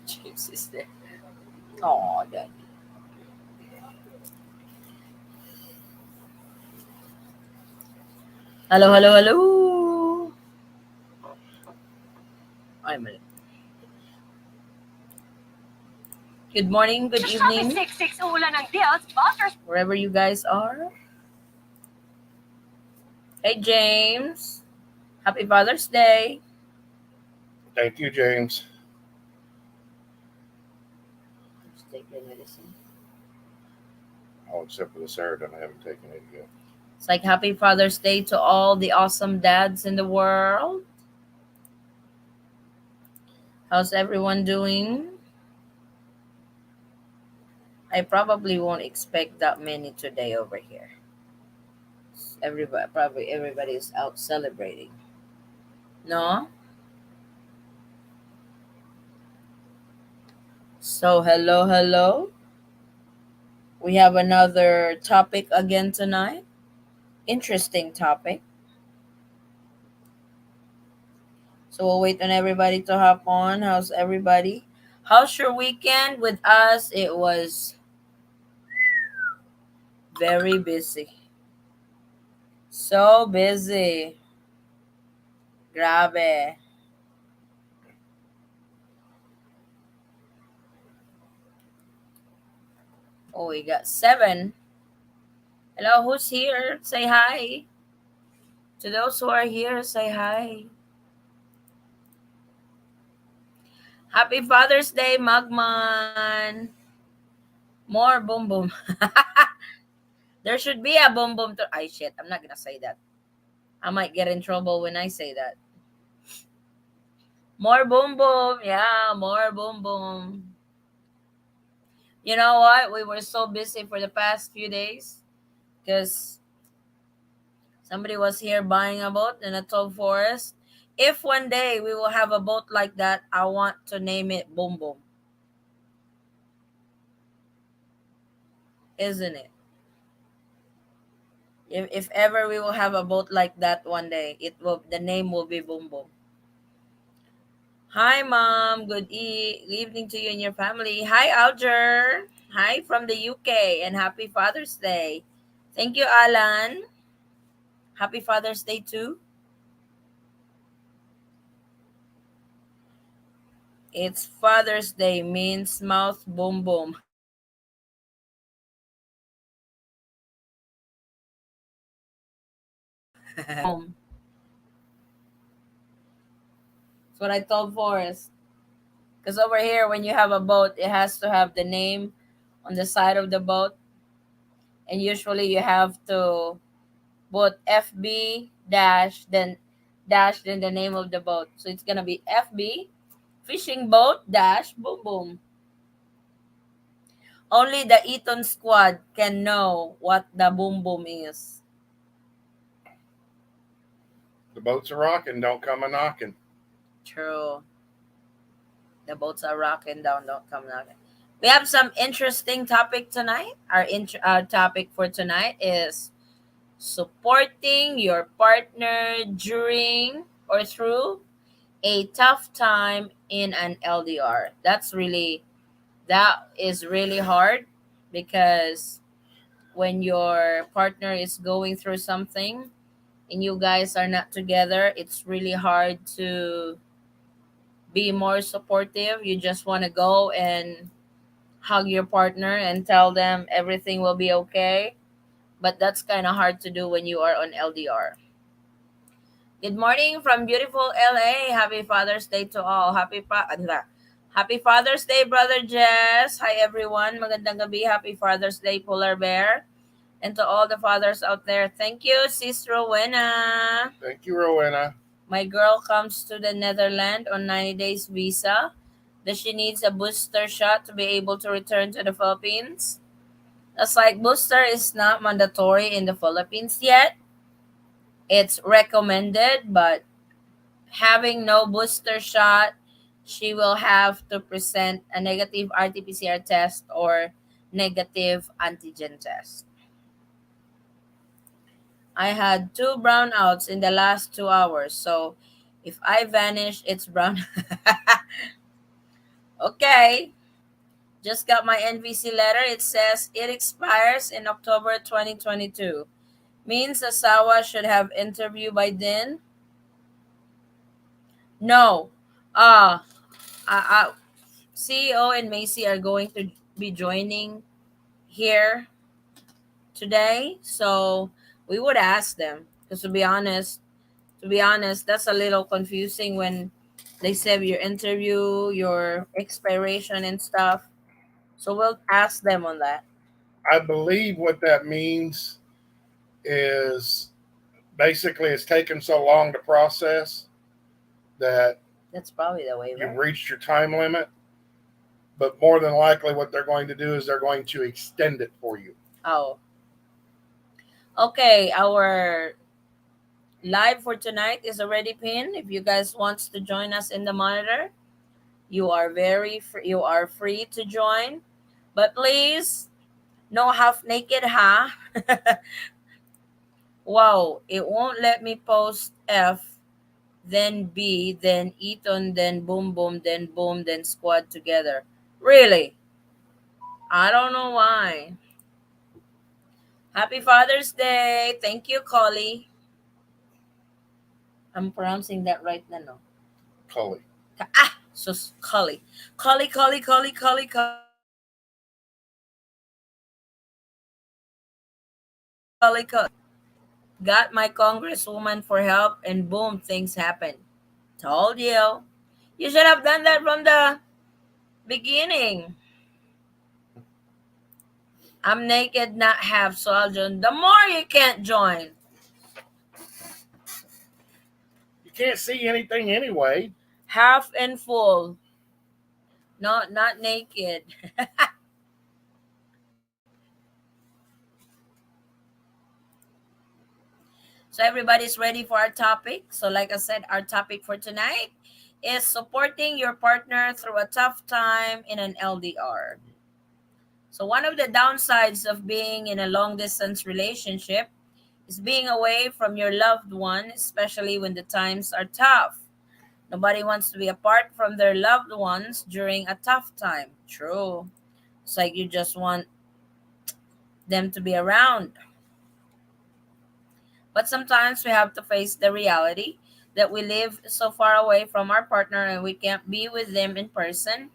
James is there. Oh, daddy. Hello, hello, hello. I'm Good morning, good evening, wherever you guys are. Hey, James. Happy Father's Day. Thank you, James. Let's take the medicine. Oh, except for the Saradin, I haven't taken it yet. It's like Happy Father's Day to all the awesome dads in the world. How's everyone doing? I probably won't expect that many today over here. Everybody is out celebrating. No? So hello, hello. We have another topic again tonight. Interesting topic. So we'll wait on everybody to hop on. How's everybody? How's your weekend? With us, it was very busy. So busy. Grabe. Oh, we got 7. Hello, who's here? Say hi. To those who are here, say hi. Happy Father's Day, Magman. More boom boom. There should be a boom boom to. Ay, shit. I'm not gonna say that. I might get in trouble when I say that. More boom boom. Yeah, more boom boom. You know what? We were so busy for the past few days because somebody was here buying a boat in a tall forest. If one day we will have a boat like that, I want to name it Boom Boom. Isn't it? If ever we will have a boat like that one day, the name will be Boom Boom. Hi, Mom. Good evening to you and your family. Hi, Alger. Hi from the UK, and happy Father's Day. Thank you, Alan. Happy Father's Day too. It's Father's Day means mouth boom boom. That's what I told Forrest. Because over here, when you have a boat, it has to have the name on the side of the boat, and usually you have to put FB dash then the name of the boat. So it's gonna be FB fishing boat dash boom boom. Only the Eaton squad can know what the boom boom is. The boats are rocking. Don't come a knocking. True. The boats are rocking down. Don't come knocking. We have some interesting topic tonight. Our topic for tonight is supporting your partner during or through a tough time in an LDR. That is really hard because when your partner is going through something and you guys are not together, it's really hard to be more supportive. You just want to go and hug your partner and tell them everything will be okay. But that's kind of hard to do when you are on LDR. Good morning from beautiful LA. Happy Father's Day to all. Happy Father's Day, Brother Jess. Hi, everyone. Magandang gabi. Happy Father's Day, Polar Bear. And to all the fathers out there, thank you, Sis Rowena. Thank you, Rowena. My girl comes to the Netherlands on 90 days visa. Does she needs a booster shot to be able to return to the Philippines? That's like booster is not mandatory in the Philippines yet. It's recommended, but having no booster shot, she will have to present a negative RT-PCR test or negative antigen test. I had 2 brownouts in the last 2 hours, so if I vanish, it's brown. Okay. Just got my NVC letter. It says it expires in October 2022. Means Asawa should have interview by then. No. Uh, CEO and Macy are going to be joining here today. So we would ask them. Because to be honest, that's a little confusing when they say your interview, your expiration and stuff. So we'll ask them on that. I believe what that means is basically it's taken so long to process that That's probably the you've waiver. reached your time limit. But more than likely, what they're going to do is they're going to extend it for you. Oh, okay. Our live for tonight is already pinned. If you guys wants to join us in the monitor, you are you are free to join. But please, no half naked, huh? Wow, it won't let me post F, then B, then Eaton, then boom, then squad together. Really? I don't know why. Happy Father's Day. Thank you, Collie. I'm pronouncing that right now, no? Cully. So Collie. Collie, got my congresswoman for help, and boom, things happen. Told you. You should have done that from the beginning. I'm naked, not half, so I'll join. The more you can't join. You can't see anything anyway. Half and full. Not naked. So everybody's ready for our topic. So like I said, our topic for tonight is supporting your partner through a tough time in an LDR. So one of the downsides of being in a long distance relationship is being away from your loved one, especially when the times are tough. Nobody wants to be apart from their loved ones during a tough time. True. It's like you just want them to be around. But sometimes we have to face the reality that we live so far away from our partner and we can't be with them in person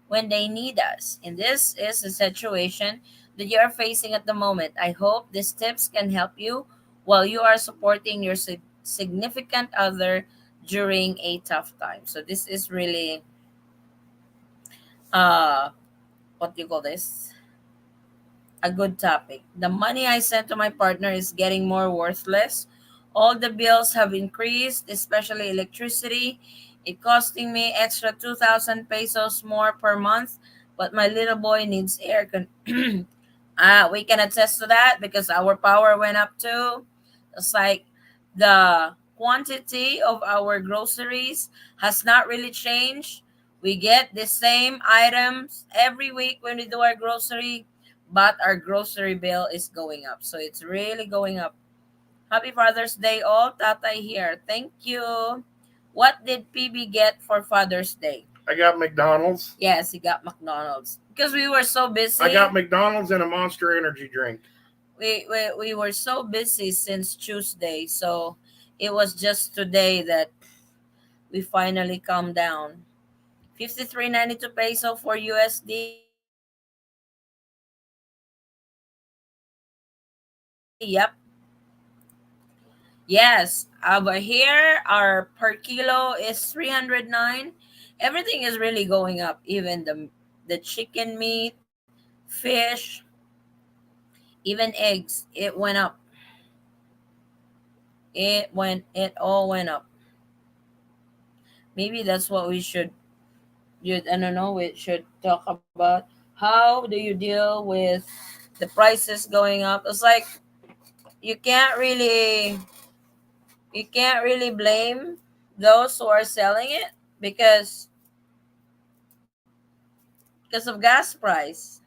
when they need us. And this is a situation that you are facing at the moment. I hope these tips can help you while you are supporting your significant other during a tough time. So this is really uh what do you call this? A good topic. The money I sent to my partner is getting more worthless. All the bills have increased, especially electricity. It costing me extra 2,000 pesos more per month, but my little boy needs we can attest to that because our power went up too. It's like the quantity of our groceries has not really changed. We get the same items every week when we do our grocery, but our grocery bill is going up. So it's really going up. Happy Father's Day, all. Tatay here. Thank you. What did PB get for Father's Day? I got McDonald's. Yes, he got McDonald's. Because we were so I busy. got McDonald's and a Monster Energy drink. We were so busy since Tuesday. So it was just today that we finally calmed down. 53.92 peso for USD. Yep. Yes, but here our per kilo is 309. Everything is really going up. Even the chicken meat, fish, even eggs. It went up. It all went up. Maybe that's what we should. I don't know. We should talk about how do you deal with the prices going up. It's like you can't really you can't really blame those who are selling it because of gas price.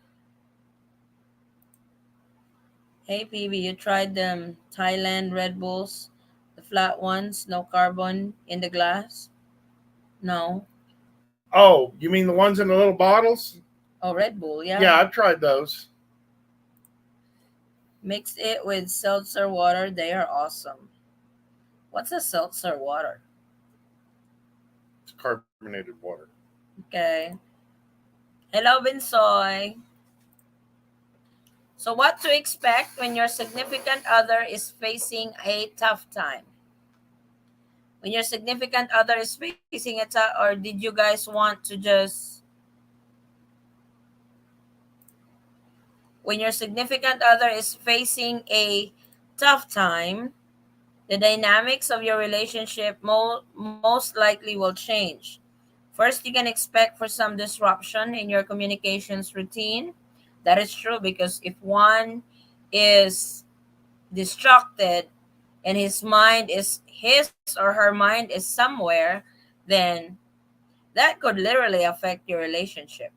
Hey PB, you tried them Thailand Red Bulls, the flat ones, no carbon in the glass? No. Oh, you mean the ones in the little bottles? Oh, Red Bull, Yeah, yeah. I've tried those. Mix it with seltzer water. They are awesome. What's a seltzer water? It's carbonated water. Okay. Hello, Binsoy. So, what to expect when your significant other is facing a tough time? When your significant other is facing a tough, or did you guys want to just, when your significant other is facing a tough time, the dynamics of your relationship most likely will change. First, you can expect for some disruption in your communications routine. That is true because if one is distracted and his or her mind is somewhere, then that could literally affect your relationship.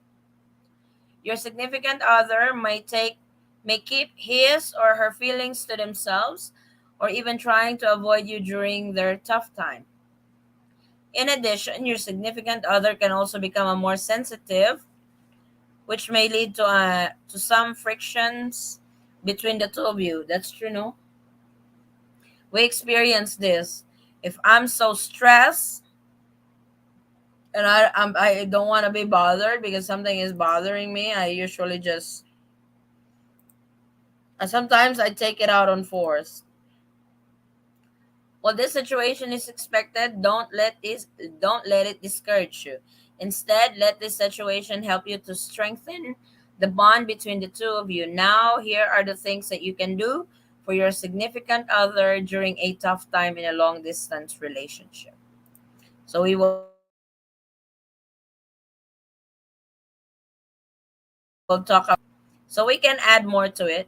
Your significant other may keep his or her feelings to themselves or even trying to avoid you during their tough time. In addition, your significant other can also become a more sensitive, which may lead to some frictions between the two of you. That's true, no? We experience this. If I'm so stressed and I don't want to be bothered because something is bothering me, I usually just sometimes I take it out on force. While this situation is expected, don't let it discourage you. Instead, let this situation help you to strengthen the bond between the two of you. Now, here are the things that you can do for your significant other during a tough time in a long distance relationship. So we will talk about so we can add more to it.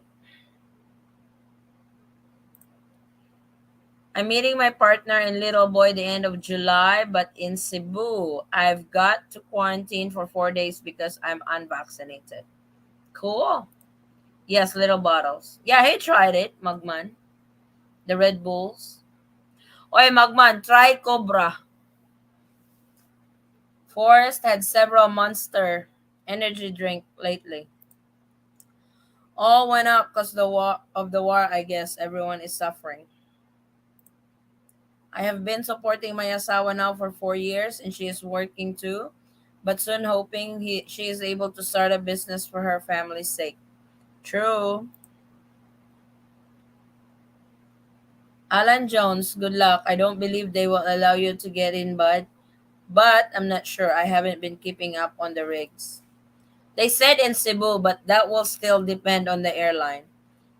I'm meeting my partner and little boy the end of July, but in Cebu, I've got to quarantine for 4 days because I'm unvaccinated. Cool. Yes, little bottles. Yeah, he tried it, Magman. The Red Bulls. Oy, Magman, try Cobra. Forrest had several Monster energy drink lately. All went up because the war. I guess everyone is suffering. I have been supporting my asawa now for 4 years, and she is working too, but soon hoping she is able to start a business for her family's sake. True. Alan Jones, good luck. I don't believe they will allow you to get in, but I'm not sure. I haven't been keeping up on the rigs. They said in Cebu, but that will still depend on the airline.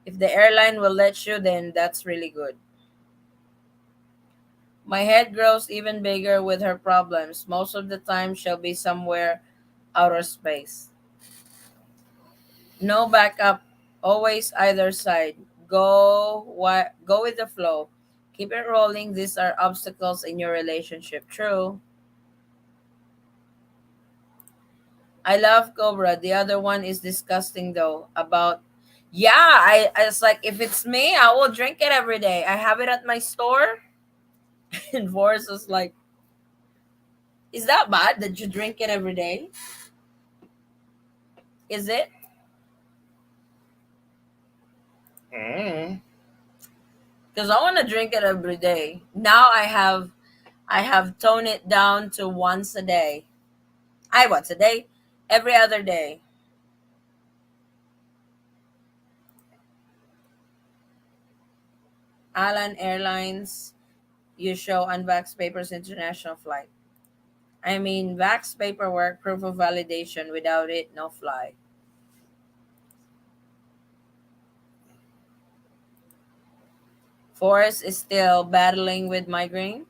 If the airline will let you, then that's really good. My head grows even bigger with her problems. Most of the time, she'll be somewhere outer space. No backup, always either side. Go with the flow. Keep it rolling. These are obstacles in your relationship. True. I love Cobra. The other one is disgusting though. About yeah, I it's like if it's me, I will drink it every day. I have it at my store. And Forrest was like, is that bad that you drink it every day? Is it? Mm. Because I want to drink it every day. Now I have toned it down to once a day. I once a day, every other day. Alan Airlines, you show unvax papers international flight. I mean, vax paperwork, proof of validation. Without it, no flight. Forrest is still battling with migraine,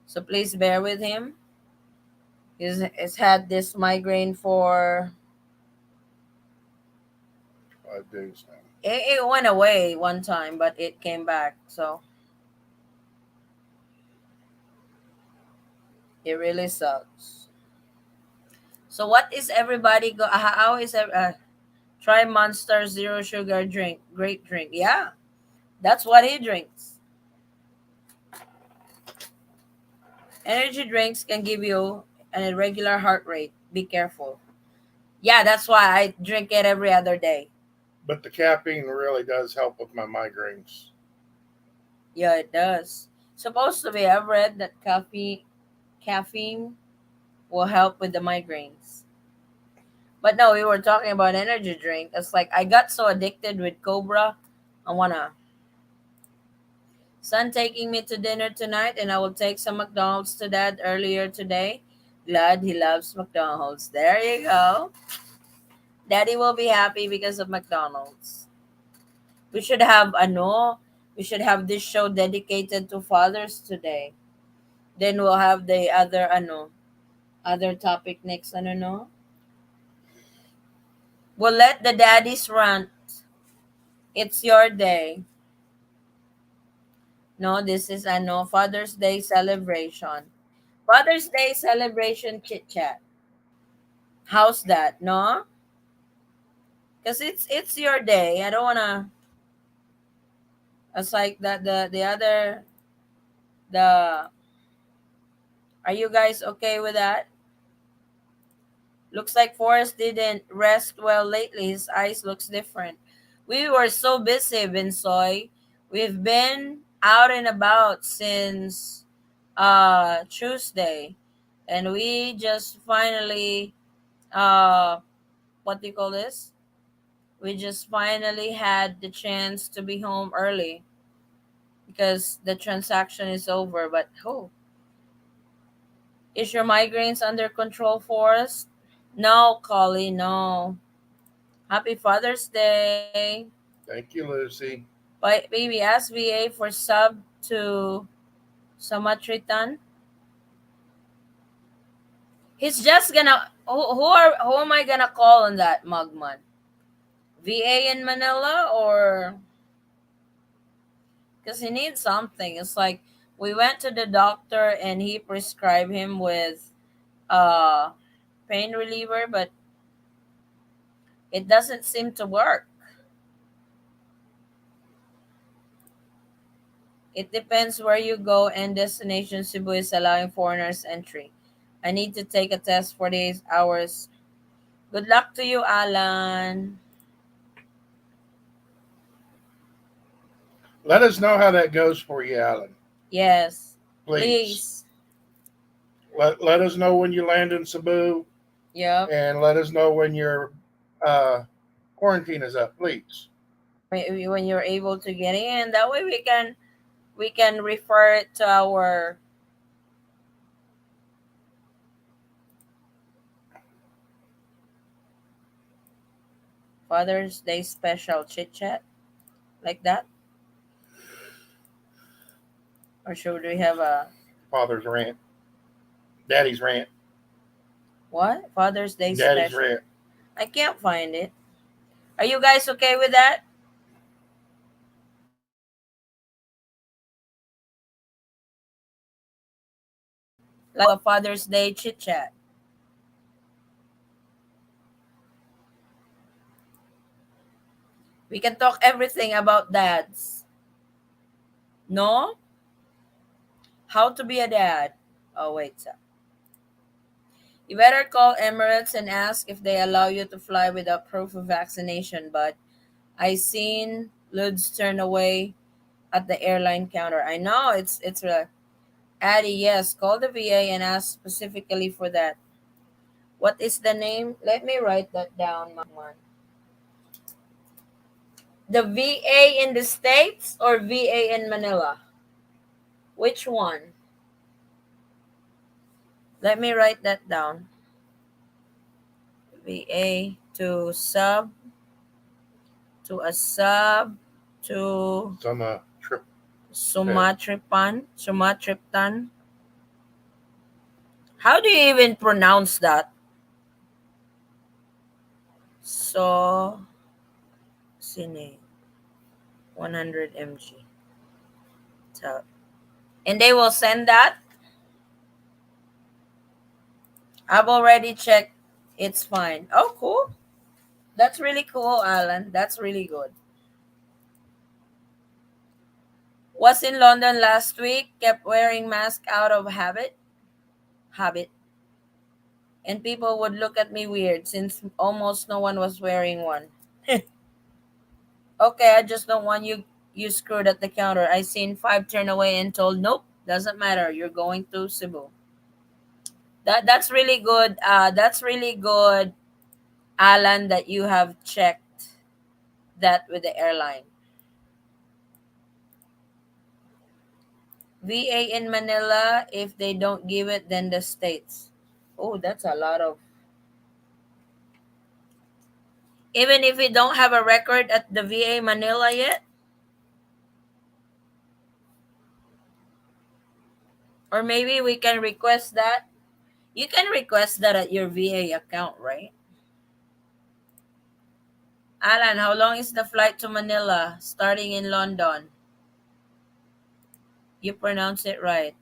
so please bear with him. He's had this migraine for. 5 days now. It went away one time, but it came back. So it really sucks. So what is everybody go? How is try Monster Zero Sugar drink? Great drink. Yeah, that's what he drinks. Energy drinks can give you an irregular heart rate. Be careful. Yeah, that's why I drink it every other day. But the caffeine really does help with my migraines. Yeah, it does. Supposed to be. I've read that caffeine will help with the migraines. But no, we were talking about energy drink. It's like I got so addicted with Cobra. I wanna son taking me to dinner tonight, and I will take some McDonald's to dad earlier today. Glad he loves McDonald's. There you go. Daddy will be happy because of McDonald's. We should have ano. We should have this show dedicated to fathers today. Then we'll have the other ano, other topic next. Ano no? We'll let the daddies rant. It's your day. No, this is ano Father's Day celebration. Father's Day celebration chit chat. How's that? No, because it's your day. I don't wanna. It's like that. The other the. Are you guys okay with that? Looks like Forrest didn't rest well lately. His eyes looks different. We were so busy, Vinsoy. We've been out and about since Tuesday, and we just finally what do you call this? We just finally had the chance to be home early because the transaction is over. But oh, is your migraines under control, Forrest? No, Collie, no. Happy Father's Day. Thank you, Lucy. But baby, ask VA for sub to Samatritan. He's just gonna who am I gonna call on that, Mugman? VA in Manila, or because he needs something. It's like we went to the doctor and he prescribed him with uh pain reliever, but it doesn't seem to work. It depends where you go, and destination Cebu is allowing foreigners entry. I need to take a test 48 hours. Good luck to you, Alan. Let us know how that goes for you, Alan. Yes, Please. please. Let us know when you land in Cebu, Yep. and let us know when your uh, quarantine is up, please. When you're able to get in, that way we can refer it to our Father's Day special chit chat like that, or should we have a Father's rant, Daddy's rant, what Father's Day Daddy's special? rant. I can't find it. Are you guys okay with that? Like a Father's Day chit chat. We can talk everything about dads. No? How to be a dad. Oh, wait. You better call Emirates and ask if they allow you to fly without proof of vaccination. But I seen Ludes turn away at the airline counter. I know it's a Addie. Yes, call the VA and ask specifically for that. What is the name? Let me write that down, Mama. The VA in the States or VA in Manila? Which one? Let me write that down. VA to sub to a sub to Some trip tip. Sumatriptan. How do you even pronounce that? So, Cine 100 mg. So, and they will send that. I've already checked. It's fine. Oh, cool. That's really cool, Alan. That's really good. Was in London last week. Kept wearing mask out of habit. Habit. And people would look at me weird since almost no one was wearing one. Okay, I just don't want you screwed at the counter. I seen five turn away and told, nope, doesn't matter. You're going to Cebu. That's really good. That's really good, Alan, that you have checked that with the airline. VA in Manila, if they don't give it, then the states. Oh, that's a lot of. Even if we don't have a record at the VA Manila yet, or maybe we can request that. You can request that at your VA account, right? Alan, how long is the flight to Manila starting in London? You pronounce it right.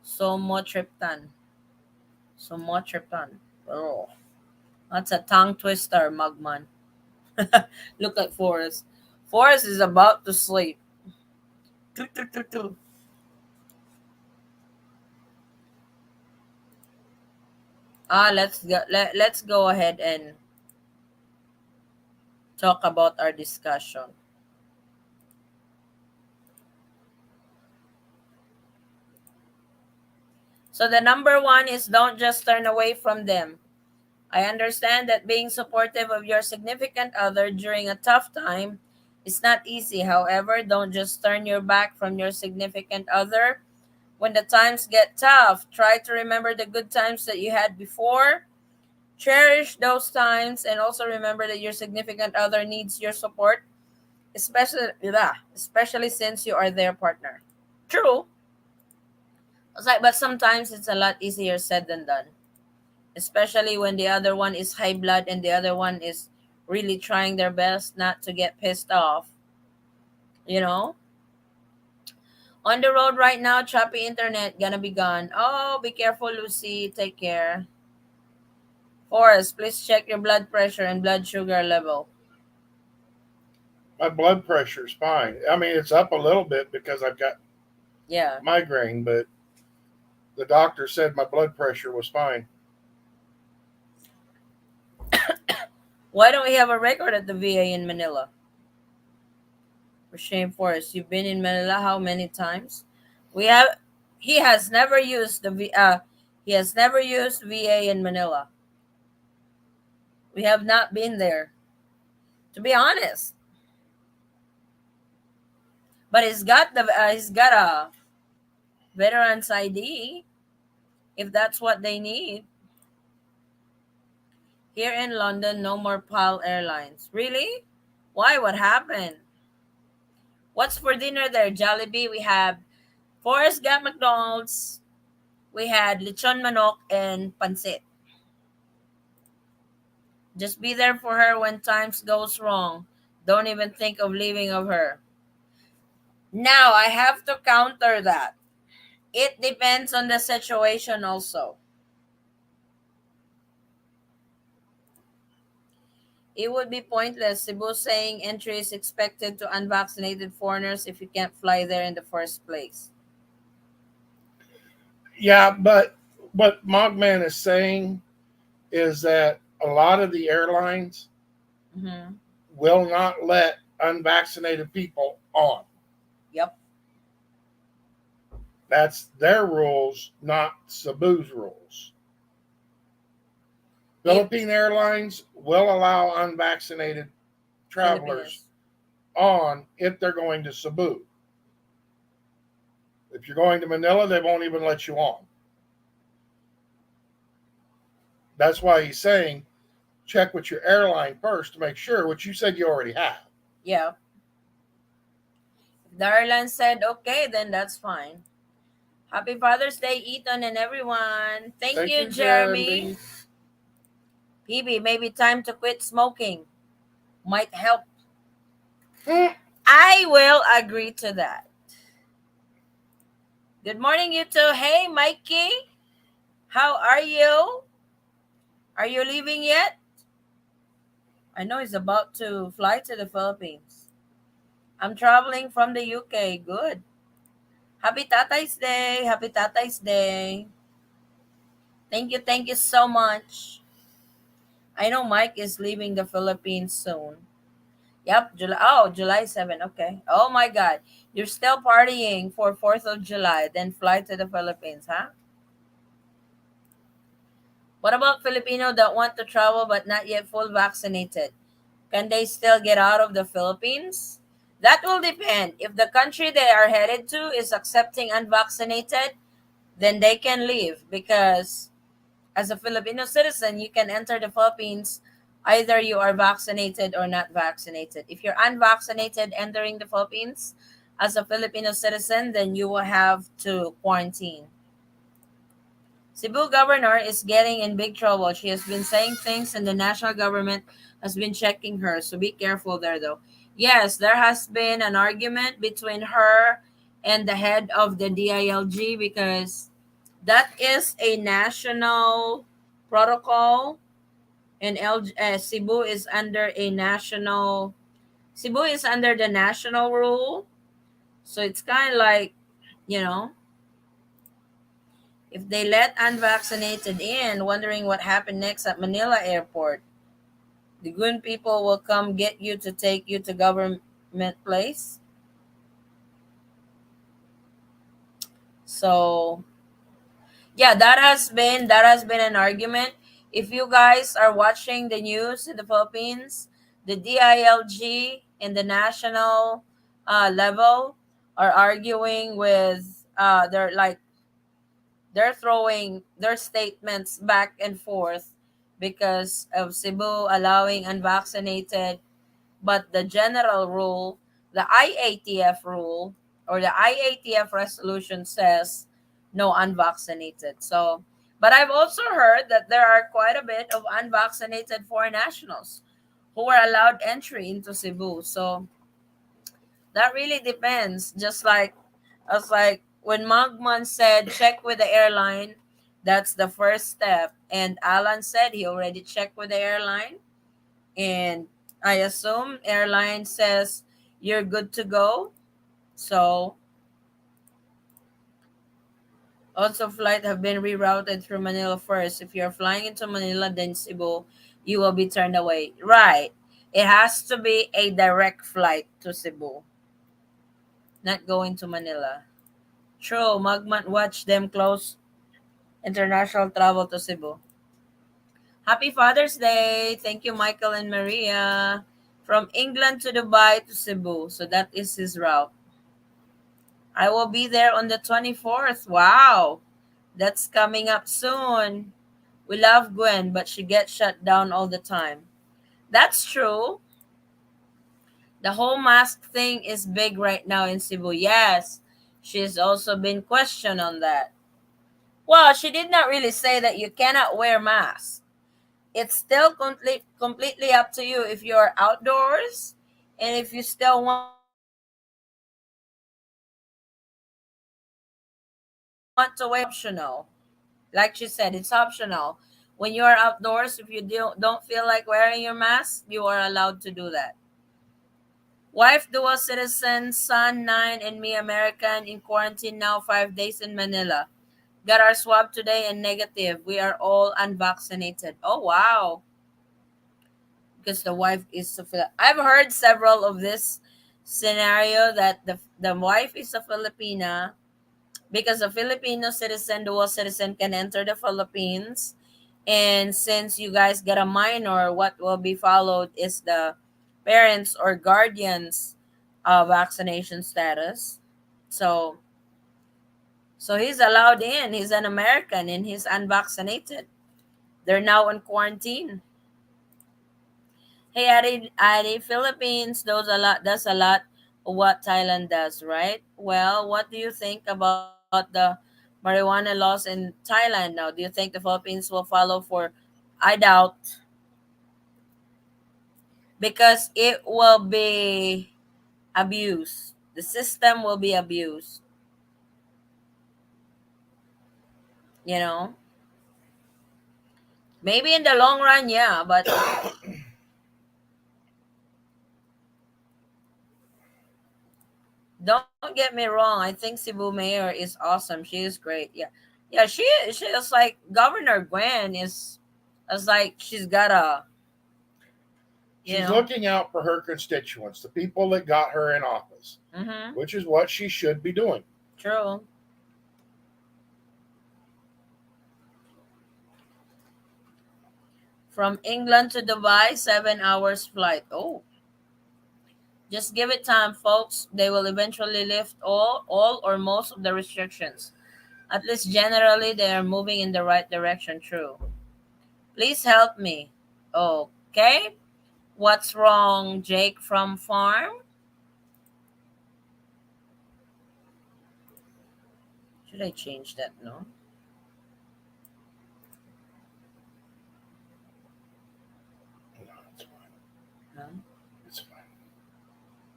Somotriptan. Somotriptan. Oh, that's a tongue twister, Mugman. Look at Forrest. Forrest is about to sleep. Toot, toot, toot, toot. Let's go ahead and talk about our discussion. So the number one is don't just turn away from them. I understand that being supportive of your significant other during a tough time is not easy. However, don't just turn your back from your significant other when the times get tough. Try to remember the good times that you had before. Cherish those times and also remember that your significant other needs your support, especially since you are their partner. True. It's like, but sometimes it's a lot easier said than done, especially when the other one is high blood and the other one is really trying their best not to get pissed off. You know, on the road right now, choppy internet gonna be gone. Oh, be careful, Lucy. Take care. Forrest, please check your blood pressure and blood sugar level. My blood pressure is fine. I mean, it's up a little bit because I've got Yeah. migraine, but the doctor said my blood pressure was fine. Why don't we have a record at the VA in Manila? For shame, Forrest. You've been in Manila how many times? We have. He has never used the V. He has never used VA in Manila. We have not been there, to be honest. But he's got a veterans ID if that's what they need. Here in London, no more PAL Airlines. Really? Why? What happened? What's for dinner there? Jollibee. We have Forrest Gump McDonald's. We had lechon manok and pancit. Just be there for her when times goes wrong. Don't even think of leaving of her. Now I have to counter that. It depends on the situation also. It would be pointless, Cebu saying entry is expected to unvaccinated foreigners if you can't fly there in the first place. Yeah, but what Mogman is saying is that a lot of the airlines Mm-hmm. will not let unvaccinated people on. Yep. That's their rules, not Cebu's rules. If Philippine Airlines will allow unvaccinated travelers Filipinos. on if they're going to Cebu. If you're going to Manila, they won't even let you on. That's why he's saying check with your airline first to make sure, which you said you already have. Yeah. If the airline said okay, then that's fine. Happy Father's Day, Eaton and everyone. Thank Thank you, you, Jeremy. Jeremy. PB, maybe time to quit smoking. Might help. I will agree to that. Good morning, you two. Hey, Mikey. How are you? Are you leaving yet? I know he's about to fly to the Philippines. I'm traveling from the UK. Good. Happy Tatay's Day. Happy Tatay's Day. Thank you so much. I know Mike is leaving the Philippines soon. Yep, July. Oh, July 7. Okay. Oh my God. You're still partying for 4th of July, then fly to the Philippines, huh? What about Filipino that want to travel but not yet full vaccinated? Can they still get out of the Philippines? That will depend. If the country they are headed to is accepting unvaccinated, then they can leave because as a Filipino citizen, you can enter the Philippines either you are vaccinated or not vaccinated. If you're unvaccinated entering the Philippines as a Filipino citizen, then you will have to quarantine. Cebu governor is getting in big trouble. She has been saying things and the national government has been checking her. So be careful there though. Yes, there has been an argument between her and the head of the DILG because that is a national protocol and Cebu is under a national Cebu is under the national rule. So it's kind of like, you know, if they let unvaccinated in, wondering what happened next at Manila airport, the good people will come get you to take you to government place. So yeah, that has been an argument. If you guys are watching the news in the Philippines, the DILG and the national level are arguing with they're throwing their statements back and forth because of Cebu allowing unvaccinated, but the general rule, the IATF rule or the IATF resolution says no unvaccinated. So, but I've also heard that there are quite a bit of unvaccinated foreign nationals who are allowed entry into Cebu. So that really depends. Just like I was like when Magman said check with the airline, that's the first step. And Alan said he already checked with the airline, and I assume airline says you're good to go. So also flight have been rerouted through Manila first. If you're flying into Manila then Cebu, you will be turned away. Right. It has to be a direct flight to Cebu, not going to Manila. True, Magmat watch them close international travel to Cebu. Happy Father's Day. Thank you, Michael and Maria. From England to Dubai to Cebu. So that is his route. I will be there on the 24th. Wow. That's coming up soon. We love Gwen, but she gets shut down all the time. That's true. The whole mask thing is big right now in Cebu. Yes. She's also been questioned on that. Well, she did not really say that you cannot wear masks. It's still completely up to you if you're outdoors and if you still want to wear mask. It's optional. Like she said, it's optional. When you are outdoors, if you don't feel like wearing your mask, you are allowed to do that. Wife dual citizen, son 9 and me American in quarantine now 5 days in Manila. Got our swab today and negative. We are all unvaccinated. Oh wow. Because the wife is a I've heard several of this scenario that the wife is a Filipina because a Filipino citizen, dual citizen can enter the Philippines. And since you guys get a minor, what will be followed is the parents or guardians vaccination status. So so he's allowed in. He's an American and he's unvaccinated. They're now in quarantine. Hey, Adi, Philippines does a lot of what Thailand does, right? Well, what do you think about the marijuana laws in Thailand now? Do you think the Philippines will follow for? I doubt because it will be abused. The system will be abused. You know, maybe in the long run, yeah, but don't get me wrong. I think Cebu Mayor is awesome. She is great. Yeah. Yeah, she is like Governor Gwen is like she's got a you She's know. looking out for her constituents, the people that got her in office, Mm-hmm. which is what she should be doing. True. From England to Dubai, 7 hours flight. Oh, just give it time, folks. They will eventually lift all or most of the restrictions. At least generally, they are moving in the right direction. True. Please help me. Okay. What's wrong, Jake from farm? Should I change that? No. No, it's fine. Huh? It's fine.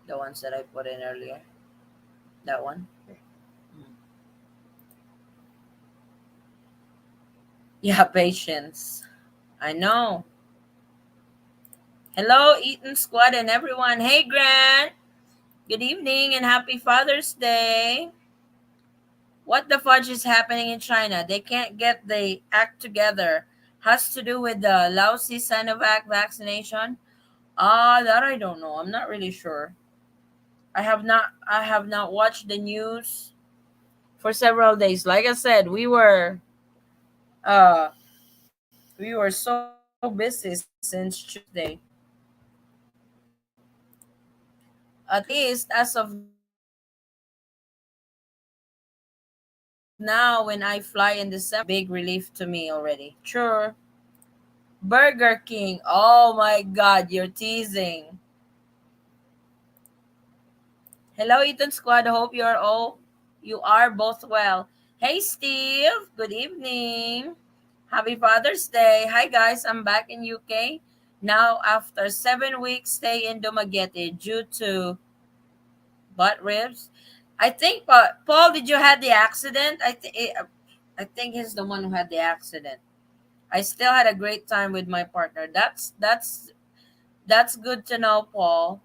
The ones that I put in earlier. That one. Hmm. Yeah, patience. I know. Hello, Eaton Squad and everyone. Hey, Grant. Good evening and happy Father's Day. What the fudge is happening in China? They can't get the act together. Has to do with the lousy Sinovac vaccination? That I don't know. I'm not really sure. I have not watched the news for several days. Like I said, uh we were so busy since Tuesday. At least as of now when I fly in December, that's a big relief to me already. Sure. Burger King. Oh my god, you're teasing. Hello, Eaton Squad. Hope you are both well. Hey, Steve. Good evening. Happy Father's Day. Hi, guys. I'm back in UK now after 7 weeks stay in Dumaguete due to butt ribs. I think, Paul, did you had the accident? I think he's the one who had the accident. I still had a great time with my partner. That's good to know, Paul.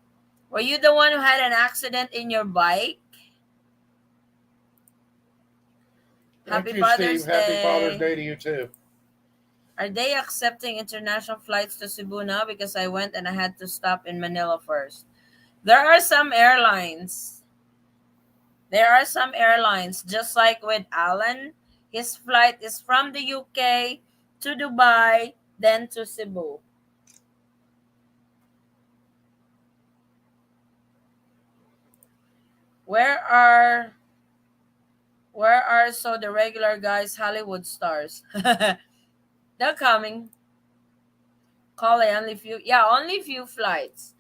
Were you the one who had an accident in your bike? Thank Happy you, Steve. Father's Happy Father's Day. Day to you too. Are they accepting international flights to Cebu now? Because I went and I had to stop in Manila first. There are some airlines. There are some airlines, just like with Alan. His flight is from the UK to Dubai, then to Cebu. Where are so the regular guys Hollywood stars? They're coming. Call only few. Yeah, only few flights.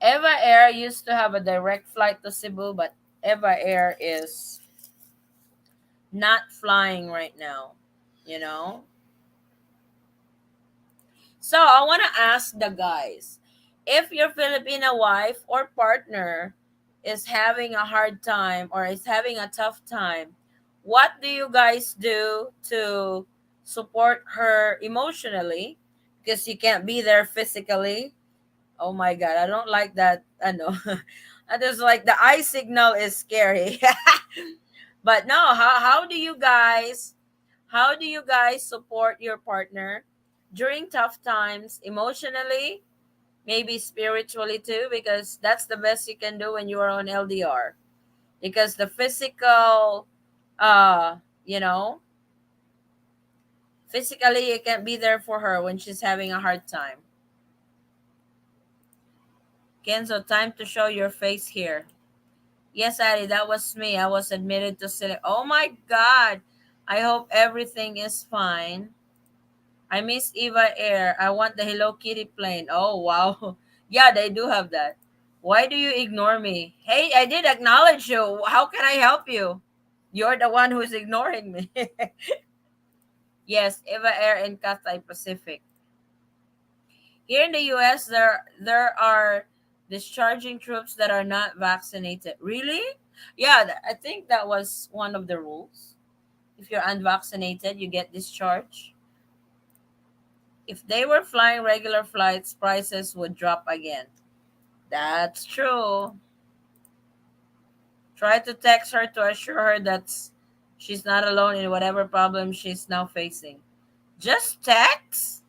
Eva Air used to have a direct flight to Cebu, but Eva Air is not flying right now. You know. So I want to ask the guys, if your Filipino wife or partner is having a hard time or is having a tough time, what do you guys do to support her emotionally? Because you can't be there physically. Oh my god, I don't like that. I know. I just like the eye signal is scary. But no, how do you guys support your partner during tough times emotionally, maybe spiritually too, because that's the best you can do when you are on LDR. Because the physical uh, you know, physically you can't be there for her when she's having a hard time. Kenzo, time to show your face here. Yes, Addy, that was me. I was admitted to select. Oh my God. I hope everything is fine. I miss Eva Air. I want the Hello Kitty plane. Oh, wow. Yeah, they do have that. Why do you ignore me? Hey, I did acknowledge you. How can I help you? You're the one who's ignoring me. Yes, Eva Air and Cathay Pacific. Here in the US, there are discharging troops that are not vaccinated. Really? Yeah, I think that was one of the rules. If you're unvaccinated, you get discharged. If they were flying regular flights, prices would drop again. That's true. Try to text her to assure her that she's not alone in whatever problem she's now facing. Just text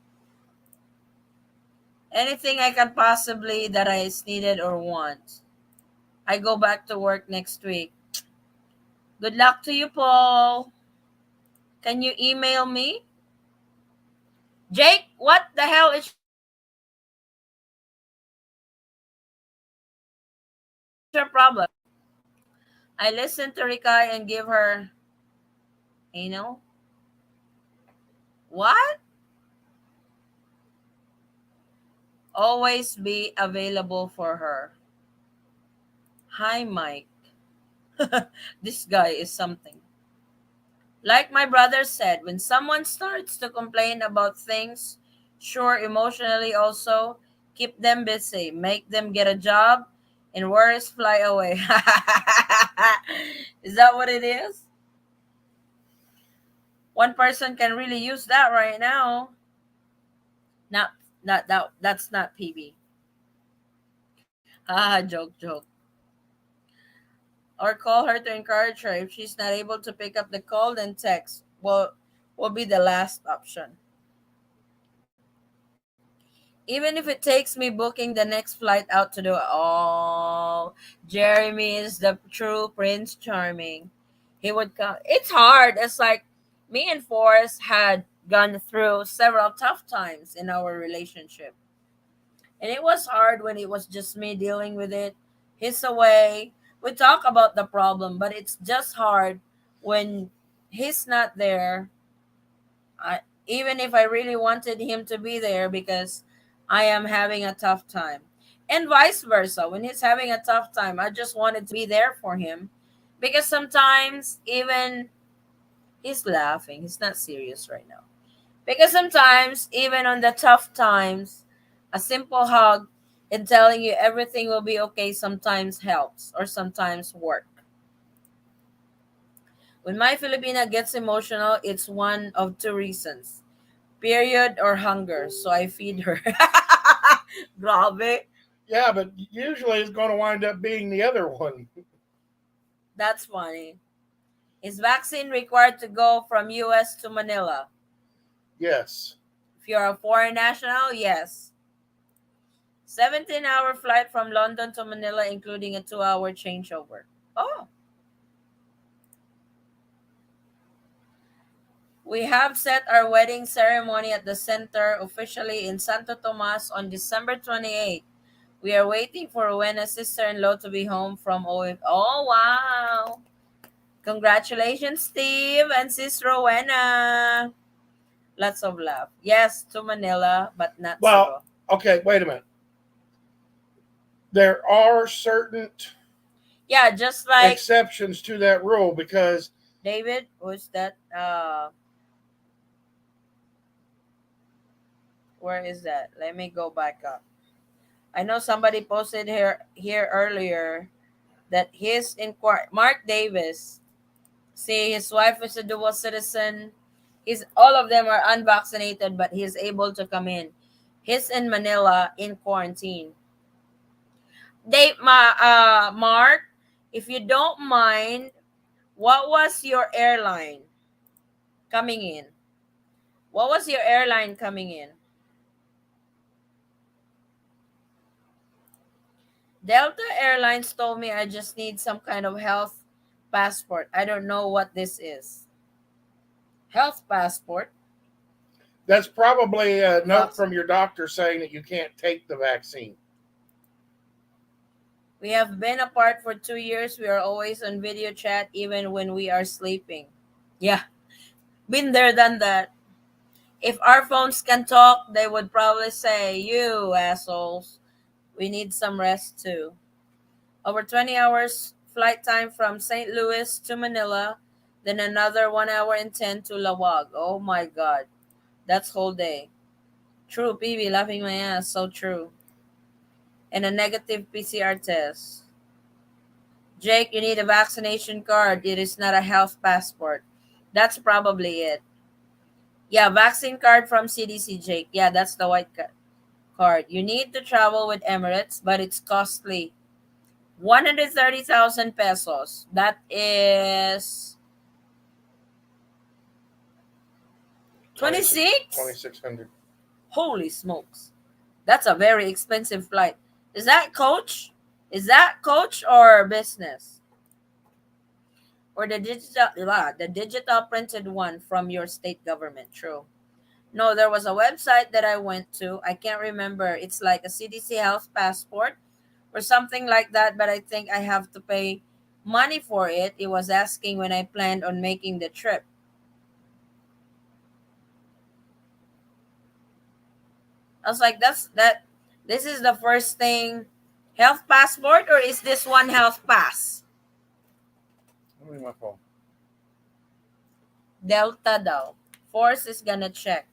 anything I can possibly that is needed or want. I go back to work next week. Good luck to you, Paul. Can you email me? Jake, what the hell is your problem? I listened to Rikai and give her, you know, what? Always be available for her. Hi, Mike. This guy is something. Like my brother said, when someone starts to complain about things, sure, emotionally also, keep them busy, make them get a job, and worries fly away. Is that what it is? One person can really use that right now. Not, not that. That's not PB. Ah, joke, joke. Or call her to encourage her. If she's not able to pick up the call, then text. Will be the last option. Even if it takes me booking the next flight out to do it. Oh, Jeremy is the true Prince Charming. He would come. It's hard. It's like me and Forrest had gone through several tough times in our relationship. And it was hard when it was just me dealing with it. He's away. We talk about the problem, but it's just hard when he's not there. I, even if I really wanted him to be there because I am having a tough time. And vice versa. When he's having a tough time, I just wanted to be there for him because sometimes even he's laughing. He's not serious right now. Because sometimes even on the tough times, a simple hug and telling you everything will be okay sometimes helps or sometimes work. When my Filipina gets emotional, it's one of two reasons: period or hunger. So I feed her. Grabe. Yeah, but usually it's going to wind up being the other one. That's funny. Is vaccine required to go from US to Manila? Yes. If you're a foreign national, yes. 17-hour flight from London to Manila, including a 2-hour changeover. Oh, we have set our wedding ceremony at the center officially in Santo Tomas on December 28th. We are waiting for Rowena's sister-in-law to be home from OF. Oh, wow. Congratulations, Steve and Sis Rowena. Lots of love. Yes, to Manila, but not Well, Cebu. okay, wait a minute. There are certain Yeah, just like exceptions to that rule because David, who's that? Where is that? Let me go back up. I know somebody posted here earlier that his inquiry, Mark Davis. See, his wife is a dual citizen. He's all of them are unvaccinated, but he's able to come in. He's in Manila in quarantine. Mark, if you don't mind, what was your airline coming in? What was your airline coming in? Delta Airlines told me I just need some kind of health passport. I don't know what this is. Health passport? that's probably a note Vac- from your doctor saying that you can't take the vaccine. We have been apart for 2 years. We are always on video chat even when we are sleeping. Yeah, been there, done that. If our phones can talk, they would probably say, "You assholes, we need some rest too." Over 20 hours flight time from St. Louis to Manila, then another 1 hour and 10 to Lawag. Oh my god, that's whole day. True, PB, laughing my ass, so true. And a negative PCR test. Jake, you need a vaccination card. It is not a health passport. That's probably it. Yeah, vaccine card from CDC, Jake. Yeah, that's the white card. You need to travel with Emirates, but it's costly. 130,000 pesos. That is 26? 2600. Holy smokes. That's a very expensive flight. Is that coach? Is that coach or business? Or the digital printed one from your state government? True. No, there was a website that I went to. I can't remember. It's like a CDC health passport or something like that, but I think I have to pay money for it. It was asking when I planned on making the trip. I was like, that's that. This is the first thing. Health passport, or is this one health pass? Let me my phone. Delta daw. Force is gonna check.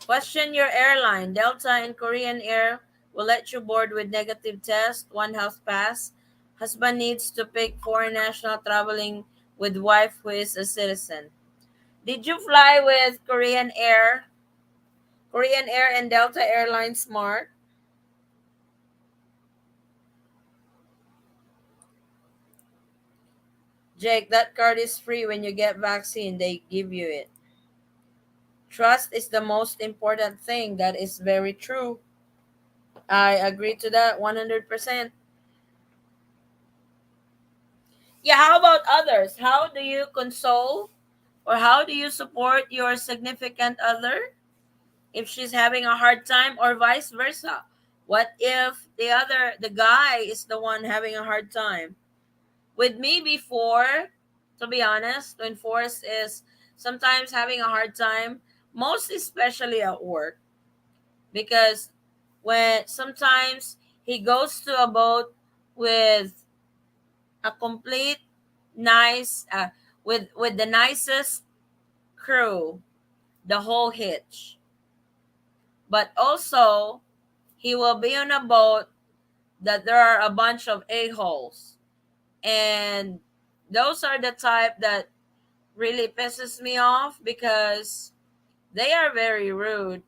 Question your airline. Delta and Korean Air will let you board with negative test, one health pass. Husband needs to pick foreign national traveling with wife who is a citizen. Did you fly with Korean Air? Korean Air and Delta Airlines Smart? Jake, that card is free when you get vaccine. They give you it. Trust is the most important thing. That is very true. I agree to that 100%. Yeah, how about others? How do you console or how do you support your significant other if she's having a hard time or vice versa? What if the guy is the one having a hard time? With me before, to be honest, when Forrest is sometimes having a hard time, most especially at work, because when sometimes he goes to a boat with a complete nice with the nicest crew, the whole hitch, but also he will be on a boat that there are a bunch of a-holes, and those are the type that really pisses me off because they are very rude,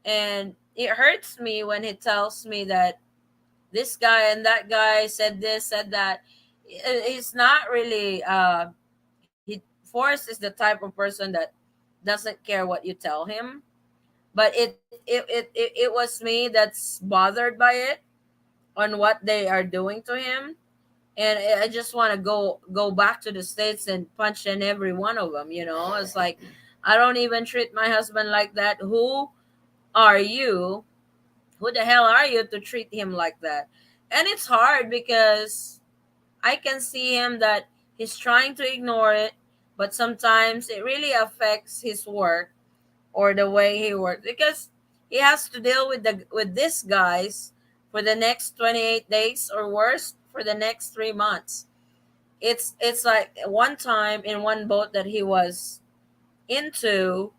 and it hurts me when he tells me that this guy and that guy said this, said that. He's not really he Forrest is the type of person that doesn't care what you tell him, but it was me that's bothered by it on what they are doing to him, and I just want to go back to the states and punch in every one of them. It's like I don't even treat my husband like that. Who are you? Who the hell are you to treat him like that? And it's hard because I can see him that he's trying to ignore it, but sometimes it really affects his work or the way he works because he has to deal with these guys for the next 28 days or worse for the next 3 months. It's like one time in one boat that he was into,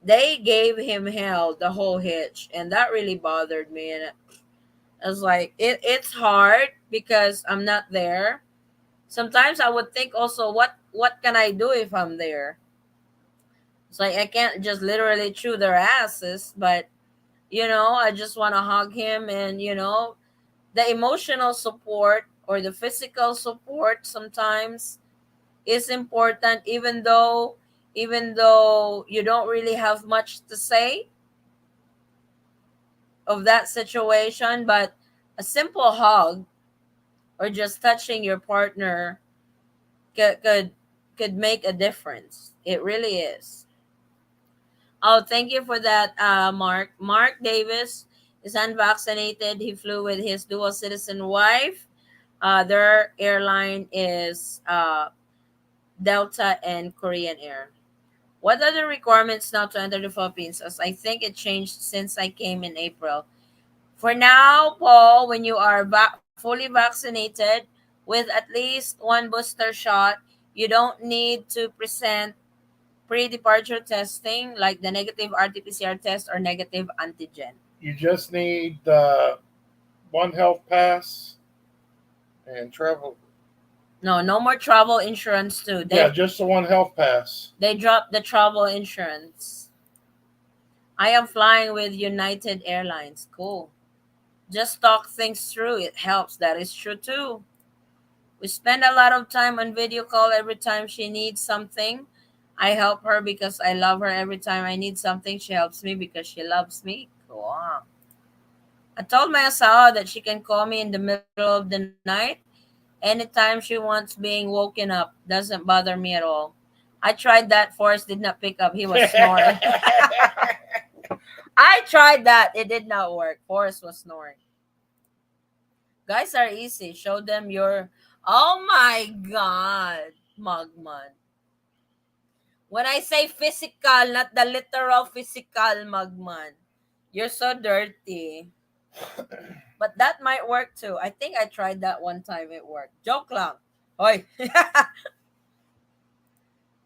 they gave him hell the whole hitch, and that really bothered me. And I was like, it's hard because I'm not there. Sometimes I would think also, what can I do if I'm there? It's like I can't just literally chew their asses, but I just want to hug him, and the emotional support or the physical support sometimes is important, even though you don't really have much to say of that situation, but a simple hug or just touching your partner could make a difference. It really is. Oh, thank you for that, Mark. Mark Davis is unvaccinated. He flew with his dual citizen wife. Their airline is Delta and Korean Air. What are the requirements now to enter the Philippines? As I think it changed since I came in April. For now, Paul, when you are fully vaccinated with at least one booster shot, you don't need to present pre-departure testing like the negative RT-PCR test or negative antigen. You just need one health pass and travel. No, no more travel insurance too. Yeah, They just the one health pass. they dropped the travel insurance. I am flying with United Airlines. Cool. Just talk things through. It helps. That is true too. We spend a lot of time on video call every time she needs something. I help her because I love her. Every time I need something, she helps me because she loves me. Wow. I told my asawa that she can call me in the middle of the night anytime she wants being woken up. Doesn't bother me at all. I tried that. Forrest did not pick up. He was snoring. I tried that. It did not work. Forrest was snoring. Guys are easy. Show them your. Oh my god, Mugman. When I say physical, not the literal physical, Mugman. You're so dirty. But that might work too. I think I tried that one time. It worked. Joke lang. Hoy.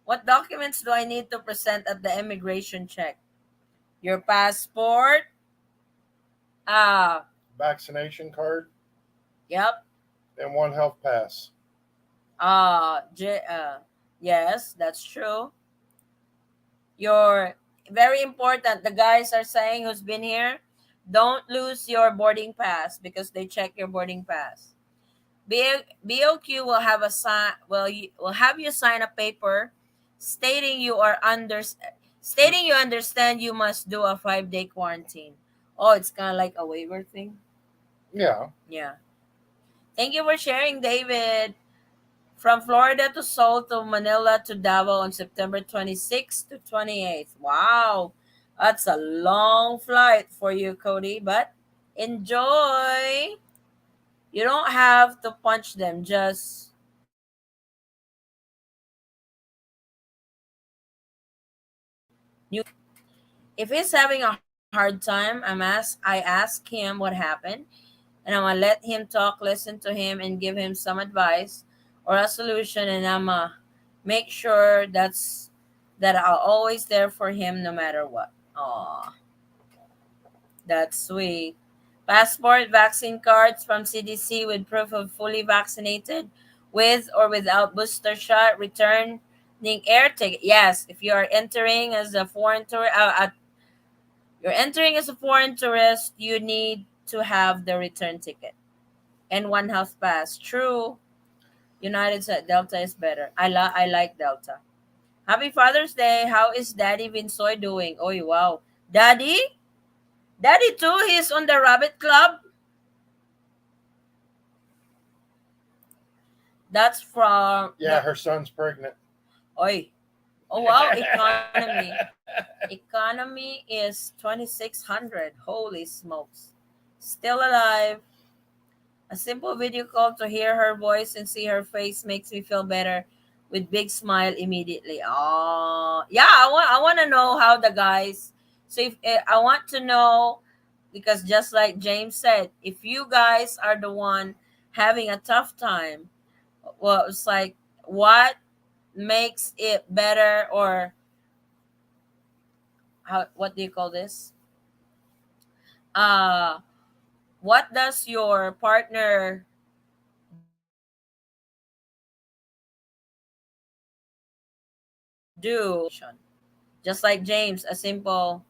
What documents do I need to present at the immigration check? Your passport. Ah, Vaccination card yep. and one health pass. Yes, that's true. Your very important. The guys are saying who's been here, don't lose your boarding pass because they check your boarding pass. BOQ will have a sign. Will have you sign a paper stating stating you understand you must do a 5 day quarantine. Oh, it's kind of like a waiver thing. Yeah. Yeah. Thank you for sharing, David. From Florida to Seoul to Manila to Davao on September 26th to 28th. Wow. That's a long flight for you, Cody, but enjoy. You don't have to punch them, just new. If he's having a hard time, I ask him what happened, and I'm gonna let him talk, listen to him, and give him some advice or a solution, and I'm gonna make sure that I'll always there for him no matter what. Aw, that's sweet. Passport, vaccine cards from CDC with proof of fully vaccinated, with or without booster shot, returning air ticket. Yes, if you are entering as a foreign tour, you're entering as a foreign tourist, you need to have the return ticket and one health pass. True. United said Delta is better. I like Delta. Happy Father's Day. How is Daddy Vinsoy doing? Oh wow. Daddy? Daddy too, he's on the Rabbit Club. That's from Yeah, her son's pregnant. Oi. Oh wow, economy. Economy is 2600. Holy smokes. Still alive. A simple video call to hear her voice and see her face makes me feel better with big smile immediately. Oh, yeah, I want to know how the guys. So if I want to know, because just like James said, if you guys are the one having a tough time, well, it's like what makes it better, or how, what do you call this? Uh what does your partner do? Just like James, a simple,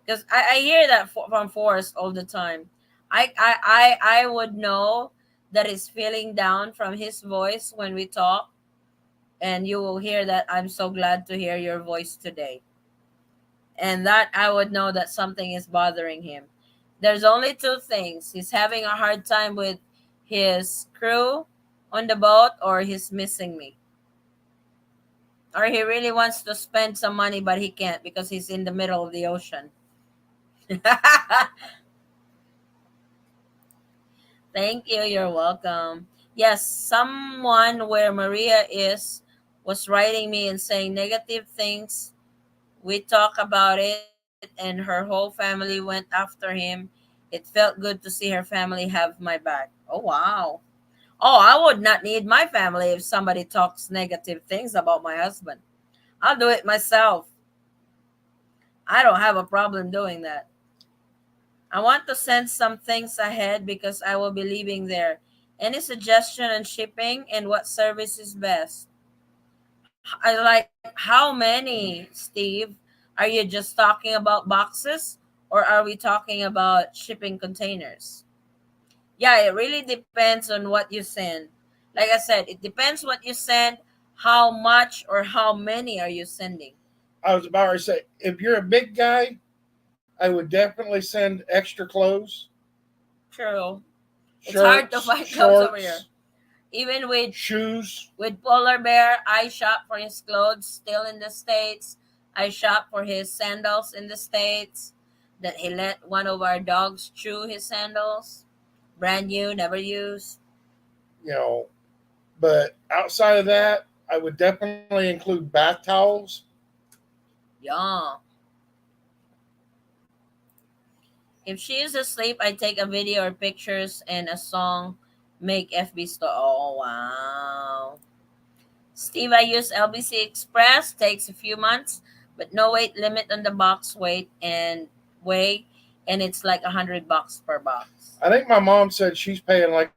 because I hear that from Forrest all the time. I would know that he's feeling down from his voice when we talk, and you will hear that I'm so glad to hear your voice today, and that I would know that something is bothering him. There's only two things: he's having a hard time with his crew on the boat, or he's missing me, or he really wants to spend some money but he can't because he's in the middle of the ocean. Thank you. You're welcome. Yes, someone where Maria is was writing me and saying negative things. We talk about it, and her whole family went after him. It felt good to see her family have my back. Oh, wow. Oh, I would not need my family if somebody talks negative things about my husband. I'll do it myself. I don't have a problem doing that. I want to send some things ahead because I will be leaving there. Any suggestion on shipping and what service is best? I like how many, Steve? Are you just talking about boxes or are we talking about shipping containers? Yeah, it really depends on what you send. Like I said, it depends what you send, How much or how many are you sending? I was about to say, if you're a big guy, I would definitely send extra clothes, True. It's hard to shirts, find clothes over here. shorts, Even with shoes. Polar Bear, I shop for his clothes still in the States. I shop for his sandals in the States. That he let one of our dogs chew his sandals. Brand new, never used. You know, but outside of that, I would definitely include bath towels. Yeah. If she is asleep, I take a video or pictures and a song. Make FB store. Oh, wow. Steve, I use LBC Express. Takes a few months, but no weight limit on the box weight, and it's like $100 per box. I think my mom said she's paying like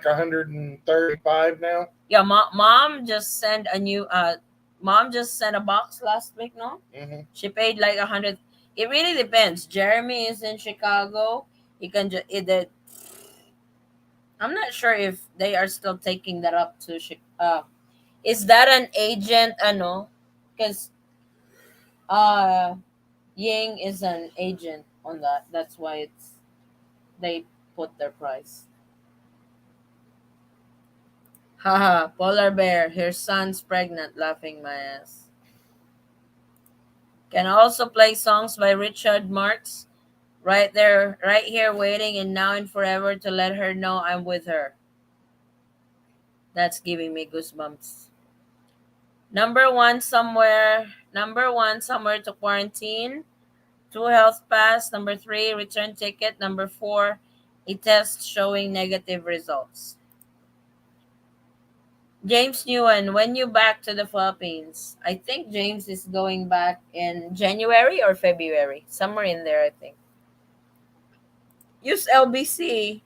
135 now. Yeah, mom just sent a new mom just sent a box last week. No, Mm-hmm. she paid like 100. It really depends. Jeremy is in Chicago. He can just I'm not sure if they are still taking that up to is that an agent? Ano? Because uh Ying is an agent on that. That's why they put their price. Haha, polar bear, her son's pregnant, laughing my ass. Can also play songs by Richard Marx. Right there, right here, waiting and now and forever to let her know I'm with her. That's giving me goosebumps. Number one, somewhere to quarantine. Two, health pass. Number three, return ticket. Number four, a test showing negative results. James Newen, when you back to the Philippines? I think James is going back in January or February. Somewhere in there, I think. Use LBC.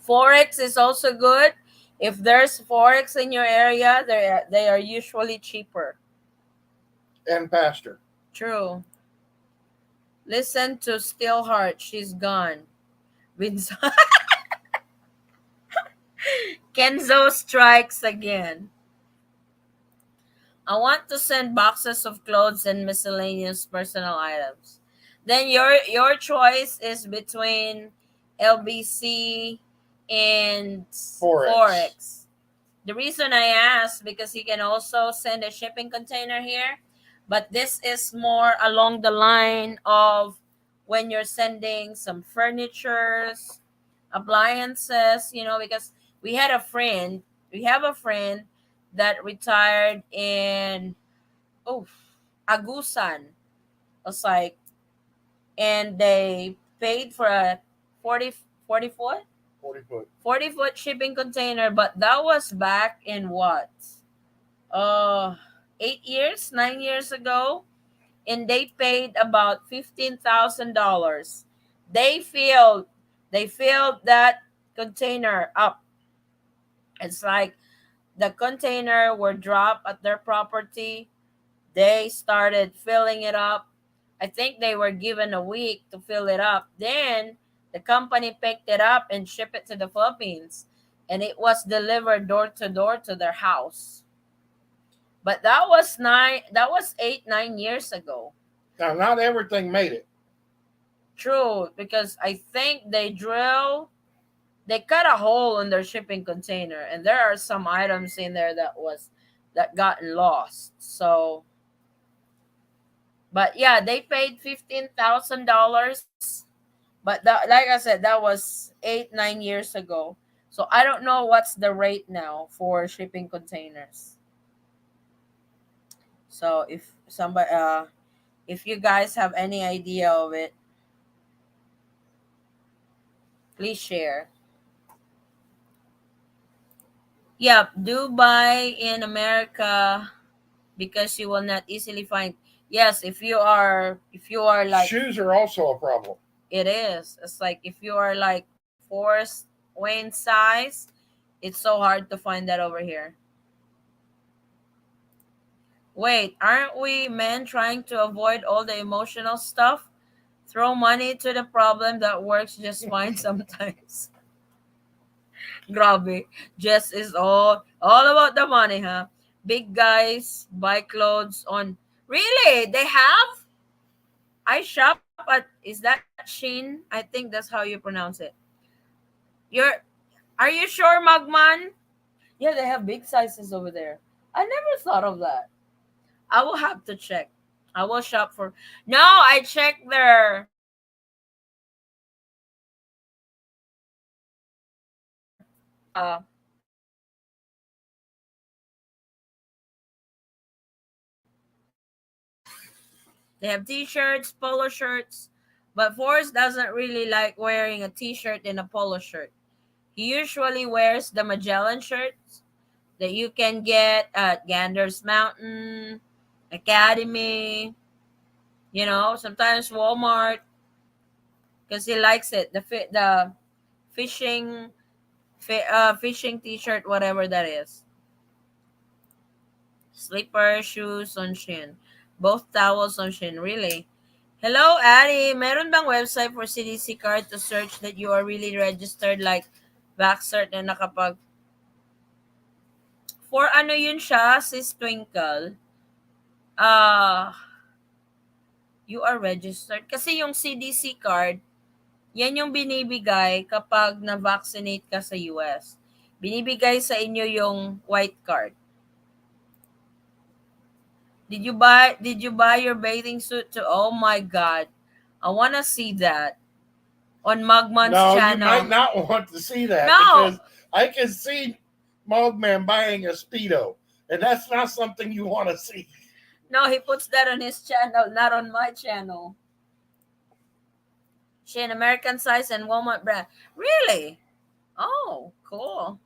Forex is also good. If there's Forex in your area, they are usually cheaper. And faster. True. Listen to Stillheart. She's gone. Vince- Kenzo strikes again. I want to send boxes of clothes and miscellaneous personal items. Then your choice is between LBC and Forex. Forex. The reason I ask because you can also send a shipping container here, but this is more along the line of when you're sending some furnitures, appliances, because we had a friend, we have a friend that retired in oh Agusan. It's like and they paid for a 40 40 foot 40 foot. 40-foot shipping container, but that was back in what? Uh 8 years, 9 years ago, and they paid about $15,000. They filled they filled that container up. It's like the container were dropped at their property. They started filling it up. I think they were given a week to fill it up. Then the company picked it up and shipped it to the Philippines. And it was delivered door to door to their house. But that was 8, 9 years ago. Now, not everything made it. True, because I think they cut a hole in their shipping container, and there are some items in there that gotten lost. So but yeah, they paid $15,000. But like I said, that was 8, 9 years ago. So I don't know what's the rate now for shipping containers. So if you guys have any idea of it, please share. Yep, do buy in America because you will not easily find. Yes, if you are like Shoes are also a problem. it is. It's like if you are like Forrest Wayne size, it's so hard to find that over here. Wait, aren't we men trying to avoid all the emotional stuff? Throw money to the problem that works just fine sometimes. Grabe. Just is all about the money, huh? Big guys buy clothes on. Really? They have? I shop at, is that Shein? I think that's how you pronounce it. You're, are you sure, Magman? Yeah, they have big sizes over there. I never thought of that. I will have to check. I will shop for. No, I checked they have t-shirts, polo shirts, but Forrest doesn't really like wearing a t-shirt and a polo shirt. He usually wears the Magellan shirts that you can get at Ganders Mountain, Academy, sometimes Walmart, because he likes it. The fishing fishing t-shirt, whatever that is. Slipper, shoes on Shin. Both towels on Shin. Really? Hello, Ari. Meron bang website for CDC card to search that you are really registered like Vaxcert na nakapag... For ano yun siya, sis Twinkle? You are registered. Kasi yung CDC card, yan yung binibigay kapag na-vaccinate ka sa US. Binibigay sa inyo yung white card. Did you buy your bathing suit too? Oh my god. I wanna see that on Mugman's No, you might channel. not want to see that No. because I can see Mogman buying a Speedo, and that's not something you want to see. No, he puts that on his channel, not on my channel. Shein American size and Walmart brand. Really? Oh, cool.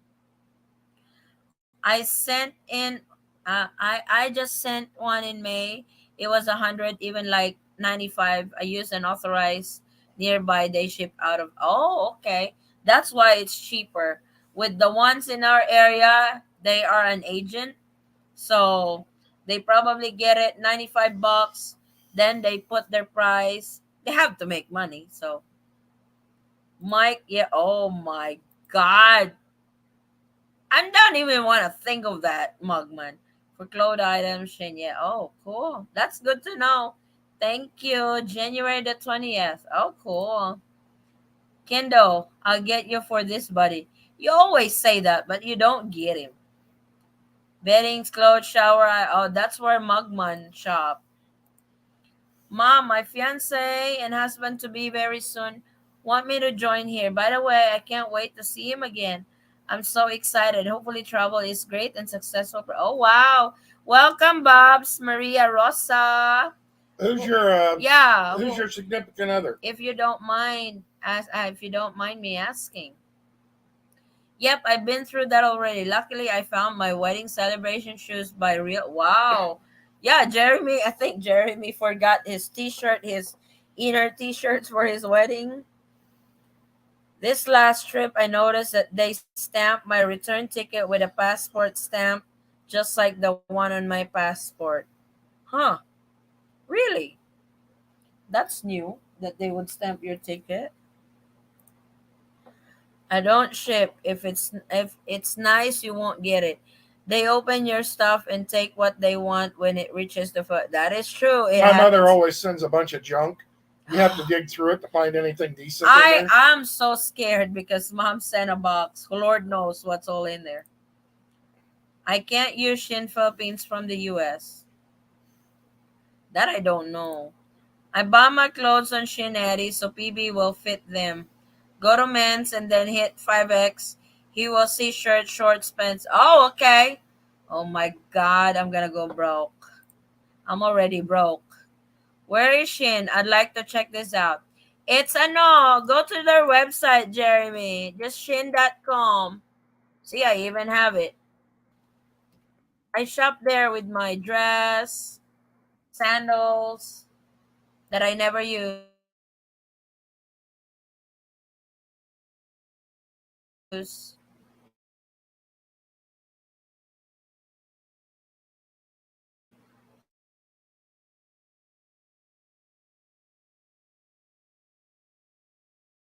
I sent in I just sent one in May. It was 100, even like 95. I used an authorized nearby. They ship out of. Oh, okay. That's why it's cheaper. With the ones in our area, they are an agent. So they probably get it 95 bucks. Then they put their price. They have to make money. So Mike, yeah, oh my god. I don't even want to think of that, Mugman. For clothes items, Shane. Yeah. Oh, cool. That's good to know. Thank you. January the 20th. Oh, cool. Kendo, I'll get you for this, buddy. You always say that, but you don't get him. Beddings, clothes, shower. Oh, that's where Mugman shop. Mom, my fiance and husband to be very soon want me to join here. By the way, I can't wait to see him again. I'm so excited. Hopefully, travel is great and successful. Oh, wow. Welcome, Bobs, Maria Rosa. Who's Who- your Yeah, who's your significant other? if you don't mind, if you don't mind me asking. Yep, I've been through that already. Luckily, I found my wedding celebration shoes by real. Wow. Yeah, Jeremy. I think Jeremy forgot his T-shirt, his inner T-shirts for his wedding. This last trip, I noticed that they stamped my return ticket with a passport stamp, just like the one on my passport. Huh? Really? That's new. That they would stamp your ticket. I don't ship. If it's nice, you won't get it. They open your stuff and take what they want when it reaches the foot. That is true. It My mother happens. always sends a bunch of junk. You have to dig through it to find anything decent in I there. am so scared because mom sent a box. Lord knows what's all in there. I can't use Shin Philippines from the US. That I don't know. I buy my clothes on Shin so PB will fit them. Go to men's and then hit 5X. He will see shirts, shorts, pants. Oh, okay. Oh my god, I'm gonna go broke. I'm already broke. Where is Shin? I'd like to check this out. It's ano, go to their website, Jeremy. Just shin.com. See, I even have it. I shop there with my dress, sandals that I never use.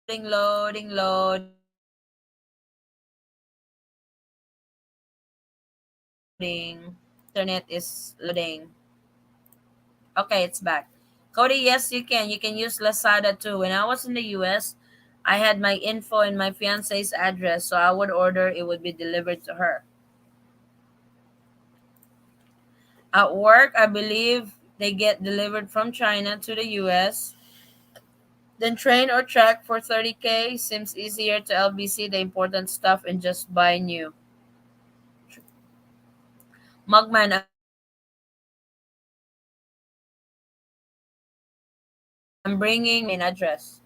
Loading. internet is loading. Okay, it's back. Cody, yes, you can. You can use Lazada too. When I was in the US, I had my info and my fiance's address, so I would order, it would be delivered to her. At work, I believe they get delivered from China to the US. Then train or track for 30K. Seems easier to LBC the important stuff and just buy new. Mugman, I'm bringing my address.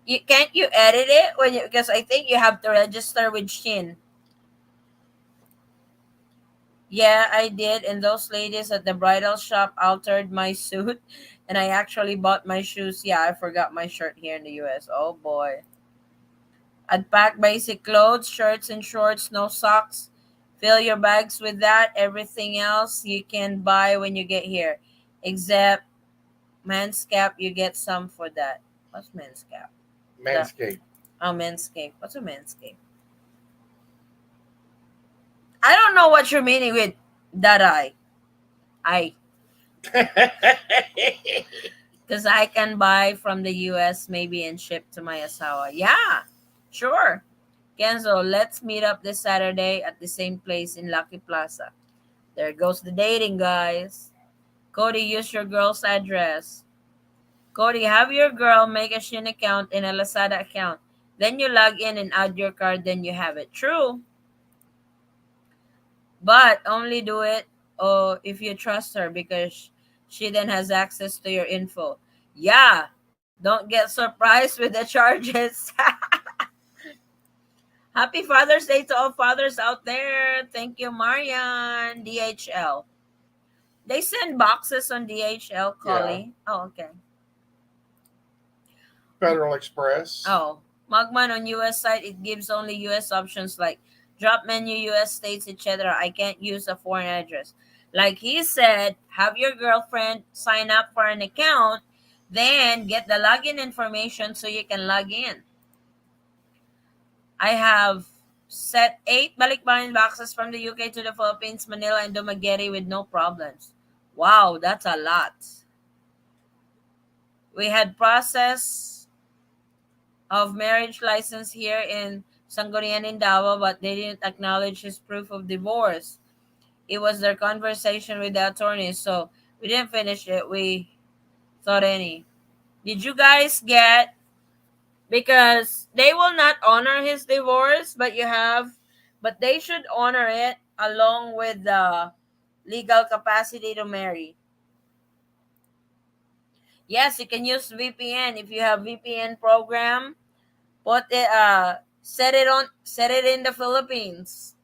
You can't you edit it when you, because I think you have to register with Shin. Yeah, I did, and those ladies at the bridal shop altered my suit, and I actually bought my shoes. Yeah, I forgot my shirt here in the US. Oh boy. I'd pack basic clothes, shirts and shorts, no socks. Fill your bags with that. Everything else you can buy when you get here. Except Manscaped, you get some for that. What's Manscaped? The Manscaped. Oh, Manscaped. What's a Manscaped? I don't know what you're meaning with that I because I can buy from the US maybe and ship to my asawa. Yeah, sure. Kenzo, let's meet up this Saturday at the same place in Lucky Plaza. There goes the dating, guys. Cody, use your girl's address. Cody, have your girl make a Shin account and a Lazada account. Then you log in and add your card, then you have it. True, but only do it if you trust her because she then has access to your info. Yeah, don't get surprised with the charges. Happy Father's Day to all fathers out there. Thank you, Marian. DHL. They send boxes on DHL, Yeah. Collie. Oh, okay. Federal Express. Oh, Magman on US site, it gives only US options like drop menu, US states, etc. I can't use a foreign address. Like he said, have your girlfriend sign up for an account, then get the login information so you can log in. I have set 8 balikbayan boxes from the UK to the Philippines, Manila, and Dumaguete with no problems. Wow, that's a lot. We had process of marriage license here in Sangguniang in Davao, but they didn't acknowledge his proof of divorce. It was their conversation with the attorney, so we didn't finish it. We thought any. Did you guys get, because they will not honor his divorce, but they should honor it along with the legal capacity to marry. Yes, you can use VPN if you have VPN program. Put it set it in the Philippines.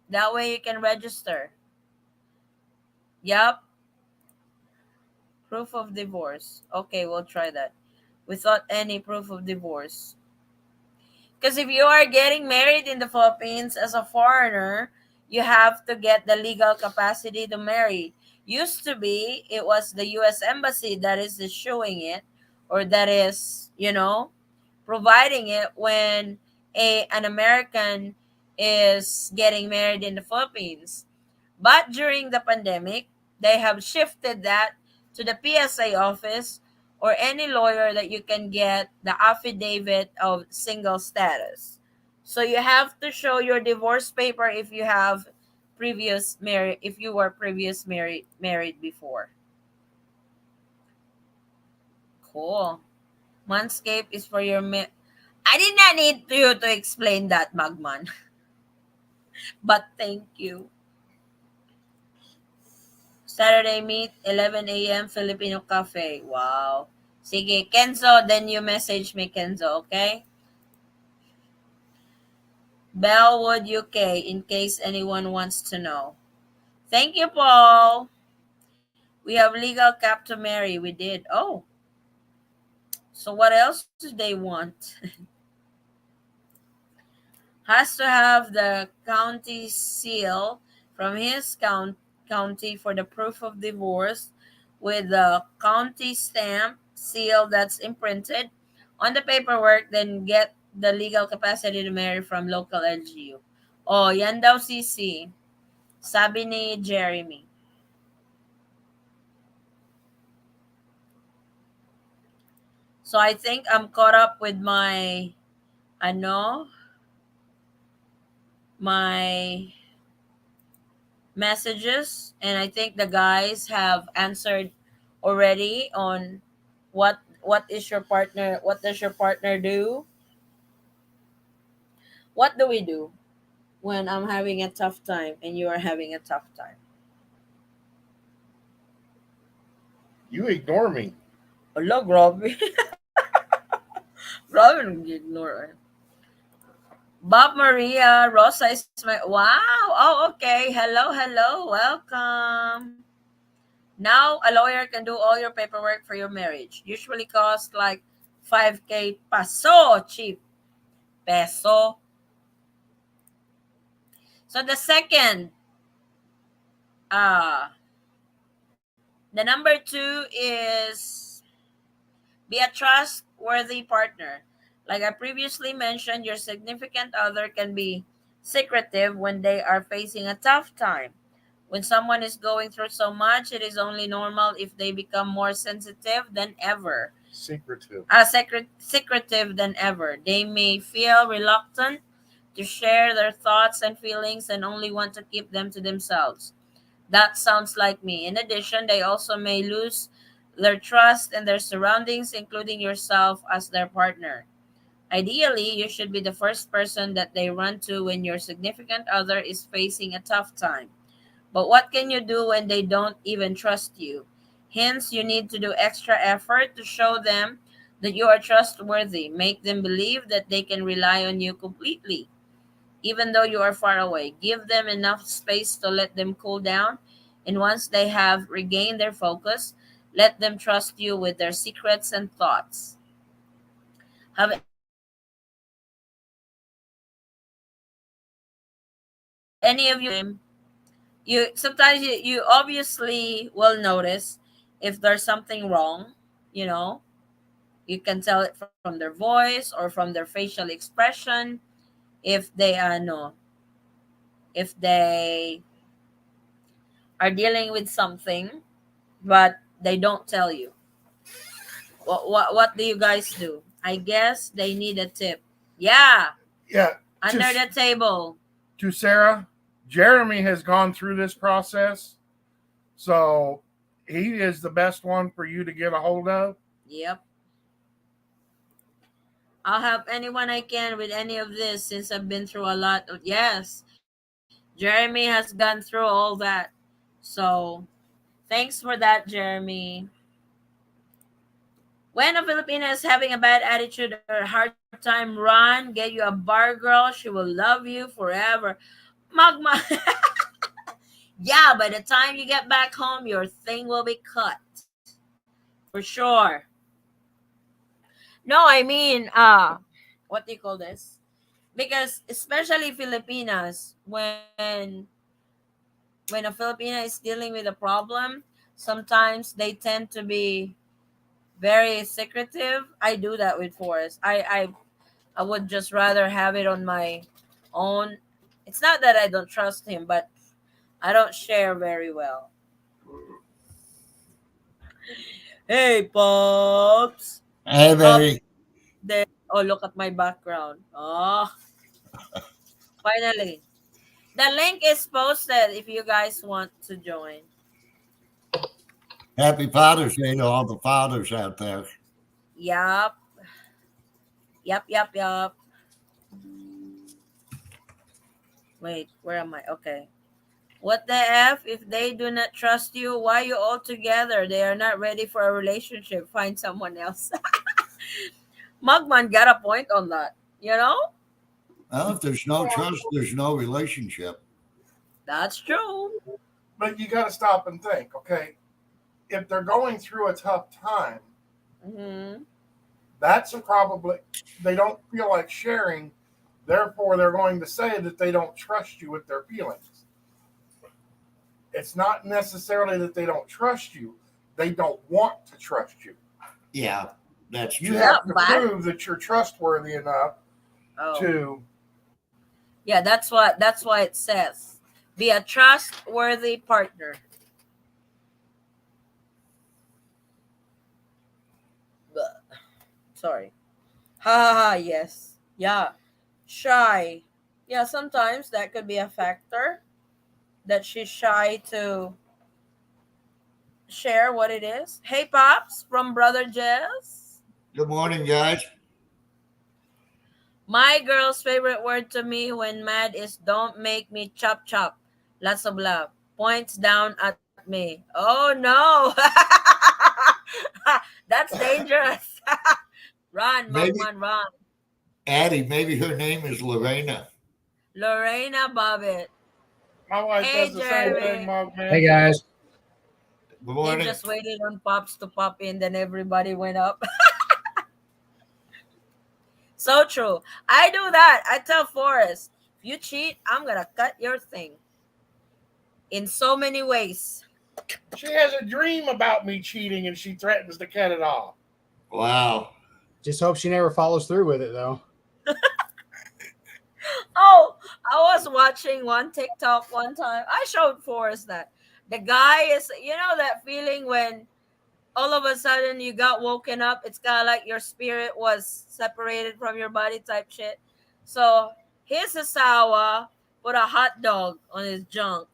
That way you can register. Yup, proof of divorce. Okay, we'll try that. Without any proof of divorce. Because if you are getting married in the Philippines as a foreigner, you have to get the legal capacity to marry. Used to be, it was the U.S. Embassy that is issuing it, or that is, providing it when an American is getting married in the Philippines. But during the pandemic, they have shifted that to the PSA office or any lawyer that you can get the affidavit of single status. So you have to show your divorce paper if you have previous married, if you were previous married before. Cool. Manscape is for your I did not need you to explain that, Magman. But thank you. Saturday meet, 11 a.m. Filipino Cafe. Wow. Sige, Kenzo, then you message me, Kenzo, okay? Bellwood, UK, in case anyone wants to know. Thank you, Paul. We have legal cap to marry. We did. Oh, so what else do they want? Has to have the county seal from his county for the proof of divorce with the county stamp seal that's imprinted on the paperwork, then get the legal capacity to marry from local LGU. Oh, yan daw CC. Sabi ni Jeremy. So I think I'm caught up with my ano, my messages, and I think the guys have answered already on what does your partner do? What do we do when I'm having a tough time and you are having a tough time? You ignore me. Hello, grabe. Grabe nag-ignore. Bob Maria, Rosa is my wow. Oh, okay. Hello, hello. Welcome. Now a lawyer can do all your paperwork for your marriage. Usually cost like 5K peso cheap. Peso. So the second, uh the number two is be a trustworthy partner. Like I previously mentioned, your significant other can be secretive when they are facing a tough time. When someone is going through so much, it is only normal if they become more sensitive than ever. Secretive. Secretive than ever. They may feel reluctant to share their thoughts and feelings and only want to keep them to themselves. That sounds like me. In addition, they also may lose their trust in their surroundings, including yourself as their partner. Ideally, you should be the first person that they run to when your significant other is facing a tough time. But what can you do when they don't even trust you? Hence, you need to do extra effort to show them that you are trustworthy. Make them believe that they can rely on you completely, even though you are far away. Give them enough space to let them cool down. And once they have regained their focus, let them trust you with their secrets and thoughts. Have any of you experienced any of you you sometimes you obviously will notice if there's something wrong, you know, you can tell it from their voice or from their facial expression if they no if they are dealing with something but they don't tell you. What do you guys do? I guess they need a tip. Yeah, Yeah. under the table. To Sarah, Jeremy has gone through this process, so he is the best one for you to get a hold of. Yep. I'll help anyone I can with any of this since I've been through a lot of yes. Jeremy has gone through all that. So thanks for that, Jeremy. When a Filipina is having a bad attitude or a hard time, run, get you a bar girl. She will love you forever. Magma. Yeah, by the time you get back home, your thing will be cut. For sure. No, I mean, what do you call this? Because especially Filipinas, when a Filipina is dealing with a problem, sometimes they tend to be very secretive. I do that with Forrest. I would just rather have it on my own. It's not that I don't trust him, but I don't share very well. Hey, Pops. Hey, Pops, baby. there. Oh, look at my background. Oh, finally. The link is posted if you guys want to join. Happy Father's Day to all the fathers out there. Yup. Yup, yup, yup. Wait, where am I? Okay. What the F? If they do not trust you, why you all together? They are not ready for a relationship. Find someone else. Mugman got a point on that. You know? Well, if there's no trust, there's no relationship. That's true. But you got to stop and think, okay? If they're going through a tough time, Hmm. that's probably they don't feel like sharing. Therefore, they're going to say that they don't trust you with their feelings. It's not necessarily that they don't trust you; they don't want to trust you. Yeah, that's You true. have Yeah, to but prove that you're trustworthy enough oh to. yeah, that's why it says. Be a trustworthy partner. Bleh. Sorry. Ha ha ha, yes. Yeah. Shy. Yeah, sometimes that could be a factor that she's shy to share what it is. Hey, Pops from Brother Jess. Good morning, guys. My girl's favorite word to me when mad is don't make me chop chop. Lots of love. Points down at me. Oh no. That's dangerous. Run, Maybe Mugman, run. Addie, maybe her name is Lorena. Lorena Bobbitt. My wife Hey, does the same thing, Jeremy. Mug Hey man. guys, Good He morning. just waited on Pops to pop in, then everybody went up. So true. I do that. I tell Forrest, if you cheat, I'm going to cut your thing in so many ways. She has a dream about me cheating and she threatens to cut it off. Wow. just hope she never follows through with it though. Oh, I was watching one TikTok one time. I showed Forrest that. The guy is, you know, that feeling when all of a sudden you got woken up. It's kind of like your spirit was separated from your body type shit. So his asawa put a hot dog on his junk.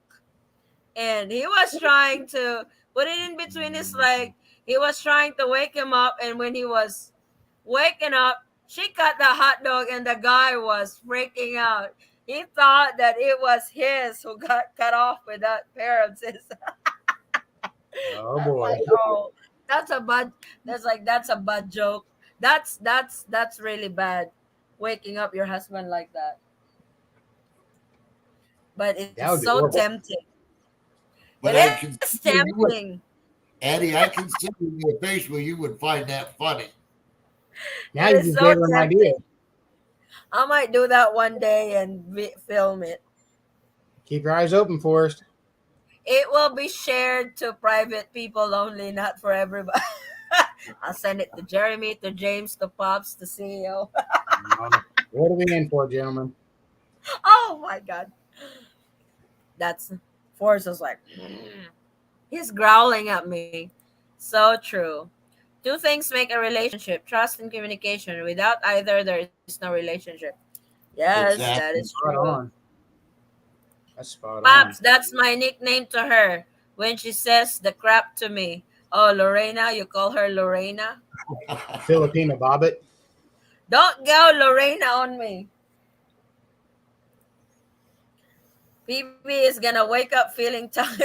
And he was trying to put it in between his leg. He was trying to wake him up. And when he was waking up, she cut the hot dog and the guy was freaking out. He thought that it was his who got cut off with that pair of scissors. Oh I'm boy. like, oh, that's a bad. That's a bad joke. That's really bad. Waking up your husband like that. But it's That would be so horrible. tempting. It But I is consider you would, tempting. Addie, I consider you a face where you would find that funny. Now It you is just so gave her an idea. tempting. I might do that one day and film it. Keep your eyes open, Forrest. It will be shared to private people only, not for everybody. I'll send it to Jeremy, to James, to Pops, to CEO. What are we in for, gentlemen? Oh my God. That's Forrest was like, "Mm." He's growling at me. So true. Two things make a relationship: trust and communication. Without either, there is no relationship. Yes, that is Exactly. Spot true. on. That's spot Pops, on. that's my nickname to her when she says the crap to me. Oh, Lorena, you call her Lorena? Filipina Bobbit. Don't go Lorena on me. PB is gonna wake up feeling tired.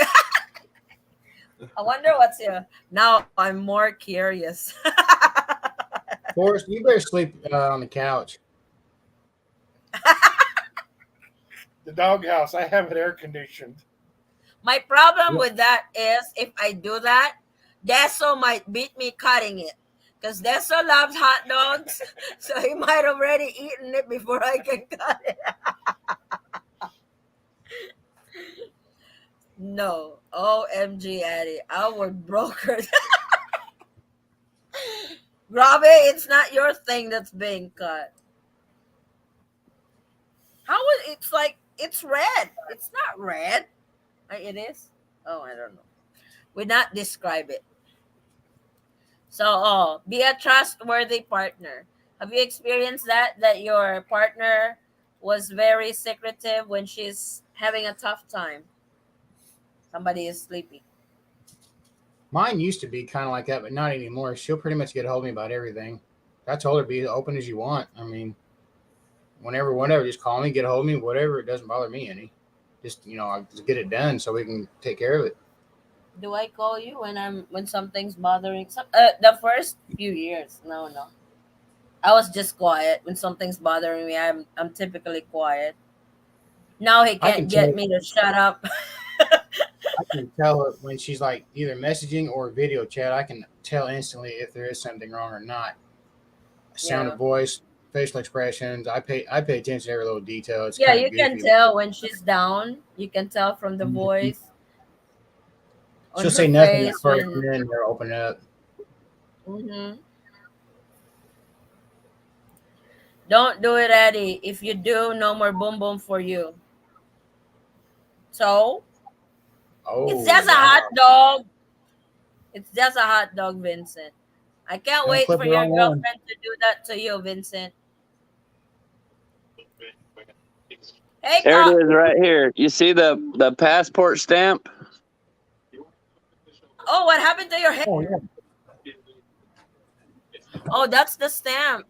I wonder what's here. Now I'm more curious. Forrest, you better sleep on the couch. The doghouse, I have it air conditioned. My problem Yeah. with that is if I do that, Deso might beat me cutting it. Because Deso loves hot dogs, so he might have already eaten it before I can cut it. No. OMG, Addie. I would broker. Grabe, it's not your thing that's being cut. How would it's like it's red? It's not red. It is. Oh, I don't know. We not describe it. So, oh, be a trustworthy partner. Have you experienced that your partner was very secretive when she's having a tough time? Somebody is sleepy. Mine used to be kind of like that, but not anymore. She'll pretty much get a hold of me about everything. I told her be as open as you want. I mean, whenever, just call me, get a hold of me, whatever. It doesn't bother me any. Just I'll just get it done so we can take care of it. Do I call you when something's bothering? The first few years, no, no. I was just quiet when something's bothering me. I'm typically quiet. Now he I can can't get tell. me to shut up. I can tell her when she's like either messaging or video chat. I can tell instantly if there is something wrong or not. Sound Yeah. of voice, facial expressions. I pay attention to every little detail. It's Yeah, kind of you can goofy. tell when she's down. You can tell from the Mhm. voice on She'll her say nothing at face first, and when. then they'll open up. Mhm. Don't do it, Eddie. If you do, no more boom boom for you. So it's Oh just a hot wow! dog. It's just a hot dog, Vincent. I can't Don't wait clip for the your wrong one. girlfriend to do that to you, Vincent. Hey, There it is right here. You see the passport stamp? oh, what happened to your hair? Oh yeah. Oh, that's the stamp.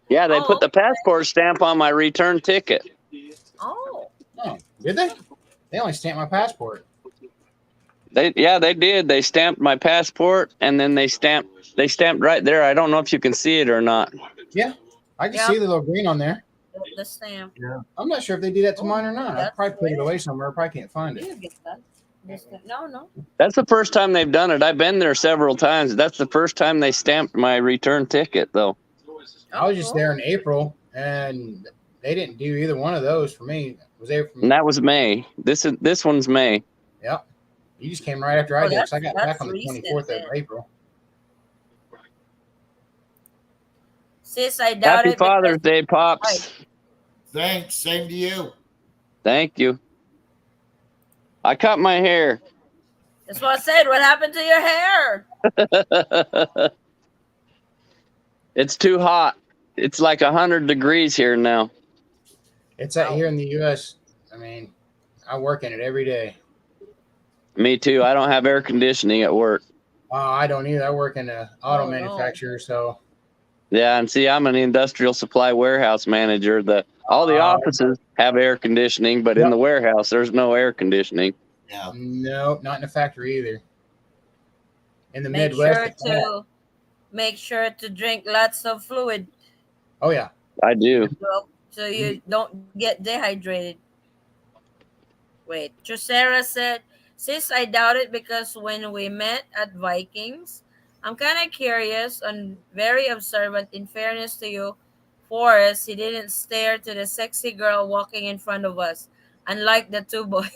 Yeah, they put Oh, the passport stamp on my return ticket. oh. Oh, did they? They only stamped my passport. They did. They stamped my passport and then they stamped right there. I don't know if you can see it or not. Yeah, I can Yeah, see the little green on there. the stamp. I'm not sure if they did that to Oh, mine or not. I that's probably put it great. away somewhere. I probably can't find Do it. you get that? No, no. That's the first time they've done it. I've been there several times. That's the first time they stamped my return ticket though. I Oh, was just cool. there in April, and they didn't do either one of those for me. I was there And from. that was May. This one's May. Yep. You just came right after I Oh, did, because I got back that's on the recent 24th of then. April. Sis, I doubt Happy it because Father's Day, right. Pops. Thanks. Same to you. Thank you. I cut my hair. That's what I said. What happened to your hair? It's too hot. It's like 100 degrees here now. It's out Wow. here in the U.S. I mean, I work in it every day. Me too. I don't have air conditioning at work. I don't either. I work in a auto Oh, no. manufacturer, so Yeah, and see, I'm an industrial supply warehouse manager. All the offices have air conditioning, but in Yep. the warehouse, there's no air conditioning. Yeah. no, not in the factory either. In the Make Midwest, sure it's hot. to drink lots of fluid Oh yeah, I do. so you don't get dehydrated. Wait, Trusera said, sis, I doubt it because when we met at Vikings, I'm kind of curious and very observant. In fairness to you, Forrest, he didn't stare to the sexy girl walking in front of us, unlike the two boys.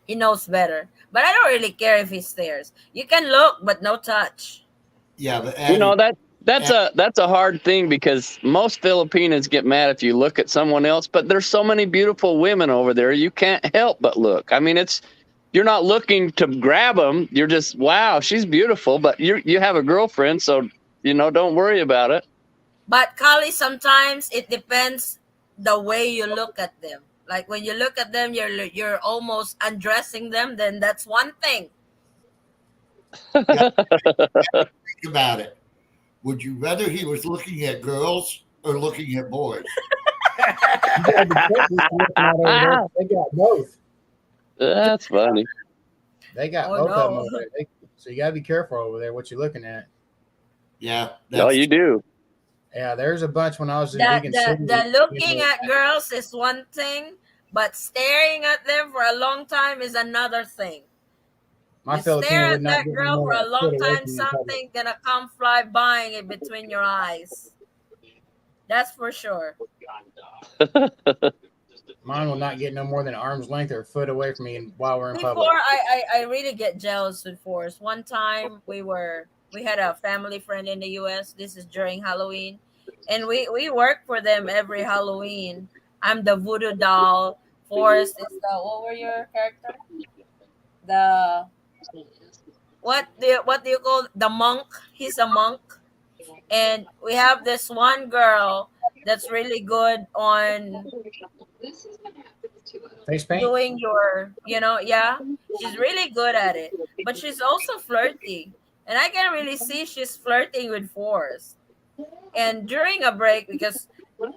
He knows better. But I don't really care if he stares. You can look, but no touch. Yeah, but You know that's a hard thing because most Filipinos get mad if you look at someone else, but there's so many beautiful women over there, you can't help but look. I mean, you're not looking to grab them. You're just, wow, she's beautiful, but you have a girlfriend, so don't worry about it. But Kali, sometimes it depends the way you look at them. Like when you look at them, you're almost undressing them. Then that's one thing. think about it. Would you rather he was looking at girls or looking at boys? you gotta be careful what you're looking at over there. They got both. That's funny. They got Oh, both of them no. over there. So you gotta be careful over there what you're looking at. Yeah. Oh, you do. Yeah, there's a bunch when I was in The, Vegan the, City. the looking at girls is one thing, but staring at them for a long time is another thing. My You Filipino stare would at not that get me girl more for than a a long foot away time, from me in public. something gonna come fly by in between your eyes. That's for sure. Mine will not get no more than arm's length or a foot away from me while we're in Before public. I really get jealous with Forrest. One time we had a family friend in the US. This is during Halloween. And we work for them every Halloween. I'm the voodoo doll. Forrest is the what were your character? The what do you call the monk? He's a monk. And we have this one girl that's really good on Face paint? doing your, yeah, she's really good at it, but she's also flirty, and I can really see she's flirting with Forrest. And during a break, because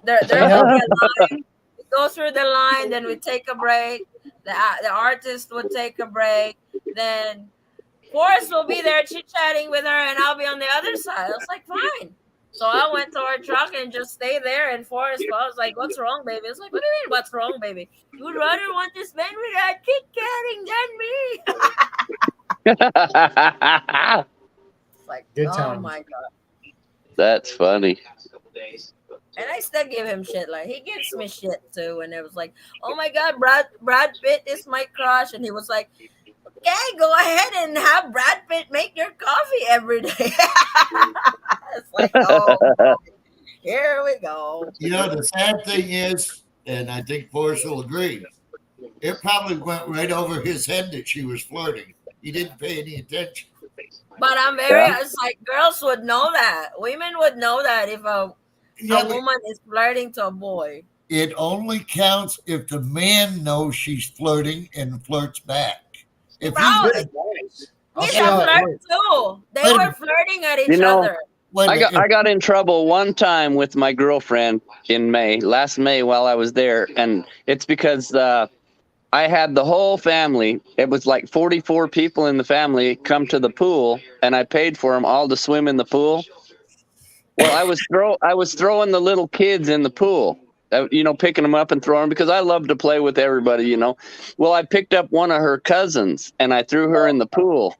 there will be a line, we go through the line, then we take a break. The artist would take a break, then Forrest will be there chit chatting with her, and I'll be on the other side. I was like, fine. So I went to our truck and just stay there. And Forrest was like, "What's wrong, baby?" I was like, "What do you mean, what's wrong, baby? You would rather want to spend with that chit chatting than me." It's like, Good oh times. my god. That's funny. And I still give him shit. Like he gives me shit too. And it was like, "Oh my god, Brad Pitt is my crush," and he was like, "Okay, go ahead and have Brad Pitt make your coffee every day." It's like, oh, here we go. The sad thing is, and I think Forrest will agree. It probably went right over his head that she was flirting. He didn't pay any attention. But I'm very, Yeah. it's like girls would know that. Women would know that if a Yeah, but woman is flirting to a boy. it only counts if the man knows she's flirting and flirts back. If he's Bro, Good advice. I'll he's see a how it flirt works. too. They Wait a were minute. flirting at each You know, other. wait a minute, I got in trouble one time with my girlfriend in last May while I was there, and it's because I had the whole family. It was like 44 people in the family come to the pool, and I paid for them all to swim in the pool. Well, I was throwing the little kids in the pool, picking them up and throwing them because I love to play with everybody. Well, I picked up one of her cousins and I threw her in the pool.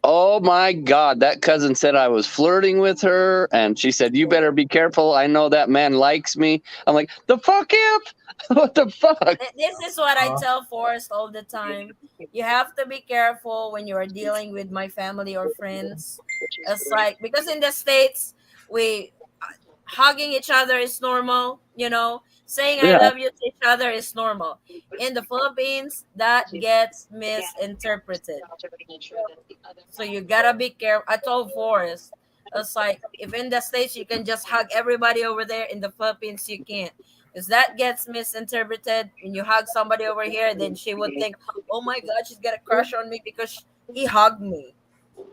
Oh my God, that cousin said I was flirting with her, and she said, "You better be careful. I know that man likes me." I'm like, "The fuck him? What the fuck?" This is what I Uh, tell Forrest all the time. You have to be careful when you are dealing with my family or friends. It's like, because in the States, we hugging each other is normal, saying I Yeah, love you to each other is normal. In the Philippines, that gets misinterpreted. So you gotta be careful. I told Forrest, it's like, if in the States you can just hug everybody over there, in the Philippines you can't. Because that gets misinterpreted. When you hug somebody over here, then she would think, oh my God, she's got a crush on me because he hugged me.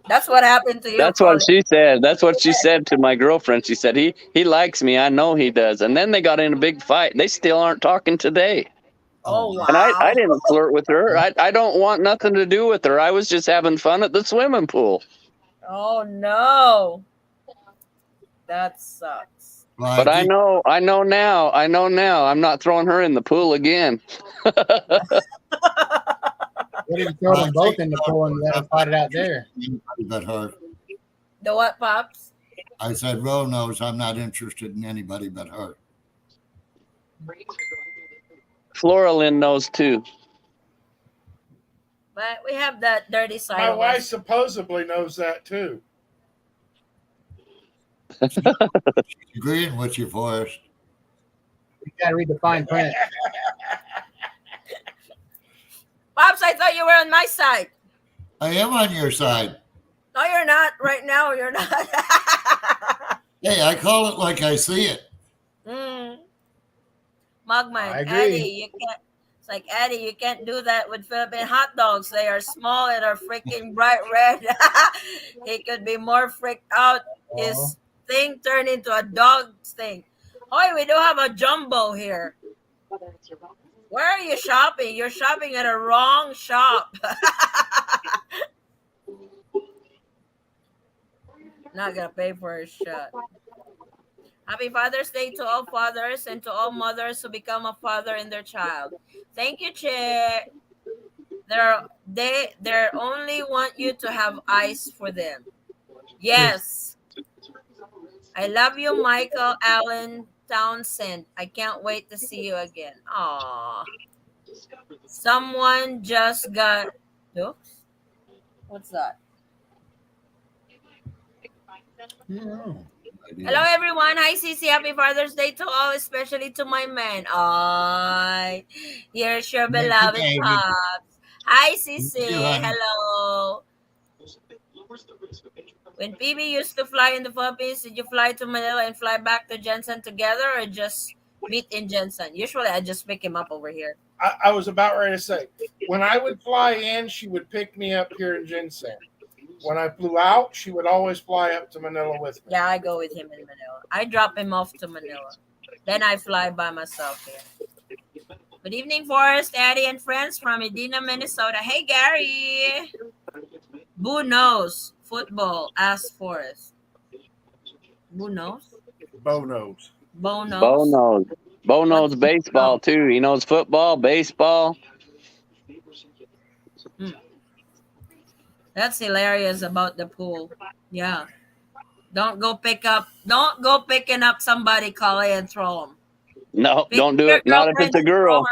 That's what happened to you, that's what probably. she said. That's what she said to my girlfriend. She said he likes me. I know he does. And then they got in a big fight. They still aren't talking today. Oh, oh, And I wow. didn't flirt with her. I don't want nothing to do with her. I was just having fun at the swimming pool. Oh, no. That sucks. well, But I think I know now. I'm not throwing her in the pool again. What if you throw I them both think in the pool and let them fight it out there? anybody but her. The what, Pops? I said, Ro knows I'm not interested in anybody but her. Floralyn knows too. But we have that dirty side My of wife us. supposedly knows that too. She's agreeing with you, Forrest. You got to read the fine print. Pops, I thought you were on my side. I am on your side. No, you're not. Right now, you're not. Hey, I call it like I see it. mm. I Mugman, agree. Eddie, you can't. It's like, Eddie, you can't do that with Philippine hot dogs. They are small and are freaking bright red. He could be more freaked out. Oh, His thing turned into a dog's thing. Oh, we do have a jumbo here. Where are you shopping? You're shopping at a wrong shop. Not gonna pay for a shot. Happy Father's Day to all fathers and to all mothers who become a father in their child. Thank you, Che. They only want you to have eyes for them. Yes. I love you, Michael Allen Townsend. I can't wait to see you again. Aw. Someone just got. Oops. What's that? no. Hello, everyone. Hi, Cece. Happy Father's Day to all, especially to my man. Ay, here's your Thank you, beloved David. Pops. Hi, Thank Cece. you, honey. Hello. When PB used to fly in the Philippines, did you fly to Manila and fly back to Jensen together, or just meet in Jensen? Usually, I just pick him up over here. I was about ready to say, when I would fly in, she would pick me up here in Ginseng. When I flew out, she would always fly up to Manila with me. Yeah, I go with him in Manila. I drop him off to Manila. Then I fly by myself here. Good evening, Forrest, Eddie, and friends from Edina, Minnesota. Hey, Gary. Boo knows football, asked Forrest. Boo knows? Bo knows. Bo knows? Bo knows. Bo knows What's baseball too. He knows football, baseball. That's hilarious about the pool. Yeah. Don't go picking up somebody, Collie, and throw them. No, Pick don't do your it. Not if girlfriend it's a and girl.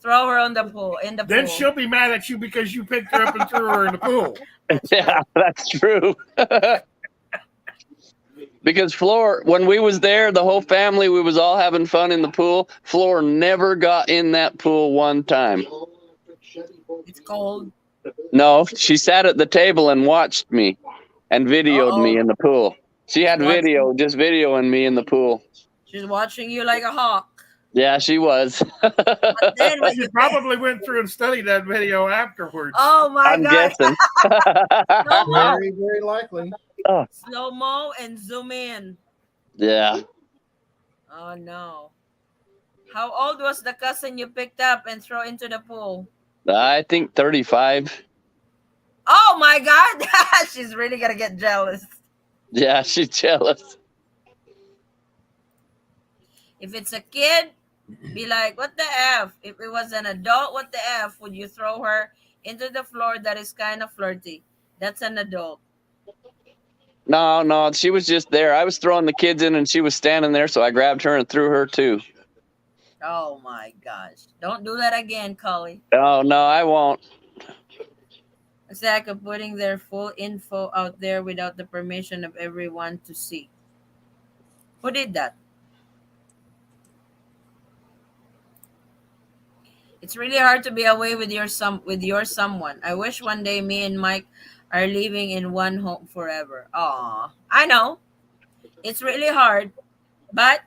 throw her on the pool, in the Then pool. she'll be mad at you because you picked her up and threw her in the pool. Yeah, that's true. Because Floor, when we was there, the whole family, we was all having fun in the pool. Floor never got in that pool one time. It's cold. No, she sat at the table and watched me and videoed me Uh-oh. in the pool. She She's had watching. just videoing me in the pool. She's watching you like a hawk. Yeah, she was. But then when She you probably went through and studied that video afterwards. oh my I'm god, guessing. slow mo, Very, very likely. Oh, slow mo, and zoom in. yeah. Oh no. How old was the cousin you picked up and throw into the pool? I think 35. Oh my god, she's really gonna get jealous. Yeah, she's jealous. If it's a kid, be like, what the F? If it was an adult, what the F would you throw her into the floor that is kind of flirty? That's an adult. No, she was just there. I was throwing the kids in and she was standing there, so I grabbed her and threw her too. Oh my gosh. Don't do that again, Cully. Oh, no, I won't. It's like putting their full info out there without the permission of everyone to see. Who did that? It's really hard to be away with your someone. I wish one day me and Mike are living in one home forever. Aw, I know. It's really hard, but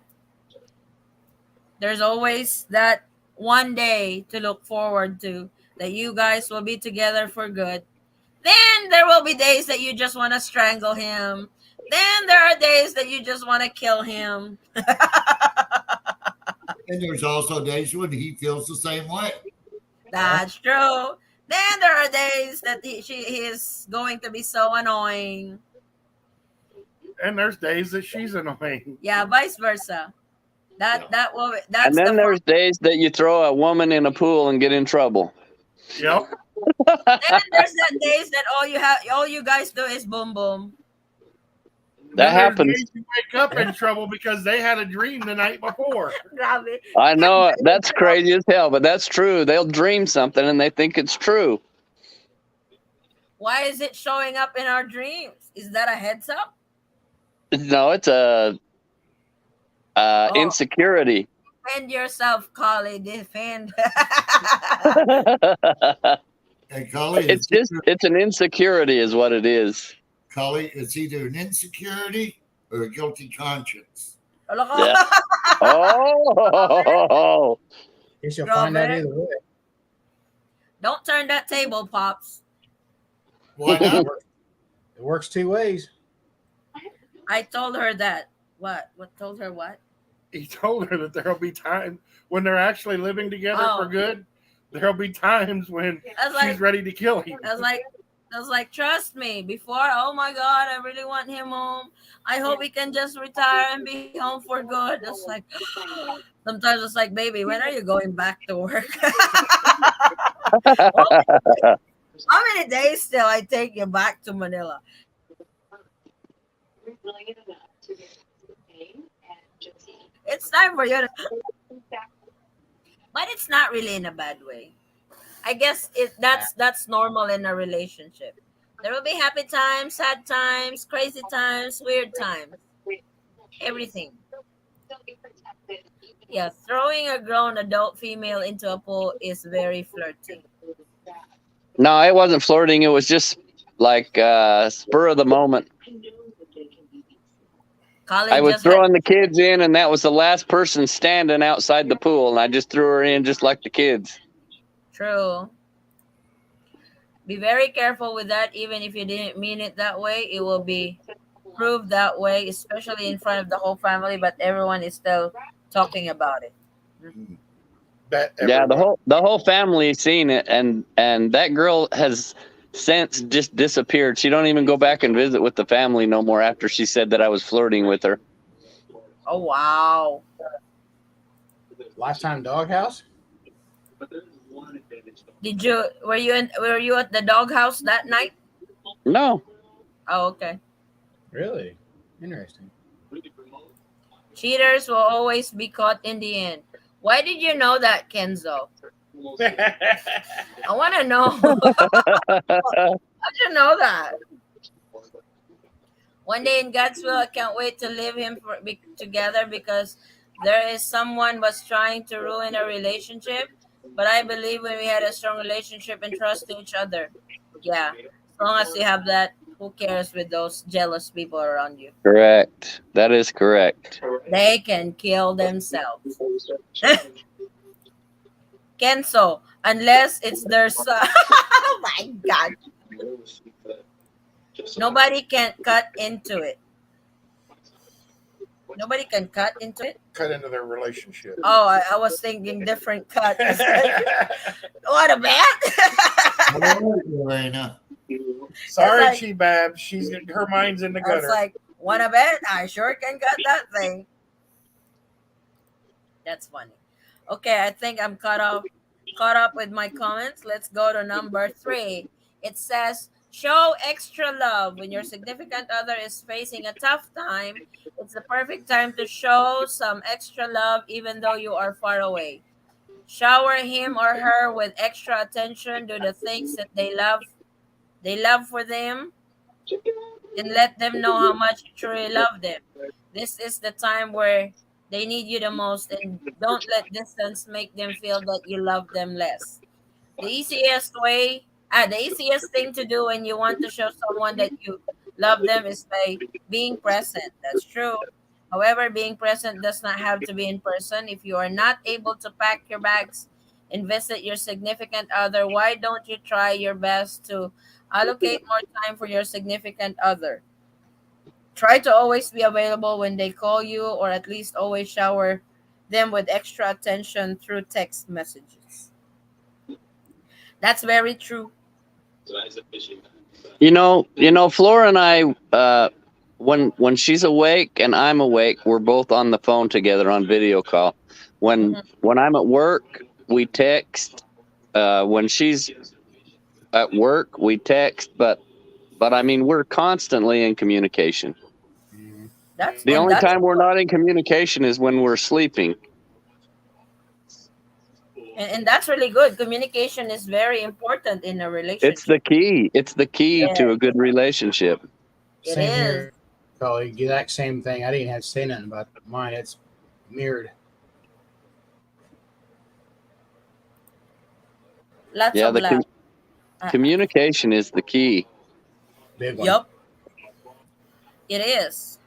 there's always that one day to look forward to that you guys will be together for good. Then there will be days that you just want to strangle him. Then there are days that you just want to kill him. And there's also days when he feels the same way. That's true. Then there are days that he is going to be so annoying. And there's days that she's annoying. Yeah, vice versa. That's And then there's days that you throw a woman in a pool and get in trouble. Yep. Then there's that days that all you guys do is boom boom. That Then there's happens. days you wake up in trouble because they had a dream the night before. Grabe. I know that's crazy as hell, but that's true. They'll dream something and they think it's true. Why is it showing up in our dreams? Is that a heads up? No, it's a insecurity. Defend yourself, Collie. Defend. And Cully, it's an insecurity is what it is. Cully, it's either an insecurity or a guilty conscience. Yeah. Oh, Guess you'll find out Robert. either way. Don't turn that table, Pops. Why not? It works two ways. I told her that. What? What told her what? He told her that there'll be times when they're actually living together for good. There'll be times when I was like, she's ready to kill him. I was like, trust me. Before, oh my God, I really want him home. I hope he can just retire and be home for good. It's like, sometimes it's like, baby, when are you going back to work? How many days till I take you back to Manila? It's time for you to, but it's not really in a bad way. I guess that's normal in a relationship. There will be happy times, sad times, crazy times, weird times, everything. Yeah, throwing a grown adult female into a pool is very flirty. no, it wasn't flirting. It was just like spur of the moment. Colin I was just throwing the kids in, and that was the last person standing outside the pool, and I just threw her in just like the kids. True. Be very careful with that. Even if you didn't mean it that way, it will be proved that way, especially in front of the whole family. But everyone is still talking about it. Yeah, the whole family seen it, and that girl has since just disappeared. She don't even go back and visit with the family no more after she said that I was flirting with her. Oh wow! Lifetime doghouse? Were you at the doghouse that night? No, Oh, okay. Really? Interesting. Cheaters will always be caught in the end. Why did you know that, Kenzo? I want to know. How'd you know that? One day in God's will, I can't wait to live him together because there is someone was trying to ruin a relationship. But I believe when we had a strong relationship and trust to each other, yeah, as long as you have that, who cares with those jealous people around you? Correct. That is correct. They can kill themselves. Kenso, unless it's their son. Oh my God. Nobody can cut into it. Nobody can cut into it. Cut into their relationship. Oh, I was thinking different cut. It's like, what a bat. Elena. Sorry, It's Chibab. Her mind's in the I was gutter. like, want a bet? I sure can cut that thing. That's funny. Okay, I think I'm caught up with my comments. Let's go to number 3. It says, show extra love when your significant other is facing a tough time. It's the perfect time to show some extra love even though you are far away. Shower him or her with extra attention. Do the things that they love for them, and let them know how much you truly love them. This is the time where they need you the most, and don't let distance make them feel that you love them less. The easiest way, the easiest thing to do when you want to show someone that you love them is by being present. That's true. However, being present does not have to be in person. If you are not able to pack your bags and visit your significant other, why don't you try your best to allocate more time for your significant other? Try to always be available when they call you, or at least always shower them with extra attention through text messages. That's very true. Flora and I, when she's awake and I'm awake, we're both on the phone together on video call. When Mhm. when I'm at work, we text. When she's at work, we text. But I mean, we're constantly in communication. Mhm. The only That's time we're not in communication is when we're sleeping. and that's really good. Communication is very important in a It's the relationship. key. It's the key to a Yes, good relationship. it Same is. here, colleague. Exact same thing. I didn't have to say nothing about mine. It's mirrored. Lots Yeah, of the love. Uh, communication is the key. Big one. yup, it is.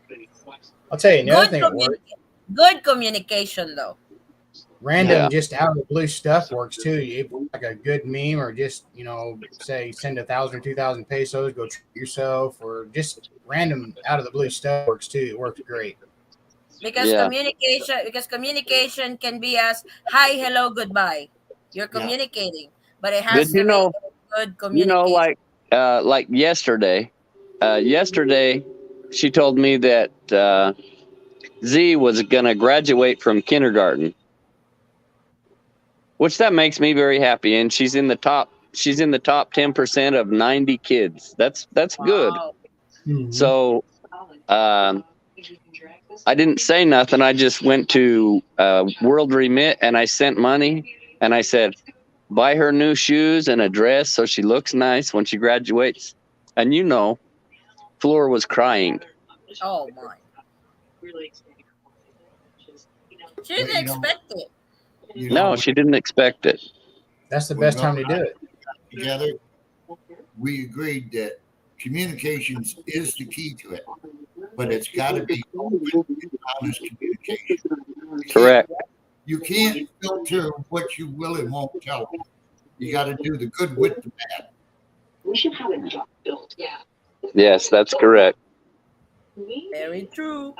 I'll tell you another Good thing at work. good communication though. Random, Yeah. just out of the blue stuff works too. You like a good meme, or just say send 1,000 or 2,000 pesos, go treat yourself, or just random out of the blue stuff works too. It works great. Yeah. Because communication can be as hi, hello, goodbye. You're Yeah. communicating, but it Did has to be good communication. like yesterday? Yesterday, she told me that Z was gonna graduate from kindergarten, which that makes me very happy. And she's in the top. She's in the top 10% of 90 kids. That's good. Wow. Mm-hmm. So I didn't say nothing. I just went to World Remit and I sent money, and I said, buy her new shoes and a dress so she looks nice when she graduates. And Floor was crying. Oh my. She But didn't expect it. No, she didn't expect it. That's the when best Bill time to and do I it. got together, we agreed that communications is the key to it, but it's got to be open and honest communication. Correct. You can't filter what you will and won't tell them. You got to do the good with the bad. Yes, that's correct. Very true.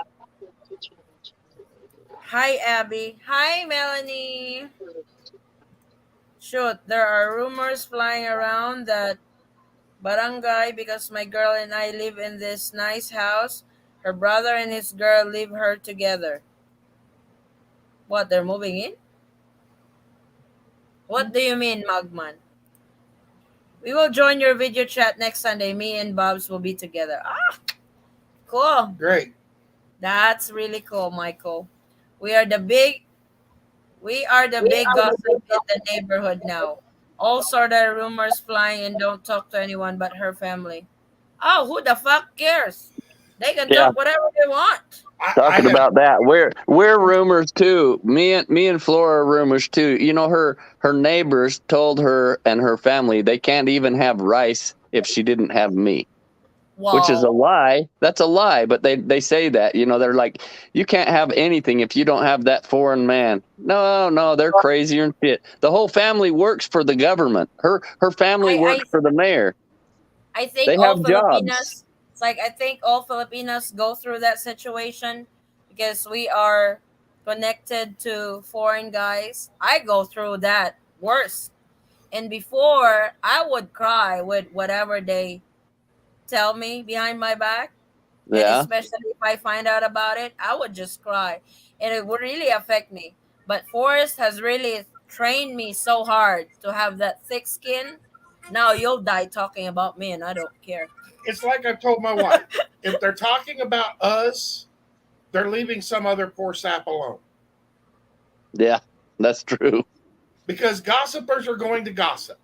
Hi, Abby. Hi, Melanie. Shoot, there are rumors flying around that barangay, because my girl and I live in this nice house, her brother and his girl leave her together. What, they're moving in? What do you mean, Magman? We will join your video chat next Sunday. Me and Bobs will be together. Ah, cool. Great. That's really cool, Michael. We are the big big gossip in the neighborhood now. All sort of rumors flying, and don't talk to anyone but her family. Oh, who the fuck cares? They can Yeah. talk whatever they want. I Talking have about that, we're rumors too. Me and Flora are rumors too. You know, her neighbors told her and her family they can't even have rice if she didn't have me, which is a Wow. lie. That's a lie, but they say that. You know, they're like, you can't have anything if you don't have that foreign man. No, no, they're crazier and shit. The whole family works for the government. Her family I works for the mayor. I think They all have jobs. Filipinos, it's like I think all Filipinos go through that situation because we are connected to foreign guys. I go through that worse. And before, I would cry with whatever they tell me behind my back. And Yeah. especially if I find out about it, I would just cry. And it would really affect me. But Forrest has really trained me so hard to have that thick skin. Now you'll die talking about me, and I don't care. it's like I've told my wife. If they're talking about us, they're leaving some other poor sap alone. Yeah, that's true. Because gossipers are going to gossip.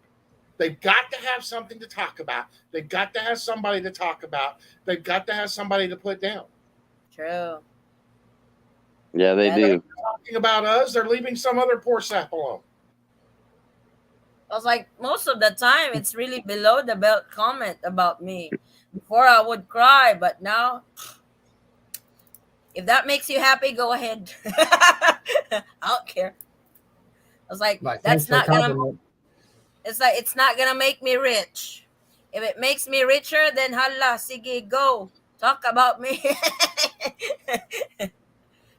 They've got to have something to talk about. They've got to have somebody to talk about. They've got to have somebody to put down. True. Yeah, they Yeah, do. Talking about us, they're leaving some other poor sap alone. I was like, most of the time, it's really below the belt comment about me. Before I would cry, but now, if that makes you happy, go ahead. I don't care. I was like, Like, thanks that's for the not gonna. compliment. It's like it's not gonna make me rich. If it makes me richer, then hala, sige, go talk about me.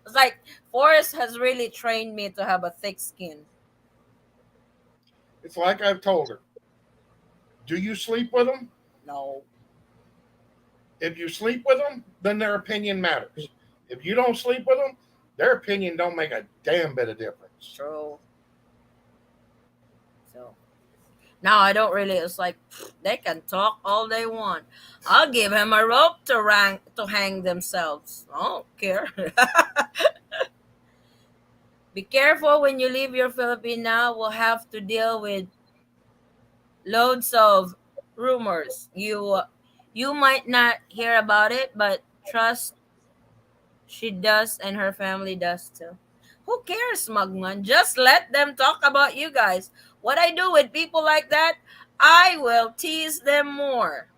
It's like Forrest has really trained me to have a thick skin. It's like I've told her. Do you sleep with them? No, If you sleep with them, then their opinion matters. If you don't sleep with them, their opinion don't make a damn bit of difference. true. So now I don't really. It's like they can talk all they want. I'll give him a rope to hang themselves. I don't care. Be careful when you leave your Philippine now. We'll have to deal with loads of rumors. You might not hear about it, but trust she does and her family does too. Who cares, Magman? Just let them talk about you guys. What I do with people like that, I will tease them more.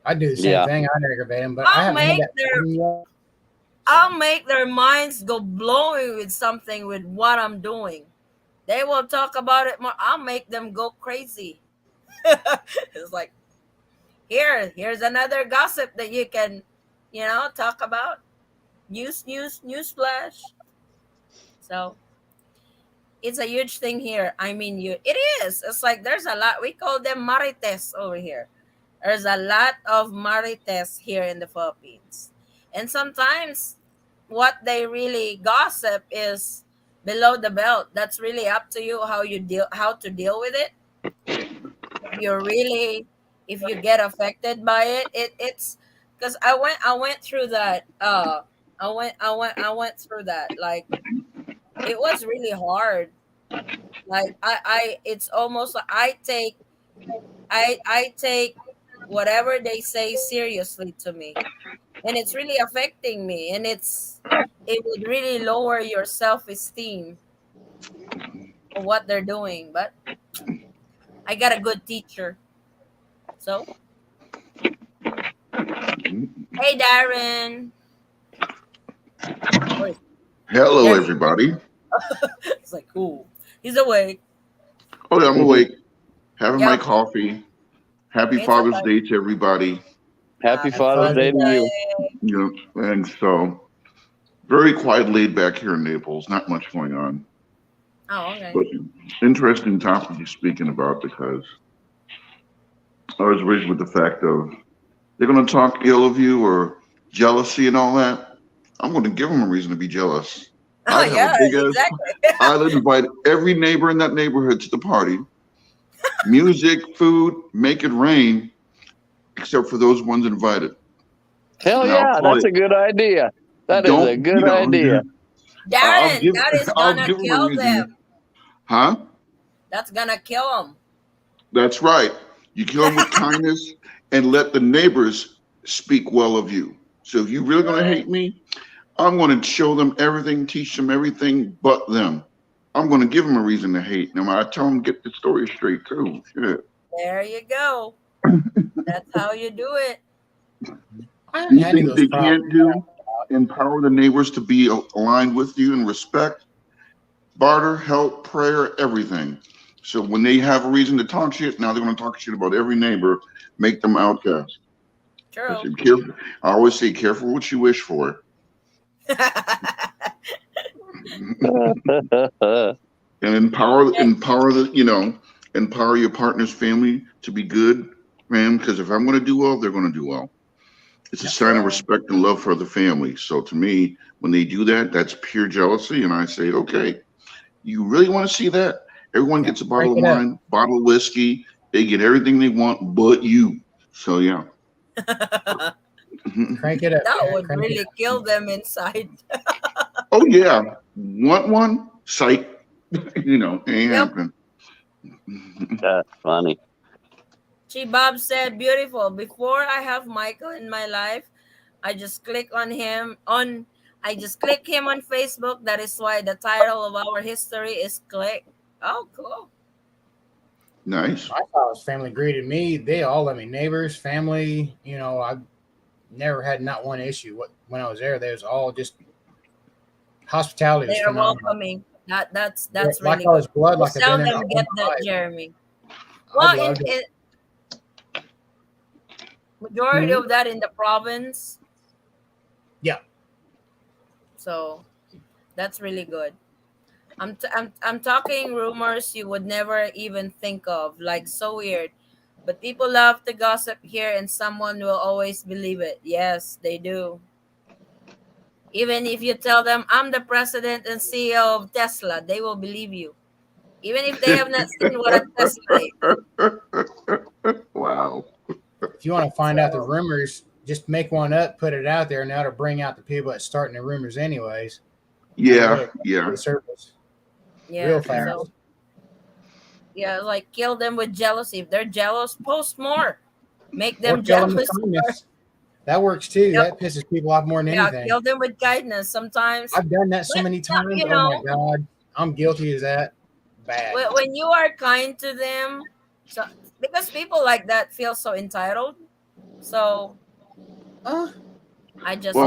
I do the same Yeah. thing. I aggravate them, but I I'll haven't had make that their problem yet. I'll make their minds go blowing with something with what I'm doing. They will talk about it more. I'll make them go crazy. It's like here's another gossip that you can, talk about. News flash. So it's a huge thing here. I mean, it is. It's like there's a lot. We call them marites over here. There's a lot of marites here in the Philippines, and sometimes what they really gossip is below the belt. That's really up to you how to deal with it. You're really if you get affected by it's because I went through that. I went through that. Like it was really hard. Like it's almost like I take whatever they say seriously to me, and it's really affecting me, and it would really lower your self-esteem of what they're doing. But I got a good teacher. So hey, Darren. Wait, Hello, there he everybody. It's like cool. He's awake. Oh, yeah, I'm awake, having my Yep. coffee. Happy It's Father's okay. Day to everybody. Happy Happy Father's Father's Day to you. Day. You know, and so very quiet, laid back here in Naples. Not much going on, Oh, okay. but interesting topic you're speaking about because I was raised with the fact of they're going to talk ill of you or jealousy and all that. I'm going to give them a reason to be jealous. Oh, I'd have a yeah, big ass. exactly. I'd invite every neighbor in that neighborhood to the party. Music, food, make it rain, except for those ones invited. Hell And I'll yeah, call that's it. a good idea. That is a Don't good idea. I'll Darren, give. that is I'll gonna give them a kill reason. them. Huh? That's gonna kill them. That's right. You kill them with kindness and let the neighbors speak well of you. So if you're really going to hate me, I'm going to show them everything, teach them everything but them. I'm going to give them a reason to hate them. I tell them get the story straight too. Shit. There you go. That's how you do it. I You haven't had any think of they those problems. can't do empower the neighbors to be aligned with you and respect, barter, help, prayer, everything. So when they have a reason to talk shit, now they're going to talk shit about every neighbor, make them outcasts. True. I always say, careful what you wish for. And empower your partner's family to be good, man. Because if I'm going to do well, they're going to do well. It's a sign of respect and love for the family. So to me, when they do that, that's pure jealousy. And I say, okay, you really want to see that? Everyone gets a bottle of wine, bottle of whiskey. They get everything they want, but you. So yeah. Crank it up. That man. would Crank it really up. kill them inside. Oh yeah. Want one? Psych. Ain't happening. That's funny. Bob said, beautiful. Before I have Michael in my life, I just click him on Facebook. That is why the title of our history is Click. Oh, cool. Nice. I thought his family greeted me. They all let me, neighbors, family. I've never had not one issue. When I was there, they was all just hospitality. They are welcoming. That's like really all his good. blood. Like Tell I've been them there get that, Jeremy. Well, majority of that in the province. Yeah. So that's really good. I'm talking rumors you would never even think of, like so weird. But people love to gossip here and someone will always believe it. Yes, they do. Even if you tell them I'm the president and CEO of Tesla, they will believe you. Even if they have not seen what a Tesla is. Wow. If you want to find out the rumors, just make one up, put it out there, and that'll bring out the people that's starting the rumors anyways. Yeah. The surface. Yeah. Real fast. So, like kill them with jealousy. If they're jealous, post more. Make them jealous. That works too. Yep. That pisses people off more than anything. Kill them with kindness sometimes. I've done that so many times. Oh my God. I'm guilty of that. Bad. When you are kind to them, so because people like that feel so entitled. So I just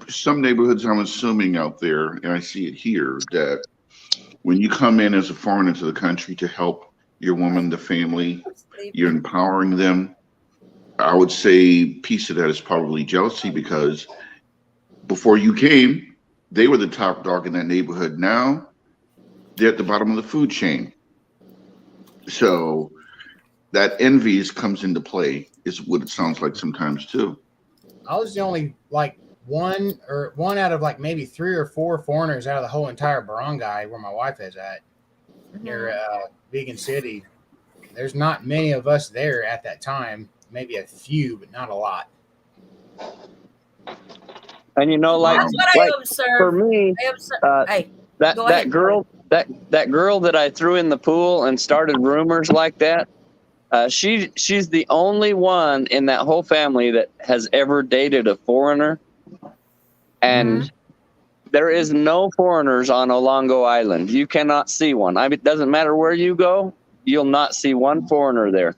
some neighborhoods I'm assuming out there, and I see it here, that when you come in as a foreigner to the country to help your woman, the family, you're empowering them. I would say piece of that is probably jealousy, because before you came, they were the top dog in that neighborhood. Now they're at the bottom of the food chain. So that envy comes into play, is what it sounds like sometimes too. I was the only one out of maybe 3 or 4 foreigners out of the whole entire barangay where my wife is at, near Vegan City. There's not many of us there at that time. Maybe a few, but not a lot. And that's what I observed. For me, that girl that I threw in the pool and started rumors like that, she's the only one in that whole family that has ever dated a foreigner, and there is no foreigners on Olongo Island. You cannot see one. It doesn't matter where you go, you'll not see one foreigner there.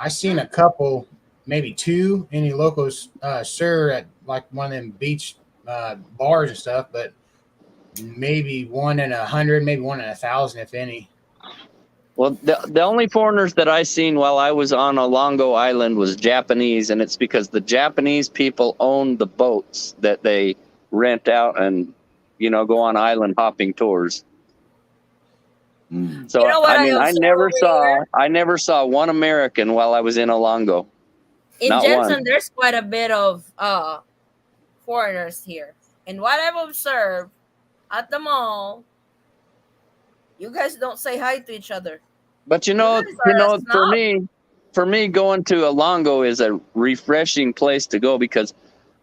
I seen a couple, maybe 2 any locals, sir, at one of them beach bars and stuff, but maybe 1 in 100, maybe 1 in 1,000, if any. Well, the only foreigners that I seen while I was on Olongo Island was Japanese, and it's because the Japanese people own the boats that they rent out and go on island hopping tours. So I never saw one American while I was in Olongo. In Jensen, there's quite a bit of foreigners here, and what I've observed at the mall, you guys don't say hi to each other. But for me, going to Olongo is a refreshing place to go, because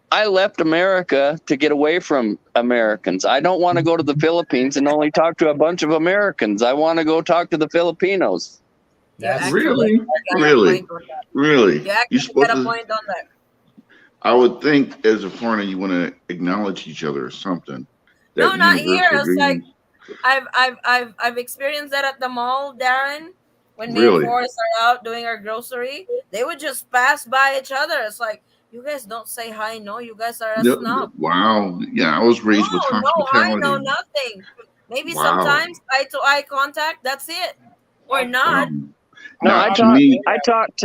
I left America to get away from Americans. I don't want to go to the Philippines and only talk to a bunch of Americans. I want to go talk to the Filipinos. Really? You got a point on that. I would think as a foreigner, you want to acknowledge each other or something. No, That not here. universal It's like greetings. I've experienced that at the mall, Darren. When me and Really? Forrest are out doing our grocery, they would just pass by each other. It's like, you guys don't say hi. No, you guys are a No, snob. wow. Yeah, I was raised with No, no hi, no hospitality. nothing. Maybe Wow. sometimes eye to eye contact. That's it, or not. Wow. No, Now, I to talked. me, I talked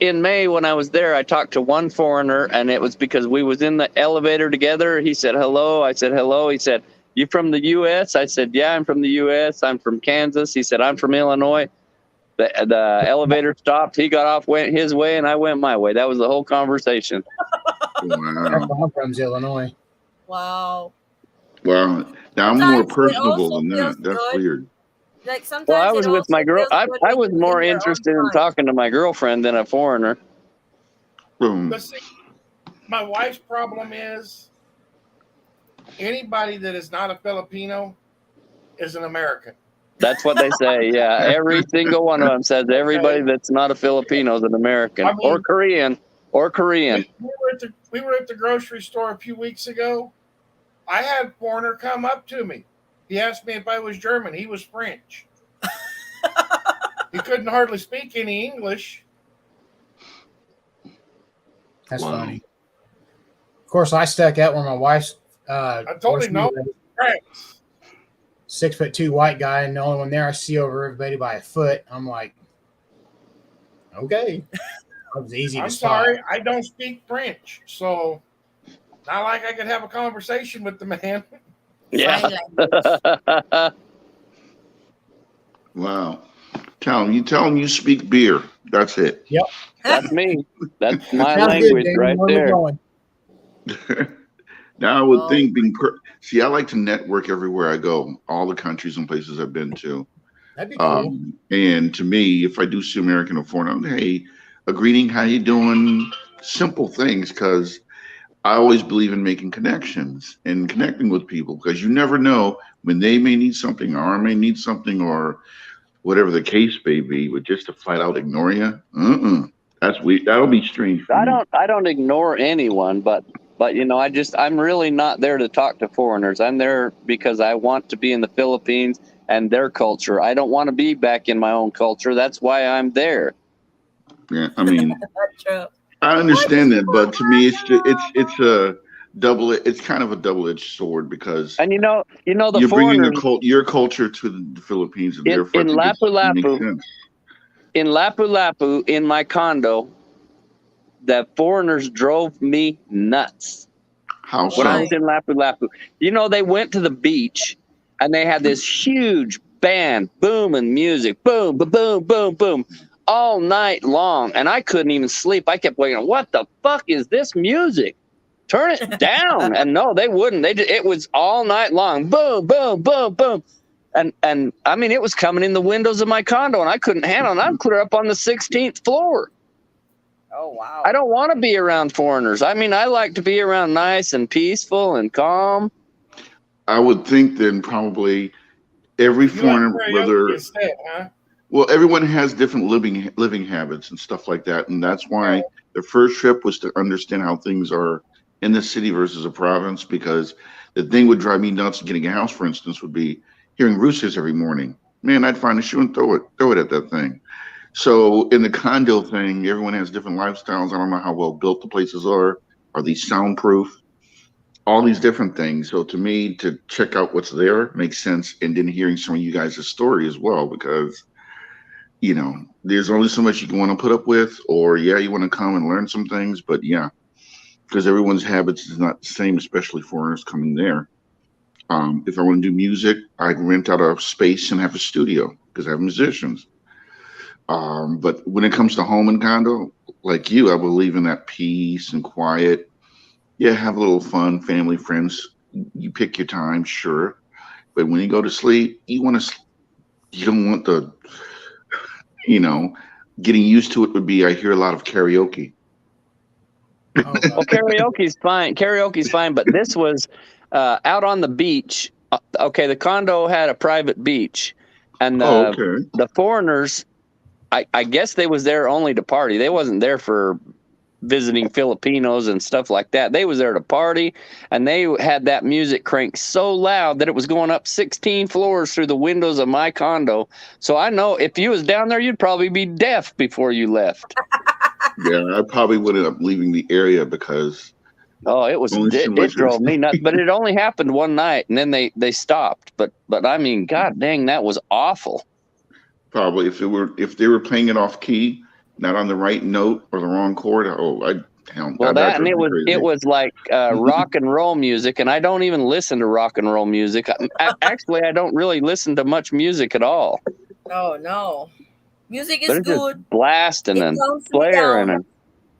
in May when I was there. I talked to one foreigner, and it was because we was in the elevator together. He said hello. I said hello. He said, "You from the U.S.?" I said, "Yeah, I'm from the U.S. I'm from Kansas." He said, "I'm from Illinois." The elevator stopped. He got off, went his way, and I went my way. That was the whole conversation. That's wow. where I'm from, is Illinois. Wow. Wow. Now I'm more Sometimes it personable also than feels that. That's good. weird. Like Well, I sometimes it was with also my girl. feels good I when was you're in more your own interested in time. talking to my girlfriend than a foreigner. Boom. But see, my wife's problem is anybody that is not a Filipino is an American. That's what they say. Yeah, every single one of them says everybody Okay. that's not a Filipino is an American I or mean, Korean or Korean. we were at the grocery store a few weeks ago. I had a foreigner come up to me. He asked me if I was German. He was French. He couldn't hardly speak any English. That's Wow. funny. Of course, I stuck out where my wife's I told forced him me no. to raise France. 6'2" white guy, and the only one there I see over everybody by a foot. I'm like, okay. That was easy to I'm spot. sorry, I don't speak French, so not like I could have a conversation with the man. Yeah. Sign language. Wow. Tell him you speak beer. That's it. Yep. That's me. That's my Sounds good, language Damon. right Where there. we going? Now I would Oh, think see, I like to network everywhere I go, all the countries and places I've been to. That'd be cool. And to me, if I do see American or foreign, hey, a greeting, how you doing? Simple things, because I always believe in making connections and connecting with people, because you never know when they may need something or I may need something or whatever the case may be, but just to flat out ignore you, that's weird. That'll be strange for me. I don't ignore anyone, but I'm really not there to talk to foreigners. I'm there because I want to be in the Philippines and their culture. I don't want to be back in my own culture. That's why I'm there. Yeah, I mean, that's true. I What do understand you that, but want, to me, it's just, Mario? it's a it's kind of a double-edged sword, because And the you're bringing foreigners your culture to the Philippines, and therefore I in think Lapu it makes Lapu, sense. in my condo, the foreigners drove me nuts How when I so? was Why? in Lapu Lapu. They went to the beach and they had this huge band booming music, boom, boom, boom, boom, boom, all night long. And I couldn't even sleep. I kept waiting. What the fuck is this music? Turn it down. And no, they wouldn't. It was all night long. Boom, boom, boom, boom. And I mean, it was coming in the windows of my condo and I couldn't handle it. I'm clear up on the 16th floor. Oh I wow. don't want to be around foreigners. I mean, I like to be around nice and peaceful and calm. I would think then probably every You like foreigner, karaoke whether instead, huh? well, everyone has different living habits and stuff like that, and that's why the first trip was to understand how things are in the city versus a province. Because the thing would drive me nuts getting a house, for instance, would be hearing roosters every morning. Man, I'd find a shoe and throw it at that thing. So in the condo thing, everyone has different lifestyles. I don't know how well built the places are. Are these soundproof? All these different things. So to me, to check out what's there makes sense. And then hearing some of you guys' story as well, because there's only so much you can want to put up with, or yeah, you want to come and learn some things, but yeah, because everyone's habits is not the same, especially foreigners coming there. If I want to do music, I rent out a space and have a studio because I have musicians. But when it comes to home and condo, like you, I believe in that peace and quiet. Yeah, have a little fun, family, friends. You pick your time, sure. But when you go to sleep, you don't want you know, getting used to it would be, I hear a lot of karaoke. Oh, God. Well, karaoke's fine. Karaoke's fine, but this was out on the beach. Okay, the condo had a private beach, and Oh, okay. the foreigners, I guess they was there only to party. They wasn't there for visiting Filipinos and stuff like that. They was there to party, and they had that music cranked so loud that it was going up 16 floors through the windows of my condo. So I know if you was down there, you'd probably be deaf before you left. Yeah, I probably would end up leaving the area because Oh, only so it much. drove me nuts. But it only happened one night, and then they stopped. But I mean, God dang, that was awful. Probably if they were playing it off key, not on the right note or the wrong chord. Oh, Well, that that and drove me it crazy. was like rock and roll music, and I don't even listen to rock and roll music. Actually, I don't really listen to much music at all. Oh no. Music But is it's just good. blasting It and calms me blaring, down. and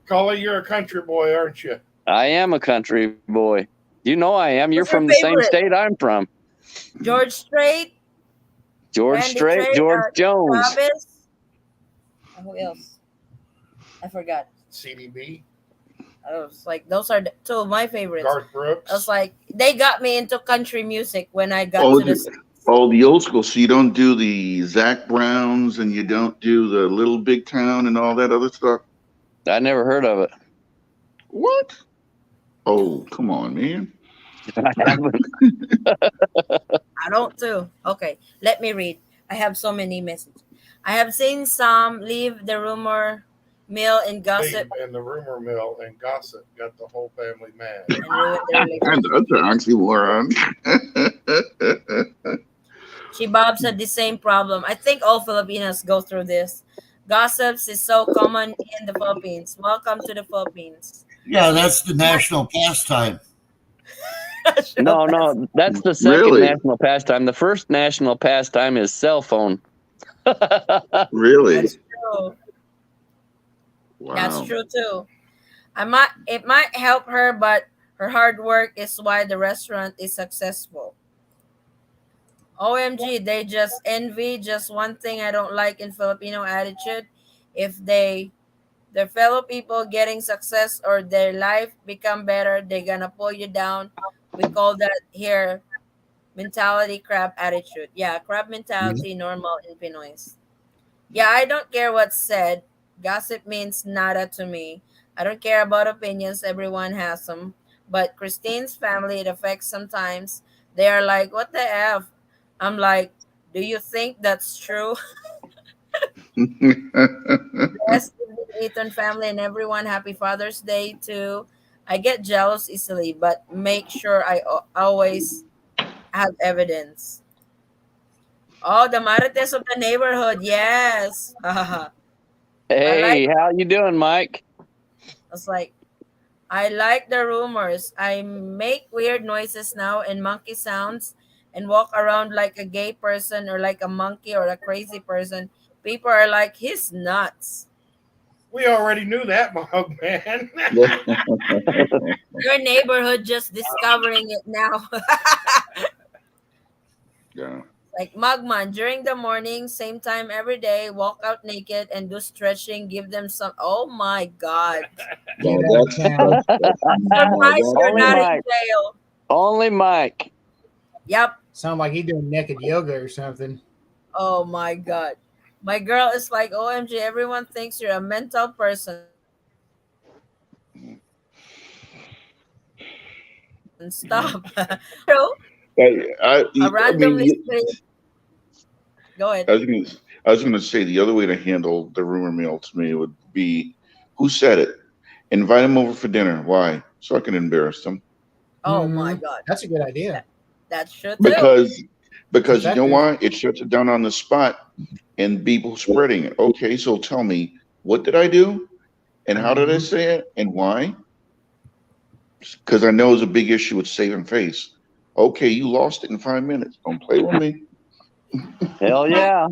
Cully, you're a country boy, aren't you? I am a country boy. You know I am. You're Who's your from the same favorite? state I'm from. George Strait, George Randy Strait, Strait, George Jones. Travis. Who else? I forgot. CDB, I was like, those are two of my favorites. Garth Brooks. I was like, they got me into country music when I got Oh, to the. the old school. So you don't do the Zach Browns and you don't do the Little Big Town and all that other stuff. I never heard of it. What? Oh, come on, man. I haven't. I don't too. Okay, let me read. I have so many messages. I have seen some leave the rumor mill and gossip Leave in the rumor mill and gossip got the whole family mad. and ruin their That's relationship. an oxymoron. She Bob said the same problem. I think all Filipinos go through this. Gossips is so common in the Philippines. Welcome to the Philippines. Yeah, that's the national pastime. No, that's the second Really? national pastime. The first national pastime is cell phone. Really? That's true. That's Wow. true too. It might help her, but her hard work is why the restaurant is successful. OMG, they just envy. Just one thing I don't like in Filipino attitude. If their fellow people getting success or their life become better, they're gonna pull you down. We call that here mentality crab attitude. Yeah, crab mentality normal in Pinoys. Yeah, I don't care what's said. Gossip means nada to me. I don't care about opinions. Everyone has them. But Christine's family, it affects sometimes. They are like, what the F? I'm like, do you think that's true? Yes, the Eaton family and everyone, happy Father's Day too. I get jealous easily, but make sure I always have evidence. Oh, the marites of the neighborhood. Yes. I like Hey, how you doing, Mike? It's like I like the rumors. I make weird noises now and monkey sounds and walk around like a gay person or like a monkey or a crazy person. People are like, he's nuts. We already knew that, Mug Man. Your neighborhood just discovering it now. Yeah. Like Mugman, during the morning, same time every day, walk out naked and do stretching, give them some. Oh my God. Get No, out of town. I'm surprised you're Only not in Mike. jail. Only Mike. Yep. Sound like he doing naked yoga or something. Oh my God. My girl is like, OMG, everyone thinks you're a mental person. Stop. True. I A mean, randomly scream. Go ahead. I was gonna say the other way to handle the rumor mill to me would be, who said it? Invite them over for dinner. Why? So I can embarrass them. Oh my God. That's a good idea. That's true too. Because you know Effective. why? It shuts it down on the spot and people spreading it. Okay, so tell me, what did I do? And how did I say it? And why? Because I know it's a big issue with saving face. Okay, you lost it in 5 minutes. Don't play with me. Hell yeah.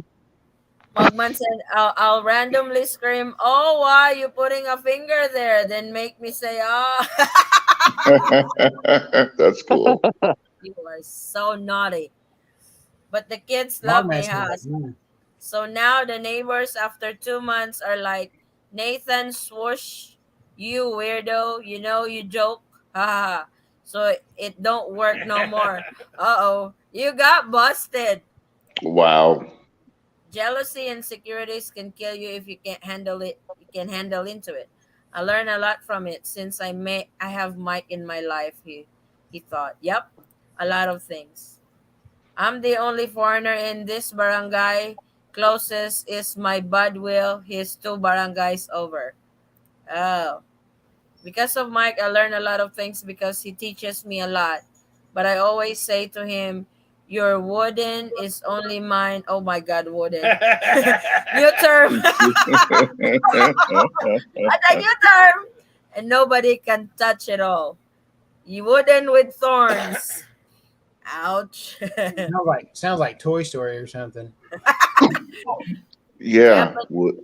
Mugman said, I'll randomly scream, oh, why you putting a finger there? Then make me say, oh. That's cool. You are so naughty. But the kids love me, Marmot huh? is like, So now the neighbors after 2 months are like, Nathan swoosh, you weirdo, you know you joke. Ha ha ha. So it don't work no more. Uh-oh. You got busted. Wow. Jealousy and insecurities can kill you if you can't handle it. You can handle into it. I learned a lot from it since I have Mike in my life. He thought, yep, a lot of things. I'm the only foreigner in this barangay. Closest is my Budwill. He's 2 barangays over. Oh, because of Mike, I learned a lot of things because he teaches me a lot. But I always say to him, your wooden is only mine. Oh my God, wooden. New term. A new term. And nobody can touch it all. You wooden with thorns. Ouch. Sounds like Toy Story or something. Yeah. Japan,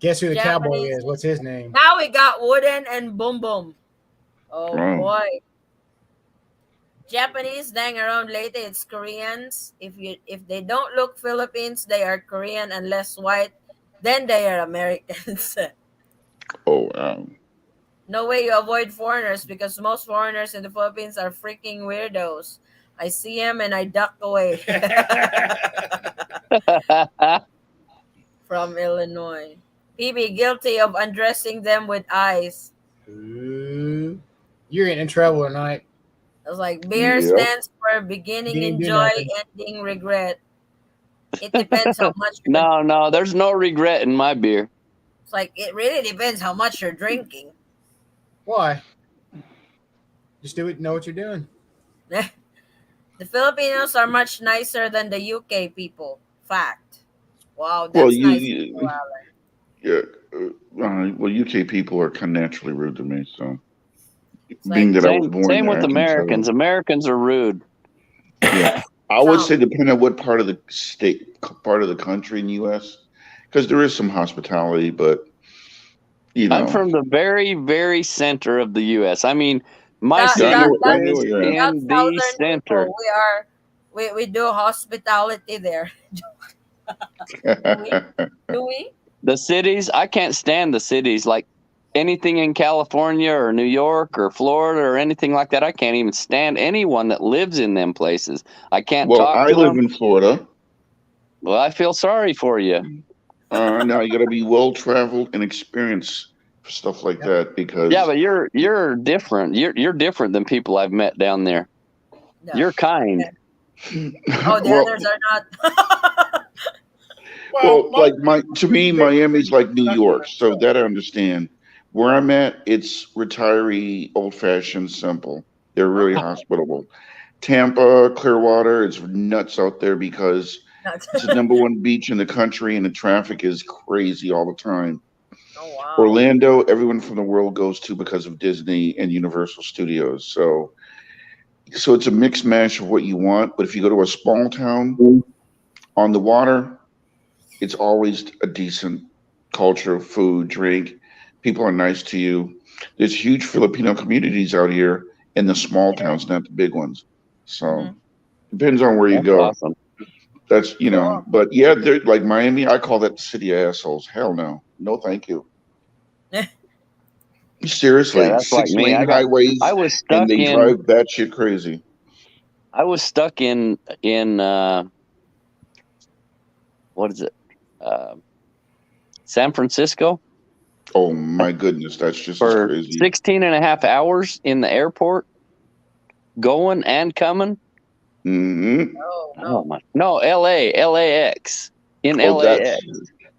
Guess who the cowboy Japanese. is? What's his name? Now we got wooden and boom boom. Oh Oh. boy. Japanese dang around lately it's Koreans. If they don't look Philippines, they are Korean unless white, then they are Americans. Oh, wow. No way you avoid foreigners because most foreigners in the Philippines are freaking weirdos. I see them and I duck away. From Illinois. PB guilty of undressing them with eyes. Ooh, you're getting in trouble tonight. I was like, beer Yep. stands for beginning Didn't do enjoy, nothing. ending regret. It depends how much. No, there's no regret in my beer. It's like it really depends how much you're drinking. Why? Just do it. Know what you're doing. The Filipinos are much nicer than the UK people. Fact. Wow, that's Well, nice. you, Wow, Alan. yeah. Well, UK people are kind of naturally rude to me. So, like- being that I was born Same there, with I can tell. Americans. Americans are rude. Yeah, I would Some. say depending on what part of the part of the country in the U.S., because there is some hospitality, but I'm from the very, very center of the U.S. I mean, my That, city Yeah, that, I know that's, where you're at. is that's in the southern center. people. We do hospitality there. Do we? The cities, I can't stand the cities. Like anything in California or New York or Florida or anything like that, I can't even stand anyone that lives in them places. I can't Well, talk I to live them. in Florida. Well, I feel sorry for you. Now you got to be well traveled and experienced for stuff like that because Yeah, but you're different. You're different than people I've met down there. No. You're kind. Oh, the well, others are not. well, most like to me, people- Miami's like New York, so that I understand. Where I'm at, it's retiree, old fashioned, simple. They're really hospitable. Tampa, Clearwater, it's nuts out there because it's the number one beach in the country and the traffic is crazy all the time. Oh wow. Orlando, everyone from the world goes to because of Disney and Universal Studios. So it's a mixed mash of what you want. But if you go to a small town on the water, it's always a decent culture of food, drink. People are nice to you. There's huge Filipino communities out here in the small towns, not the big ones. So Mhm. depends on where you That's go. awesome. That's but yeah, they're like Miami. I call that the city of assholes. Hell no, no, thank you. Seriously, Yeah, that's like me. 6-lane highways, I was and stuck they in drive batshit crazy. what is it? San Francisco Oh my goodness, that's just as for crazy. 16 and a half hours in the airport, going and coming. hmm Oh Oh no. my! No, LAX in Oh, LAX.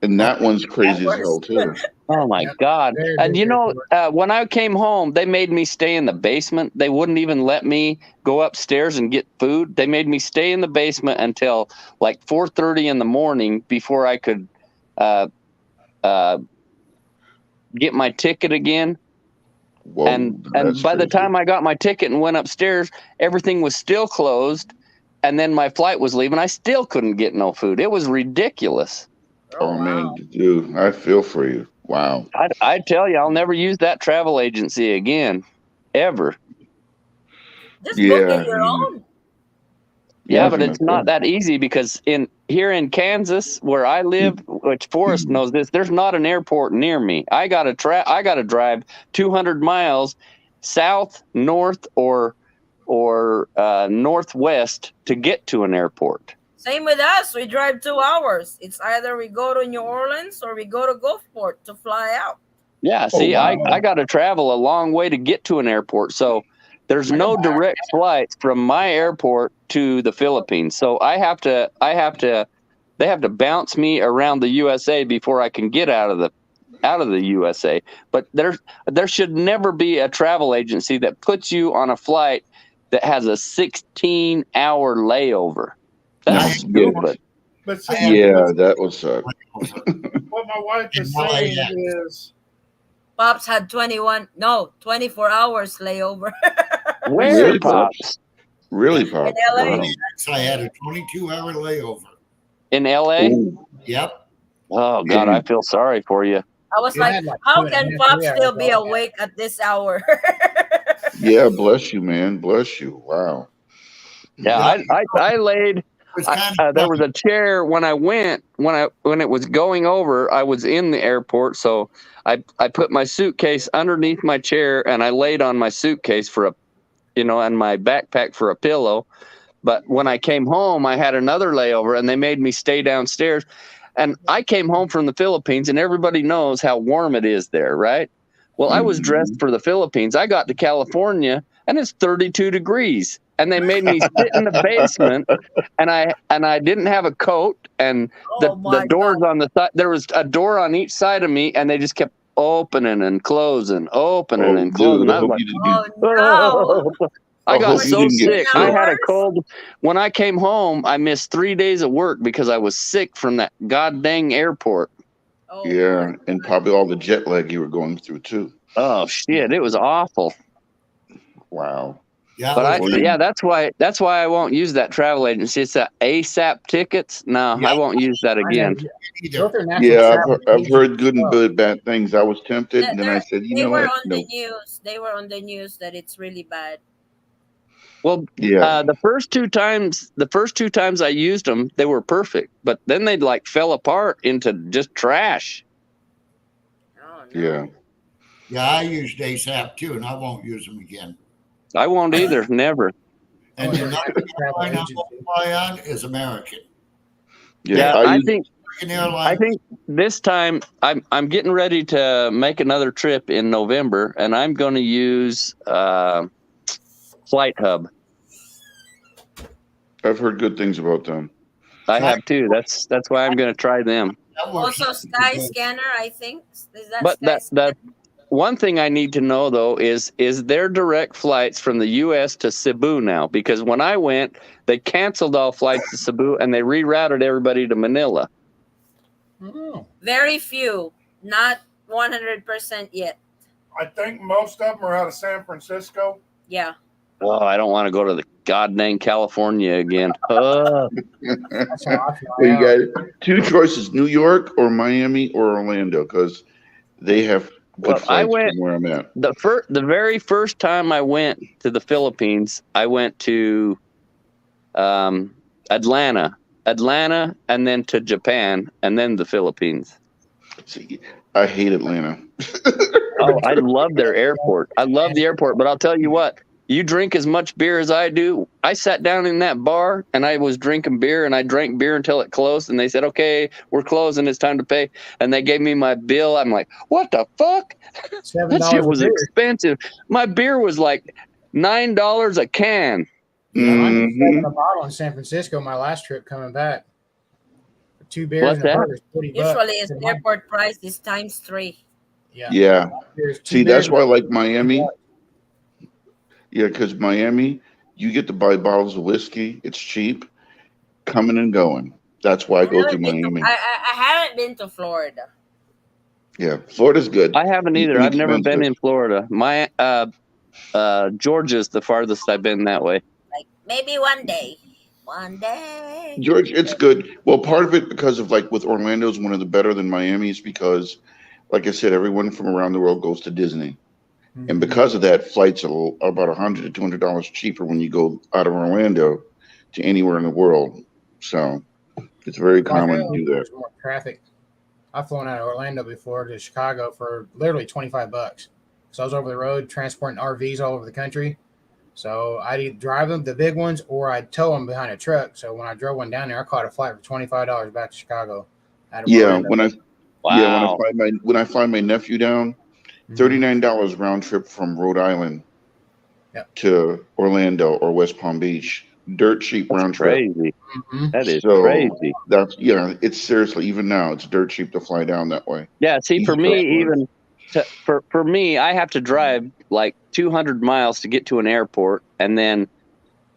and that one's crazy as hell too. Oh my Yep. God! Very And big you know, airport. when I came home, they made me stay in the basement. They wouldn't even let me go upstairs and get food. They made me stay in the basement until like 4:30 in the morning before I could uh, uh, get my ticket again. Whoa, And that's by the crazy. time I got my ticket and went upstairs, everything was still closed. And then my flight was leaving. I still couldn't get no food. It was ridiculous. Oh Oh man, wow. dude, I feel for you. Wow. I tell you, I'll never use that travel agency again, ever. Just book it Yeah, your own. Yeah, I but was it's gonna not say. that easy because here in Kansas, where I live, which Forrest knows this, there's not an airport near me. I gotta drive 200 miles south, north, or northwest to get to an airport. Same with us. We drive 2 hours. It's either we go to New Orleans or we go to Gulfport to fly out. Yeah, Oh, see, wow. I got to travel a long way to get to an airport. So there's no direct flights from my airport to the Philippines. So they have to bounce me around the USA before I can get out of the USA. But there should never be a travel agency that puts you on a flight that has a 16-hour layover. That's Yeah. stupid. But see, Yeah, that was what my wife is And saying LAX. is, Pops had 24 hours layover Where, Really, Pops? really in pop. LA. Wow. So I had a 22-hour layover. In LA? Ooh, Yep. Oh God, I feel sorry for you. I was You like, had like how 2.5, can 3 Pops hours still be all day. awake at this hour? yeah, bless you, man. Bless you. Wow. Yeah, I laid. It's kind of There was a chair when I went when it was going over. I was in the airport, so I put my suitcase underneath my chair and I laid on my suitcase and my backpack for a pillow. But when I came home, I had another layover, and they made me stay downstairs. And I came home from the Philippines, and everybody knows how warm it is there, right? Well, I was dressed Mhm. for the Philippines. I got to California, and it's 32 degrees, and they made me sit in the basement, and I didn't have a coat, and Oh the my doors God. on the side, there was a door on each side of me, and they just kept opening and closing, opening Oh, and closing. dude, I I was hope like, you didn't get. Oh no. I I got hope For you so didn't get 16 sick. I sick. had a hours? cold. When I came home, I missed 3 days of work because I was sick from that god dang airport. Oh my Yeah, and probably all the jet lag you were going through too. Oh shit, it was awful. Wow. yeah. It But was Well, you, that's why I won't use that travel agency. It's that ASAP tickets. No, yeah. I won't use that I know. again. Either. Both are national yeah, travel I've agencies heard good as and well. bad things. I was tempted, and then I said, you they know were what? on the No. news. They were on the news that it's really bad. Well, Yeah. the first two times I used them, they were perfect. But then they like fell apart into just trash. Oh Yeah. no. Yeah, I used ASAP too, and I won't use them again. I won't either. Never. And Only the a number national travel airline I agency. won't fly on is American. Yeah. Yeah, I I use. think American I Airlines. think this time I'm getting ready to make another trip in November, and I'm going to use Flight Hub. I've heard good things about them. I have too. That's why I'm going to try them. That works Also, out pretty good. Skyscanner, I think. Is that But that Skyscanner? one thing I need to know though is there direct flights from the U.S. to Cebu now? Because when I went, they canceled all flights to Cebu and they rerouted everybody to Manila. Oh. Very few. Not 100% yet. I think most of them are out of San Francisco. Yeah. Oh, I don't want to go to the god dang California again. That's how I fly Well, you out. got two choices: New York or Miami or Orlando, because they have Well, good I flights went from where I'm at. the very first time I went to the Philippines. I went to Atlanta, and then to Japan, and then the Philippines. See, I hate Atlanta. Oh, I love their airport. I love the airport, but I'll tell you what. You drink as much beer as I do. I sat down in that bar and I was drinking beer, and I drank beer until it closed, and they said, "Okay, we're closing. It's time to pay." And they gave me my bill. I'm like, "What the fuck? That shit $7 a was beer. expensive." My beer was like $9 a can. Yeah, mine was Hmm. $7 a bottle in San Francisco. My last trip coming back. 2 beers What's and a that? burger is $40. Usually, its So my- airport price is times 3. yeah. Yeah. There's 2 See, that's beers. why I like Miami. Yeah, because Miami, you get to buy bottles of whiskey. It's cheap, coming and going. That's why I go through Miami. I haven't been to Florida. Yeah, Florida's good. I haven't either. I've never been Inexpensive. in Florida. My Georgia's the farthest I've been that way. Like maybe one day. One day. George, it's good. Well, part of it because of like with Orlando is one of the better than Miami's because, like I said, everyone from around the world goes to Disney, and because of that, flights are about $100 to $200 cheaper when you go out of Orlando to anywhere in the world. So it's very common to do that. There's more traffic. I've flown out of Orlando before to Chicago for literally $25. So I was over the road transporting RVs all over the country. So I'd either drive them, the big ones, or I'd tow them behind a truck. So when I drove one down there, I caught a flight for $25 back to Chicago. Out of Yeah, Orlando. when I Wow. find my nephew down, $39 round trip from Rhode Island Yep. to Orlando or West Palm Beach. Dirt cheap That's round trip. crazy. Mhm. That is So crazy. that's it's seriously, even now it's dirt cheap to fly down that way. Yeah. See, East for Coast me, was. even for me, I have to drive like 200 miles to get to an airport, and then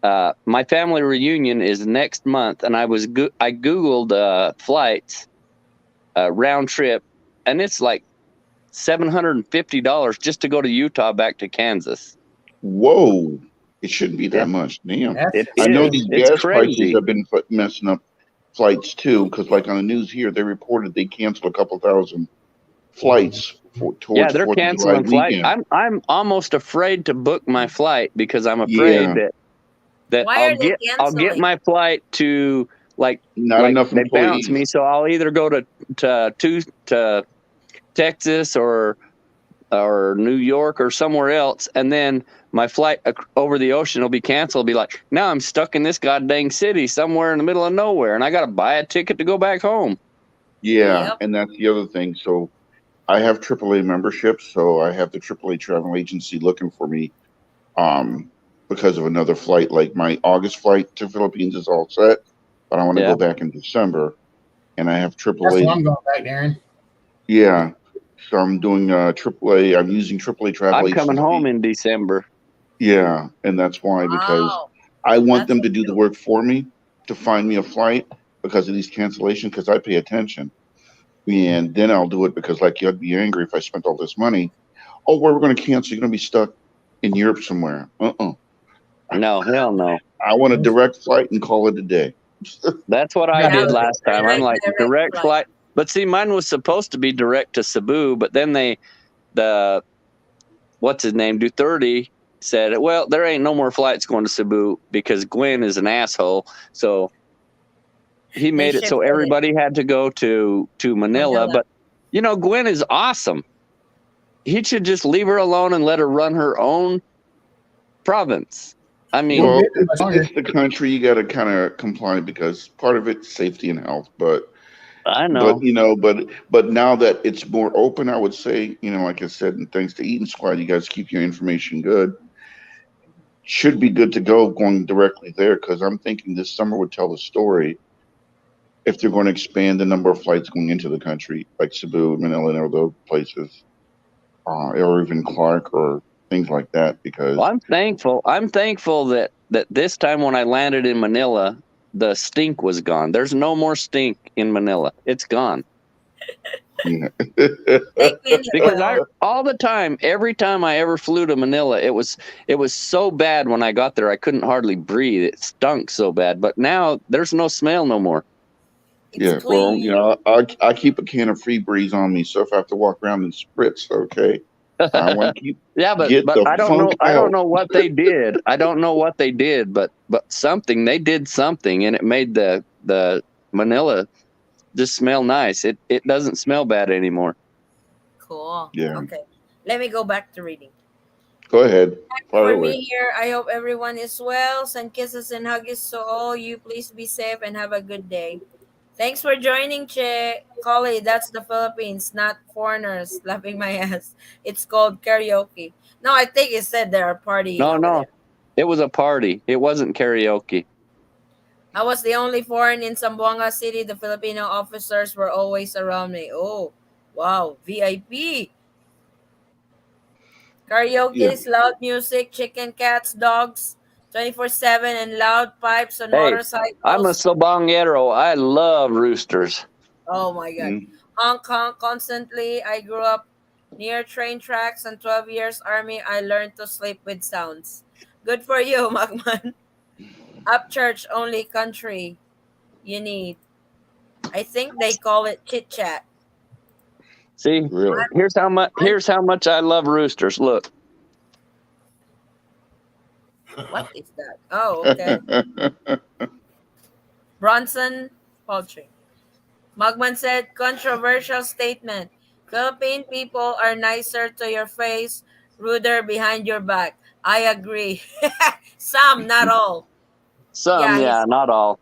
my family reunion is next month, and I googled flights round trip, and it's like $750 just to go to Utah back to Kansas. Whoa, it shouldn't be Yeah, that much. Damn. That's it I know is. these It's gas prices crazy. have been messing up flights too, because like on the news here, they reported they canceled a couple thousand flights Yeah, towards they're 4th of July canceling flights. weekend. I'm almost afraid to book my flight because I'm afraid Yeah, that Why I'll are they get canceling? my flight to like not enough they bounce me, employees. so I'll either go to Texas or New York or somewhere else, and then my flight over the ocean will be canceled. I'll be like, now I'm stuck in this goddamn city somewhere in the middle of nowhere, and I got to buy a ticket to go back home. Yeah, Yep. and that's the other thing. So I have AAA membership, so I have the AAA travel agency looking for me um because of another flight. Like my August flight to Philippines is all set, but I want to Yeah, go back in December, and I have that's why AAA. I'm going back, Darren. Yeah, so I'm doing AAA. I'm using AAA travel I'm coming home agency. in December. Yeah, and that's why, because Wow. I want That's them so to do the cute. work for me to find me a flight because of these cancellations, because I pay attention. And then I'll do it because, like, you'd be angry if I spent all this money. Oh, well, we're going to cancel. You're going to be stuck in Europe somewhere. No, hell no. I want a direct flight and call it a day. That's what I Yeah, Yeah, did last I time. I'm like like direct direct flight. flight, but see, mine was supposed to be direct to Cebu, but then the what's his name, Duterte said, well, there ain't no more flights going to Cebu because Gwen is an asshole. So he They made it so shifted it. everybody had to go to Manila. Manila. But Gwen is awesome. He should just leave her alone and let her run her own province. I Won't mean, Well, be there much longer. it's the country. You got to kind of comply because part of it's safety and health. I But know. but now that it's more open, I would say, like I said, and thanks to Eaton Squad, you guys keep your information good. Should be good to go going directly there, because I'm thinking this summer would tell the story if they're going to expand the number of flights going into the country, like Cebu, Manila, or those places, or even Clark or things like that. Well, Because I'm thankful. I'm thankful that this time when I landed in Manila, the stink was gone. There's no more stink in Manila. It's gone. yeah, They clean it Because I well. all the time, every time I ever flew to Manila, it was so bad when I got there I couldn't hardly breathe. It stunk so bad. But now there's no smell no more. It's yeah. Well, clean. I keep a can of Free Breeze on me, so if I have to walk around and spritz, okay, I want to Yeah, get but the funk I don't out. know what they did. I don't know what they did, but something they did something, and it made the Manila just smell nice. It doesn't smell bad anymore. Cool. Yeah, Okay. Let me go back to reading. go ahead, fire For away. me here, I hope everyone is well. Send kisses and huggies to all you. Please be safe and have a good day. Thanks for joining, Che. Kali, that's the Philippines, not foreigners laughing my ass. It's called karaoke. No, I think it said they are partying No, over no, there. it was a party. It wasn't karaoke. I was the only foreign in Zamboanga City. The Filipino officers were always around me. Oh, wow. VIP. Karaoke Yeah. is loud music, chicken, cats, dogs, 24/7, and loud pipes on Hey, I'm a motorcycles. Sobangero. I love roosters. Oh my god. Mm. Honk honk constantly. I grew up near train tracks and 12 years army. I learned to sleep with sounds. Good for you, Magman. Up church only country you need. I think they call it chit chat. See, Really? I'm, here's how much I love roosters. Look, what is that? Oh, okay. Bronson Poultry. Magman said, controversial statement. Philippine people are nicer to your face, ruder behind your back. I agree. Some, not all. some, Yeah, yeah, he's not all.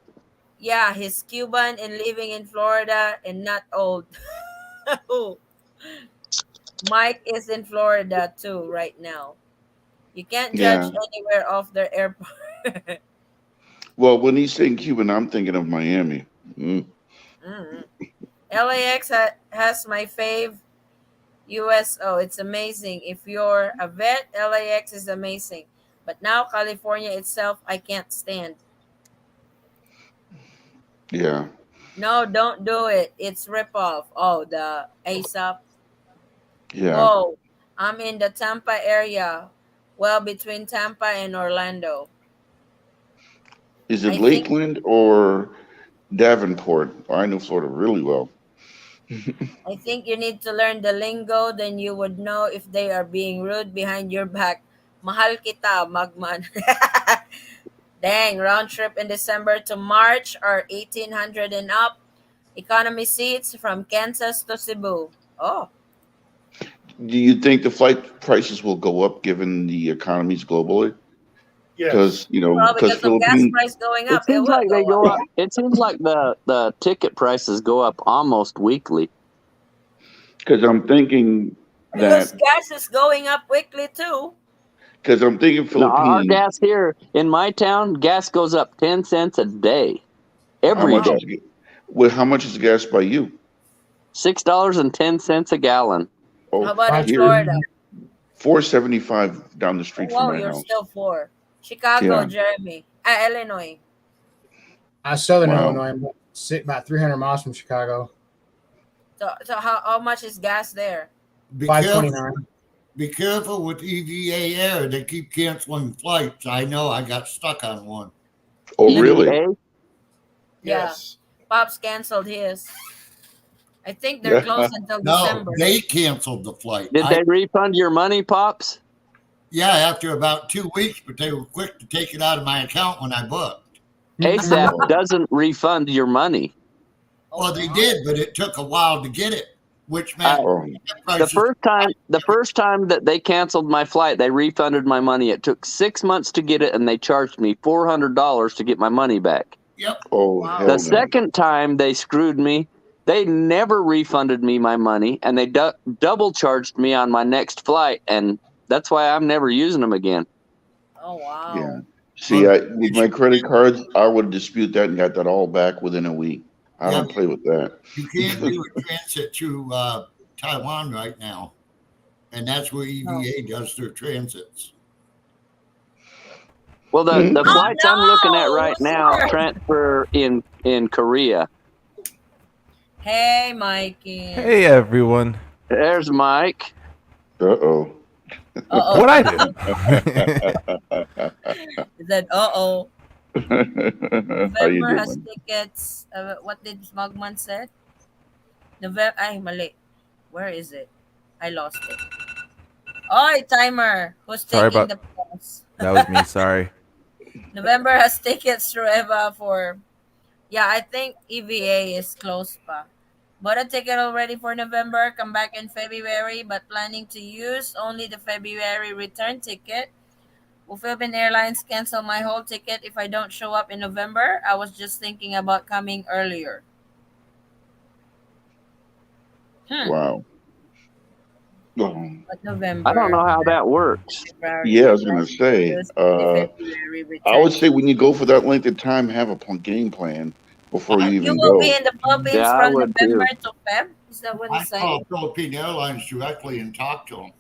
he's Cuban and living in Florida and not old. Oh, Mike is in Florida too right now. You can't judge Yeah. anywhere off their airport. Well, when he's saying Cuban, I'm thinking of Miami. Mm. Mm. LAX has my fave USO. It's amazing. If you're a vet, LAX is amazing. But now California itself, I can't stand. Yeah. No, don't do it. It's ripoff. Oh, the ASAP. Yeah. Whoa, I'm in the Tampa area. Well, between Tampa and Orlando. Is it I think Lakeland or Davenport? I know Florida really well. I think you need to learn the lingo, then you would know if they are being rude behind your back. Mahal kita, Magman. Dang, round trip in December to March are 1800 and up. Economy seats from Kansas to Cebu. Oh, Do you think the flight prices will go up given the economies globally? Yes. Because well, because because of gas Philippines. price going It up, it seems will like they go go up. up. It seems like the ticket prices go up almost weekly. Because I'm thinking Because that gas is going up quickly too. because I'm thinking Now, our Philippines. gas here in my town, gas goes up 10 cents a day, Oh, How every much wow. day. is well? How much is gas by you? $6.10 a gallon. How Oh, about in here Florida? 4.75 down the Oh, street from wow, my you're house. still four. Chicago, Yeah. Jeremy. Illinois. Southern Wow. Illinois, sit about 300 miles from Chicago. So how much is gas there? Be careful. 529. Be careful with EVA Air. They keep canceling flights. I know. I got stuck on one. Oh, really? EVA? Yeah, Yes. Pops canceled his. I think they're Yeah. closed until No, December. they canceled the flight. Did they refund your money, Pops? Yeah, after about 2 weeks, but they were quick to take it out of my account when I booked. ASAP Oh, doesn't refund your money. Oh, Well, they wow. did, but it took a while to get it, which Uh, meant oh, the prices. first time, the first time that they canceled my flight, they refunded my money. It took 6 months to get it, and they charged me $400 to get my money back. Yep. oh, Wow. The hell no. second time they screwed me, they never refunded me my money, and they double charged me on my next flight, and that's why I'm never using them again. Oh, Yeah. wow. See, Well, with my credit cards, I would dispute that and got that all back within a week. I yeah, don't play with that. you can't do a transit through Taiwan right now, and that's where No. EVA does their transits. Well, the Okay. Oh, flights I'm looking at no. right Who's now there? transfer in Korea. Hey, Mikey. Hey everyone. There's Mike. Uh-oh. Uh-oh. What I do? He said, uh-oh. How you November has doing? tickets. What did Smugman said? November. Ay, mali. Where is it? I lost it. Oi, timer. Who's Sorry taking about the pause? that was me, sorry. November has tickets through Eva for. Yeah, I think EVA is close pa. Bought a ticket already for November. Come back in February, but planning to use only the February return ticket. Will Philippine Airlines cancel my whole ticket if I don't show up in November? I was just thinking about coming earlier. Wow. Oh, But I don't November, know how that works. yeah, I February, was gonna let's say. use the February I return would say ticket. when you go for that length of time, have a game plan before you You even will be go. in the Philippines Yeah, I from would November too. to Feb? Is that what I he's saying? called Philippine Airlines directly and talked to them.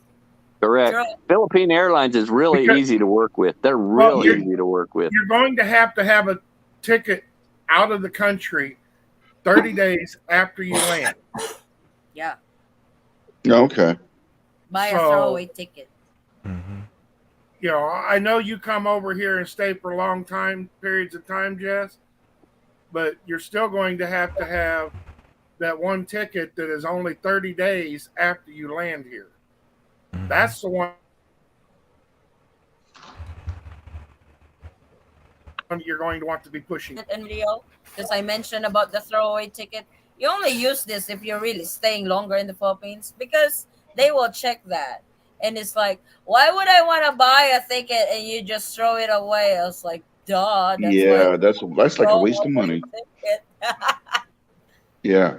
Correct. True. Philippine Airlines is really Because easy to work with. They're well, real you're easy to work with. going to have a ticket out of the country 30 days after you land. Yeah. Okay. Buy a So, throwaway ticket. Mhm. you know, I know you come over here and stay for long periods of time, Jess, but you're still going to have that one ticket that is only 30 days after you land here. Mhm. That's the one you're going to want to be pushing. And Rio, because I mentioned about the throwaway ticket. You only use this if you're really staying longer in the Philippines because they will check that. And it's like, why would I want to buy a ticket and you just throw it away? I was like, duh, that's why Yeah, it's that's like a waste of throwaway money. ticket. Yeah.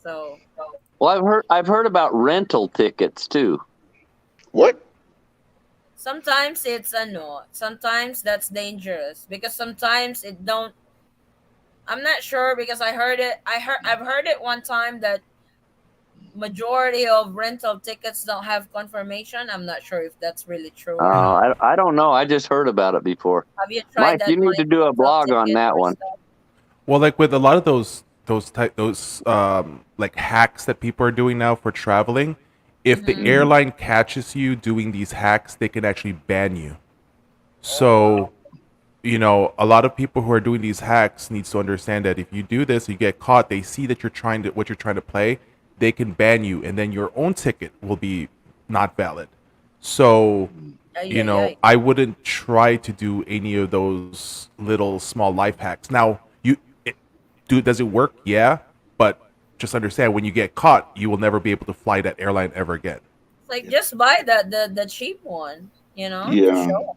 So Well, I've heard about rental tickets too. What? Sometimes it's no. Sometimes that's dangerous because sometimes it don't. I'm not sure because I heard it. I've heard it one time that majority of rental tickets don't have confirmation. I'm not sure if that's really true or not. I don't know. I just heard about it before. Have you tried Mike, that you need buying to do a rental blog on ticket that or one. stuff? Well, like with a lot of those like hacks that people are doing now for traveling, if the Mm-hmm. airline catches you doing these hacks, they can actually ban you. Oh So, wow. a lot of people who are doing these hacks needs to understand that if you do this, you get caught, they see that what you're trying to play, they can ban you and then your own ticket will be not valid. So, Ay, ay, ay. I wouldn't try to do any of those little small life hacks. Now, does it work? Yeah, but just understand when you get caught, you will never be able to fly that airline ever again. It's like just buy the cheap one, to Yeah, show. So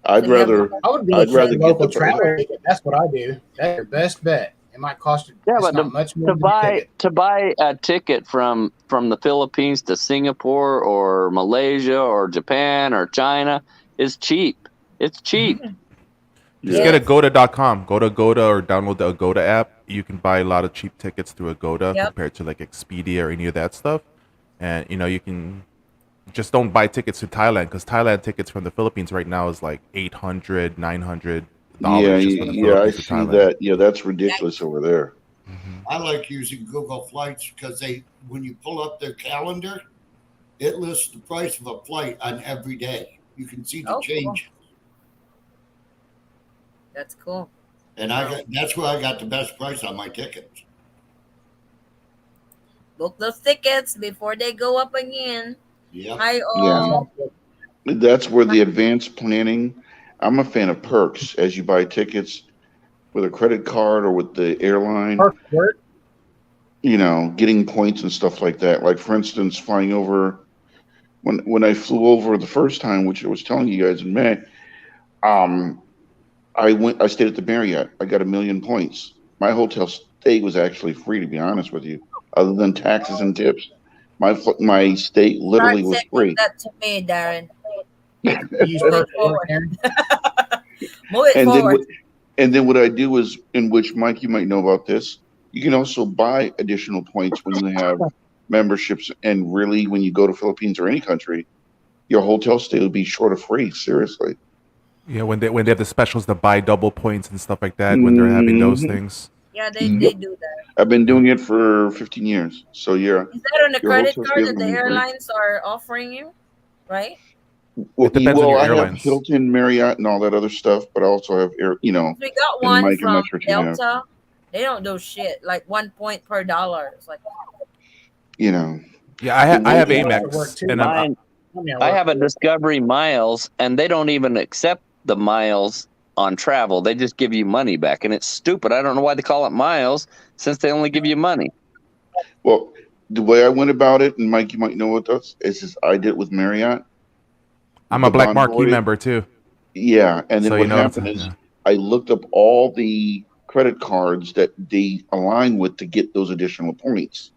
I'd you have no rather I would get a I'd cheap rather get confirmation local the travel before. ticket. That's what I do. That's your best bet. It might cost you. Yeah, It's but not to, much more to than a buy ticket. to buy a ticket from the Philippines to Singapore or Malaysia or Japan or China is cheap. It's cheap. Just yeah. get Yes. agoda.com. Go to Agoda or download the Agoda app. You can buy a lot of cheap tickets through Agoda Yep. compared to like Expedia or any of that stuff. And you can just don't buy tickets to Thailand because Thailand tickets from the Philippines right now is like 800, Yeah, $900 just from the yeah, I Philippines to see Thailand. that. Yeah, that's ridiculous Yikes. over there. Hmm. I like using Google Flights because when you pull up their calendar, it lists the price of a flight on every day. You can see the Oh, cool. change, That's cool. and So that's where I got the best price on my tickets. book those tickets before they go up again. Yep. Hi Yeah, all. Exactly. that's where the advanced planning. I'm a fan of perks as you buy tickets with a credit card or with the airline. Park work. Getting points and stuff like that. Like for instance, flying over when I flew over the first time, which I was telling you guys in May. Um, I stayed at the Marriott. I got 1,000,000 points. My hotel stay was actually free, to be honest with you, other than taxes and tips. My stay literally Start was sending free. that to me, Darren. You use Move it park work, forward. Aaron. Move it And then forward. what? And then what I do is, in which Mike, you might know about this. You can also buy additional points when you have memberships, and really, when you go to Philippines or any country, your hotel stay will be short of free. Seriously. Yeah, when they have the specials to buy double points and stuff like that, when they're having those Hmm. things. Yeah, they Yep. do that. I've been Yep. doing it for 15 years. So yeah, Is that on the your credit hotel stay card is that going the to be free. airlines are offering you? Right? It depends on Well, your I have airlines. Hilton, Marriott, and all that other stuff, but I also have air. 'Cause we got And one Mike, I'm not from sure what you have. Delta. They don't do shit. Like 1 point per dollar. It's like You know, Yeah, the I have one. It also work Amex, too. and Mine, I mean, I I work have a too. Discovery Miles, and they don't even accept the miles on travel. They just give you money back, and it's stupid. I don't know why they call it miles since they only give you money. Well, the way I went about it, and Mike, you might know what that's. Is just I did it with Marriott, I'm a the Black Marquee Bonvoy. member too. Yeah, and then So you what know what I'm happened saying. is Yeah. I looked up all the credit cards that they align with to get those additional points,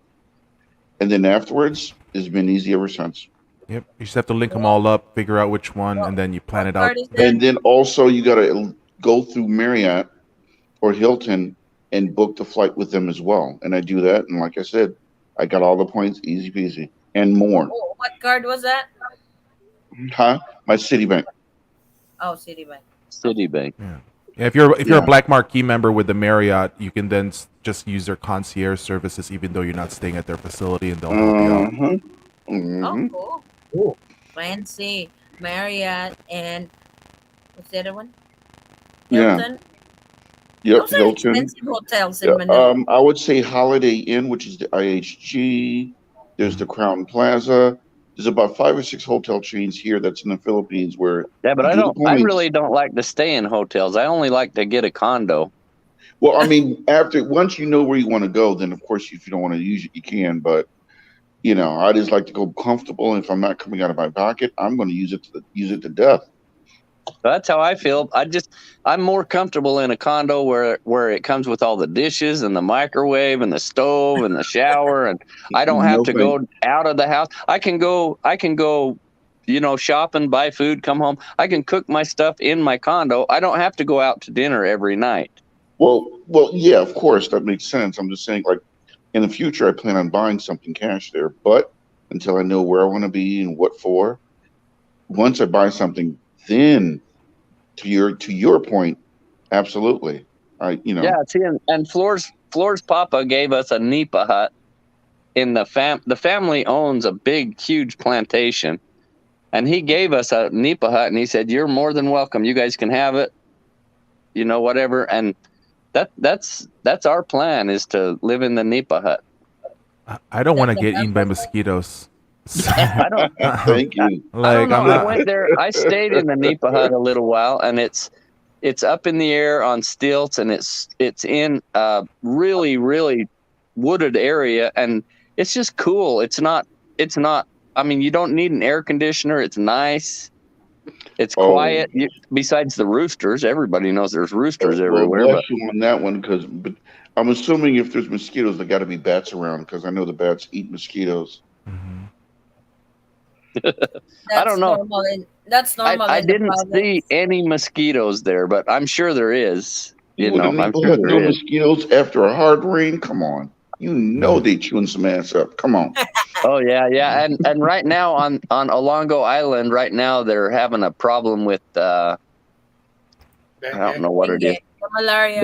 and then afterwards, it's been easy ever since. Yep. You just have to link them what all up, figure out which one, what and then you plan what it out. card is that? And then also you got to go through Marriott or Hilton and book the flight with them as well. And I do that, and like I said, I got all the points, easy peasy, and more. What card was that? Huh? My Citibank. Oh, Citibank. Okay. Citibank. Yeah. Yeah, if you're a Yeah. Black Marquee member with the Marriott, you can then just use their concierge services, even though you're not staying at their facility, and they'll help you out. Uh-huh. Oh, Hmm. cool. Cool. Fancy. Marriott and what's the other one? Yeah. Hilton. Yep. Those are Hilton. expensive hotels Yeah. in Manila. I would say Holiday Inn, which is the IHG. There's the Crown Plaza. There's about 5 or 6 hotel chains here that's in the Philippines where Yeah, but you do the I points. really don't like to stay in hotels. I only like to get a condo. Well, I mean, once you know where you want to go, then of course if you don't want to use it, you can. But I just like to go comfortable. And if I'm not coming out of my pocket, I'm going to use it to death. That's how I feel. I'm more comfortable in a condo where it comes with all the dishes and the microwave and the stove and the shower, and I don't have No to thank. go out of the house. I can go, shop and buy food, come home. I can cook my stuff in my condo. I don't have to go out to dinner every night. Well, yeah, of course that makes sense. I'm just saying, like in the future, I plan on buying something cash there, but until I know where I want to be and what for. Once I buy something, then to your point, absolutely. Yeah, see, and Floor's Papa gave us a nipa hut in the family owns a big, huge plantation, and he gave us a nipa hut, and he said, "You're more than welcome. You guys can have it, whatever." And that's our plan, is to live in the nipa hut. I don't want to The get eaten by member mosquitoes. I don't Thank you. I don't Like know. I'm I not. went there. I stayed in the nipa hut a little while, and it's up in the air on stilts, and it's in a really, really wooded area, and it's just cool. It's not. I mean, you don't need an air conditioner. It's nice. It's Oh, quiet. Besides the roosters, everybody knows there's roosters well, everywhere. bless But you on that one, but I'm assuming if there's mosquitoes, there got to be bats around because I know the bats eat mosquitoes. Mhm. I don't know. That's normal I in the didn't see province. any mosquitoes there, but I'm sure there is. You would have I'm never sure had no there is. mosquitoes after a hard rain. Come on, Yeah. they chewing some ass up. Come on. Oh yeah, yeah, and right now on Olongo Island, right now they're having a problem with I don't know what it is. Dengue, the malaria.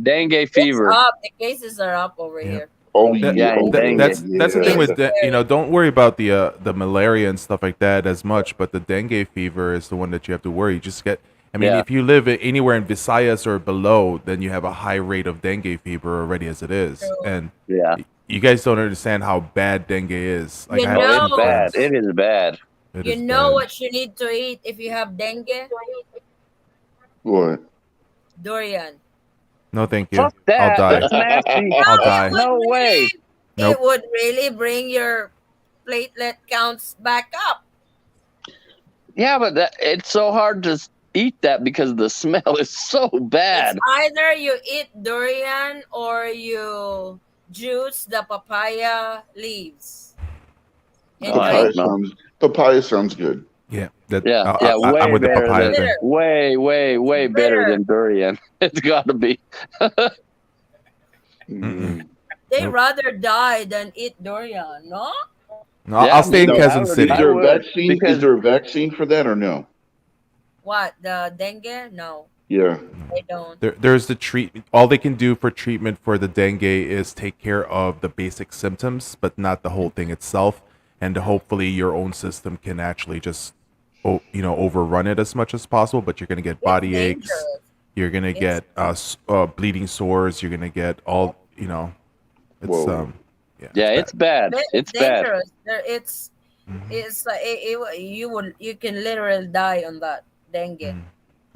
Dengue It's fever. up. The cases are up over Yeah. here. Oh That, yeah, Yeah, oh and that dengue. yeah, that's the thing In with yeah. this area. don't worry about the malaria and stuff like that as much, but the dengue fever is the one that you have to worry. You just get. I mean, Yeah, if you live anywhere in Visayas or below, then you have a high rate of dengue fever already as it is, True. and yeah. you guys don't understand how bad dengue is. Like You I have Oh, it's some know, bad. friends. It is bad. It you is know bad. what you need to eat if you have dengue? What? Durian. No, thank you. Fuck I'll that. die. That's nasty. No, I'll it die. would No way. really, it Nope. would really bring your platelet counts back up. Yeah, but it's so hard to eat that because the smell is so It's bad. either you eat durian or you juice the papaya leaves and Oh, I drink. don't know. Papaya sounds good. Yeah, that Yeah, I, I'm way with the better papaya than thing. Bitter. way better Bitter. than durian. It's got to be. Mm-mm. They Nope. rather die than eat durian, no? No, I'll Yeah, stay in me. Now, Quezon City. is there a would vaccine? Is because there a vaccine for that or no? What, the dengue? No, Yeah. they don't. There's the treatment. All they can do for treatment for the dengue is take care of the basic symptoms, but not the whole thing itself. And hopefully, your own system can actually just, overrun it as much as possible. But you're gonna get It's body aches. dangerous. You're gonna It's get bleeding sores. You're gonna get all. It's Whoa. yeah, yeah, it's it's bad. it's It's bad. dangerous. bad. It's like you can literally die on that dengue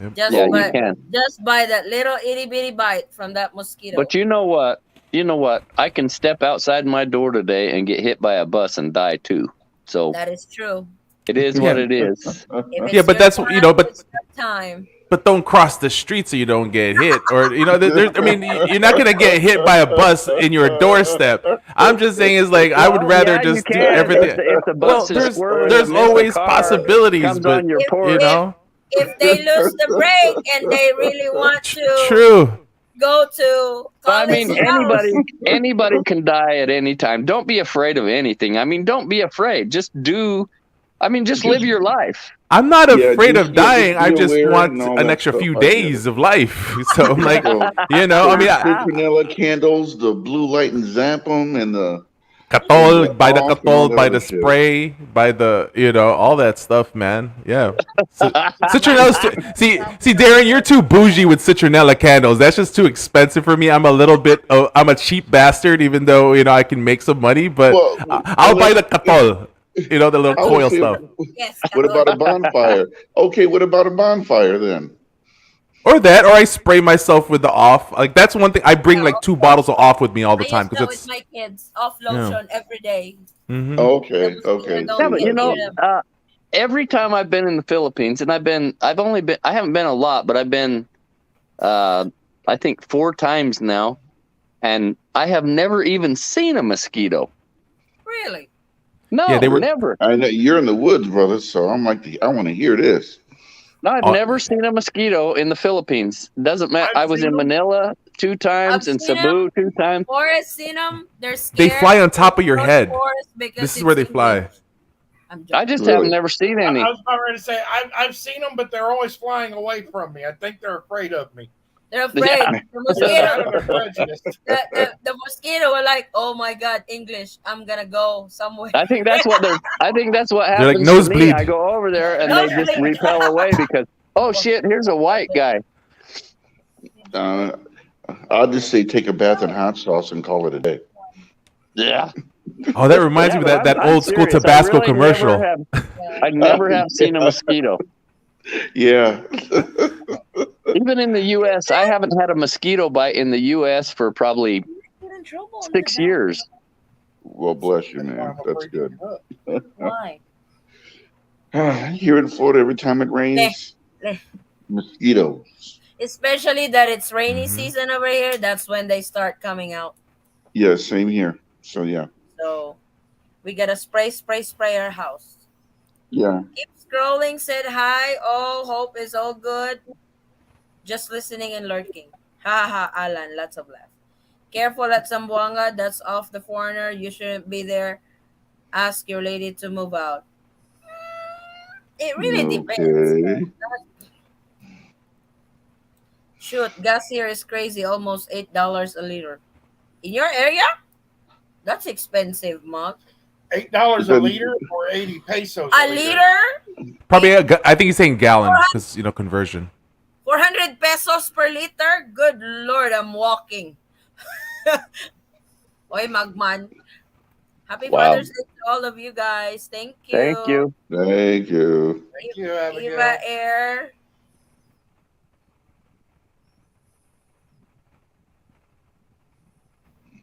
Yep. just Yeah, you by can. that little itty bitty bite from that mosquito. But you know what? I can step outside my door today and get hit by a bus and die too. So That is true. it is what it is. If Yeah, it's but your that's time, but it's your time. but don't cross the street so you don't get hit, or I mean, you're not gonna get hit by a bus in your doorstep. I'm just saying is like I would Well, rather yeah, you just do can. everything. If the Well, bus is swerving, there's miss a always car, possibilities, comes but on your If porch. you know, if they lose the brake and they really want to true. go to I Colin's mean, house, anybody can die at any time. Don't be afraid of anything. I mean, don't be afraid. Just live your life. I'm not Yeah, afraid of dying. just I be just aware want and all an that extra stuff. few I get it. days of life. So I'm like, So, I so mean, the citronella candles, the blue light and zap 'em, and the Katol, by the off and all katol, that by other the shit. spray, by the all that stuff, man. Yeah. Citronella's see, Darren, you're too bougie with citronella candles. That's just too expensive for me. I'm a little bit. I'm a cheap bastard, even though I can make some money. But Well, I'll buy the katol. The little I would coil say, stuff, yes, what about a bonfire? Okay, what about a bonfire then? or that, or I spray myself with the off. Like that's one thing. I bring like 2 bottles of off with me all the I time use because that with it's. my kids. Off lotion every day. Hmm. Okay, The mosquito okay. don't Yeah, See, but get near them. every time I've been in the Philippines, and I haven't been a lot, but I've been, I think 4 times now, and I have never even seen a mosquito. Really? No, Yeah, they were. never. I know you're in the woods, brother. So I'm like, I want to hear this. No, I've Uh, never seen a mosquito in the Philippines. Doesn't matter. I've I was seen in them. Manila 2 I've times, in seen them. Cebu 2 times. Forest seen them. They're They scared. fly on They top of your go to head. forest because This is where it's they fly. English. I'm I joking. just have Really? never seen I any. was about ready to say I've seen them, but they're always flying away from me. I think they're afraid of me. They're afraid. Yeah. The Either that mosquito. or they're prejudiced. The mosquito were like, oh my god, English. I'm gonna go somewhere. I think that's what They're like happens to me. I nosebleed. go over there and No they just sleep. repel away because, oh shit, here's a white guy. Uh, I'll just say take a bath in hot sauce and call it a day. Yeah. Oh, that reminds me of but that I'm old school serious. Tabasco commercial. I never have seen a mosquito. Yeah. Even in the U.S., I haven't had a mosquito bite in the U.S. for probably Get in trouble. 6 years. Well, bless you, man. That's good. Why? Here in Florida, every time it rains, Leh. mosquitoes. Especially that it's rainy Mhm. season over here. That's when they start coming out. Yeah, same here. So yeah, So we gotta spray our house. yeah. Keep scrolling. Said hi. All hope is all good. Just listening and lurking. Ha ha, Alan. Lots of laugh. Careful at Zamboanga. That's off the foreigner. You shouldn't be there. Ask your lady to move out. It really depends. Okay. Shoot, gas here is crazy. Almost $8 a liter. In your area? That's expensive, Mug. $8 a Depends. liter or 80 pesos A liter? Probably, I think he's saying gallon because conversion. 400 pesos per liter? Good Lord, I'm walking. Oy, Magman. Happy Wow. Father's Day to all of you guys. Thank you. Thank you. Thank you. Thank you, Abigail. Eva Air.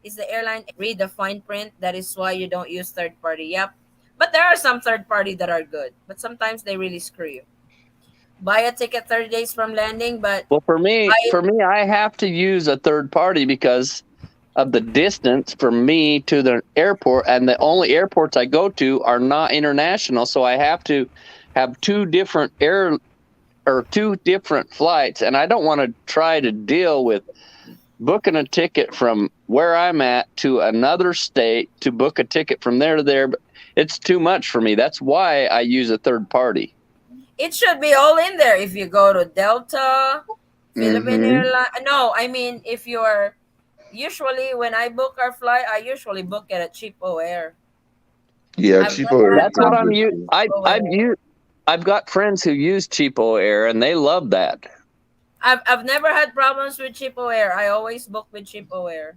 Is the airline read the fine print? That is why you don't use third party. Yep. But there are some third party that are good. But sometimes they really screw you. Buy a ticket 30 days from landing, but Well, for me, I- I have to use a third party because of the distance from me to the airport, and the only airports I go to are not international, so I have to have 2 different flights, and I don't want to try to deal with booking a ticket from where I'm at to another state to book a ticket from there to there. But it's too much for me. That's why I use a third party. it should be all in there. If you go to Delta, Philippine Mhm. Airline. No, I mean, if you're usually when I book our flight, I usually book it at Cheapo Air. Yeah, I've cheaper. never had That's what I'm problems using. with Cheapo Air. I've got friends who use Cheapo Air, and they love that. I've never had problems with Cheapo Air. I always book with Cheapo Air.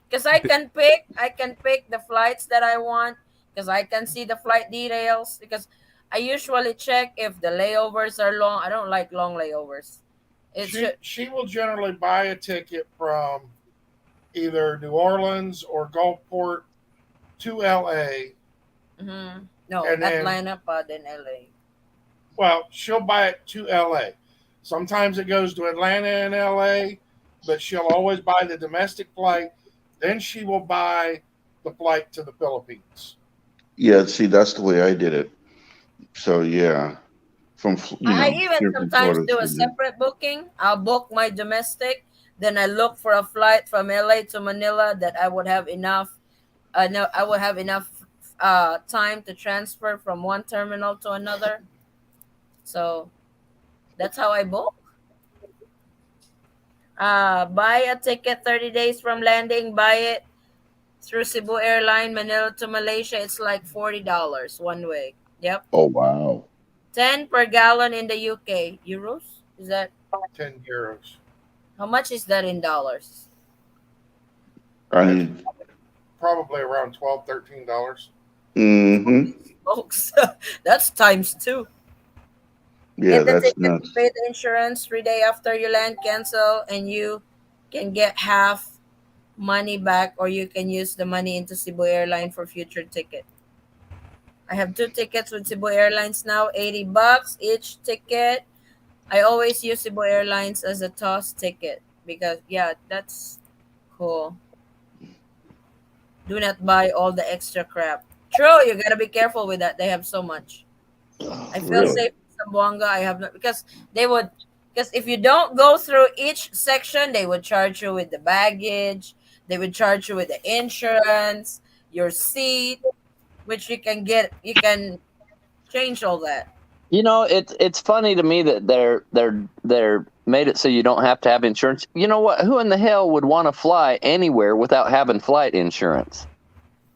Because I can pick the flights that I want, because I can see the flight details, because I usually check if the layovers are long. I don't like long layovers. She will generally buy a ticket from either New Orleans or Gulfport to LA. No, And then- Atlanta, but then LA. Well, she'll buy it to LA. Sometimes it goes to Atlanta and LA, but she'll always buy the domestic flight. Then she will buy the flight to the Philippines. Yeah, see, that's the way I did it. So yeah, from I here even from sometimes Florida do a to separate booking. I'll book my domestic, then I look for a flight from LA to Manila that I would have enough. No, I would have enough time to transfer from one terminal to another. So that's how I book. Buy a ticket 30 days from landing. Buy it through Cebu Airline, Manila to Malaysia. It's like $40 one way. Yep. Oh wow. 10 per gallon in the UK. Euros? Is that 10 euros. how much is that in dollars? I need. Probably around $12, $13. Mm-hmm. Folks, that's times 2. Yeah, Get the that's ticket, nuts. pay the insurance 3 days after you land, cancel, and you can get half money back, or you can use the money into Cebu Airline for future ticket. I have 2 tickets with Cebu Airlines now, $80 each ticket. I always use Cebu Airlines as a toss ticket because yeah, that's cool. Do not buy all the extra crap. True, you gotta be careful with that. They have so much. I feel Really? safe in Zamboanga. I have not because they would because if you don't go through each section, they would charge you with the baggage. They would charge you with the insurance, your seat, which you can get. You can change all that. You know, it's funny to me that they're made it so you don't have to have insurance. You know what? Who in the hell would want to fly anywhere without having flight insurance?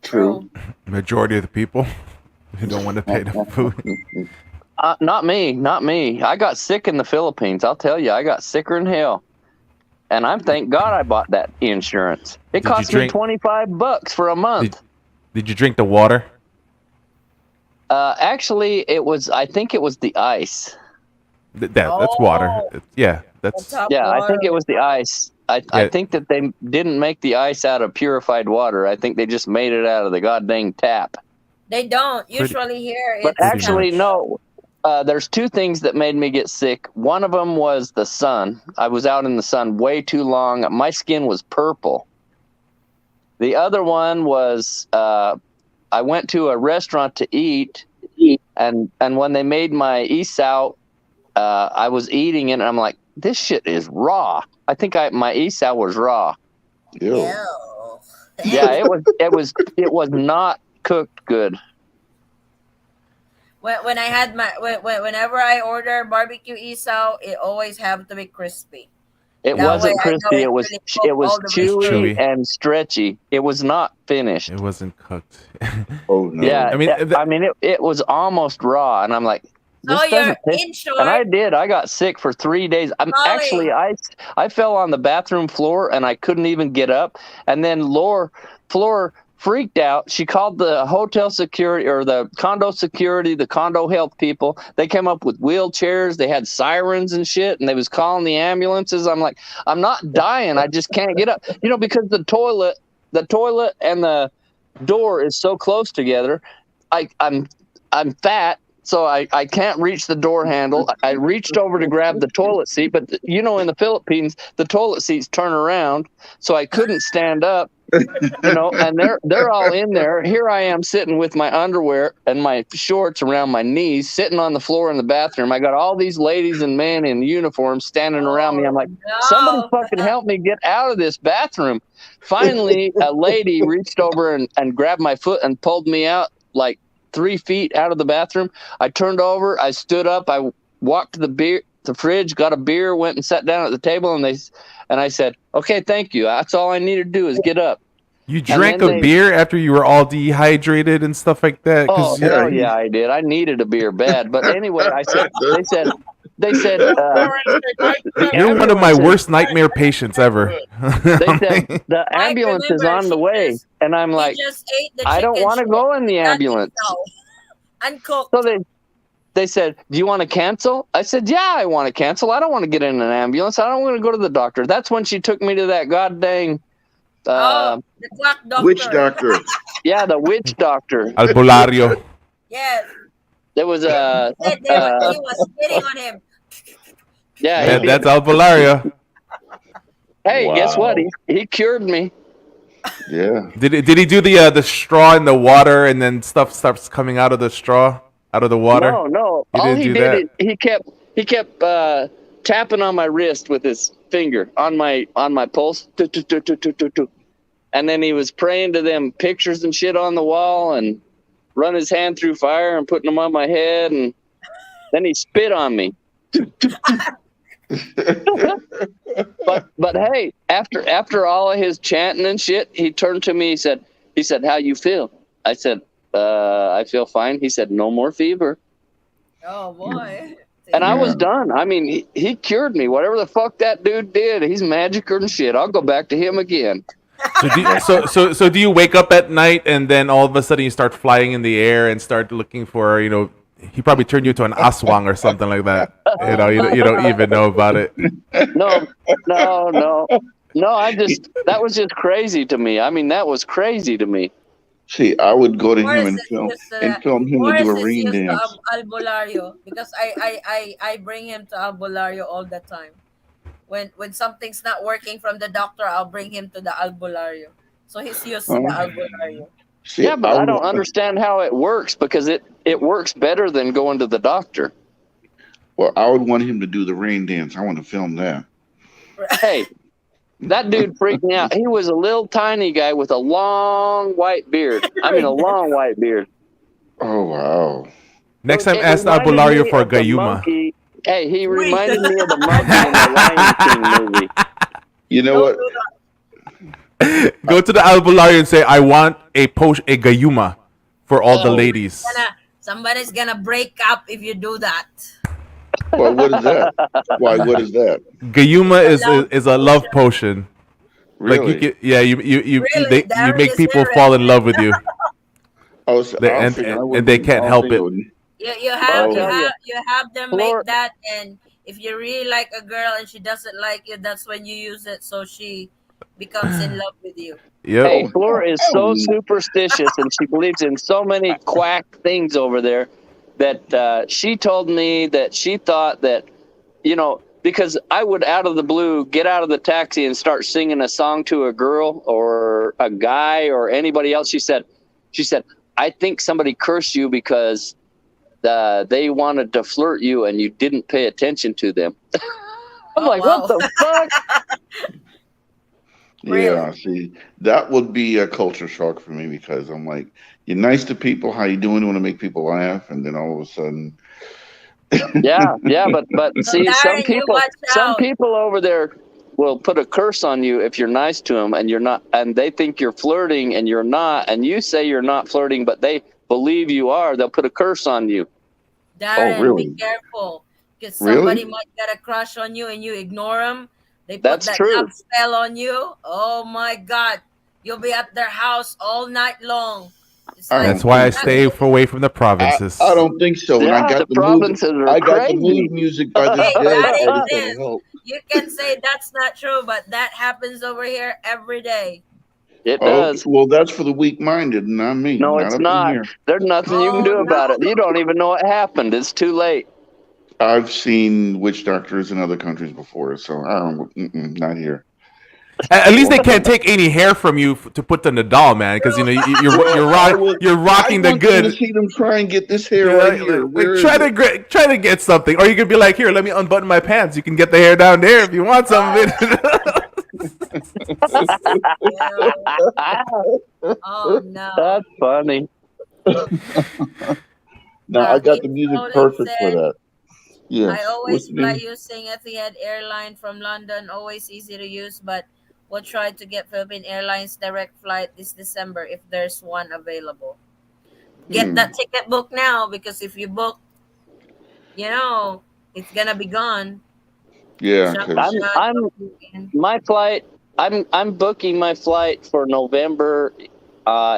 True. Majority of the people who don't want to pay the food. Not me, not me. I got sick in the Philippines. I'll tell you, I got sicker than hell. And I'm thank God I bought that insurance. It Did you cost me drink- $25 for a month. Did you drink the water? Actually, I think it was the ice. That's water. Oh. Yeah, that's Top Yeah, I think water. it was the ice. I Yeah. think that they didn't make the ice out of purified water. I think they just made it out of the goddamn tap. They don't usually here. But It's actually, much. no. There's two things that made me get sick. One of them was the sun. I was out in the sun way too long. My skin was purple. The other one was I went to a restaurant to eat, and when they made my esau, I was eating it, and I'm like, this shit is raw. I think my esau was raw. Ew. Ew. Yeah, it was not cooked good. When I had whenever I order barbecue isaw, it always have to be crispy. It That wasn't way I know crispy. it's It was really cooked it was all the way chewy, through. and stretchy. It was not finished. it wasn't cooked. Oh no. Yeah, I mean, it was almost raw, and I'm like, this So you're doesn't taste. in short. And I did. I got sick for 3 days. Molly. I fell on the bathroom floor and I couldn't even get up. And then Floor freaked out. She called the hotel security or the condo security, the condo health people. They came up with wheelchairs. They had sirens and shit, and they was calling the ambulances. I'm like, I'm not dying. I just can't get up. You know, because the toilet and the door is so close together. I'm fat, so I can't reach the door handle. I reached over to grab the toilet seat, but you know, in the Philippines, the toilet seats turn around, so I couldn't stand up. You know, and they're all in there. Here I am sitting with my underwear and my shorts around my knees, sitting on the floor in the bathroom. I got all these ladies and men in uniform standing around me. I'm like, somebody No. fucking help me get out of this bathroom. Finally, a lady reached over and grabbed my foot and pulled me out like 3 feet out of the bathroom. I turned over, I stood up, I walked to the fridge, got a beer, went and sat down at the table, and I said, okay, thank you. That's all I needed to do is get up. You drank then a they- beer after you were all dehydrated and stuff like that. Oh, 'Cause hell yeah, I did. I needed a beer bad. But anyway, they said, you're one of my worst nightmare patients ever. they said, the Mike, ambulance is remember, on the she way. just- And I'm He like, just ate the I don't chicken want to shit. go in the That ambulance. is so uncooked. So they said, do you want to cancel? I said, yeah, I want to cancel. I don't want to get in an ambulance. I don't want to go to the doctor. That's when she took me to that goddamn, Oh, the quack doctor. Witch doctor. yeah, the witch doctor. Albulario. Yes. There was He was spitting on him. yeah. That's Albulario. Hey, guess what? Wow. He cured me. Yeah. Did he do the straw in the water and then stuff starts coming out of the straw, out of the water? No. He All didn't he do did, that? he kept tapping on my wrist with his finger on my pulse. And then he was praying to them pictures and shit on the wall and run his hand through fire and putting them on my head, and then he spit on me. But hey, after all of his chanting and shit, he turned to me. He said, "How you feel?" I said, "I feel fine." He said, "No more fever." Oh boy. And I was Yeah. done. I mean, he cured me. Whatever the fuck that dude did, he's magicer and shit. I'll go back to him again. So do you wake up at night and then all of a sudden you start flying in the air and start looking for, he probably turned you into an aswang or something like that. You don't even know about it. No. That was just crazy to me. I mean, that was crazy to me. See, I would go to him Morris is used to that. and film him to do a Morris is rain used to dance. albulario because I bring him to albulario all the time. When something's not working from the doctor, I'll bring him to the albulario. So he's used to the Oh, albulario. see, Yeah, but I don't understand how it works because it works better than going to the doctor. well, I would want him to do the rain dance. I want to film that. Hey, that dude freaked me out. He was a little tiny guy with a long white beard. I mean, a long white beard. Oh wow. Next time, It ask reminded Albulario me for a of the Gayuma. monkey. Hey, he Wait. reminded me of the monkey in the Lion King movie. You know Don't what? do that. Go to the Albulario and say, I want a Gayuma for all the Oh. ladies. Somebody's gonna break up if you do that. Well, what is that? Why? What is that? Gayuma Love is a love potion. Like Really? you get, yeah, you Really, you Darren make is people serious. fall in love with you. I was and, thinking I and wouldn't they be- can't I help don't it. think would- You I'll tell you. you have them Flor- make that, and if you really like a girl and she doesn't like you, that's when you use it so she becomes in love with you. Yep. Hey, Flora is so Oh. superstitious and she believes in so many quack things over there that she told me that she thought that, because I would out of the blue get out of the taxi and start singing a song to a girl or a guy or anybody else. She said, I think somebody cursed you because they wanted to flirt you and you didn't pay attention to them. I'm Oh, like, wow. what the fuck? Yeah, see, that would be a culture shock for me because I'm like, you're nice to people, how you doing? You want to make people laugh, and then all of a sudden, Yeah, but So see, Darren, you watch some out. people over there will put a curse on you if you're nice to them, and you're not, and they think you're flirting, and you're not, and you say you're not flirting, but they believe you are. They'll put a curse on you. Darren, really? be careful because Really? somebody might get a crush on you and you ignore them. They put That's that true. love spell on you. Oh my God, you'll be at their house all night long. It's I like, That's why I think stay away from the I, provinces. I don't think so. And I Yeah, got the the mood. provinces are I got the crazy. mood music by this hey, guy. that I just gotta exists. help. You can say that's not true, but that happens over here every day. It Oh, does. well, that's for the weak-minded, not me. No, Not it's up in not. here. There's nothing you can Oh do no. about it. You don't even know what happened. It's too late. I've seen witch doctors in other countries before, so I don't. Not here. At least they can't take any hair from you to put in the doll, man. Because True. you're rocking the I want them to good. see them try and get this hair Yeah, right here. Where is try it? to get something, or you could be like, here, let me unbutton my pants. You can get the hair down there if you want some of it. Oh no. That's funny. No, I got the It's music Colin perfect for said, that. Yes. I always What's the fly name? using Etihad airline from London, always easy to use, but we'll try to get Philippine Airlines direct flight this December if there's one available. Get that ticket book now because if you book, it's gonna be gone. Yeah, Shop, because shop, I'm weekend. my flight. I'm booking my flight for November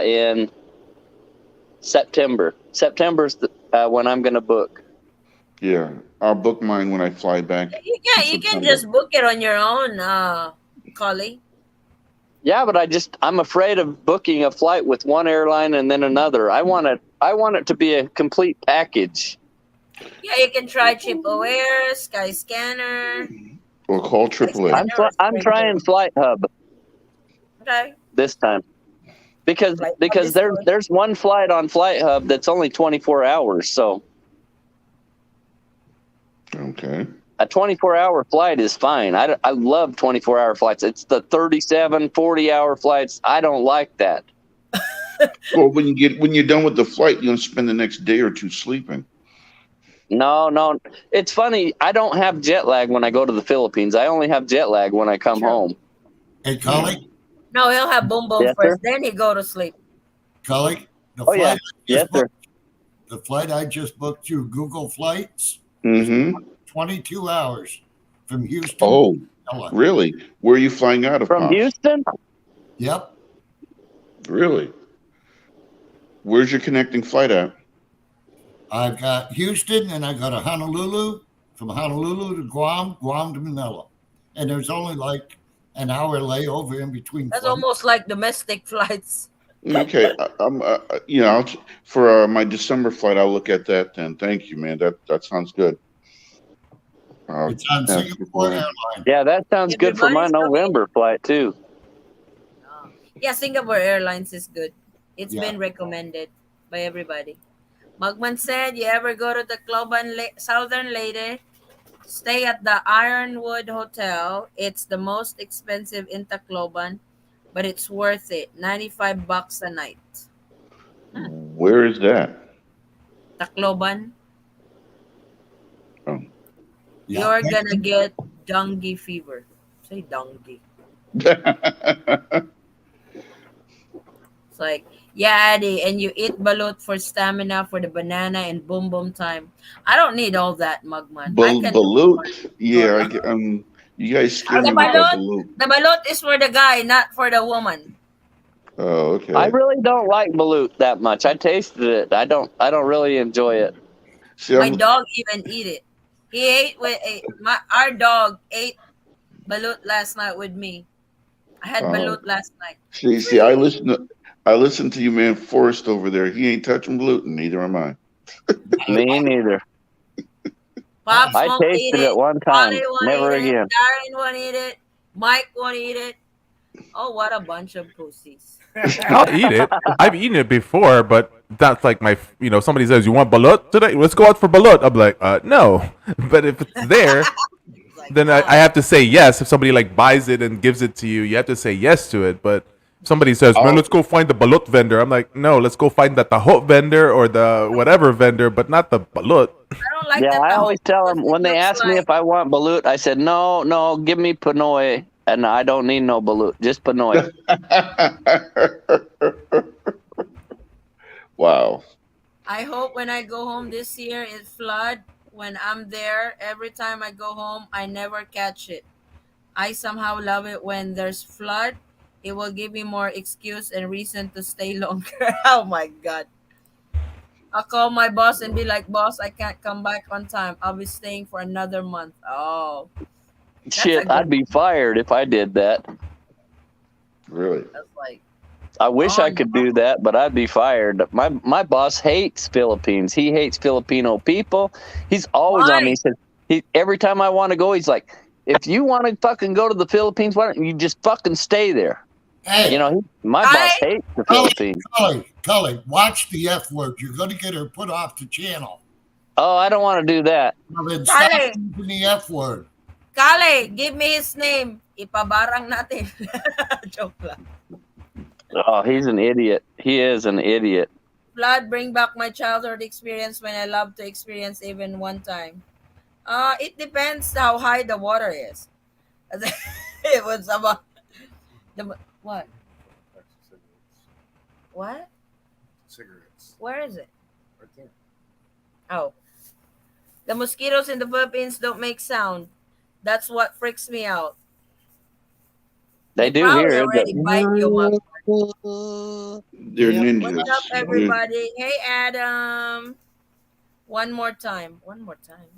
in September. September's when I'm going to book. yeah, I'll book mine when I fly back. You can September. just book it on your own, Collie. Yeah, but I'm afraid of booking a flight with one airline and then another. I want it to be a complete package. Yeah, you can try ChipAware, Skyscanner. Or call AAA. I'm trying Flight Hub Okay. this time because Flight Hub is good. there's one flight on Flight Hub that's only 24 hours. So Okay. a 24-hour flight is fine. I love 24-hour flights. It's the 37, 40-hour flights. I don't like that. Well, when you're done with the flight, you're gonna spend the next day or two sleeping. No. It's funny. I don't have jet lag when I go to the Philippines. I only have jet lag when I come home. Hey, Cully, No, he'll have boom boom Yes, first, sir. then he go to sleep. Cully, the Oh, yeah. flight I Yes, just sir. booked, the flight I just booked through Google Flights, Mm-hmm. 22 hours from Houston. Oh, to Manila. really? Where are you flying out of? From Pops? Houston? Yep. Really? Where's your connecting flight at? I've got Houston and I got a Honolulu, from Honolulu to Guam, Guam to Manila. And there's only like an hour layover in between That's flights. almost like domestic flights. Okay, I'm. For my December flight, I'll look at that then. Thank you, man. That sounds good. I'll It's on have to get Singapore that. Airlines. Yeah, that sounds good for my Everybody's coming. November flight too. Oh. Yeah, Singapore Airlines is good. It's Yeah. been recommended by everybody. Mugman said, "You ever go to the Southern Lady? Stay at the Ironwood Hotel. It's the most expensive in Tacloban, but it's worth it. $95 a night." Hmm. Where is that? Tacloban, Oh. Yeah. you're gonna get dengue fever. Say dengue. It's like, yeah, Addy, and you eat balut for stamina for the banana and boom boom time. I don't need all that, Mugman. I can do Balut. more. Yeah, you guys scare The me with that balut, balut. the balut is for the guy, not for the woman. Oh, I okay. really don't like balut that much. I tasted it. I don't really enjoy it. See, My I'm. dog even eat it. He ate with our dog ate balut last night with me. I had Uh, balut last night. see, Free. I listen to you, man. Forrest over there. He ain't touching gluten. Neither am I. Me neither. Pops I won't eat tasted it it. one Polly time. won't Never eat it. again. Darren won't eat it. Mike won't eat it. Oh, what a bunch of pussies. I'll eat it. I've eaten it before, but that's like somebody says, "You want balut today? Let's go out for balut." I'm like, no. But if it's there, It's like, then I have to say yes. If somebody like buys it and gives it to you, you have to say yes to it. But if somebody says, "Man, I'll, let's go find the balut vendor," I'm like, no, let's go find the taho vendor or the whatever vendor, but not the balut. I don't like Yeah, that I the whole always tell because them it when they looks ask me like if I want balut, I said no, give me Pinoy, and I don't need no balut, just Pinoy. wow. I hope when I go home this year it flood. When I'm there, every time I go home, I never catch it. I somehow love it when there's flood. It will give me more excuse and reason to stay longer. Oh my god. I'll call my boss and be like, "Boss, I can't come back on time. I'll be staying for another month." Oh, that's a Shit, good I'd be fired if I did that. Really? that's like, I wish oh I could no. do that, but I'd be fired. My boss hates Philippines. He hates Filipino people. He's always on me. Why? He says every time I want to go, he's like, "If you want to fucking go to the Philippines, why don't you just fucking stay there?" Hey, My boss I hates the Cully, Philippines. Cully, watch the F word. You're going to get her put off the channel. Oh, I don't want to do that. Well, then stop Kale, using the F word. Kale, give me his name. Ipabarang natin. Joke lang. Oh, he's an idiot. He is an idiot. Flood bring back my childhood experience when I love to experience even one time. It depends how high the water is. It was about the what? What? Cigarettes. Where is it? Right there. Oh, the mosquitoes in the Philippines don't make sound. That's what freaks me out. They They do probably here. already bite you, Mug. They're Yeah. ninjas. What's up, everybody? Hey, Adam. One more time. One more time.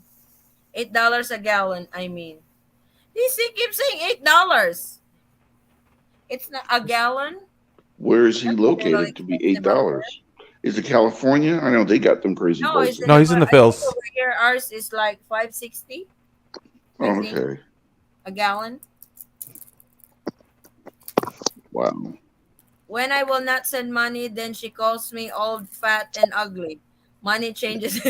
$8 a gallon. I mean, DC keeps saying $8. It's not a gallon. Where is he That's a little located to be expensive up there. $8? Is it California? I know they got them crazy No, it's prices. in No, the. he's in the I think Phils. over here ours is like 560. I Oh, think okay. a gallon. Wow. When I will not send money, then she calls me old, fat, and ugly. Money changes.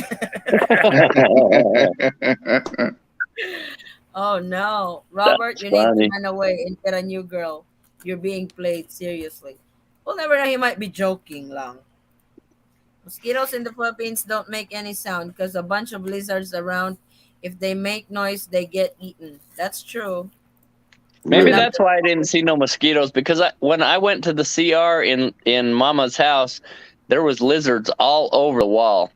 Oh no, Robert, That's you need to funny. run away and get a new girl. You're being played seriously. We'll never know. He might be joking, lang. Mosquitoes in the Philippines don't make any sound because a bunch of lizards around. If they make noise, they get eaten. That's true. But Maybe Really? not that's the why I didn't see no mosquitoes because when I went to the CR in Mama's house, there was lizards all over the wall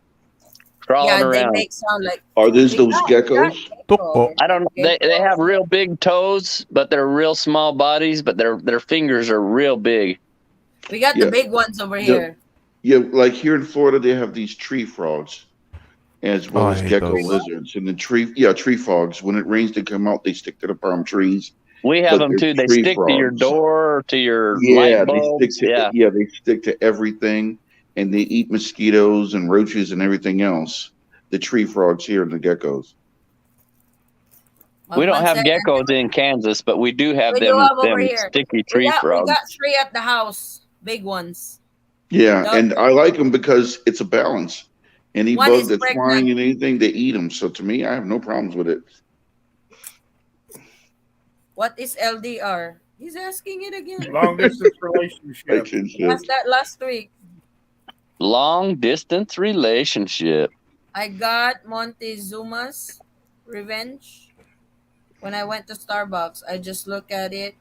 crawling yeah, they around. make sound like Are those we those got geckos? gecko. I don't know. They have Gecko. real big toes, but they're real small bodies, but their fingers are real big. We got the Yeah. big ones over The, here. yeah, like here in Florida, they have these tree frogs as Oh, well I as hate gecko those. lizards. And the tree frogs, when it rains, they come out, they stick to the palm trees We have but them they're too. They tree stick to your frogs. door, to your Yeah, light bulbs. Yeah. they stick to everything, and they eat mosquitoes and roaches and everything else. The tree frogs here and the geckos. We don't Magman have said, geckos in Kansas, but we do have what do you them have over here? sticky We tree got frogs. 3 at the house, big ones. Yeah, The and I like them because it's a balance. Any one bug is that's pregnant. flying and anything, they eat them. So to me, I have no problems with it. What is LDR? He's asking it again. Long distance relationship. Asked Relationships. that last week. Long distance relationship. I got Montezuma's Revenge. When I went to Starbucks, I just looked at it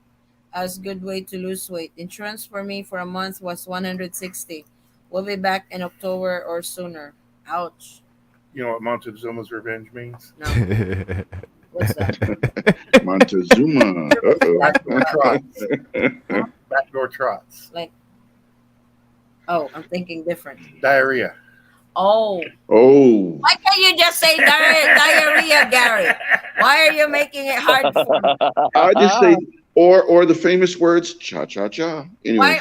as good way to lose weight. Insurance for me for a month was 160. We'll be back in October or sooner. Ouch. You know what Montezuma's Revenge means? No. What's that? Montezuma. Backdoor trots. Huh? Backdoor trots. Like, oh, I'm thinking different. Diarrhea. Oh. Oh, Why can't you just say diarrhea, Gary? Why are you making it hard for me? I just say, or the famous words, cha cha cha. Anyway,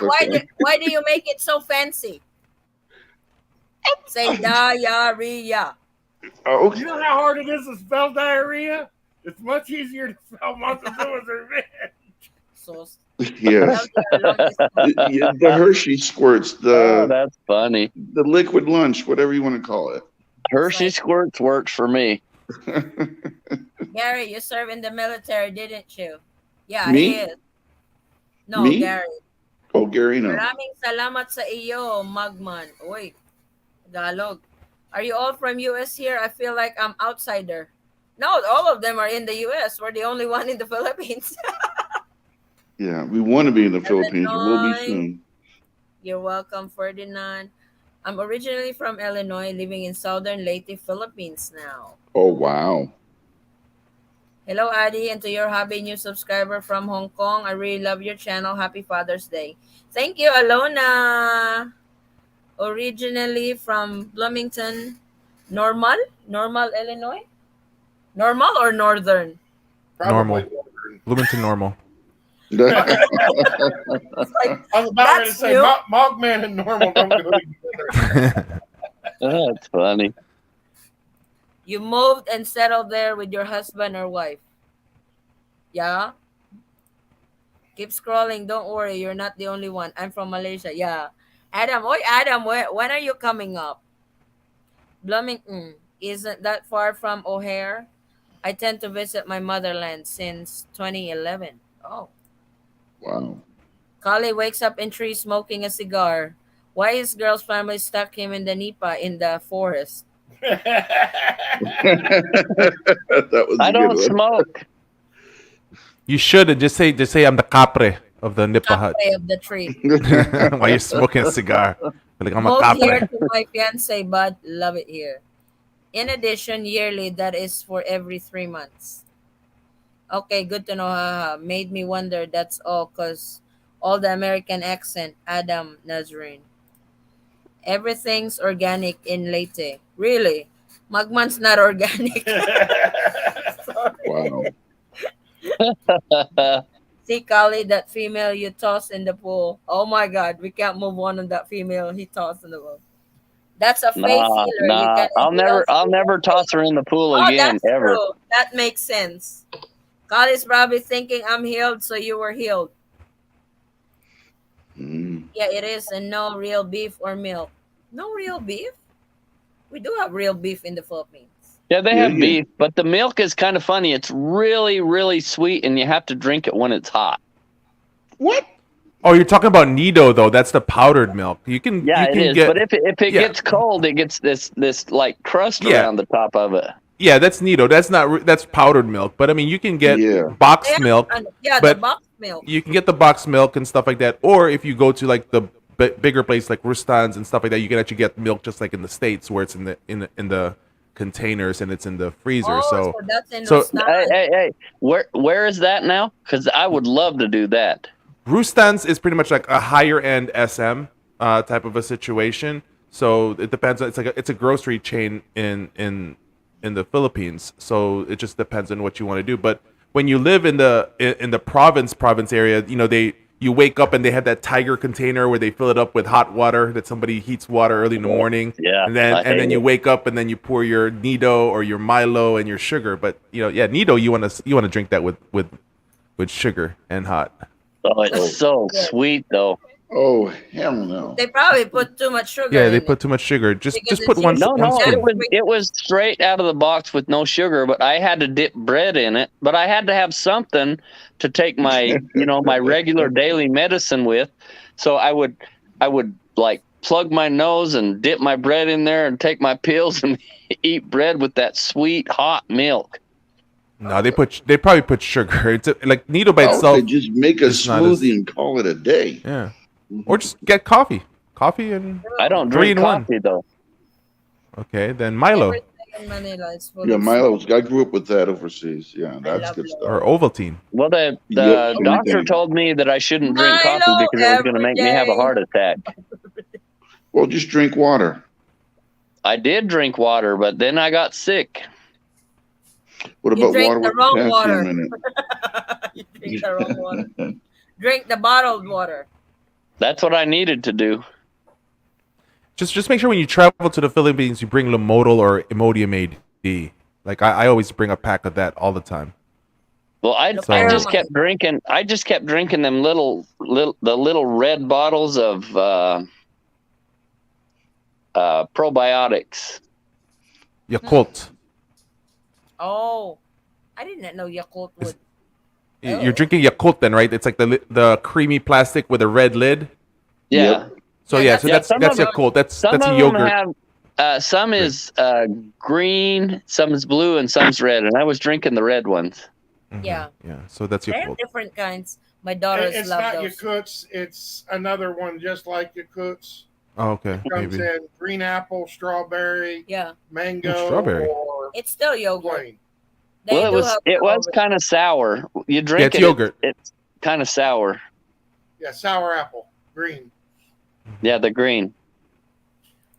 Why do you make it so fancy? Say diarrhea. oh, You know how hard it is to spell diarrhea? It's much easier to spell Montezuma's Revenge. So yes. The Hershey squirts, Oh, that's funny. the liquid lunch, whatever you want to call it. Hershey squirts works for me. Gary, you served in the military, didn't you? Yeah, Me? he is. No, Me? Gary. Oh, Gary, no. Maraming salamat sa iyo, Magman. Uy, Tagalog. Are you all from US here? I feel like I'm outsider. No, all of them are in the US. We're the only one in the Philippines. Yeah, we want to be in the Philippines, but we'll be Illinois. soon. You're welcome, Ferdinand. I'm originally from Illinois, living in southern Leyte, Philippines now. Oh, wow. Hello, Adi, and to your hobby new subscriber from Hong Kong. I really love your channel. Happy Father's Day. Thank you, Alona. Originally from Bloomington, Normal, Illinois. Normal or Northern? Normal. Probably. Bloomington normal. It's like, I was about ready to That's say new. Mogman and Normal don't go together. That's funny. you moved and settled there with your husband or wife. Yeah. Keep scrolling. Don't worry. You're not the only one. I'm from Malaysia. Yeah. Adam. Oi, Adam. When are you coming up? Bloomington. Isn't that far from O'Hare? I tend to visit my motherland since 2011. Oh. Wow. Kali wakes up in tree smoking a cigar. Why is girl's family stuck him in the nipa in the forest? That was I a good don't one. smoke. You should and just say I'm the capre of the Nipa hut. Capre of the tree. While you're smoking a cigar. Like I'm a Moved here capre. to my fiance, but love it here. In addition, yearly, that is for every 3 months. Okay, good to know. Haha. Made me wonder. That's all, cause all the American accent. Adam Nazarene. Everything's organic in Leyte. Really? Magman's not organic. Wow. See, Kali, that female you tossed in the pool. Oh my God, we can't move on that female he tossed in the pool. That's a faith healer. You Nah. can I'll never toss her in the pool Oh, again, that's ever. true. That makes sense. Kali's probably thinking I'm healed, so you were healed. Mm. Yeah, it is, and no real beef or milk. No real beef? We do have real beef in the Philippines. Yeah, they Yeah, have yeah. beef, but the milk is kind of funny. It's really, really sweet, and you have to drink it when it's hot. What? Oh, you're talking about Nido though. That's the powdered milk. You can Yeah, you it can is. get But if it yeah. gets cold, it gets this like crust Yeah. around the top of it. Yeah, that's Nido. That's powdered milk. But I mean, you can get Yeah. boxed Yeah, milk. yeah, but the box milk. You can get the boxed milk and stuff like that. Or if you go to like the bigger place like Rustan's and stuff like that, you can actually get milk just like in the States where it's in the containers and it's in the freezer. Oh, so that's in so- Rustan. Hey, where is that now? Because I would love to do that. Rustan's is pretty much like a higher end SM type of a situation. So it depends. It's a grocery chain in the Philippines. So it just depends on what you want to do. But when you live in the province area, you wake up and they have that Tiger container where they fill it up with hot water that somebody heats water early in the morning, Yeah, and then you wake up and then you pour your Nido or your Milo and your sugar. But Nido you want to drink that with sugar and hot. Oh, it's so Yeah. sweet though. Oh, hell no. They probably put too much sugar. Yeah, they in put it. too much sugar. Just Because put it's one. usually No, spoon. it was straight out of the box with no sugar, but I had to dip bread in it. But I had to have something to take my my regular daily medicine with. So I would like plug my nose and dip my bread in there and take my pills and eat bread with that sweet hot milk. No, they probably put sugar. It's like Nido by Why don't itself. they just make a it's not as- smoothie and call it a day? Yeah, or just get coffee and I don't Three drink in one. coffee though. okay. Then Milo Everything in Manila is full Yeah, of Milo's. I grew up with that overseas. Yeah, that's love good Milo. stuff. or Ovaltine. Well, the Yep, doctor anything. told me that I shouldn't drink Milo coffee because it was going to every make me have a day. heart attack. Well, just drink water. I did drink water, but then I got sick. What You about drank water the with wrong potassium water. in it? You drink the wrong water. Drink the bottled water. That's what I needed to do. Just make sure when you travel to the Philippines, you bring Lomodal or Imodium AD. Like I always bring a pack of that all the time. Well, I So- just kept drinking. I just kept drinking them little red bottles of probiotics. Yakult. Oh, I didn't know Yakult would. You're drinking Yakult then, right? It's like the creamy plastic with a red lid. Yeah. Yeah. So Yeah, so that's- that's some of them- Yakult. That's Some a of yogurt. them have. Some is green, some is blue, and some's red. And I was drinking the red ones. Mhm. Yeah. Yeah. So that's They have Yakult. different kinds. My daughters It's love not those. Yakuts. It's another one just like Yakuts. Oh, okay. Comes Maybe. in green apple, strawberry, Yeah, mango, strawberry. or it's still yogurt. plain. They Well, do it have was yogurt. kind of sour. You drink it's it, yogurt. It's kind of sour. Yeah, sour apple, green. Yeah, the green.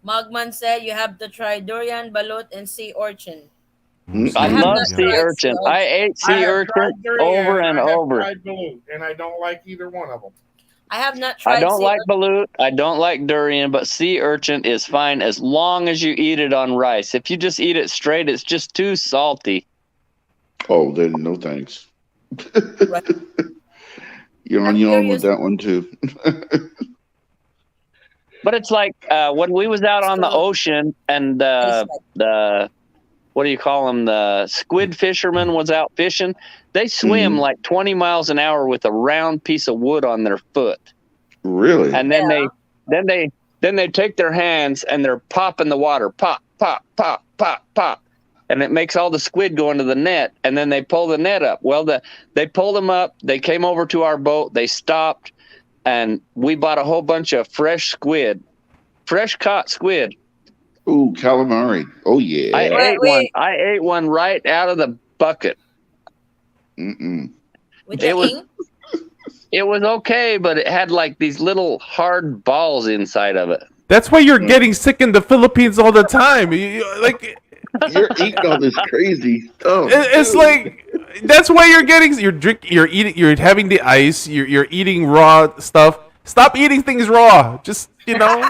Mogman said you have to try durian, balut, and sea urchin. Mm, I have love not sea tried urchin. sea I ate I sea have urchin tried durian, over and I have over. tried balut, and I don't like either one of them. I have not tried. I don't sea like urchin. balut. I don't like durian, but sea urchin is fine as long as you eat it on rice. If you just eat it straight, it's just too salty. Oh, then no thanks. Right. You're I'm on your own curious. with that one too. But it's like when we was out on the ocean and Tastes like- the what do you call them? The squid fishermen was out fishing. They swim Mhm. like 20 miles an hour with a round piece of wood on their foot, Really? and then Yeah. they take their hands and they're popping the water, pop, pop, pop, pop, pop, and it makes all the squid go into the net, and then they pull the net up. Well, they pulled them up. They came over to our boat. They stopped, and we bought a whole bunch of fresh caught squid. Ooh, calamari. Oh yeah. Wait. I ate one right out of the bucket. Mm-mm. With It the was- ink? It was okay, but it had like these little hard balls inside of it. That's why you're getting sick in the Philippines all the time. Like You're eating all this crazy stuff. it's dude. like that's why you're eating, you're having the ice, you're eating raw stuff. Stop eating things raw. Just Yeah,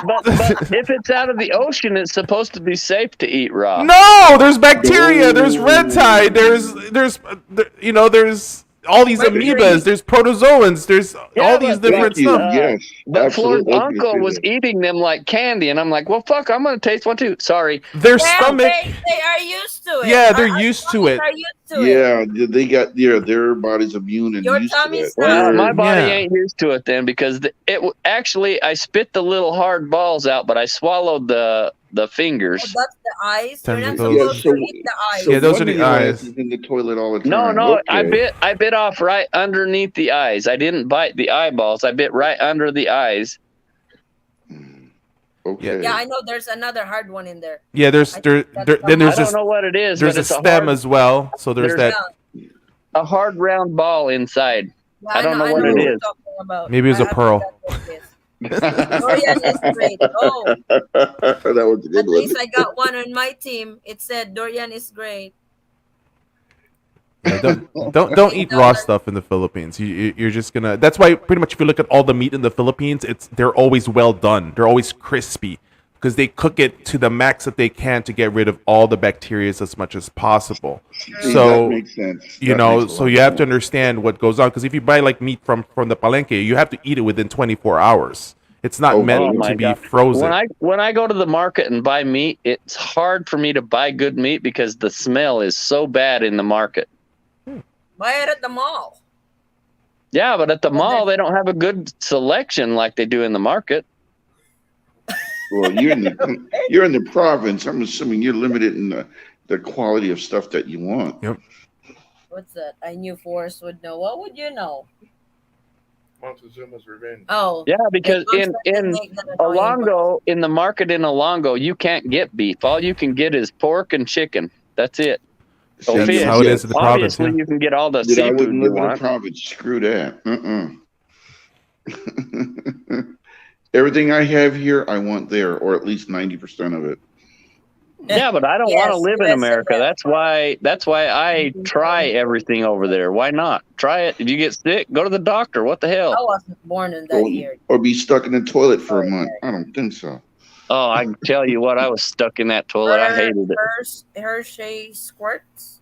but if it's out of the ocean, it's supposed to be safe to eat raw. No, there's bacteria, there's red tide, there's all these amoebas, there's protozoans, there's Yeah, all these but- different Thank you. stuff. Yes. But Floyd's absolutely. I was gonna uncle say was that. eating them like candy, and I'm like, well, fuck, I'm gonna taste one too. Sorry. Their Well, stomach, they are used to it. Yeah, they're Our used to tummies it. Are used to it. Yeah, they got their body's immune and Your used to tummy's that. not- Well, They're- my body Yeah. ain't used to it then because actually I spit the little hard balls out, but I swallowed the Oh, fingers. that's the eyes. You're not Tentacles. supposed Yeah, to eat the eyes. So Yeah, those one are the of your eyes. is in the toilet all the No, time. no, I Okay. bit off right underneath the eyes. I didn't bite the eyeballs. I bit right under the eyes. Okay. Yeah, I know. There's another hard one in there. yeah, I think that's then I there's don't know what it is, there's but a it's stem as well. So there's there's that. a hard round ball inside. Yeah, I don't know what I it you're is. talking about. Maybe it was I a pearl. forgot what it is. Dorian is great. Oh, that was a at good one. least I got one on my team. It said Dorian is great. Yeah, don't eat raw stuff in the Philippines. You're just gonna. That's why pretty much if you look at all the meat in the Philippines, they're always well done. They're always crispy because they cook it to the max that they can to get rid of all the bacteria as much as possible. See, that So makes sense. you That know, makes a so lot you of have to sense. understand what goes on. Because if you buy like meat from the palenque, you have to eat it within 24 hours. It's not Oh, meant Oh really? my to be God. frozen. When I go to the market and buy meat, it's hard for me to buy good meat because the smell is so bad in the market. Buy it at the mall. Yeah, but at the But mall there's they don't have a good selection like they do in the market. Well, you're in the province. I'm assuming you're limited in the quality of stuff that you want. Yep. what's that? I knew Forrest would know. What would you know? Montezuma's Revenge. Oh, Yeah, they because constantly make that annoying voice. Alongo, in the market in Alongo, you can't get beef. All you can get is pork and chicken. That's it. Oh, See, That's fish. how it is in the province. Obviously, Yeah. you can get all the But I seafood wouldn't you live in a want. province. Screw that. Everything I have here, I want there, or at least 90% of it. Yeah, but I don't want to Yes, live in US and America. That's why I try everything over there. Why not? Try it. If you get sick, go to the doctor. What the I hell? wasn't born in that Or, year. or be stuck in the toilet for a Sorry, month. I don't think so. Oh, I can tell you what, I was stuck in that toilet. I hated it. Hershey squirts.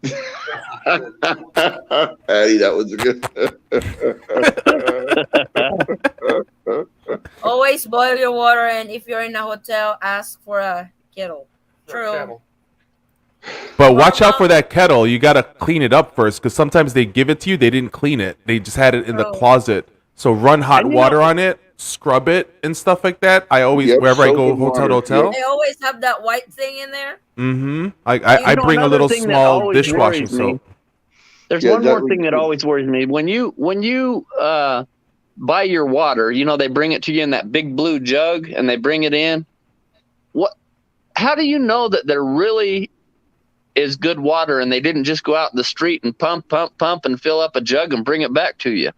Patty, that was a good. Always boil your water, and if you're in a hotel, ask for a kettle. True. But watch out for that kettle. You gotta clean it up first, because sometimes they give it to you, they didn't clean it. They just had it in the True. closet. So run hot And you water know- on it, scrub it and stuff like that. I always Yep, wherever I soap go and hotel to water, hotel. They always have that white thing in there. Mm-hmm. I You know, bring a another little thing that small always dishwashing worries me- soap. There's Yeah, one that more was thing that good. always worries me. When you buy your water, you know, they bring it to you in that big blue jug and they bring it in. How do you know that there really is good water and they didn't just go out in the street and pump and fill up a jug and bring it back to you?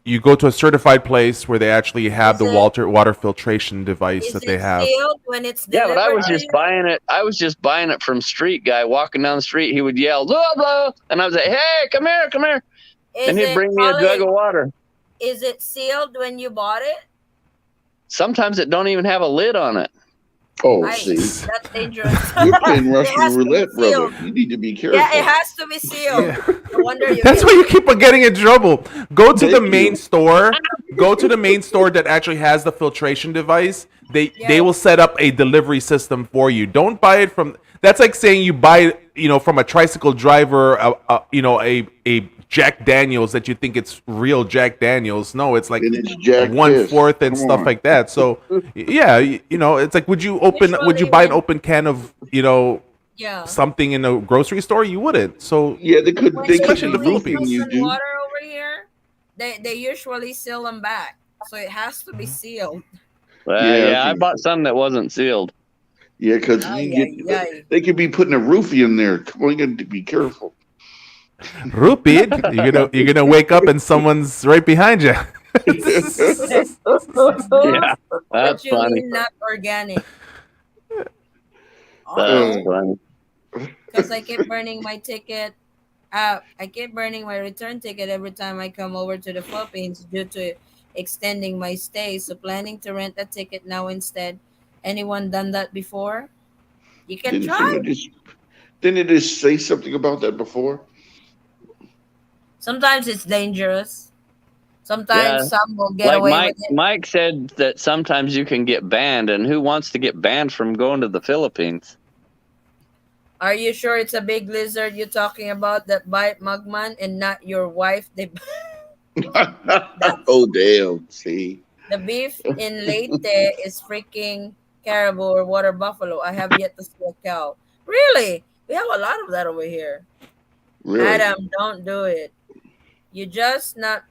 You go to a certified place where they actually have Is the it- water filtration device Is that it they have. sealed when it's Yeah, delivered? but I was to just you? buying it. I was just buying it from street guy walking down the street. He would yell, blah, blah. And I was like, hey, come here. Is And he'd it, bring me a jug of water. is it sealed when you bought it? Sometimes it don't even have a lid on it. Oh, I, see. that's dangerous. You're playing It Russian has to be roulette, sealed. brother. You need to be careful. Yeah, it has to be sealed. No wonder you That's get why you keep on getting in trouble. Go to the Thank main you. store. Go to the main store that actually has the filtration device. They Yeah. will set up a delivery system for you. Don't buy it from. That's like saying you buy from a tricycle driver a Jack Daniels that you think it's real Jack Daniels. No, it's like And it's Jack 1/4 and Come stuff on. like that. So yeah, it's like would you Usually buy an when- open can of Yeah. something in a grocery store? You wouldn't. So Yeah, they could. When They they could Especially do in be the roofing Philippines. you, and dude. water over here, they usually seal them back, so it has to be sealed. Yeah, I okay. bought some that wasn't sealed. Yeah, because Ay, you ay, ay. they could be putting a roofie in there. Come on, you got to be careful. Rupid, you're gonna wake up and someone's right behind you. Yeah, What that's you funny. mean not organic? That's Oh. funny. Because I keep burning my ticket. I keep burning my return ticket every time I come over to the Philippines due to extending my stay. So planning to rent a ticket now instead. Anyone done that before? You can Didn't try. Didn't it just say something about that before? Sometimes it's dangerous. Sometimes Yeah. some will get Like away Mike, with it. Mike said that sometimes you can get banned, and who wants to get banned from going to the Philippines? Are you sure it's a big lizard you're talking about that bite Mugman and not your wife? Oh damn! See, The beef in Leyte is freaking caribou or water buffalo. I have yet to see a cow. Really? We have a lot of that over here. really? Adam, don't do it. You just not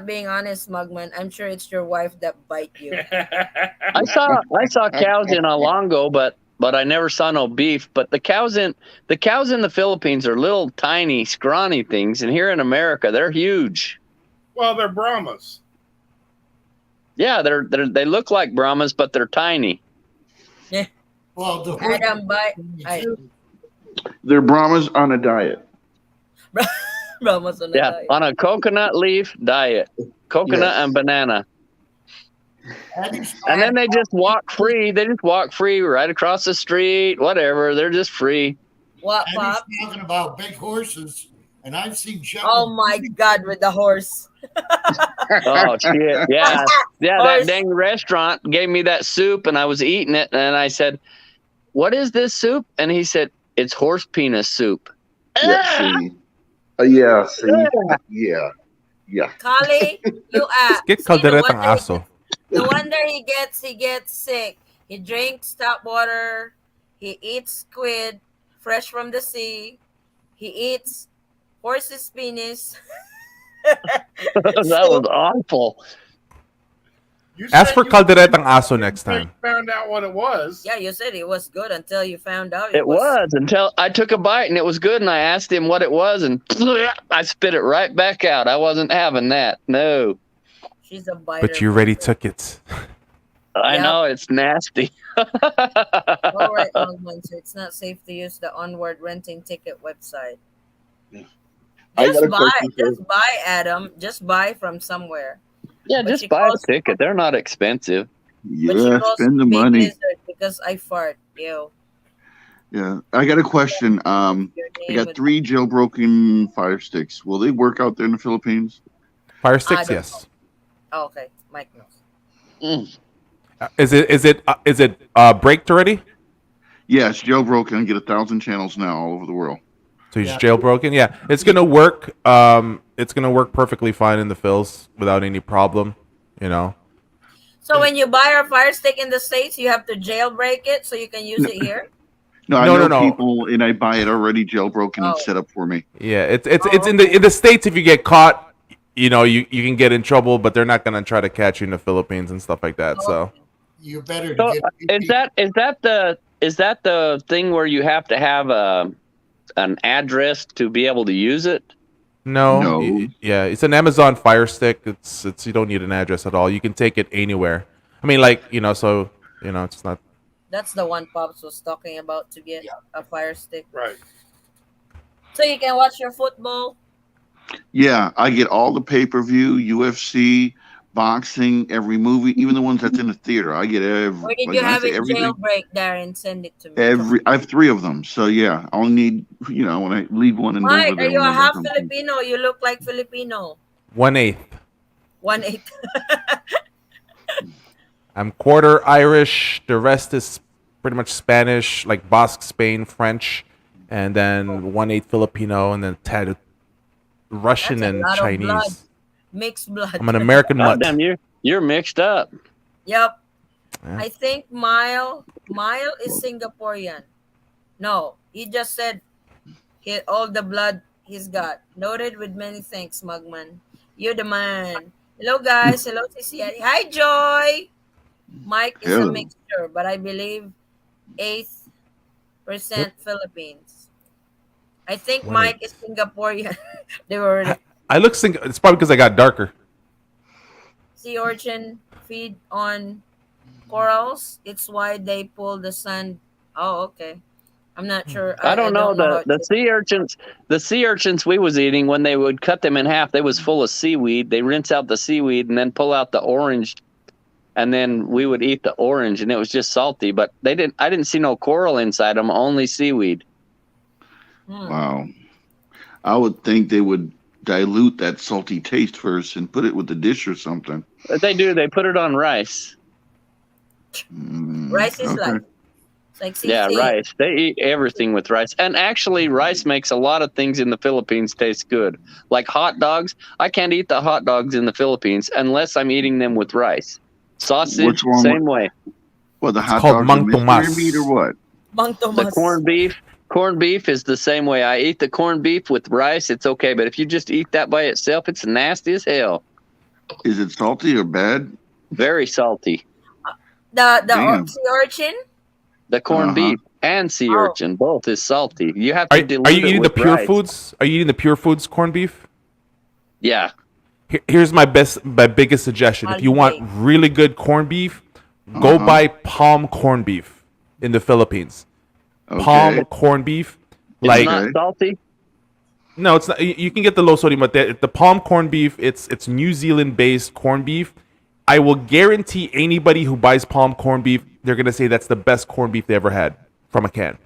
being honest, Mugman. I'm sure it's your wife that bite you. I saw cows in Alongo, but I never saw no beef. But the cows in the Philippines are little tiny, scrawny things, and here in America they're huge. Well, they're Brahmas. Yeah, they look like Brahmas, but they're tiny. Well, the Adam bite. They're Brahmas on a diet. Brahmas on a Yeah, diet. on a coconut leaf diet, coconut Yes. and banana. That And expired. then they just walk free. They just walk free right across the street, whatever. They're just free. What, Abby's Pop? talking about big horses, and I've seen shepherds. Oh my God, with the horse. Oh, shit. Yeah. Yeah, Horse. that dang restaurant gave me that soup, and I was eating it, and I said, "What is this soup?" And he said, "It's horse penis soup." Yeah, see. Yeah, see. Yeah. Yeah. Kali, you Get see, no calderetang wonder, aso. no wonder he gets sick. He drinks tap water. He eats squid fresh from the sea. He eats horse's penis. That was awful. You Ask said for you- calderetang aso next you time. Found out what it was. Yeah, you said it was good until you found out It was until I took a bite and it was good, and I asked him what it was, and I spit it right back out. I wasn't having that. No. She's a biter. But you already took it. I Yep. know it's nasty. All right, Longman, so it's not safe to use the onward renting ticket website. I got a Just buy, question for- just buy, Adam. Just buy from somewhere. Yeah, But just she buy a calls- ticket. They're not expensive. But she Yeah, calls spend the me Big money. Lizard because I fart. Ew. Yeah. I got a question. Your I name got would- 3 jailbroken fire sticks. Will they work out there in the Philippines? Fire sticks, don't yes. Oh, okay, Mike knows. Mm. Is it braked already? Yeah, it's jailbroken. I get 1,000 channels now all over the world. So he's jailbroken. Yeah, it's gonna work. It's gonna work perfectly fine in the fills without any problem. You know. So when you buy a fire stick in the States, you have to jailbreak it so you can use it here? No, I No, know no. people, and I buy it already jailbroken and Oh. set up for me. Yeah, it's in the States. If you get caught, you know you can get in trouble, but they're not gonna try to catch you in the Philippines and stuff like that. So You're better to So get. is that the thing where you have to have an address to be able to use it? No. yeah, it's an Amazon Fire Stick. It's you don't need an address at all. You can take it anywhere. I mean, like so it's not. That's the one Pops was talking about to get a fire stick. Right. So you can watch your football. Yeah, I get all the pay-per-view, UFC, boxing, every movie, even the ones that's in the theater. I get every. Or did like you when I have say it everything, jailbreak there and send it to me? I have 3 of them. So yeah, I only need when I leave one and go Mike, over are there. you a whenever half I come. Filipino? You look like Filipino. 1/8. 1/8. I'm quarter Irish. The rest is pretty much Spanish, like Basque, Spain, French, and then 1/8 Filipino, and then tad Russian That's a and lot of blood. Chinese. Mixed blood. I'm an American God mutt. damn, you're mixed up. Yep. Yeah. I think Mile is Singaporean. No, he just said all the blood he's got. Noted with many thanks, Mugman. You're the man. Hello, guys. Hello, CCI. Hi, Joy. Mike is a Hello. mixture, but I believe 8% Philippines. I think What Mike is Singaporean. They were already I look it's probably because I got darker. sea urchin feed on corals. It's why they pull the sand. Oh, okay. I'm not sure. I don't know how the it- sea urchins we was eating, when they would cut them in half, they was full of seaweed. They rinse out the seaweed and then pull out the orange, and then we would eat the orange, and it was just salty. But I didn't see no coral inside them, only seaweed. Hmm. Wow. I would think they would dilute that salty taste first and put it with the dish or something. But they do. They put it on rice. Rice is okay. like it's like CC. Yeah, rice. They eat everything with rice. And actually, rice makes a lot of things in the Philippines taste good. Like hot dogs. I can't eat the hot dogs in the Philippines unless I'm eating them with rice. Sausage, What's wrong same way. What, the hot called dogs are Mang mystery Tomas. meat or what? Mang The Tomas. corned beef is the same way. I eat the corned beef with rice. It's okay. But if you just eat that by itself, it's nasty as hell. Is it salty or bad? Very salty. The Damn. sea urchin. The corned Uh-huh. beef and sea Oh. urchin, both is salty. You have to dilute Are you it eating the with pure rice. foods? Are you eating the pure foods corned beef? Yeah. Here's my biggest suggestion. If you want really good corned beef, go Uh-huh. buy palm corned beef in the Philippines. Okay. Palm corned beef. It's Like not Okay. salty. no, it's not. You can get the low sodium, but the palm corned beef, it's New Zealand based corned beef. I will guarantee anybody who buys palm corned beef, they're gonna say that's the best corned beef they ever had from a can.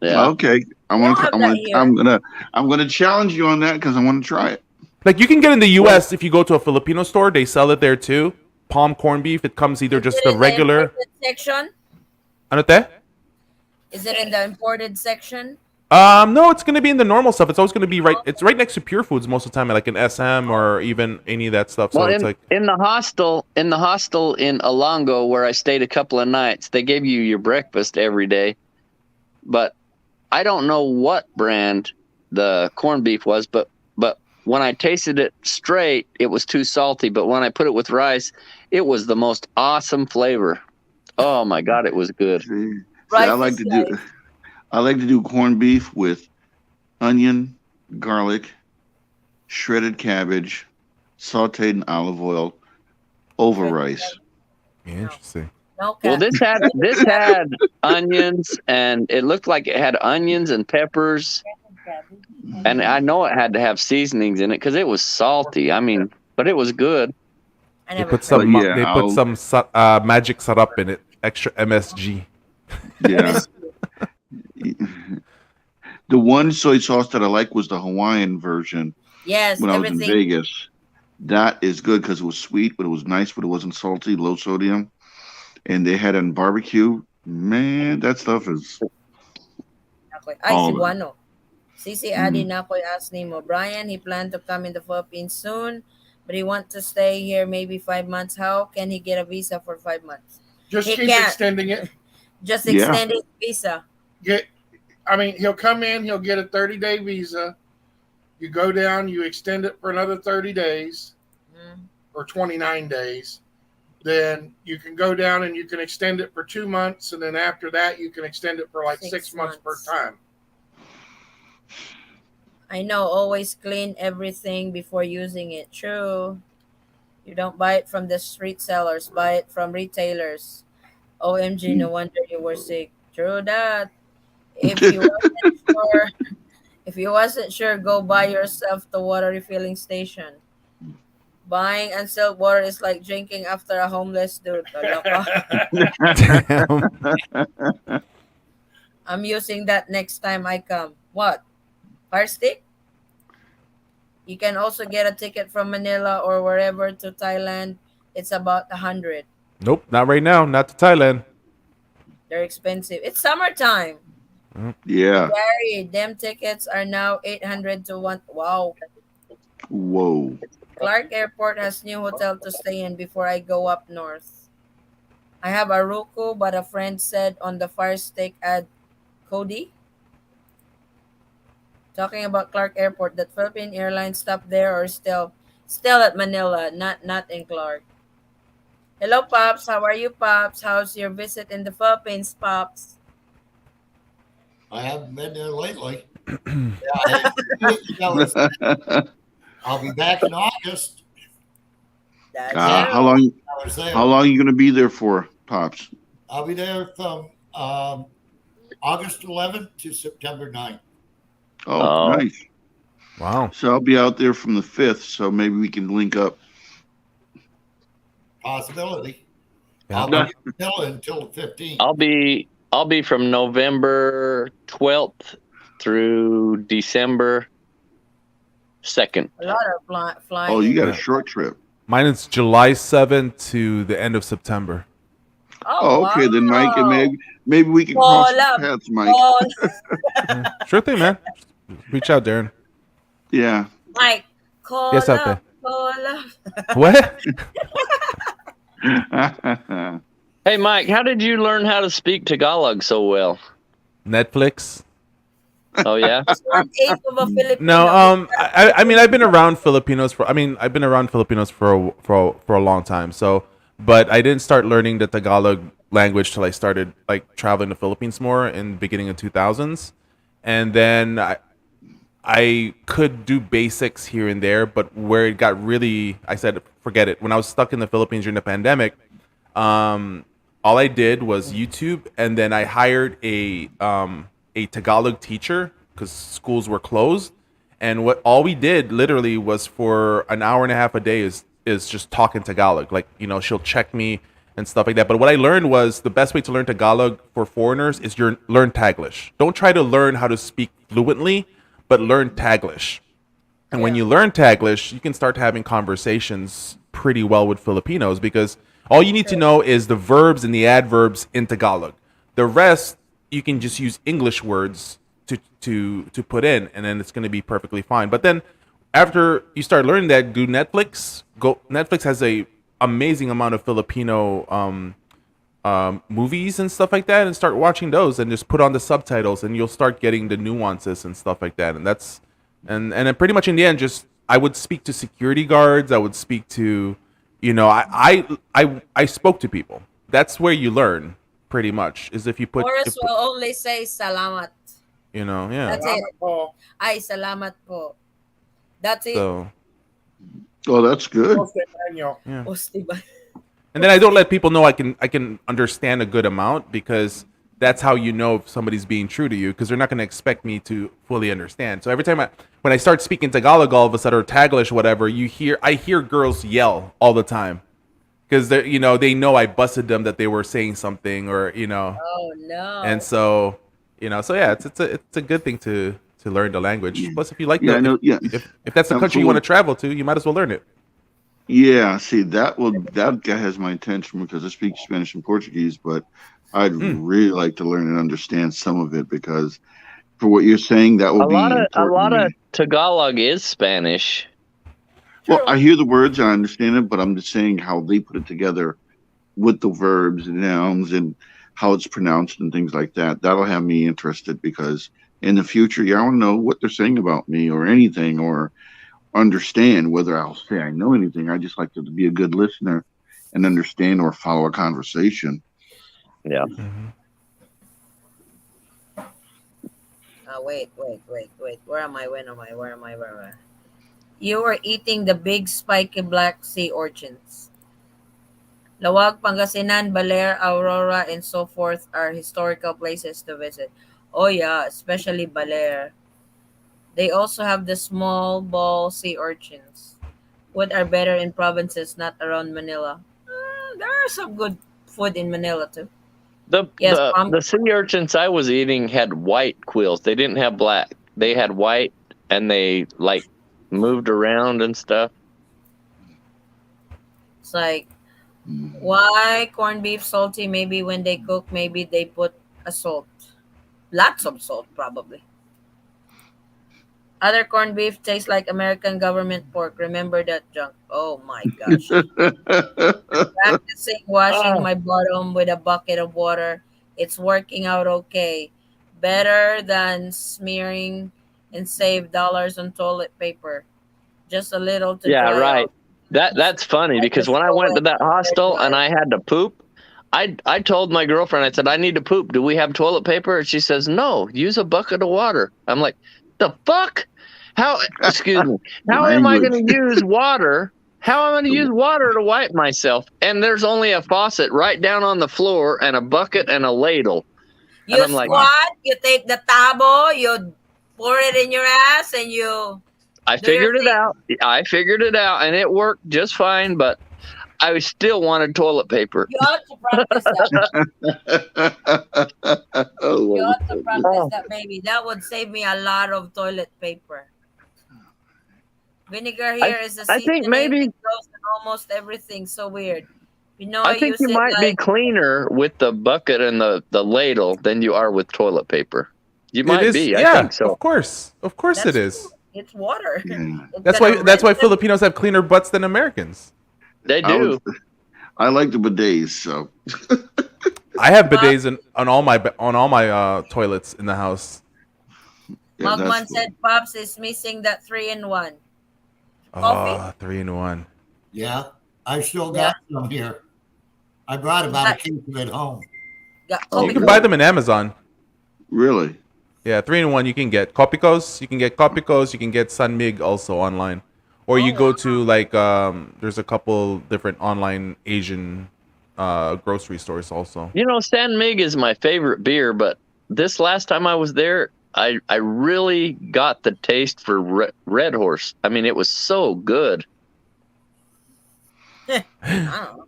Yeah. Okay. We don't have that here. I'm gonna challenge you on that because I want to try it. Like you can get in the Well, U.S. if you go to a Filipino store, they sell it there too. Palm corned beef. It comes either Is just it the in the regular. imported section? Ano te? Is it in the imported section? No, it's gonna be in the normal stuff. It's always gonna be right. It's right next to Pure Foods most of the time, like an SM or even any of that stuff. well, So it's like, in the hostel in Alongo where I stayed a couple of nights, they gave you your breakfast every day, but I don't know what brand the corned beef was, but when I tasted it straight, it was too salty. But when I put it with rice, it was the most awesome flavor. Oh my God, it was good. See, I Rice like is to do like, I like to do corned beef with onion, garlic, shredded cabbage, sauteed in olive oil over rice. interesting. no Well, cat. this had onions, and it looked like it had onions and peppers, and I know it had to have seasonings in it because it was salty. I mean, but it was good. I They never put tried. some. But yeah, They put some magic syrup in it. Extra MSG. Yeah. The one soy sauce that I like was the Hawaiian version Yes, when I was in everything. Vegas. That is good because it was sweet, but it was nice, but it wasn't salty, low sodium. And they had it on barbecue. Man, that stuff is Ay, all of it. Cebuano. Sisi Adi Mm. na ako'y ask nimo. Brian, he planned to come in the Philippines soon, but he want to stay here maybe 5 months. How can he get a visa for 5 months? Just He keep can't. extending it. Just Yeah. extend his visa. He'll come in, he'll get a 30-day visa. You go down, you extend it for another 30 days Mm. or 29 days. Then you can go down and you can extend it for 2 months. And then after that, you can extend it for like 6 months per months. time. I know, always clean everything before using it. True. You don't buy it from the street sellers, buy it from retailers. OMG, no wonder you were sick. True that. If you wasn't sure, if you wasn't sure, go buy yourself the water refilling station. Buying unsealed water is like drinking after a homeless dude. Wala ka. Damn. I'm using that next time I come. What? Fire stick? You can also get a ticket from Manila or wherever to Thailand. It's about 100. Nope, not right now. Not to Thailand. They're expensive. It's summertime. Yeah. Gary, them tickets are now 800 to 1. Wow. Whoa. Clark Airport has new hotel to stay in before I go up north. I have a Roku, but a friend said on the Fire Stick ad Cody. Talking about Clark Airport, that Philippine Airlines stopped there or still at Manila, not in Clark. Hello, Pops. How are you, Pops? How's your visit in the Philippines, Pops? I haven't been there lately. Yeah, fellas, I'll be back in August. That's How true. long? I was there. How long are you gonna be there for, Pops? I'll be there from August 11th to September 9th. Oh, Oh. nice. Wow. So I'll be out there from the 5th, so maybe we can link up. Possibility. Yeah. I'll be in Manila until the 15th. I'll be from November 12th through December 2nd. A lot of flying. Oh, you got Yeah. a short trip. Mine is July 7th to the end of September. Oh, okay, then Mike, and wow. maybe we can cross Call up. paths, Mike. Call, Yeah. Sure thing, man. Reach out, Darren. Yeah. Mike, call Yes, up. Ate. Call up. What? Hey, Mike, how did you learn how to speak Tagalog so well? Netflix? Oh, yeah? It's 1/8 of a Filipino. No, I mean, I've been around Filipinos for. I mean, I've been around Filipinos for a long time. So, but I didn't start learning the Tagalog language till I started like traveling to Philippines more in the beginning of 2000s, and then I could do basics here and there, but where it got really, I said, forget it. When I was stuck in the Philippines during the pandemic, all I did was YouTube, and then I hired a Tagalog teacher because schools were closed, and what all we did literally was for an hour and a half a day is just talking Tagalog. Like, she'll check me and stuff like that. But what I learned was the best way to learn Tagalog for foreigners is learn Taglish. Don't try to learn how to speak fluently, but learn Taglish. And when you learn Taglish, you can start having conversations pretty well with Filipinos, because all you need to know is the verbs and the adverbs in Tagalog. The rest, you can just use English words to put in, and then it's going to be perfectly fine. But then after you start learning that, do Netflix. Netflix has a amazing amount of Filipino movies and stuff like that, and start watching those, and just put on the subtitles, and you'll start getting the nuances and stuff like that. And that's and then pretty much in the end, just I would speak to security guards. I would speak to, I spoke to people. That's where you learn, pretty much, is if you put. Forrest will only say salamat. Yeah. That's it. Ay, salamat po. That's it. So. Oh, that's good. Yeah. Osti ba? And then I don't let people know I can understand a good amount, because that's how you know if somebody's being true to you, because they're not going to expect me to fully understand. So every time when I start speaking Tagalog all of a sudden, or Taglish, whatever, I hear girls yell all the time, because they know I busted them, that they were saying something, or Oh no. and so so yeah, it's a good thing to learn the language. Plus, if you like if that's the country you want to travel to, you might as well learn it. Yeah, see, that guy has my attention because I speak Spanish and Portuguese, but I'd really like to learn and understand some of it, because for what you're saying, that will be important. A lot of Tagalog is Spanish. Well, I hear the words, I understand it, but I'm just saying how they put it together with the verbs and nouns and how it's pronounced and things like that. That'll have me interested, because in the future, I want to know what they're saying about me or anything, or understand whether I'll say I know anything. I just like to be a good listener and understand or follow a conversation. Yeah. Mm-hmm. Wait. Where am I? You were eating the big spiky black sea urchins. Lawag, Pangasinan, Baler, Aurora, and so forth are historical places to visit. Oh yeah, especially Baler. They also have the small ball sea urchins. What are better in provinces not around Manila? There are some good food in Manila too. The Yes, sea urchins I was eating had white quills. They didn't have black. They had white, and they moved around and stuff. It's like, why corned beef salty? Maybe when they cook, maybe they put a salt. Lots of salt, probably. Other corned beef tastes like American government pork. Remember that junk? Oh my gosh. Practicing washing my bottom with a bucket of water. It's working out okay. Better than smearing and save dollars on toilet paper. Just a little to Yeah, dry right. off. That's funny, because when I went to that hostel and I had to poop, I told my girlfriend, I said, I need to poop. Do we have toilet paper? And she says, no, use a bucket of water. I'm like, the fuck? Excuse me. How am I going to use water? How am I going to use water to wipe myself? And there's only a faucet right down on the floor, and a bucket and a ladle. You And I'm squat, like, you take the tabo, you pour it in your ass, and you I do your figured it thing. out. I figured it out, and it worked just fine, but I still wanted toilet paper. You ought to practice that. You ought to practice that, baby. That would save me a lot of toilet paper. Vinegar here is a I think seasoning maybe- that goes in almost everything. So weird. I think you might be cleaner with the bucket and the ladle than you are with toilet paper. You might be. Yeah, I think so. Of course it is. It's water. That's why Filipinos have cleaner butts than Americans. They do. I like the bidets, so I have bidets on all my toilets in the house. yeah, Mugman said Pops is missing that 3-in-1. Oh, Coffee? 3-in-1. Yeah, I've still got some here. I brought about a case of it home. Yeah, You can buy them in Amazon. really. Yeah, 3-in-1 you can get Copicos, you can get San Mig also online. Or you go to there's a couple different online Asian grocery stores also. San Mig is my favorite beer, but this last time I was there, I really got the taste for Red Horse. I mean, it was so good. I don't know.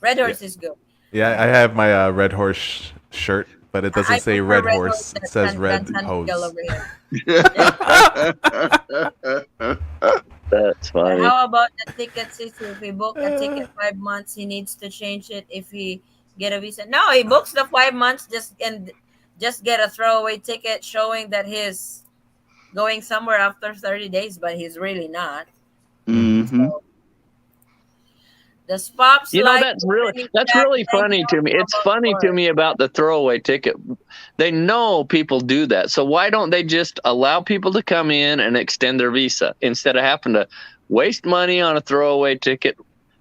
Red Horse is good. Yeah, I have my Red Horse shirt, but it doesn't I say prefer Red Red Horse Horse. It than says Red San Miguel Hose. over here. That's But funny. how about the ticket system? If he book a ticket 5 months, he needs to change it if he get a visa. No, he books the 5 months just get a throwaway ticket showing that he's going somewhere after 30 days, but he's really not. Mm-hmm. So the spops You know, like that's Jack really funny Daniels. to me. How It's about funny to Forrest? me about the throwaway ticket. They know people do that. So why don't they just allow people to come in and extend their visa instead of having to waste money on a throwaway ticket?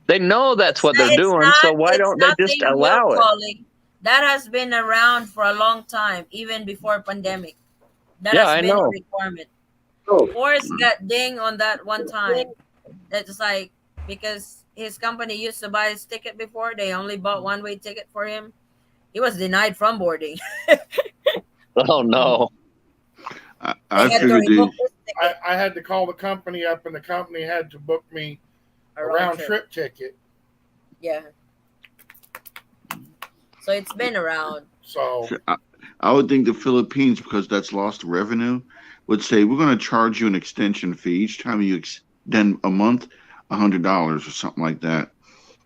They know that's what they're doing. So why It's don't they just nothing new, allow it? colleague. That has been around for a long time, even before pandemic. That Yeah, has I been a know. requirement. Forrest got ding on that one time. That's like because his company used to buy his ticket before. They only bought one-way ticket for him. He was denied from boarding. Oh no. I They had to figured revoke his ticket. I had to call the company up, and the company had to book me a round trip ticket. Yeah. So it's been around. So I would think the Philippines, because that's lost revenue, would say we're going to charge you an extension fee each time you extend a month, $100 or something like that,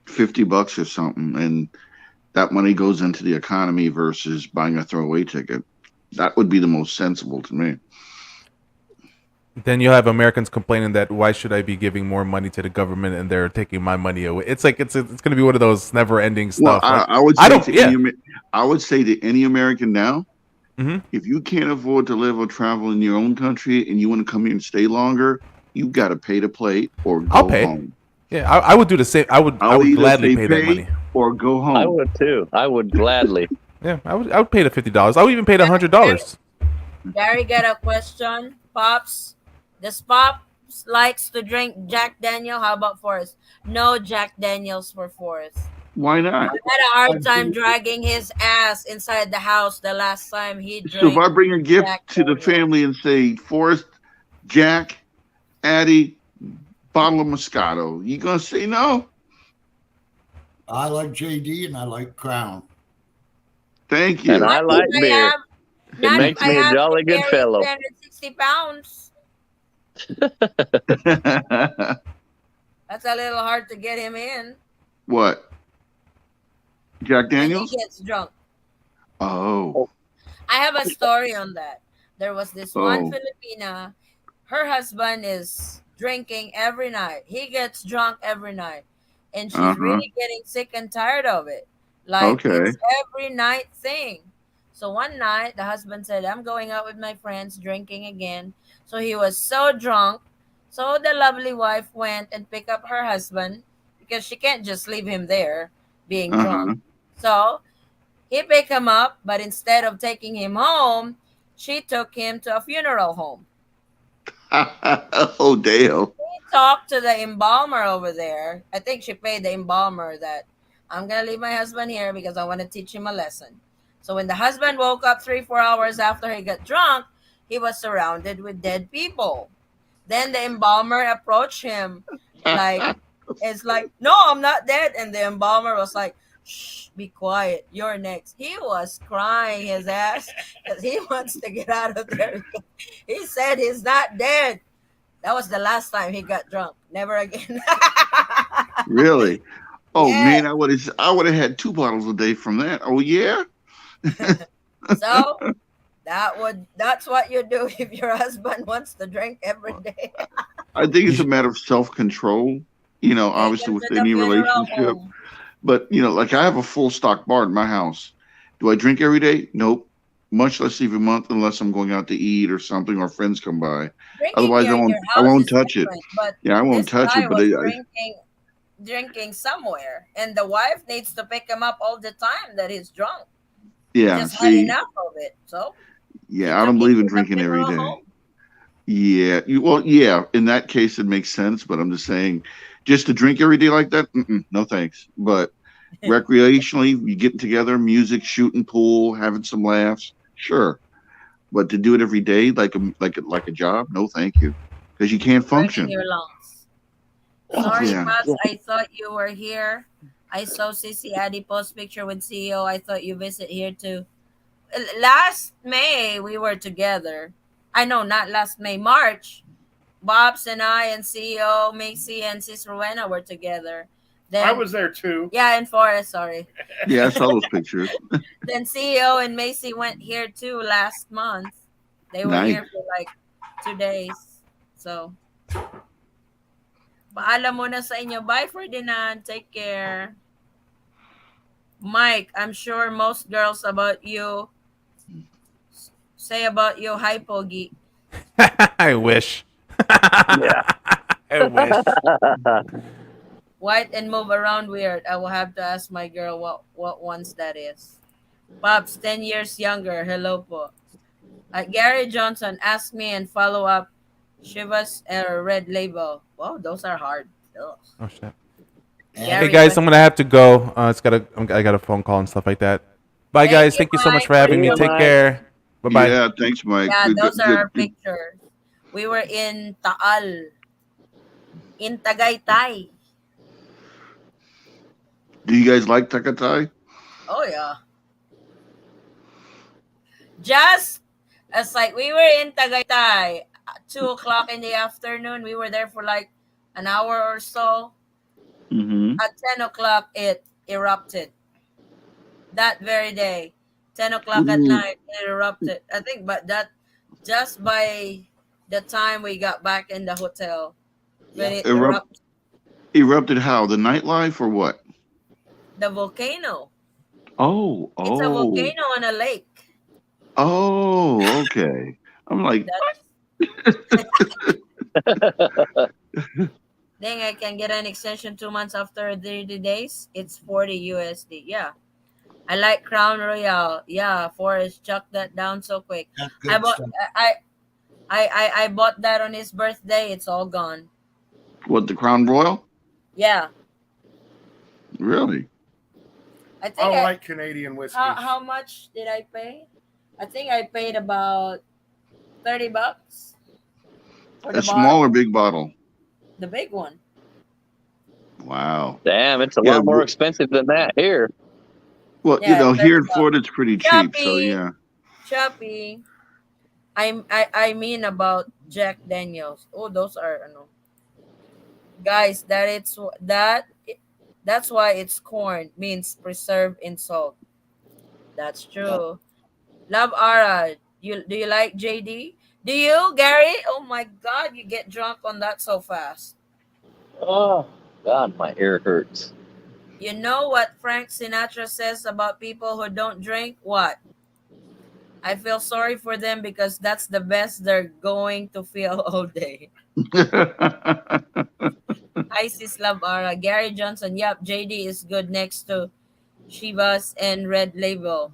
$50 or something, and that money goes into the economy versus buying a throwaway ticket. That would be the most sensible to me. Then you'll have Americans complaining that why should I be giving more money to the government and they're taking my money away? It's like it's going to be one of those never-ending Well, stuff. Like, I would I say don't. to Yeah. I would say to any American now, Mhm. if you can't afford to live or travel in your own country and you want to come here and stay longer, you got to pay to play or I'll go pay. home. Yeah, I would do the same. I would I'll either gladly say pay that money. or go home. I would too. I would gladly. Yeah, I would pay the $50. I would even pay the $100. Gary got a question. Pops, does Pops likes to drink Jack Daniel? How about Forrest? No Jack Daniels for Forrest. Why not? I had a hard time dragging his ass inside the house the last time he So if drank I bring a gift Jack to the Daniels. family and say, Forrest, Jack, Addie, bottle of Moscato, you gonna say no? I like JD and I like Crown. Thank you. And I like If I beer. have, It not if makes I me a have jolly to good carry fellow. 360 pounds. That's a little hard to get him in. What? Jack When he Daniels? gets drunk. Oh. I have a story on that. There was this one Oh. Filipina. Her husband is drinking every night. He gets drunk every night. And she's really getting sick and tired of it. Like Okay. it's every night thing. So one night the husband said, I'm going out with my friends drinking again. So he was so drunk. So the lovely wife went and picked up her husband because she can't just leave him there being drunk. So he picked him up, but instead of taking him home, she took him to a funeral home. Oh, damn. She talked to the embalmer over there. I think she paid the embalmer that I'm going to leave my husband here because I want to teach him a lesson. So when the husband woke up 3-4 hours after he got drunk, he was surrounded with dead people. Then the embalmer approached him like, it's like, no, I'm not dead. And the embalmer was like, shh, be quiet. You're next. He was crying his ass because he wants to get out of there. He said he's not dead. That was the last time he got drunk. Never again. Really? Oh, Yeah. man, I would have had 2 bottles a day from that. Oh, yeah? So that's what you do if your husband wants to drink every day. I think it's a matter of self-control, Take obviously him with to the any funeral relationship. home. But, like I have a full stock bar in my house. Do I drink every day? Nope. Much less every month unless I'm going out to eat or something or friends come by. Drinking Otherwise, here in your I house won't is touch it. different, but Yeah, I won't this touch guy it. But was drinking somewhere, and the wife needs to pick him up all the time that he's drunk. He yeah, just had see, enough of it. So he yeah, I took don't him believe in to the drinking every funeral day. home. Yeah, yeah. In that case, it makes sense. But I'm just saying, just to drink every day like that, no thanks. But recreationally, you getting together, music, shooting pool, having some laughs, sure. But to do it every day, like a job, no, thank you, because you can't Burning function. your lungs. Sorry, Yeah. Pops. I thought you were here. I saw Sissy Addy post picture with CEO. I thought you visit here too. Last May we were together. I know, not last May, March. Bobs and I and CEO, Macy and Sis Rowena were together. I Then was there too. yeah, in Forest, sorry. Yeah, I saw those pictures. Then CEO and Macy went here too last month. They were Nice. here for like 2 days. So, paalam muna sa inyo. Bye, Ferdinand. Take care. Mike, I'm sure most girls about you say about you, hi, Pogi. I wish. Yeah. I wish. White and move around weird. I will have to ask my girl what ones that is. Pops, 10 years younger. Hello po. Gary Johnson, ask me and follow up. Shivas or Red Label. Wow, those are hard. Ugh. Oh shit. And Hey Gary, guys, I'm gonna have to go. I got a phone call and stuff like that. Bye thank guys. you, Thank you so much Mike. for having See me. you, Take Mike. care. Bye bye. Yeah, thanks, Mike. Yeah, Good, those good, are good, our good. pictures. We were in Taal, in Tagaytay. Do you guys like Takatai? Oh yeah. Just as like we were in Tagaytay, 2 o'clock in the afternoon. We were there for like an hour or so. Mm-hmm. At 10 o'clock, it erupted. That very day, 10 o'clock What do you at mean? night, it erupted. I think, but that just by the time we got back in the hotel, when yeah, it Erupt, erupted, erupted how? The nightlife or what? the volcano. Oh, It's a oh, volcano on a lake. oh, okay. I'm like, Then I can get an extension 2 months after 30 days. It's 40 USD. Yeah. I like Crown Royal. Yeah, Forrest, chuck that down so quick. that's I good bought stuff. I bought that on his birthday. It's all gone. what, the Crown Royal? Yeah. Really? I I think like Canadian whiskey. how much did I pay? I think I paid about $30 for the A small bottle. or big bottle? The big one. Wow. Damn, it's a Yeah. lot more expensive than that here. Well, Yeah, here in $30. Florida, it's pretty cheap. So Choppy. yeah. Choppy. I mean about Jack Daniels. Oh, those are guys, that's why it's corn, means preserved in salt. That's true. Love Ara. Do you like JD? Do you, Gary? Oh my god, you get drunk on that so fast. Oh, God, my ear hurts. You know what Frank Sinatra says about people who don't drink? What? I feel sorry for them because that's the best they're going to feel all day. Isis Love Ara. Gary Johnson. Yep, JD is good next to Shivas and Red Label.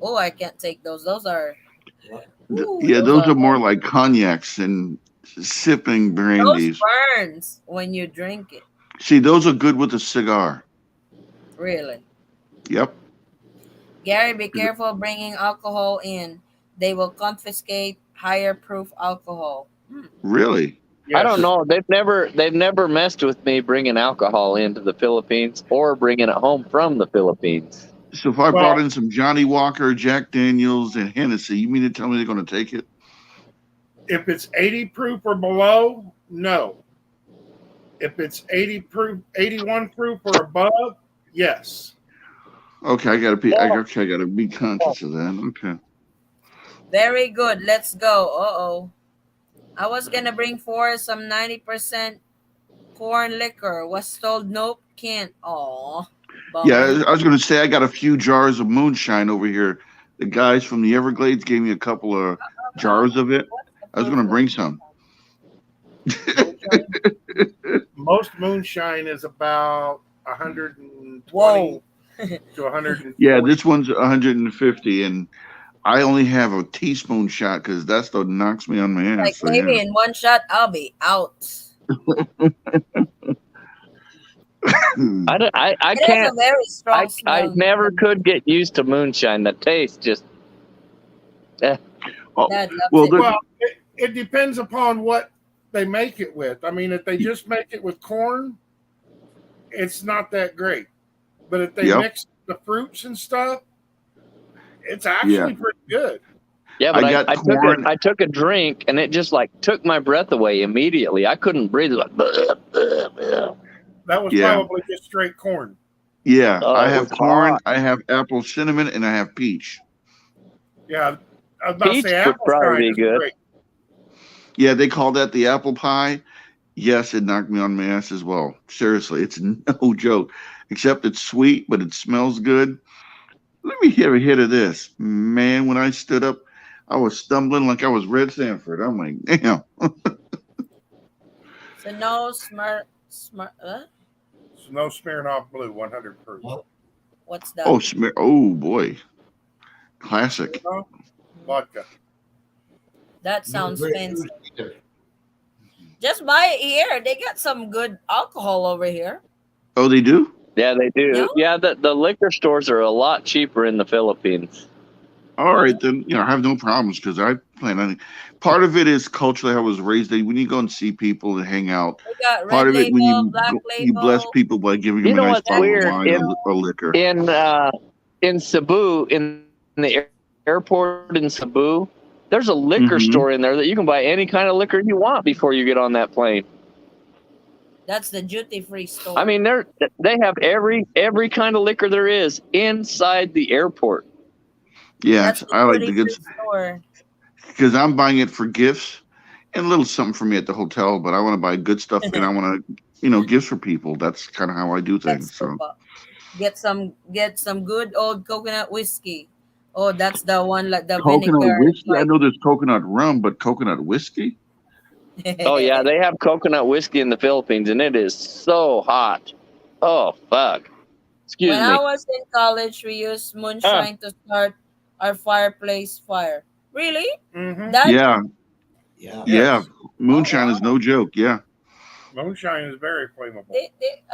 Oh, I can't take those. Those are Yeah, those those are are more like cognacs and sipping those brandies. burns when you drink it. See, those are good with a cigar. Really. Yep. Gary, be careful bringing alcohol in. They will confiscate higher proof alcohol. Really? I don't Yes. know. They've never messed with me bringing alcohol into the Philippines or bringing it home from the Philippines. So if I Well- brought in some Johnny Walker, Jack Daniels, and Hennessy, you mean to tell me they're going to take it? If it's 80 proof or below, no. If it's 80 proof, 81 proof or above, yes. Okay, I got to be. I got to be conscious of that. Okay. Very good. Let's go. Uh-oh. I was gonna bring forth some 90% corn liquor. Was told nope, can't. Aw. Bummer. Yeah, I was going to say I got a few jars of moonshine over here. The guys from the Everglades gave me a couple of jars of it. I was going to bring some. Most moonshine is about 120 Whoa. to 140. Yeah, this one's 150, and I only have a teaspoon shot because that's what knocks me on my ass. Like So, maybe yeah. in one shot I'll be out. I It has can't. a very strong smell. I never could get used to moonshine. The taste just. Oh, Dad loves well, it. there, Well, it depends upon what they make it with. I mean, if they just make it with corn, it's not that great. But if they yep, mix the fruits and stuff, it's yeah. actually pretty good. Yeah, I but got corn. I took a drink and it just like took my breath away immediately. I couldn't breathe. Like, That was Yeah, probably just straight corn. yeah. I oh, it have was corn. hot. I have apple cinnamon, and I have peach. Yeah, I was about to Peach say would apple probably shine be is good. great. Yeah, they call that the apple pie. Yes, it knocked me on my ass as well. Seriously, it's no joke. Except it's sweet, but it smells good. Let me have a hit of this. Man, when I stood up, I was stumbling like I was Red Sanford. I'm like, damn. So no smart. So no smearing off blue, 100 proof. Well, What's that? Oh, smear. Oh, boy. Classic. No, vodka. That no sounds great fancy. news either. Just buy it here. They got some good alcohol over here. Oh, they do? Yeah, they Yeah. do. Yeah, the liquor stores are a lot cheaper in the Philippines. All right, then, I have no problems because I plan on it. Part of it is culturally how I was raised. When you go and see people and hang out, We got part red of it when label, you black go, you bless label, people by giving them You a know nice what's bottle of weird wine or liquor. in Cebu, in the airport in Cebu, there's a liquor Hmm. store in there that you can buy any kind of liquor you want before you get on that plane. That's the duty free store. I mean, they have every kind of liquor there is inside the airport. That's Yes, the I like duty the good free store. because I'm buying it for gifts and a little something for me at the hotel. But I want to buy good stuff and I want to, gifts for people. That's kind of how I do That's things. So super. Get some good old coconut whiskey. Oh, that's the one like the coconut vinegar. whiskey. I Like know there's coconut rum, but coconut whiskey. Oh yeah, they have coconut whiskey in the Philippines, and it is so hot. Oh fuck! when Excuse I me. was in college, we used Ah, moonshine to start our fireplace fire. Really? Mm-hmm. That? Yeah, Yeah. yeah. Yes. Oh Moonshine is wow. no joke. Yeah. Moonshine is very flammable.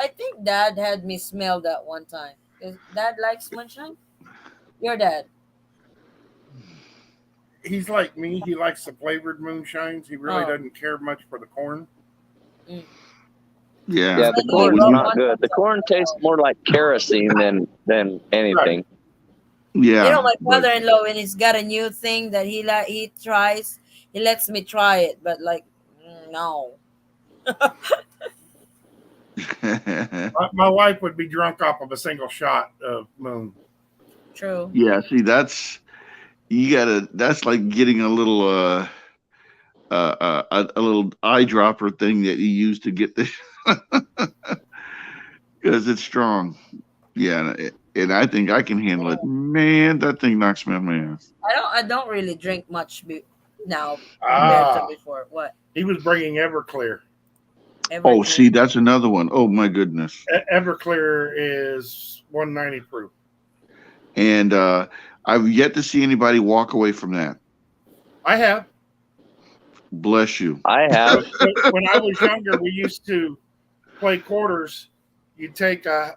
I think Dad had me smell that one time. Dad likes moonshine. Your dad. He's like me. He likes the flavored moonshines. He really Oh. doesn't care much for the corn. Mm. Yeah. yeah, I the know he When corn's brought you, not one good. from The corn tastes more like kerosene than Right. anything. You know, yeah, my but father-in-law, when he's got a new thing that he tries, he lets me try it, but like, no. My wife would be drunk off of a single shot of moon. True. yeah. See, that's like getting a little a little eyedropper thing that you use to get the because it's strong. Yeah, and I think I can handle it. Man, that thing knocks me on my ass. I don't really drink much now compared to Ah, before. What? he was bringing Everclear. Oh, Everclear. see, that's another one. Oh my goodness. Everclear is 190 proof. And I've yet to see anybody walk away from that. I have. Bless you. I have. When I was younger, we used to play quarters. You'd take a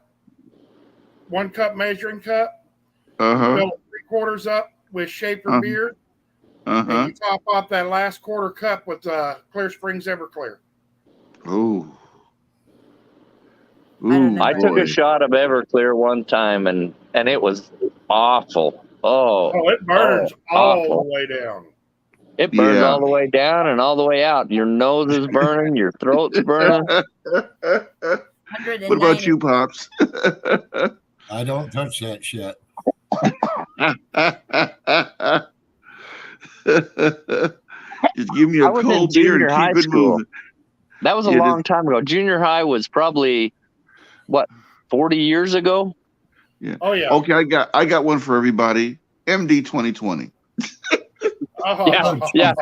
1 cup measuring cup, you Uh-huh. fill it 3/4 up with Schaefer Uh-huh. beer, and Uh-huh. you top off that last quarter cup with Clear Springs Everclear. Oh. I don't Ooh, know. I took boy. a shot of Everclear one time, and it was awful. Oh, Oh, it burns all awful. the way down. It burns Yeah. all the way down and all the way out. Your nose is burning. Your throat's burning. What 190. about you, Pops? I don't touch that shit. Just give me I a was in cold beer junior and high keep it school. moving. That was a Yeah, long time ago. Junior high was probably what 40 years ago. yeah. Oh yeah. Okay, I got one for everybody. MD 2020. Oh. Yeah.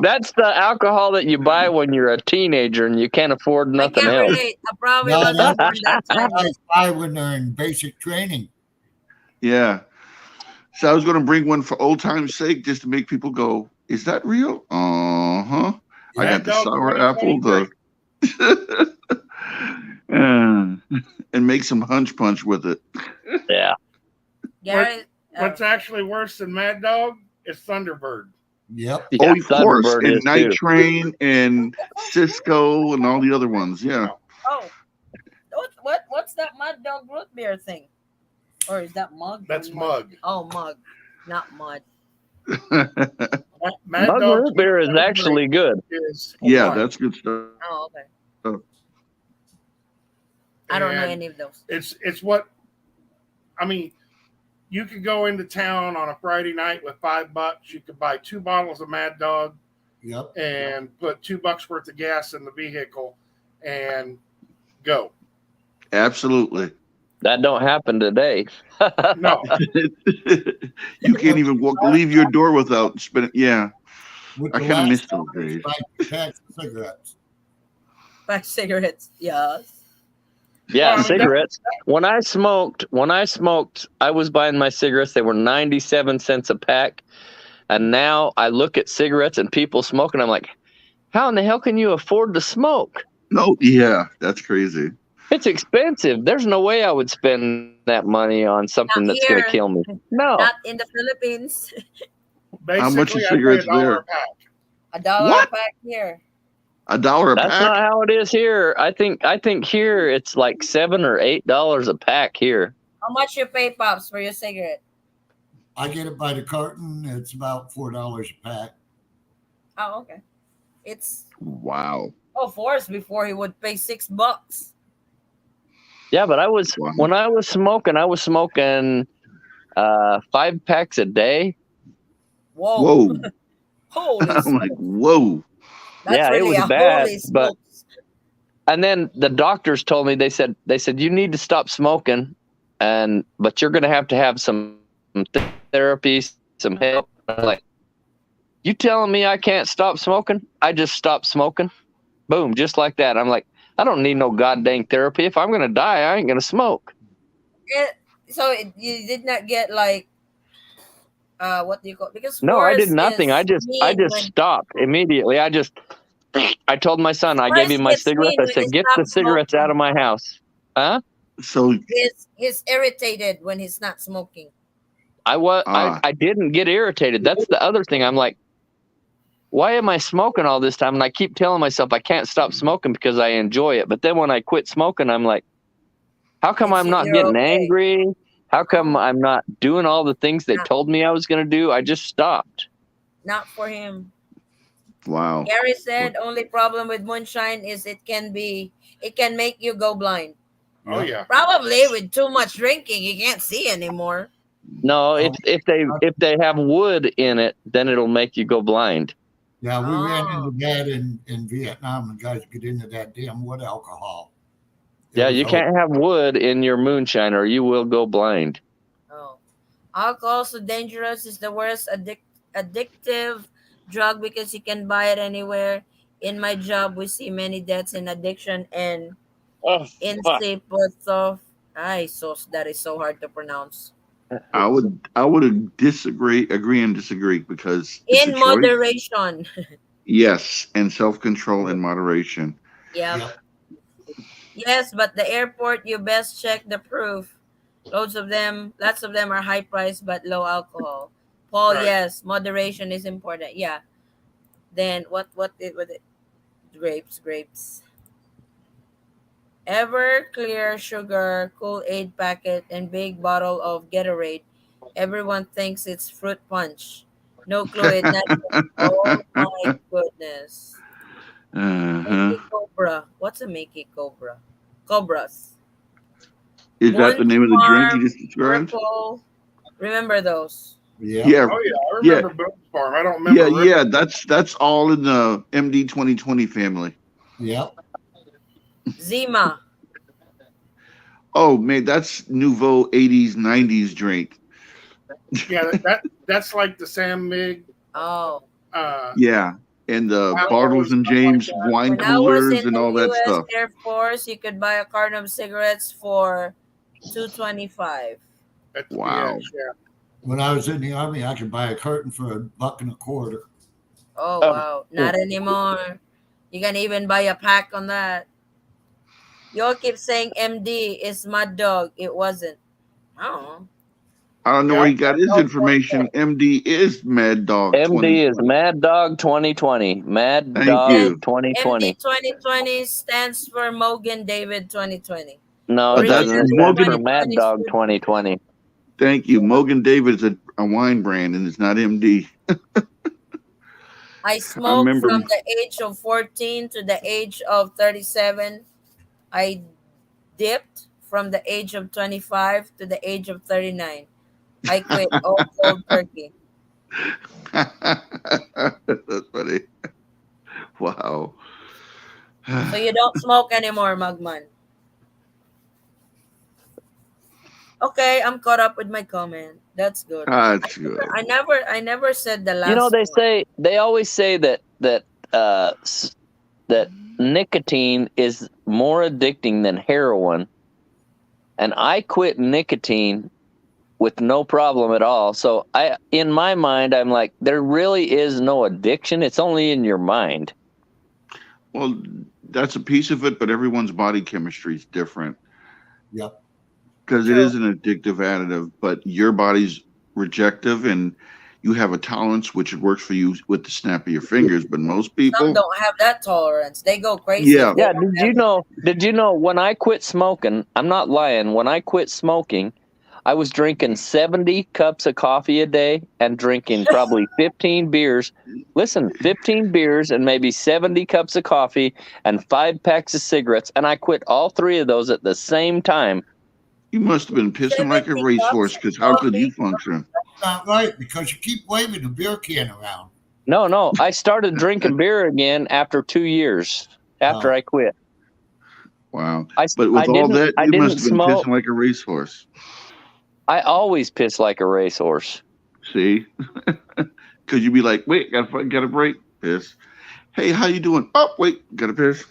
That's the alcohol that you buy when you're a teenager and you can't afford I nothing can't else. relate. I probably No, wasn't that's born that time. guys buy when they're in basic training. Yeah. So I was going to bring one for old time's sake, just to make people go, "Is that real?" I Mad got the Dog sour 2020 apple, and make some hunch punch with it. Yeah. Gary, What's actually worse than Mad Dog is Thunderbird. Yep. Yeah, Oh, of course. Thunderbird And is Night too. Train and Cisco and all the other ones. Yeah. Oh, what's that Mad Dog root beer thing? Or is that mug? That's Or mug. Oh, mug, not mud. Mad Mug Dog root beer is actually good. is Yeah, Hawaii. that's good stuff. Oh, okay. I don't know And any of those. it's what I mean. You could go into town on a Friday night with $5. You could buy 2 bottles of Mad Dog Yep. and put $2 worth of gas in the vehicle and go. Absolutely. That don't happen today. No, You can't even leave your door without spending. Yeah. With I the kind of last miss those one, it's days. like packs of cigarettes. Buy cigarettes, yes. Yeah, Well, I mean, cigarettes. When I smoked, I was buying my cigarettes. They were 97 cents a pack. And now I look at cigarettes and people smoking. I'm like, how in the hell can you afford to smoke? No, yeah, that's crazy. It's expensive. There's no way I would spend that money on something Not that's going to here. kill me. No. Not in the Philippines. How much basically, are I pay cigarettes $1 a there? pack. $1 What? a pack here. $1 a That's pack? not how it is here. I think here it's like $7 or $8 a pack here. How much you pay, Pops, for your cigarette? I get it by the carton. It's about $4 a pack. Oh, okay. It's Wow. Forrest before he would pay $6. Yeah, but Wow. when I was smoking 5 packs a day. Whoa. Whoa. Holy I'm smokes. like, whoa. That's Yeah, it really was a bad, holy but- smokes. And then the doctors told me, they said you need to stop smoking, but you're going to have some therapy, some help. I'm like, you telling me I can't stop smoking? I just stopped smoking. Boom, just like that. I'm like, I don't need no goddamn therapy. If I'm going to die, I ain't going to smoke. You did not get like what do you call it? Because No, I did Forrest nothing. is I just mean when stopped immediately. I told my son, I gave Forrest him my gets cigarettes. mean I when said, he get the stops cigarettes out smoking. of my house. Huh? So, He's irritated when he's not smoking. I didn't get irritated. That's the other thing. I'm like, why am I smoking all this time? And I keep telling myself I can't stop smoking because I enjoy it. But then when I quit smoking, I'm like, how come I'm not You're getting okay. angry? How come I'm not doing all the things they No. told me I was going to do? I just stopped. Not for him. wow. Gary said only problem with moonshine is it can make you go blind. Oh yeah. Probably with too much drinking, you can't see anymore. No, if they have wood in it, then it'll make you go blind. Yeah, we ran Oh. into that in Vietnam, and guys get into that damn wood alcohol. It Yeah, was you can't have wood in your moonshine or you will go blind. Oh, alcohol so dangerous is the worst addictive drug because you can buy it anywhere. In my job, we see many deaths in addiction and insipid. That is so hard to pronounce. I would agree and disagree because it's a In choice. moderation. Yes, and self-control and moderation. Yeah. Yep. Yes, but the airport, you best check the proof. Lots of them are high price but low alcohol. Paul, Right. yes, moderation is important. Yeah. Then what did with it? Grapes. Ever clear sugar, Kool-Aid packet, and big bottle of Gatorade. Everyone thinks it's fruit punch. No clue it not. Oh my goodness. Uh-huh. Mickey Cobra. What's a Mickey Cobra? Cobras. Is that the name of the drink you just described? Purple. Remember those? Yeah. Yeah, Oh yeah. I remember Boone's Farm. I don't remember. yeah. Ripple. That's all in the MD 2020 family. Yep. Zima. Oh man, that's nouveau 80s 90s drink. Yeah, that's like the Sam Mig. Oh. Yeah, and the Wow. Bartles and James wine When I was coolers in and the all that U.S. stuff. Air Force, you could buy a carton of cigarettes for $2.25. Wow. Yeah. When I was in the Army, I could buy a carton for $1.25. Oh wow, not anymore. You can even buy a pack on that. You all keep saying MD is Mad Dog. It wasn't. Oh. I don't know where he got his Dog information. MD is Mad Dog MD is 2020. Mad Dog 2020. Mad Thank Dog you. MD 2020. 2020 stands for Mogan David 2020. No, it That's doesn't. It Originally stands for Morgan. 'Mad 2020 Dog stood 2020. Thank you. Mogan David is a wine brand, and it's not MD. I I smoked remember. from the age of 14 to the age of 37. I dipped from the age of 25 to the age of 39. I quit all cold turkey. That's funny. Wow. So you don't smoke anymore, Magman. Okay, I'm caught up with my comment. That's good. That's good. I never said the You know, last one. they always say that nicotine is more addicting than heroin, and I quit nicotine with no problem at all. So in my mind, I'm like, there really is no addiction. It's only in your mind. Well, that's a piece of it, but everyone's body chemistry is different Yep. because it True. is an addictive additive, but your body's rejective and you have a tolerance which works for you with the snap of your fingers. But most Some people, don't have that tolerance. They go crazy yeah, if they Yeah, don't did have you know? Did you know when I quit smoking? I'm not lying. When I quit smoking, I was drinking 70 cups of coffee a day and drinking probably 15 beers. Listen, 15 beers and maybe 70 cups of coffee and 5 packs of cigarettes, and I quit all 3 of those at the same time. you must have been pissing like a 70 cups racehorse of because how could you coffee. function? Not right, because you keep waving the beer can around. No, I started drinking beer again after 2 years after I quit. Wow. I, But I with all didn't that, I you must didn't have been smoke. pissing like a racehorse. I always piss like a racehorse. See? Because you'd be like, wait, gotta break, piss. Hey, how you doing? Oh, wait, gotta piss.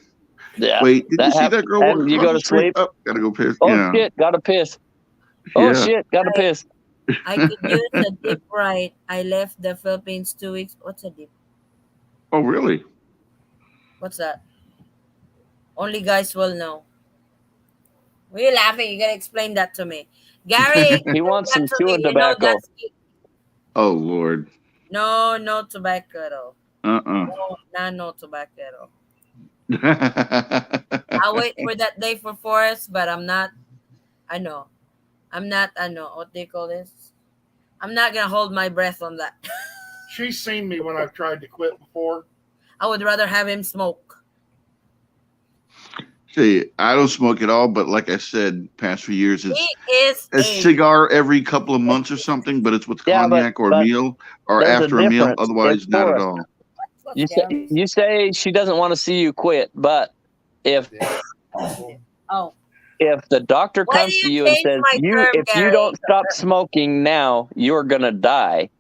Yeah, Wait, did you see happens. that girl walk And you across go the to street? sleep. Oh, gotta go piss. Oh Yeah, shit, gotta piss. Oh yeah. shit, gotta piss. I could use a dip right. I left the Philippines 2 weeks. What's a dip? Oh, really? What's that? Only guys will know. Why are you laughing? You gotta explain that to me. Gary, He explain wants that some to chewing me. You know tobacco. that's Oh, Lord. no tobacco though. Uh-uh. No tobacco. I'll wait for that day for Forrest, but I'm not. I know. I'm not. I know. What do you call this? I'm not gonna hold my breath on that. She's seen me when I've tried to quit before. I would rather have him smoke. See, I don't smoke at all, but like I said, past few years, He it's is a cigar every couple of months or something, but it's with Yeah, cognac or a but meal or there's a after a meal. difference. It's Otherwise, not at Forrest. all. What's Gary? You say she doesn't want to see you quit, but if Oh, the doctor why do comes to you you and change says my term, if you Gary? don't stop smoking now, you're gonna die,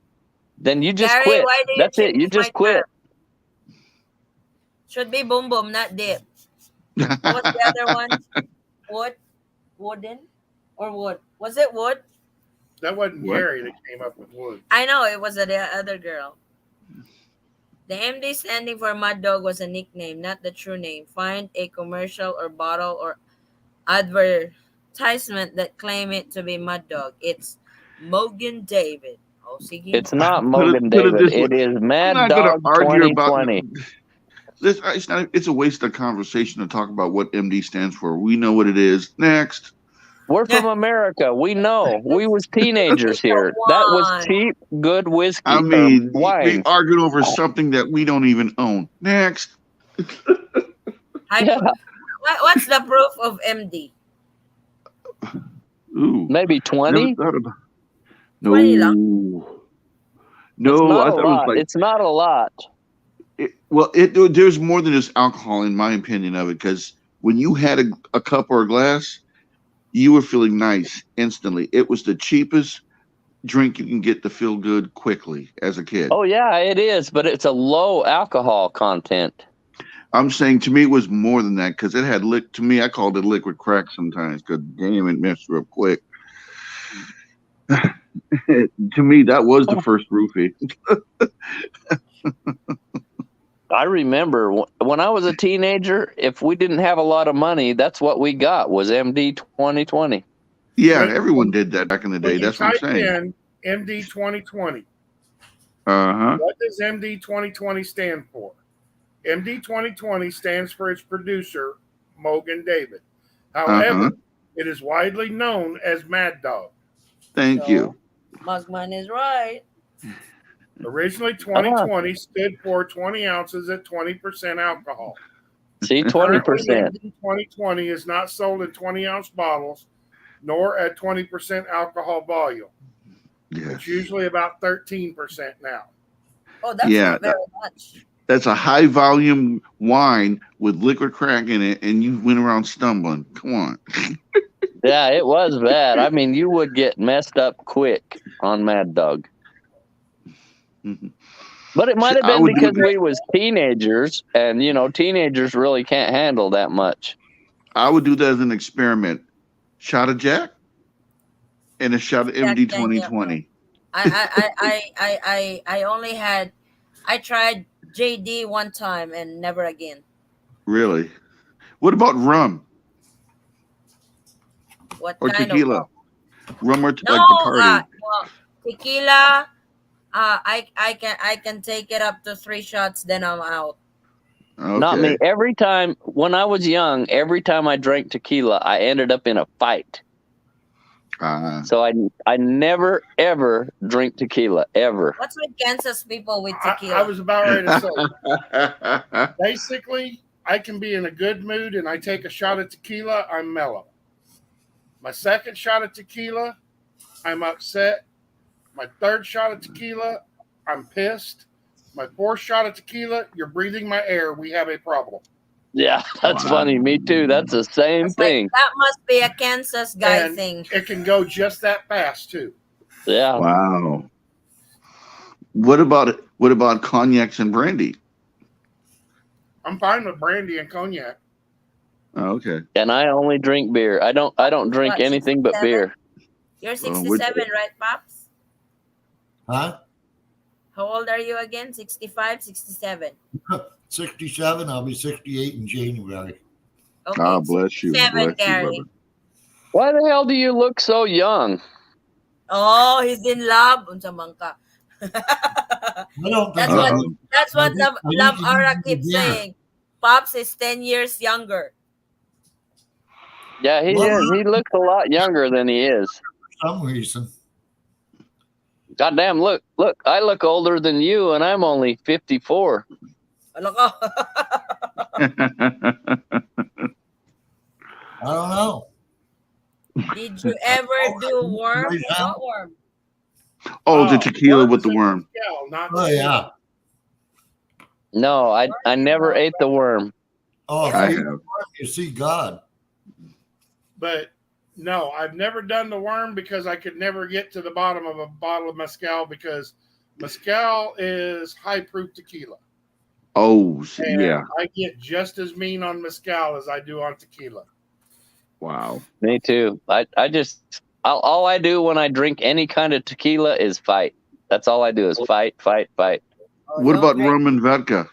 then you just Gary, quit. why do you That's it. change You my just quit. term? Should be boom boom, not dip. What was the other one? Wood, wooden, or wood? Was it wood? That wasn't What? Gary that came up with wood. I know it was the other girl. The MD standing for Mad Dog was a nickname, not the true name. Find a commercial or bottle or advertisement that claim it to be Mad Dog. It's Mogan David. Oh, sige. It's not Put Mogan it David. this way. It is I'm Mad not going to Dog argue about 2020. this. It's not. It's a waste of conversation to talk about what MD stands for. We know what it is. Next. We're from America. We know. We was teenagers here. That was cheap, good whiskey I or mean, we wine. arguing over something that we don't even own. Next. Yeah, What's the proof of MD? Ooh. maybe Never 20. thought about. 20 lang. No. It's No, not I a thought it was lot. like. It's not a lot. There's more than just alcohol, in my opinion of it, because when you had a cup or a glass, you were feeling nice instantly. It was the cheapest drink you can get to feel good quickly as a kid. Oh yeah, it is, but it's a low alcohol content. I'm saying to me it was more than that because it had to me, I called it liquid crack sometimes because damn, it messed her up quick. To me, that was the first roofie. I remember when I was a teenager, if we didn't have a lot of money, that's what we got was MD 2020. Yeah, When, everyone did that back in the day. when you That's what I'm type saying. in MD 2020, Uh-huh. what does MD 2020 stand for? MD 2020 stands for its producer, Mogan David. Uh-huh. However, it is widely known as Mad Dog. Thank So you. Mugman is right. Originally, Ah, 2020 stood for 20 ounces at 20% alcohol. see, Currently, 20%. MD 2020 is not sold in 20-ounce bottles, nor at 20% alcohol volume. Yes. It's usually about 13% now. Oh, that's Yeah, not very much. that's a high volume wine with liquid crack in it, and you went around stumbling. Come on. Yeah, it was bad. I mean, you would get messed up quick on Mad Dog. But it might have I been would do because that. we was teenagers, and teenagers really can't handle that much. I would do that as an experiment. Shot of Jack and a shot of Jack MD Daniel. 2020. I only had. I tried JD one time and never again. Really? What about rum What or kind of tequila? Rum or No, like Bacardi? well, tequila. I can take it up to 3 shots, then I'm out. Not me. Okay. Every time when I was young, every time I drank tequila, I ended up in a fight. So I never ever drink tequila ever. What's with Kansas people with I tequila? was about ready to say, basically, I can be in a good mood and I take a shot of tequila, I'm mellow. My second shot of tequila, I'm upset. My third shot of tequila, I'm pissed. My fourth shot of tequila, you're breathing my air. We have a problem. Yeah, that's Wow. funny. Me too. That's the same It's like thing. that must be a Kansas guy And thing. it can go just that fast, too. Yeah. Wow. What about cognacs and brandy? I'm fine with brandy and cognac. Oh, okay. And I only drink beer. I don't drink What, anything but 67? beer. You're Well, 67, right, Pops? Huh? How old are you again? 65, 67. 67. I'll be 68 in January. Okay, God bless you. 67, Bless you, Gary. brother. Why the hell do you look so young? Oh, he's in love. Unsa man ka? I don't think That's I what Uh-oh. do. that's what I think Love you Aura need to keeps be there. saying. Pops is 10 years younger. Yeah, he Well, is. He looks a lot younger than he is. for some reason. Goddamn, look. I look older than you, and I'm only 54. Ano ka? I don't know. Did you ever do worm? Right now? What worm? Oh, the tequila with worms the and worm. mezcal, not Oh, tequila. yeah. No, I never ate the worm. Oh, I if have. you see God. But no, I've never done the worm because I could never get to the bottom of a bottle of mezcal because mezcal is high proof tequila. Oh, And yeah. I get just as mean on mezcal as I do on tequila. Wow. Me too. I just all I do when I drink any kind of tequila is fight. That's all I do is fight. Oh, What don't about drink. rum and vodka?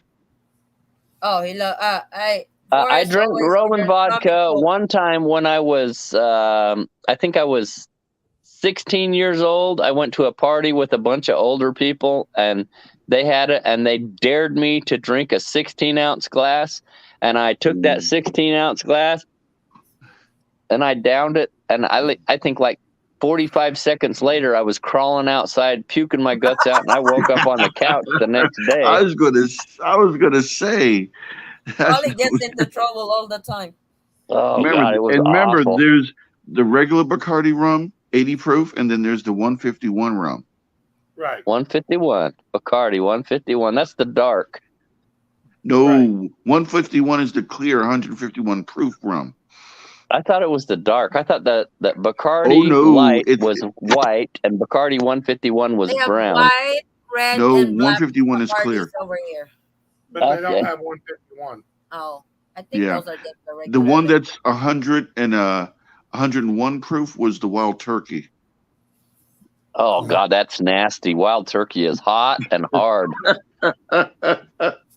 Oh, I Forrest drank always rum and ordered rum vodka Coke. one time when I was, I think I was 16 years old. I went to a party with a bunch of older people, and they had it, and they dared me to drink a 16-ounce glass, and I took that 16-ounce glass, and I downed it, and I think like 45 seconds later, I was crawling outside, puking my guts out, and I woke up on the couch the next day. I was gonna say. Probably gets into trouble all the time. Oh, remember, God, it was remember, awful. there's the regular Bacardi rum, 80 proof, and then there's the 151 rum. Right. 151. Bacardi, 151. That's the dark. No, Right. 151 is the clear 151 proof rum. I thought it was the dark. I thought that Bacardi no, Light it's- was white and Bacardi 151 was They have brown. white, red, No, and black 151 is Bacardis clear. over here. But they Okay. don't have 151. Oh, I think Yeah. those are just the regular. The one that's 100 and 101 proof was the Wild Turkey. Oh, God, that's nasty. Wild turkey is hot and hard.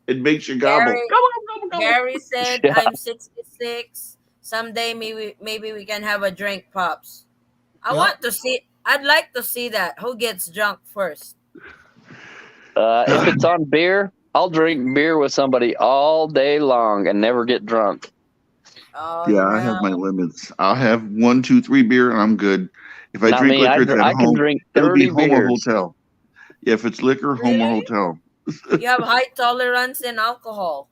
It makes you gobble. Gary said, Yeah. "I'm 66. Someday maybe we can have a drink, Pops." I want to see. I'd like to see that. Who gets drunk first? If it's on beer, I'll drink beer with somebody all day long and never get drunk. Oh Yeah, I have no. my limits. I'll have 1, 2, 3 beer, and I'm good. If I Not drink me. liquor, it's at I can home. drink It'll be 30 home or beers. hotel. Yeah, if it's liquor, home or Really? hotel. You have high tolerance in alcohol.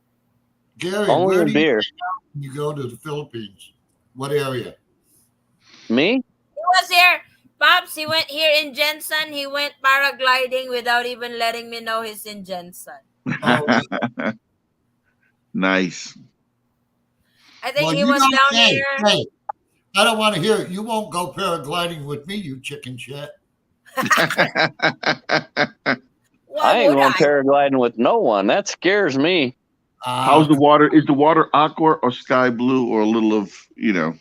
Gary, Only where in do you beer. when you go to the Philippines? What area? Me? He was here. Pops, he went here in Jensen. He went paragliding without even letting me know he's in Jensen. Oh, Nice. I think well, he you was don't down say. here. Hey, I don't want to hear it. You won't go paragliding with me, you chicken shit. Why I ain't would going I? paragliding with no one. That scares me. How's the water? Is the water aqua or sky blue or a little of, You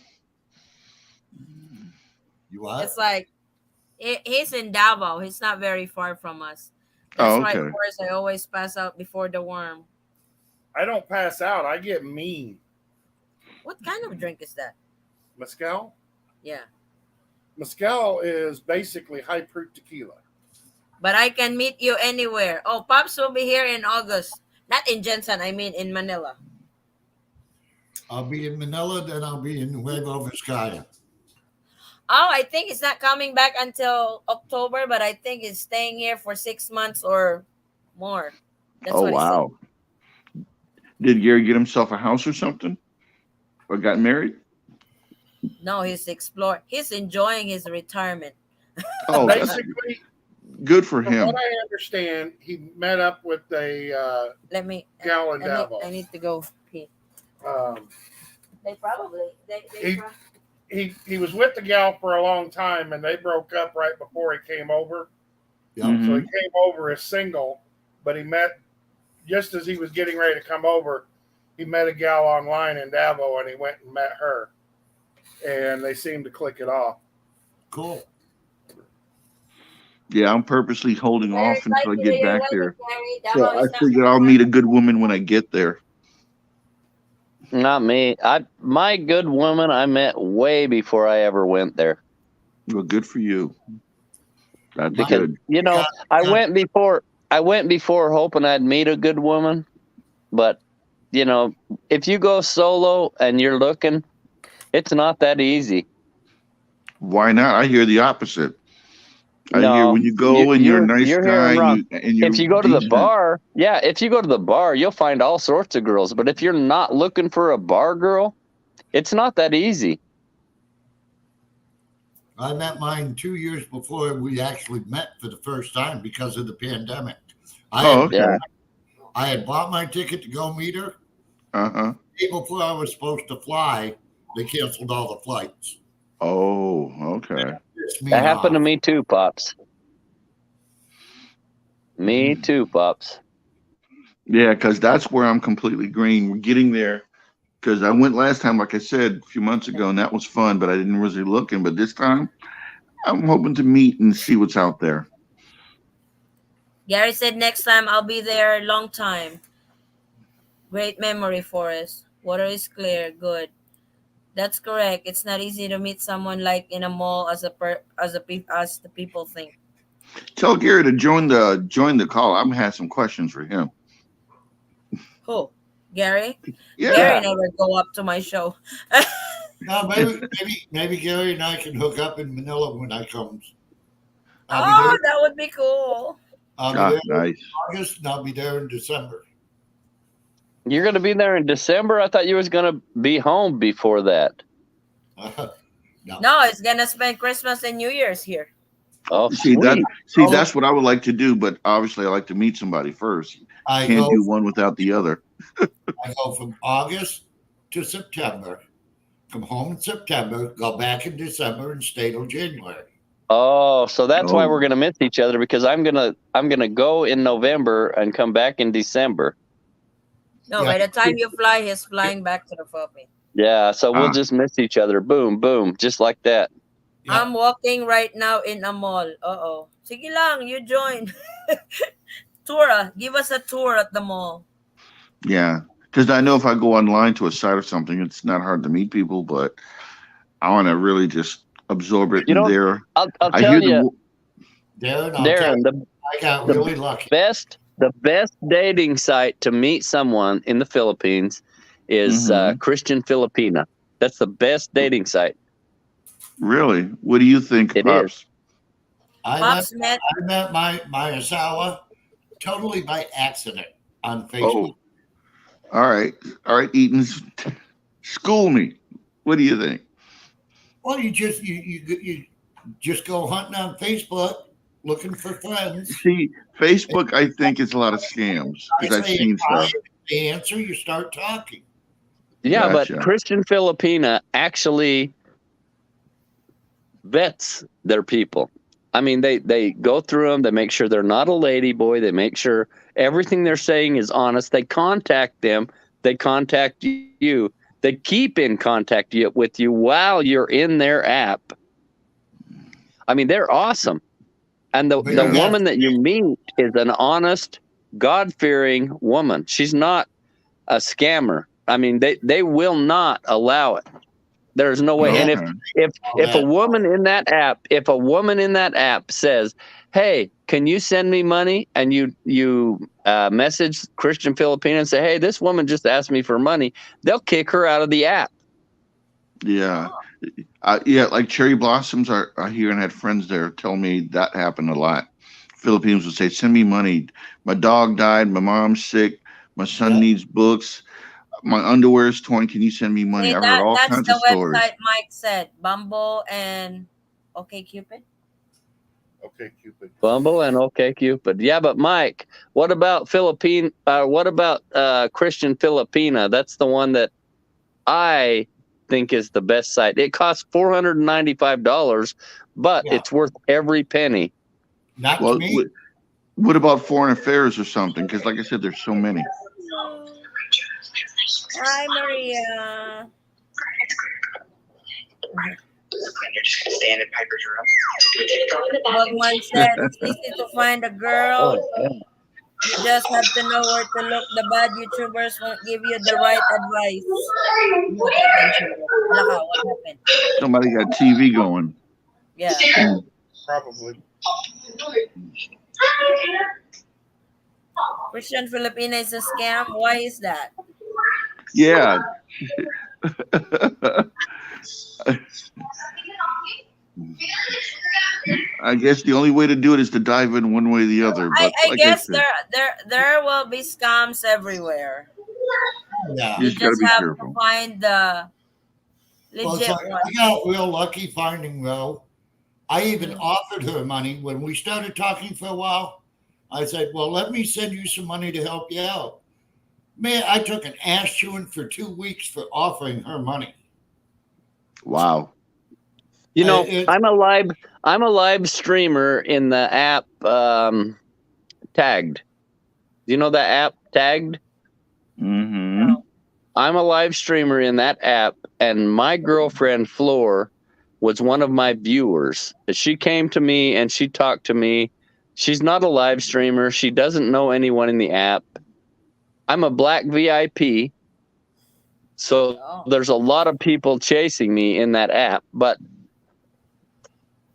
what? It's like he's in Davao. He's not very far from us. That's Oh, why, of okay. course, I always pass out before the worm. I don't pass out. I get mean. What kind of drink is that? Mezcal? Yeah, Mezcal is basically high proof tequila. but I can meet you anywhere. Oh, Pops will be here in August. Not in Jensen. I mean in Manila. I'll be in Manila, then I'll be in Nuevo Vizcaya. Oh, I think it's not coming back until October, but I think it's staying here for 6 months or more. That's Oh, what he said. wow. Did Gary get himself a house or something? Or got married? No, he's exploring. He's enjoying his retirement. Oh, that's Basically, good for from him. what I understand, he met up with a Let me. gal in Davos. I need to go pee. Um, They probably. he was with the gal for a long time, and they broke up right before he came over. Yeah. Mhm. So he came over as single, but he met just as he was getting ready to come over. He met a gal online in Davos, and he went and met her, and they seemed to click it off. Cool. Yeah, I'm purposely holding Very off until I excited to get hear back your there. wedding, Gary. So Davao I is not figure very I'll far. meet a good woman when I get there. Not me. My good woman I met way before I ever went there. Well, good for you. That's Because good. I went before hoping I'd meet a good woman. But if you go solo and you're looking, it's not that easy. Why not? I hear the opposite. I hear No, when you go and you're a nice you're guy hearing wrong. and you're If you go to the decent. bar, you'll find all sorts of girls. But if you're not looking for a bar girl, it's not that easy. I met mine 2 years before we actually met for the first time because of the pandemic. Okay. I had bought my ticket to go meet her. Uh-huh. The day before I was supposed to fly, they canceled all the flights. Oh, okay. That happened to me too, Pops. Me too, Pops. Yeah, because that's where I'm completely green. We're getting there. Because I went last time, like I said, a few months ago, and that was fun, but I didn't really looking. But this time, I'm hoping to meet and see what's out there. Gary said next time I'll be there a long time. Great memory for us. Water is clear. Good. That's correct. It's not easy to meet someone like in a mall as the people think. Tell Gary to join the call. I'm gonna have some questions for him. Who? Gary? Yeah. Gary never go up to my show. No, maybe Gary and I can hook up in Manila when I come. Oh, that would be cool. I'll be there Nice. in August, and I'll be there in December. You're going to be there in December? I thought you was going to be home before that. No, it's gonna spend Christmas and New Year's here. Oh, See sweet. that's what I would like to do, but obviously I like to meet somebody first. I Can't go do one without the other. I go from August to September, come home in September, go back in December, and stay till January. Oh, so that's why Oh. we're going to miss each other, because I'm gonna go in November and come back in December. No, Yeah. by the time you fly, he's flying back to the Philippines. Yeah, so we'll Ah. just miss each other. Boom, boom, just like that. Yeah. I'm walking right now in a mall. Uh-oh. Sige lang, you join. Tour. Give us a tour at the mall. Yeah. Because I know if I go online to a site or something, it's not hard to meet people, but I want to really just absorb it, You and know, there I'll I tell hear you, Darren, I'll tell Darren, you, I got the really lucky. the best dating site to meet someone in the Philippines is Mhm. Christian Filipina. That's the best dating site. Really. What do you think, It is. Pops? Pops met. I met my Asawa totally by accident on Facebook. Oh, all right, Eaton, school me. What do you think? Well, you just go hunting on Facebook looking for friends. See, Facebook, I think, is a lot of scams I because I've say seen hi, stuff. they answer, you start talking. Yeah, but Gotcha. Christian Filipina actually vets their people. I mean, they go through them. They make sure they're not a lady boy. They make sure everything they're saying is honest. They contact them. They contact you. They keep in contact with you while you're in their app. I mean, they're awesome. And But the you got woman that you meet is an honest, God-fearing woman. She's not a scammer. I mean, they will not allow it. There's no way. And Okay. if a woman in that app says, "Hey, can you send me money?" and you message Christian Filipino and say, "Hey, this woman just asked me for money," they'll kick her out of the app. Yeah. Yeah, like cherry blossoms are here, and I had friends there tell me that happened a lot. Filipinos would say, "Send me money. My dog died. My mom's sick. My son yeah. needs books. My underwear is torn. Can you send me money?" See, I've heard all that's kinds of the stories. website Mike said. Bumble and Okay Cupid. Okay, Cupid. Bumble and OkCupid. Yeah, but Mike, what about Christian Filipina? That's the one that I think is the best site. It costs $495, but Yeah. it's worth every penny. Not to Well, me. what about foreign affairs or something? Because, like I said, there's so many. Hi, Maria. And you're just gonna stand in Piper's room. Bugman said it's easy to find a girl. Yeah. You just have to know where to look. The bad YouTubers won't give you the right advice. No, pay attention. Alaka, what happened? Somebody got TV going. Yeah. Probably. Christian Filipina is a scam. Why is that? Yeah. I guess the only way to do it is to dive in one way or the other. But I like guess I said, there will be scams everywhere. Yeah. you You just got to just be have careful. to find the Well, it's legit like, one. I got real lucky finding Ro. I even Mm-hmm. offered her money when we started talking for a while. I said, "Well, let me send you some money to help you out." Man, I took an ass chewing for 2 weeks for offering her money. Wow. You know, It- I'm a live streamer in the app Tagged. Do you know that app Tagged? Mm-hmm. I'm a live streamer in that app, and my girlfriend Floor was one of my viewers. She came to me and she talked to me. She's not a live streamer. She doesn't know anyone in the app. I'm a black VIP, so Oh. there's a lot of people chasing me in that app, but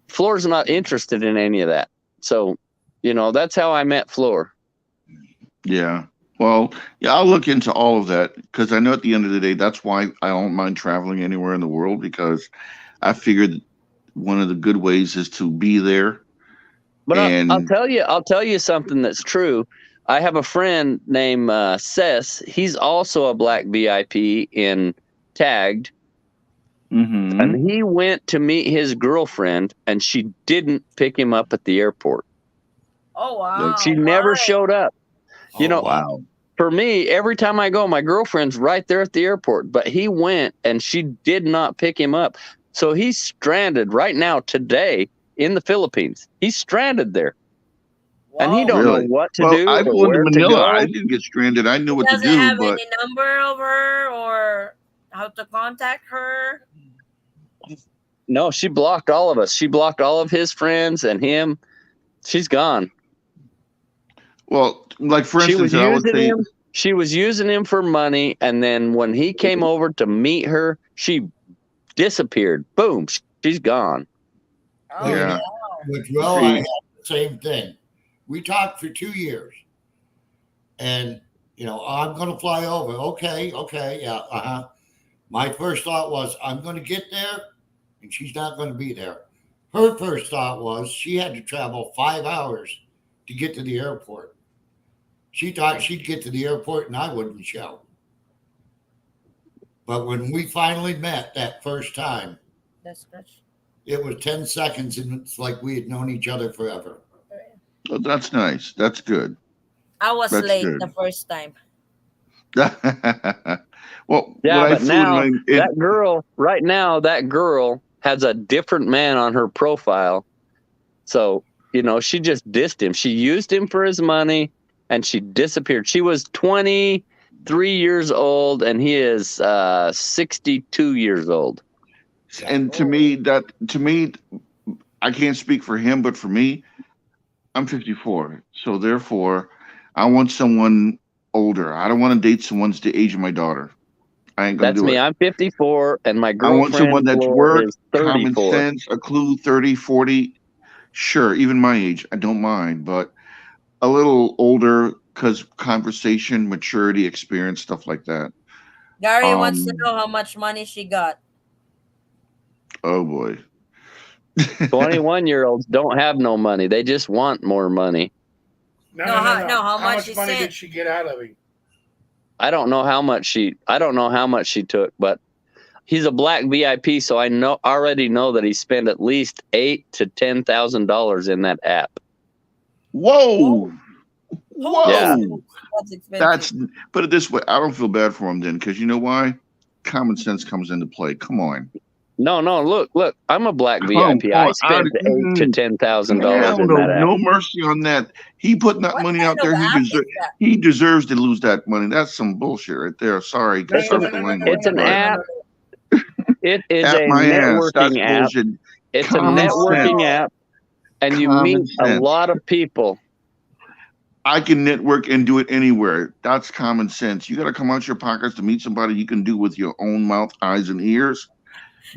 Floor's not interested in any of that. So, that's how I met Floor. Yeah. Well, yeah, I'll look into all of that because I know at the end of the day, that's why I don't mind traveling anywhere in the world, because I figured one of the good ways is to be there. But I'll And tell you something that's true. I have a friend named Sess. He's also a black VIP in Tagged, Mhm. and he went to meet his girlfriend, and she didn't pick him up at the airport. Oh wow. She never Why? showed up. Wow. For me, every time I go, my girlfriend's right there at the airport, but he went and she did not pick him up. So he's stranded right now today in the Philippines. He's stranded there. And he Whoa. don't know Really? what to Well, do I've or gone to where to Manila. go. I didn't get stranded. I knew He what to doesn't do, have but any number of her or how to contact her. No, she blocked all of us. She blocked all of his friends and him. She's gone. well, like for She was instance, I would using say, him. She was using him for money, and then when he came over to meet her, she disappeared. Boom. She she's gone. Oh, Yeah. With Will, I See, had the same thing. We talked for 2 years. And, I'm going to fly over. Okay, yeah, My first thought was, I'm going to get there, and she's not going to be there. Her first thought was she had to travel 5 hours to get to the airport. She thought she'd get to the airport and I wouldn't show. But when we finally met that first time, that's good. it was 10 seconds and it's like we had known each other forever. oh, that's nice. That's good. I was That's late good. the first time. Well, when Yeah, I but flew now in that girl, right now, that girl has a different man on her profile. So, she just dissed him. She used him for his money and she disappeared. She was 23 years old and he is 62 years old. and to me, I can't speak for him, but for me, I'm 54. So therefore, I want someone older. I don't want to date someone's the age of my daughter. I ain't gonna That's do me. it. I'm 54 and my I want someone girlfriend, that's Floor, worth is common 34. sense, a clue, 30, 40. Sure, even my age, I don't mind, but a little older because conversation, maturity, experience, stuff like that. Gary wants to Um, know how much money she got. oh boy. 21-year-olds don't have no money. They just want more money. No, No, no, no, how, no. no, how How much much he money sent? did she get out of him? I don't know how much she took, but he's a black VIP, so I already know that he spent at least $8,000 to $10,000 in that app. Whoa. Holy Yeah. Whoa. that's expensive. That's put it this way. I don't feel bad for him then, because you know why? Common sense comes into play. Come on. No, look. I'm a black Come VIP. I on. spent $8,000 to $10,000 in No, that app. no mercy on that. He putting that What money kind out of there. app is that? He deserves to lose that money. That's some bullshit right there. Sorry, No, It's no, an no, sorry for no, no, no, language, it's an no, no, but no, app. no. It is at a my ass, that's networking app. bullshit. It's a Common sense. networking app, and you Common meet a sense. lot of people. I can network and do it anywhere. That's common sense. You got to come out your pockets to meet somebody you can do with your own mouth, eyes, and ears.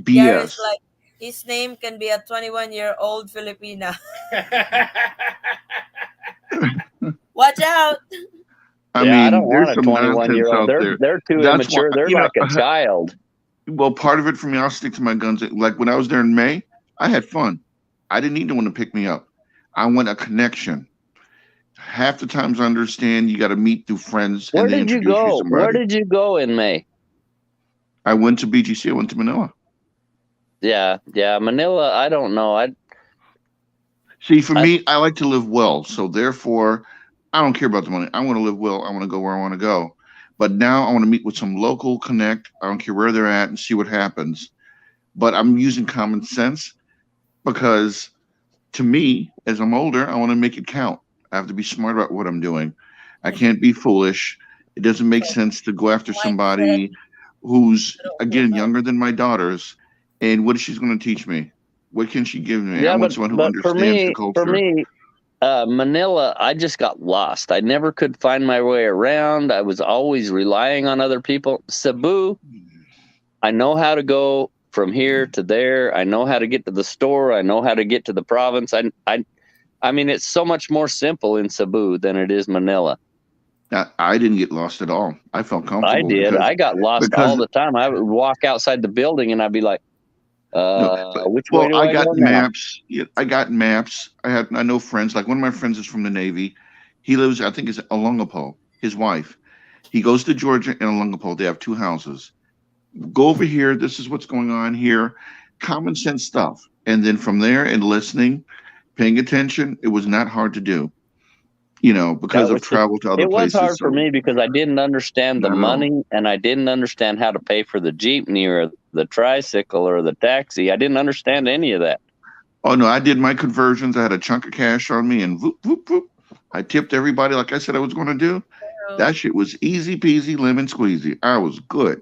Gary's BS. like, his name can be a 21-year-old Filipina. Watch out. I Yeah, I don't mean, there's want a some nonsense 21-year-old. out there. They're too That's why, immature. They're like a child. well, part of it for me, I'll stick to my guns. Like when I was there in May, I had fun. I didn't need no one to pick me up. I want a connection. Half the times I understand you got to meet through friends Where and they did you introduce you to go? Where somebody. did you go in May? I went to BGC. I went to Manila. Yeah, Manila. I don't know. See, for me, I like to live well. So therefore, I don't care about the money. I want to live well. I want to go where I want to go. But now I want to meet with some local connect. I don't care where they're at and see what happens. But I'm using common sense because to me, as I'm older, I want to make it count. I have to be smart about what I'm doing. I can't be foolish. It doesn't make sense to go after Mindset. somebody who's, again, younger than my daughters. And what is she going to teach me? What can she give me? I Yeah, want someone who but for understands the me, culture. Manila, I just got lost. I never could find my way around. I was always relying on other people. Cebu, I know how to go from here to there. I know how to get to the store. I know how to get to the province. I mean, it's so much more simple in Cebu than it is Manila. I didn't get lost at all. I felt I comfortable did. I got lost all because the time. I would walk outside the building and I'd be like, which way well, do I got go now? maps. Yeah, I got maps. I know friends. Like one of my friends is from the Navy. He lives, I think, is Olongapo. His wife. He goes to Georgia and Olongapo. They have 2 houses. Go over here. This is what's going on here. Common sense stuff. And then from there and listening, paying attention, it was not hard to do. Because I've traveled to other It was places. hard for me because I didn't understand the Not at all. money and I didn't understand how to pay for the jeepney or the tricycle or the taxi. I didn't understand any of that. Oh no, I did my conversions. I had a chunk of cash on me and whoop, whoop, whoop. I tipped everybody like I said I was going to do. That shit was easy peasy, lemon squeezy. I was good.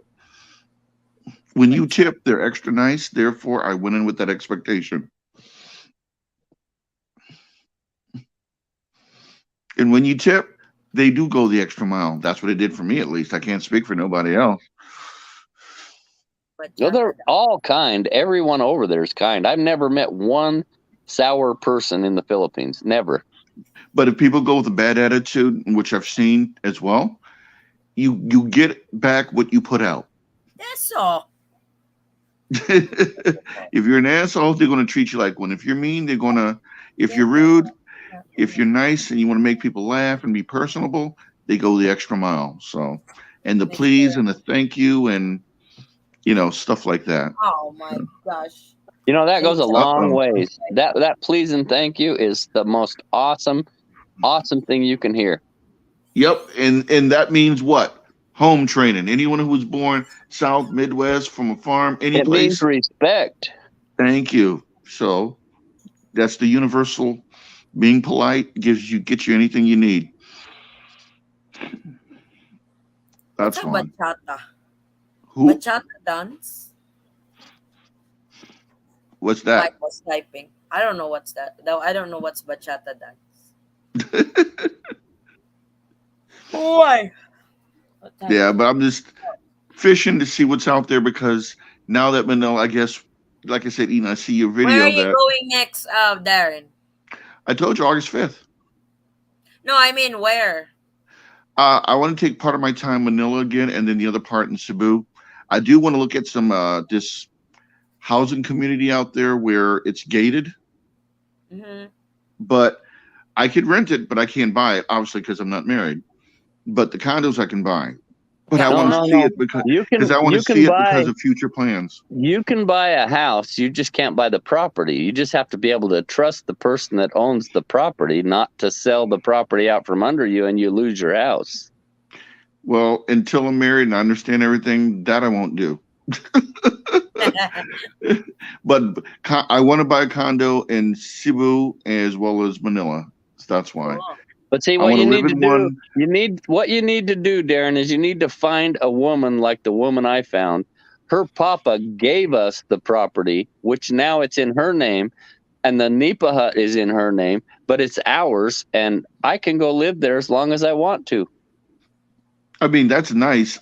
When you tip, they're extra nice. Therefore, I went in with that expectation. And when you tip, they do go the extra mile. That's what it did for me, at least. I can't speak for nobody else. No, Bachata they're daw. all kind. Everyone over there is kind. I've never met one sour person in the Philippines. Never. But if people go with a bad attitude, which I've seen as well, you get back what you put out. That's all. If you're an asshole, they're going to treat you like one. If you're mean, they're going to. If you're rude, if you're nice and you want to make people laugh and be personable, they go the extra mile. So, and the please and the thank you and stuff like that. Oh my gosh. You know, that They goes a just long Uh-oh. ways. That please and thank you is the most awesome thing you can hear. Yep, and that means what? Home training. Anyone who was born South, Midwest, from a farm, any It means place. respect. Thank you. So that's the universal. Being polite gets you anything you need. What's That's a fine. bachata? Who? Bachata dance? What's Mike that? was typing. I don't know what's that. No, I don't know what's bachata dance. Why? What time Yeah, is it? but I'm just fishing to see what's out there because now that Manila, I guess, like I said, Eaton, I see your Where are video you that going next, Darren? I told you August 5th. No, I mean where? I want to take part of my time in Manila again and then the other part in Cebu. I do want to look at some this housing community out there where it's gated, Mm-hmm. but I could rent it, but I can't buy it, obviously, because I'm not married. But the condos I can buy. But I Yeah, No, want to no, see no. it because You I want to you see can it buy because of future plans. a house. You just can't buy the property. You just have to be able to trust the person that owns the property, not to sell the property out from under you and you lose your house. Well, until I'm married and I understand everything, that I won't do. But I want to buy a condo in Cebu as well as Manila. So that's why cool. But see, I what want you to live need to in do, one. what you need to do, Darren, is you need to find a woman like the woman I found. Her papa gave us the property, which now it's in her name, and the Nipa hut is in her name, but it's ours, and I can go live there as long as I want to. I mean, that's nice,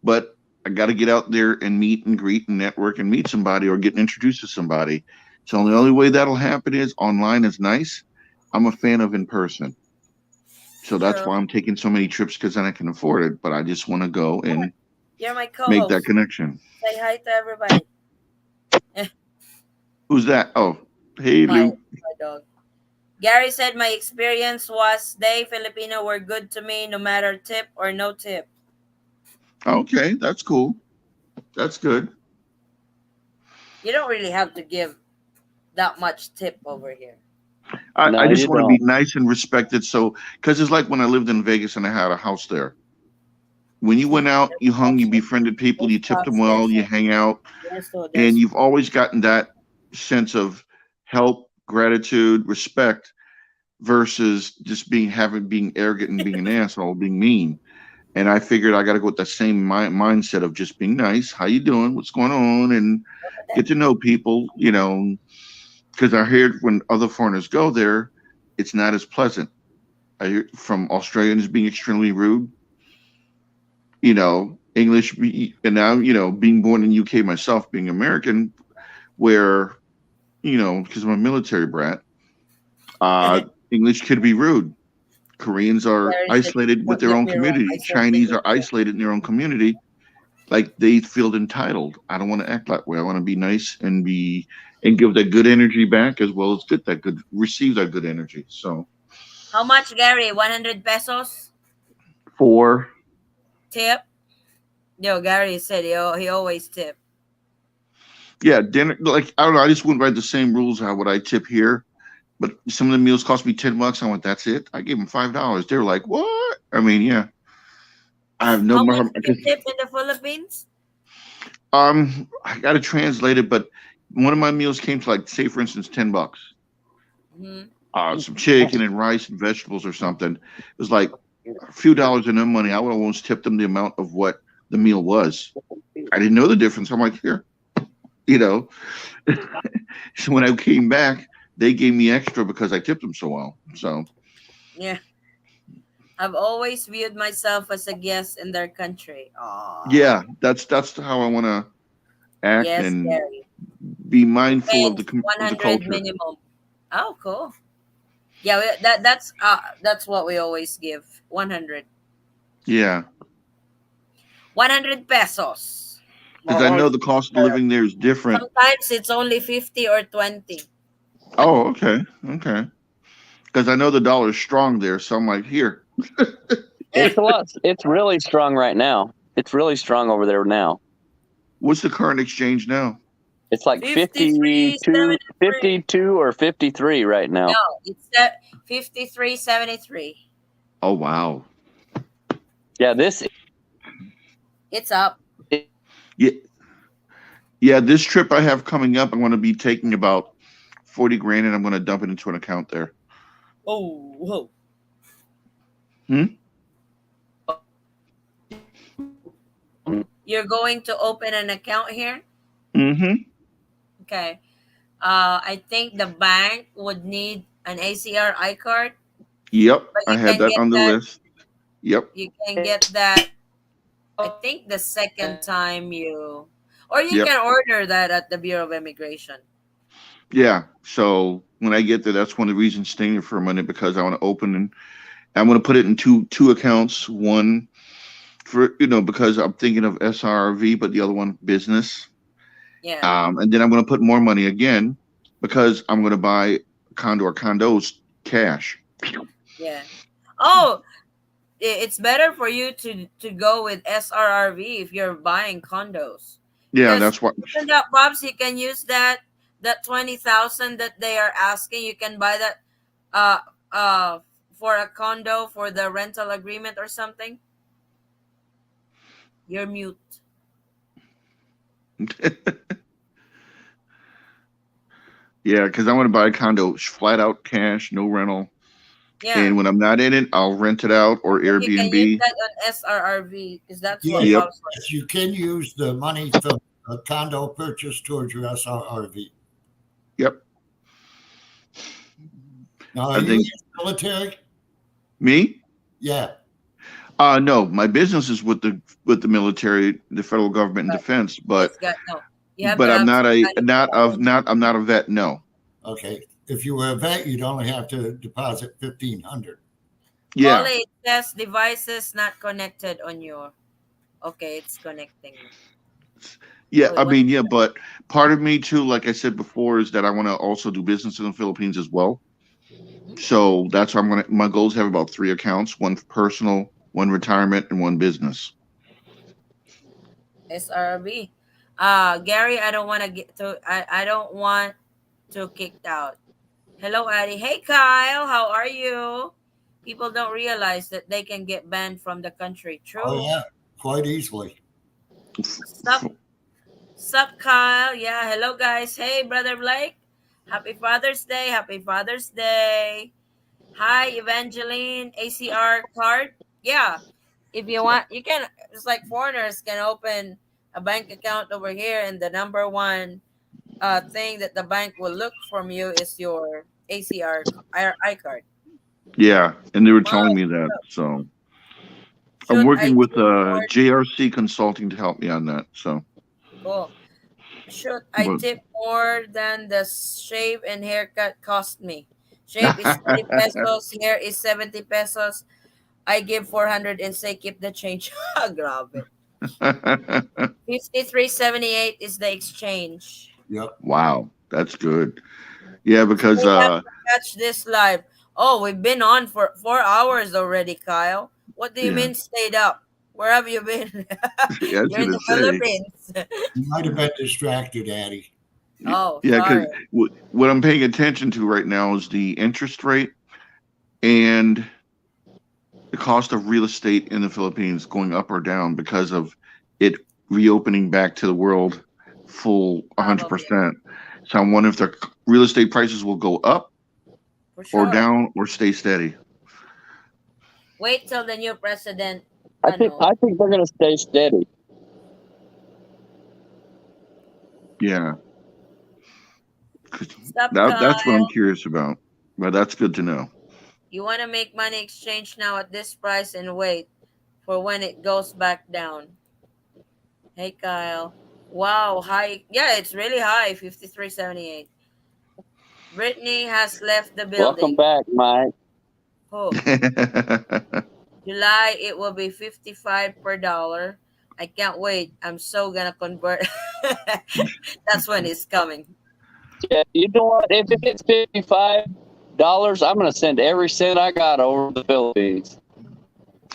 but I got to get out there and meet and greet and network and meet somebody or get introduced to somebody. So the only way that'll happen is online is nice. I'm a fan of in person. So that's True. why I'm taking so many trips because then I can afford it. But I just want to go and You're my make that co-host. connection. Say hi to everybody. Who's that? Oh, hey, My Lou. dog. Gary said my experience was they Filipino were good to me no matter tip or no tip. Okay, that's cool. That's good. You don't really have to give that much tip over here. I No, just you want to be don't. nice and respected. So, because it's like when I lived in Vegas and I had a house there. When you went out, you hung, you befriended people, you tipped them well, you hang out, and you've always gotten that sense of help, gratitude, respect versus just being arrogant and being an asshole, being mean. And I figured I got to go with the same mindset of just being nice. How you doing? What's going on? And get to know people, because I heard when other foreigners go there, it's not as pleasant. I hear from Australians being extremely rude, English, and now, being born in UK myself, being American, where, because I'm a military brat, English could be rude. Koreans are Gary said, isolated with don't their get own me wrong, I community. served in Chinese are India. isolated in their own community. Like they feel entitled. I don't want to act that way. I want to be nice and give that good energy back as well as receive that good energy. So How much, Gary? 100 pesos? for Tip? Yo, Gary said he always tip. yeah, dinner, like I don't know, I just wouldn't write the same rules how would I tip here. But some of the meals cost me $10. I went, that's it. I gave them $5. They were like, what? I mean, yeah. I have no How much more do you tip in the Philippines? I gotta translate it, but one of my meals came to like, say for instance, $10. Mm-hmm. Some chicken and rice and vegetables or something. It was like a few dollars in their money. I would almost tip them the amount of what the meal was. I didn't know the difference. I'm like, here, you know. So when I came back, they gave me extra because I tipped them so well. So Yeah. I've always viewed myself as a guest in their country. Aww. yeah, that's how I want to act Yes, and Gary. be mindful of Depends. of the 100 culture. minimum. Oh, cool. Yeah, that's what we always give. 100. Yeah, 100 pesos. because I know the cost of living there is different. Sometimes it's only 50 or 20. Oh, okay, okay. Because I know the dollar is strong there, so I'm like, here. It's a lot. It's really strong right now. It's really strong over there now. What's the current exchange now? It's like 52, 53.73. 52 or 53 right No, now. it's at 53.73. Oh wow. Yeah, this It's up. Yeah, yeah. This trip I have coming up, I'm going to be taking about 40 grand, and I'm going to dump it into an account there. Oh, whoa. Hmm? You're going to open an account here? Mm-hmm. Okay. I think the bank would need an ACR iCard, Yep, but I had that on the list. Yep. you can get that I think the second time or you Yep. can order that at the Bureau of Immigration. Yeah. So when I get there, that's one of the reasons staying here for a minute, because I want to open and I'm going to put it in two accounts. One for because I'm thinking of SRV, but the other one business. Yeah. And then I'm going to put more money again because I'm going to buy a condo or condos cash. Yeah. Oh, it's better for you to go with SRRV if you're buying condos. Yeah, Because that's what. even that, Bobs, you can use that 20,000 that they are asking. You can buy that uh uh for a condo for the rental agreement or something. You're mute. Yeah, because I want to buy a condo flat out cash, no rental. Yeah. And when I'm not in it, I'll rent it out or And you can use Airbnb. that on SRRV because that's Yeah, what Yep. Bob's like. you can use the money from a condo purchase towards your SRRV. Yep. Now, are I you in think the military? me. Yeah. No, my business is with the military, the federal government and But defense, it's got no. You have but to I'm have not some a kind of not of knowledge. not I'm not a vet. No. Okay. If you were a vet, you'd only have to deposit 1,500. Yeah. Only it says devices not connected on your. Okay, it's connecting. Yeah, Wait, I what? mean, yeah, but part of me too, like I said before, is that I want to also do business in the Philippines as well. So that's why my goals have about three accounts: one personal, one retirement, and one business. SRB. Gary, I don't want to get to. I don't want to kicked out. Hello, Addie. Hey, Kyle. How are you? People don't realize that they can get banned from the country. Oh, True. yeah, quite easily. Sup, sup, Kyle. Yeah. Hello, guys. Hey, brother Blake. Happy Father's Day. Happy Father's Day. Hi, Evangeline. ACR card. Yeah. If you want, you can. It's like foreigners can open a bank account over here, and the number one thing that the bank will look from you is your ACR card. Yeah, and they were Wow. telling me that. So I'm Should I working with tip more? JRC Consulting to help me on that. So, Cool. Should I but tip more than the shave and haircut cost me? Shave is 30 pesos. Hair is 70 pesos. I give 400 and say keep the change. Grabe. 53.78 is the exchange. Yep. wow, that's good. Yeah, because Stay up to catch this live. Oh, we've been on for 4 hours already, Kyle. What do you yeah, mean stayed up? Where have you been? yeah, I was You're in gonna the say. Philippines. You might have been distracted, Addie. Oh, Yeah, because sorry. what I'm paying attention to right now is the interest rate and the cost of real estate in the Philippines going up or down because of it reopening back to the world full Probably. 100%. So I'm wondering if the real estate prices will go up For or sure. down or stay steady. Wait till the new president. I think Ano, I think they're going to stay steady. Yeah, 'cause stop, that's what I'm Kyle. curious about. But that's good to know. You want to make money exchange now at this price and wait for when it goes back down. Hey, Kyle. Wow, high. Yeah, it's really high. 53.78. Brittany has left the Welcome building. back, Mike. Oh, July it will be 55 per dollar. I can't wait. I'm so gonna convert. That's when it's coming. Yeah, you know what? If it gets $55, I'm gonna send every cent I got over to the Philippines.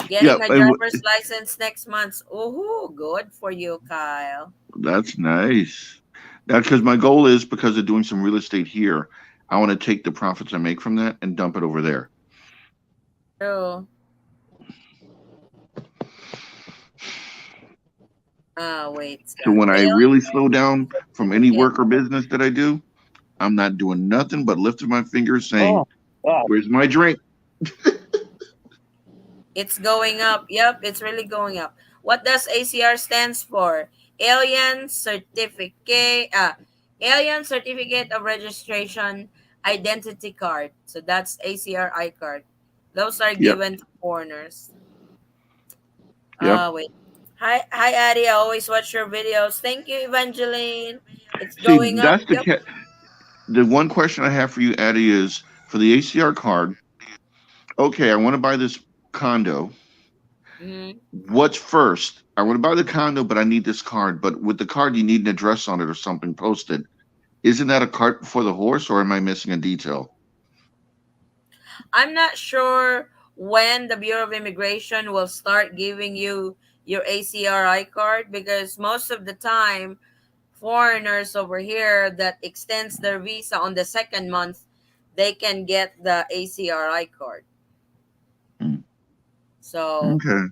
Yeah, Getting my driver's license next month. Ooh, good for you, Kyle. that's nice. That's because my goal is because of doing some real estate here. I want to take the profits I make from that and dump it over there. True. Wait, So when I failing really slow down from any certificate. work or business that I do, I'm not doing nothing but lifting my fingers saying, Oh, God. "Where's my drink?" It's going up. Yep, it's really going up. What does ACR stands for? Alien Certificate. Alien Certificate of Registration Identity Card. So that's ACRI card. Those are Yep, given to foreigners. yep. Wait. Hi, Addie. I always watch your videos. Thank you, Evangeline. It's See, going up. that's Yep. the one question I have for you, Addie, is for the ACR card. Okay, I want to buy this condo. Mhm. What's first? I want to buy the condo, but I need this card. But with the card, you need an address on it or something posted. Isn't that a cart before the horse, or am I missing a detail? I'm not sure when the Bureau of Immigration will start giving you your ACRI card because most of the time, foreigners over here that extends their visa on the second month, they can get the ACRI card. Hmm. So Okay.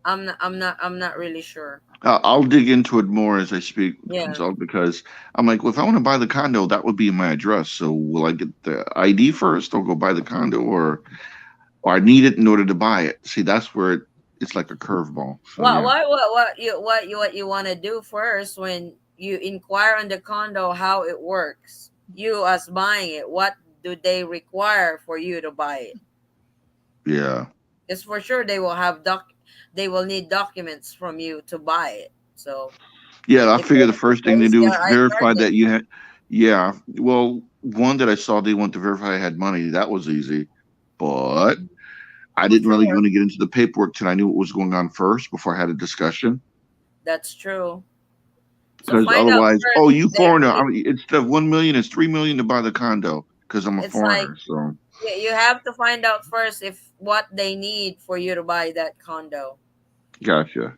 I'm not really sure. I'll dig into it more as I speak with Yeah, consult because I'm like, well, if I want to buy the condo, that would be my address. So will I get the ID first, or go buy the condo, or I need it in order to buy it? See, that's where it's like a curveball. So yeah, what you want to do first when you inquire on the condo how it works. You as buying it, what do they require for you to buy it? yeah, Because for sure they will need documents from you to buy it. So yeah. I if you figure the have first the thing to do is ACRI card, verify then that you had. Yeah, well, one that I saw they want to verify I had money. That was easy, but I for didn't really sure want to get into the paperwork till I knew what was going on first before I had a discussion. that's true. So Because find out otherwise, first oh, if you they foreigner! need. Instead of 1 million, it's 3 million to buy the condo because I'm a It's like foreigner. So you have to find out first if what they need for you to buy that condo. gotcha.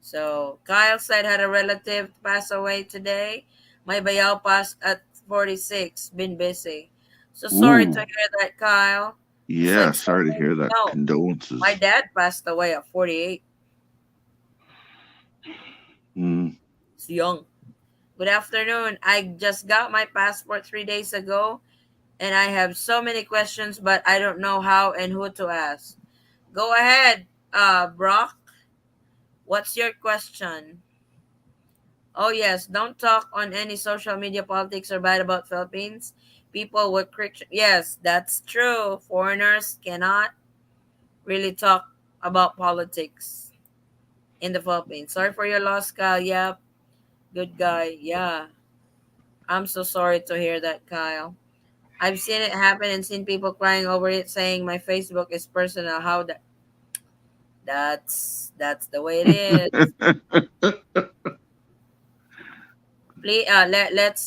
So Kyle said had a relative pass away today. My bayaw passed at 46. Been busy. So sorry to Ooh, hear that, Kyle. It's yeah. like so Sorry to hear many. that. No, my Condolences. dad passed away at 48. Mm. It's young. Good afternoon. I just got my passport 3 days ago, and I have so many questions, but I don't know how and who to ask. Go ahead, Brock. What's your question? Oh yes, don't talk on any social media politics or bad about Philippines. People would yes, that's true. Foreigners cannot really talk about politics in the Philippines. Sorry for your loss, Kyle. Yep, good guy. Yeah, I'm so sorry to hear that, Kyle. I've seen it happen and seen people crying over it, saying my Facebook is personal. How that's the way it is. Please,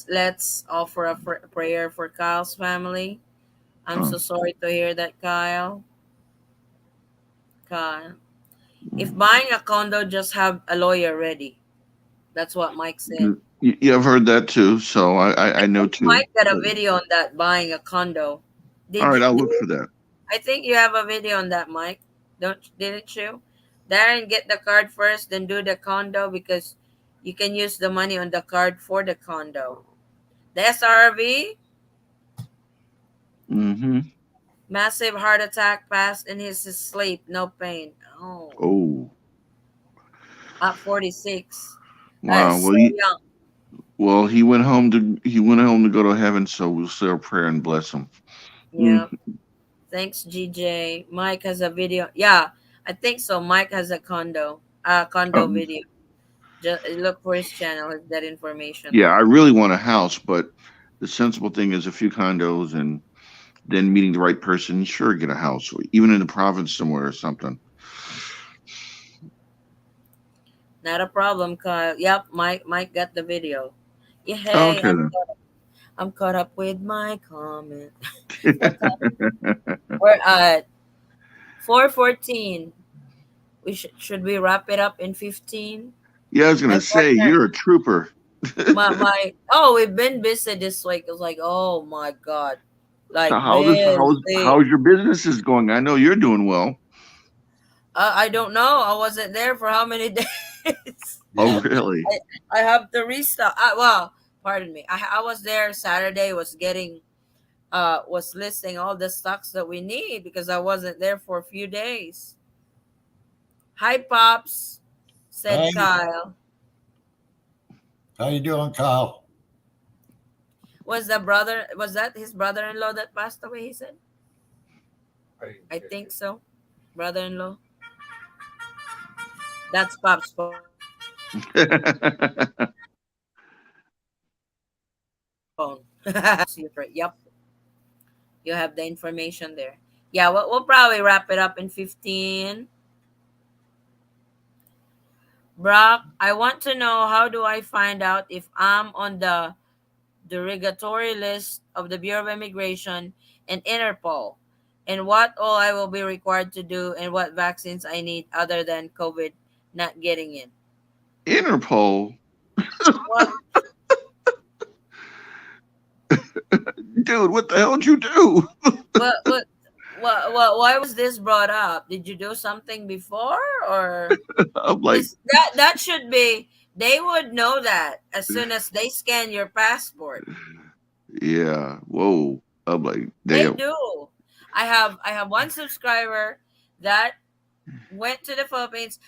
let's offer a prayer for Kyle's family. I'm Oh, so sorry to hear that, Kyle. Kyle, if mm. buying a condo, just have a lawyer ready. That's what Mike said. Yeah, I've heard that too. So I I know think too. Mike got a But video on that buying a condo. all Did right, you? I'll look for that. I think you have a video on that, Mike. Didn't you? Darren, get the card first, then do the condo because you can use the money on the card for the condo. The SRV, Mm-hmm. massive heart attack, passed in his sleep, no pain. Oh, Oh, at 46. That is wow. so young. He went home to go to heaven. So we'll say a prayer and bless him. Mm. Yeah. Thanks, GJ. Mike has a video. Yeah, I think so. Mike has a condo Oh, video. Just look for his channel, that information Yeah, there. I really want a house, but the sensible thing is a few condos and then meeting the right person. Sure, get a house, even in the province somewhere or something. Not a problem, Kyle. Yep, Mike got the video. Yeah, hey, Okay I'm caught up with my comment. What time? then. We're at 4:14. Should we wrap it up in 15? Yeah, I was My gonna say partner, you're a trooper. my oh, we've been busy this week. It was like, oh my god, So like how's busy. your businesses going? I know you're doing well. I don't know. I wasn't there for how many days. Oh, really? I have to restock. Well, pardon me. I was there Saturday. Was listing all the stocks that we need because I wasn't there for a few days. Hi, pops, said Hey, Kyle. how you doing, Kyle? Was that his brother-in-law that passed away? He said, I think so. Brother-in-law. That's pops phone. Yep, you have the information there. Yeah, we'll probably wrap it up in 15. Brock, I want to know, how do I find out if I'm on the derogatory list of the Bureau of Immigration and Interpol, and what all I will be required to do, and what vaccines I need other than COVID not getting in. Interpol, What dude, what the hell did you do? what what why was this brought up? Did you do something before, or I'm like, because that should be, they would know that as soon as they scan your passport. yeah, whoa. I'm like, They damn. do. I have one subscriber that went to the Philippines,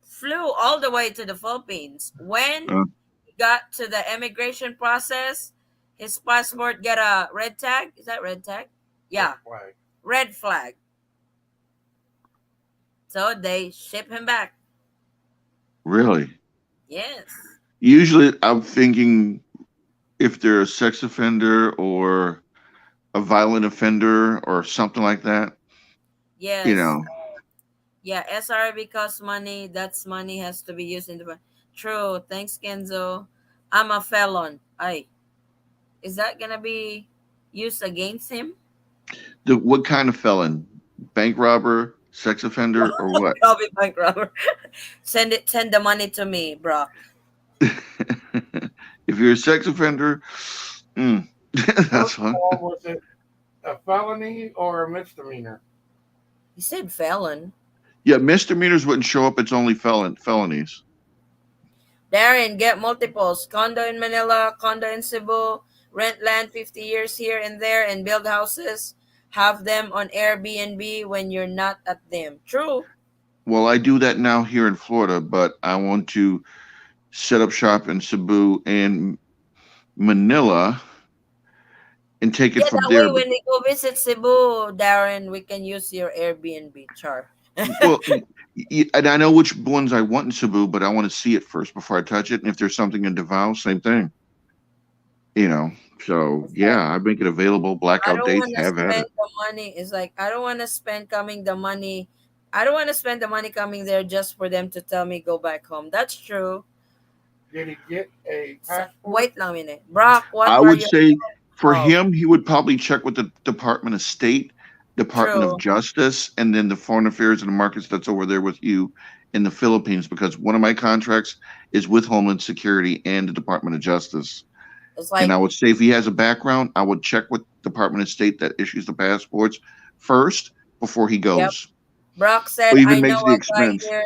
flew all the way to the Philippines. When Uh, he got to the immigration process, his passport got a red tag. Is that red tag? Yeah, red flag. So they ship him back. really? Yes. Usually, I'm thinking if they're a sex offender or a violent offender or something like that, you Yes. know. Yeah, SRB costs money. That's money has to be used in the. True. Thanks, Kenzo. I'm a felon. Ay, is that gonna be used against him? What kind of felon? Bank robber, sex offender, or what? Probably bank robber. Send the money to me, Brock. If you're a sex offender, mm, that's First of fun. all, was it a felony or a misdemeanor? He said felon. Yeah, misdemeanors wouldn't show up. It's only felonies. Darren, get multiples. Condo in Manila, condo in Cebu, rent land 50 years here and there, and build houses. Have them on Airbnb when you're not at them. True. Well, I do that now here in Florida, but I want to set up shop in Cebu and Manila and take it Yeah, from that there. way But when we go visit Cebu, Darren, we can use your Airbnb, char. well, and I know which ones I want in Cebu, but I want to see it first before I touch it. And if there's something in Davao, same thing. You know. So It's like, yeah, I make it available. I Blackout don't dates, want to have at spend it. the money. It's like, I don't want to spend coming the money. I don't want to spend the money coming there just for them to tell me go back home. That's true. Did he get a So, passport? wait a minute. Brock, what I are would you say for of? him, he would probably check with the Department of State, Department of True. Justice, and then the Foreign Affairs and the Markets that's over there with you in the Philippines, because one of my contracts is with Homeland Security and the Department of Justice. It's And I like, would say if he has a background, I would check with Department of State that issues the passports first before he yep. goes, Brock or said, I even know makes the a guy expense. here.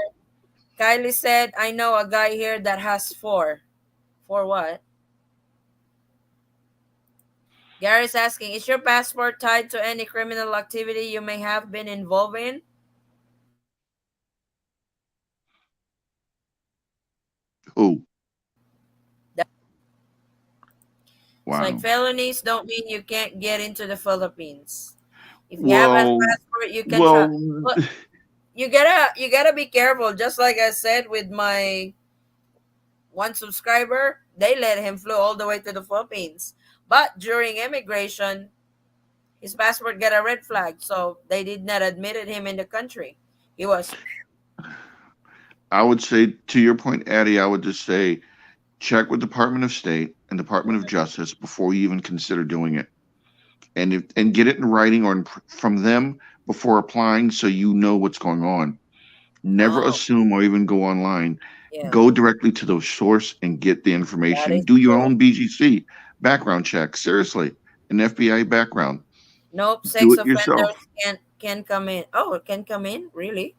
Kylie said, I know a guy here that has four. For what? Gary's asking, is your passport tied to any criminal activity you may have been involved in? Oh, It's like, wow. felonies don't mean you can't get into the Philippines. If you have a Well, passport, you can try. well, But you gotta be careful. Just like I said with my one subscriber, they let him flew all the way to the Philippines. But during immigration, his passport got a red flag, so they did not admitted him in the country. He was I would say, to your point, Addie, I would just say check with Department of State and Department of Justice before you even consider doing it, and get it in writing or from them before applying, so you know what's going on. Never oh assume or even go online. yeah, Go directly to the source and get the that information. is Do your true. own BGC background check. Seriously, an FBI background. Nope, Do sex it yourself. offenders can come in. Oh, it can come in really.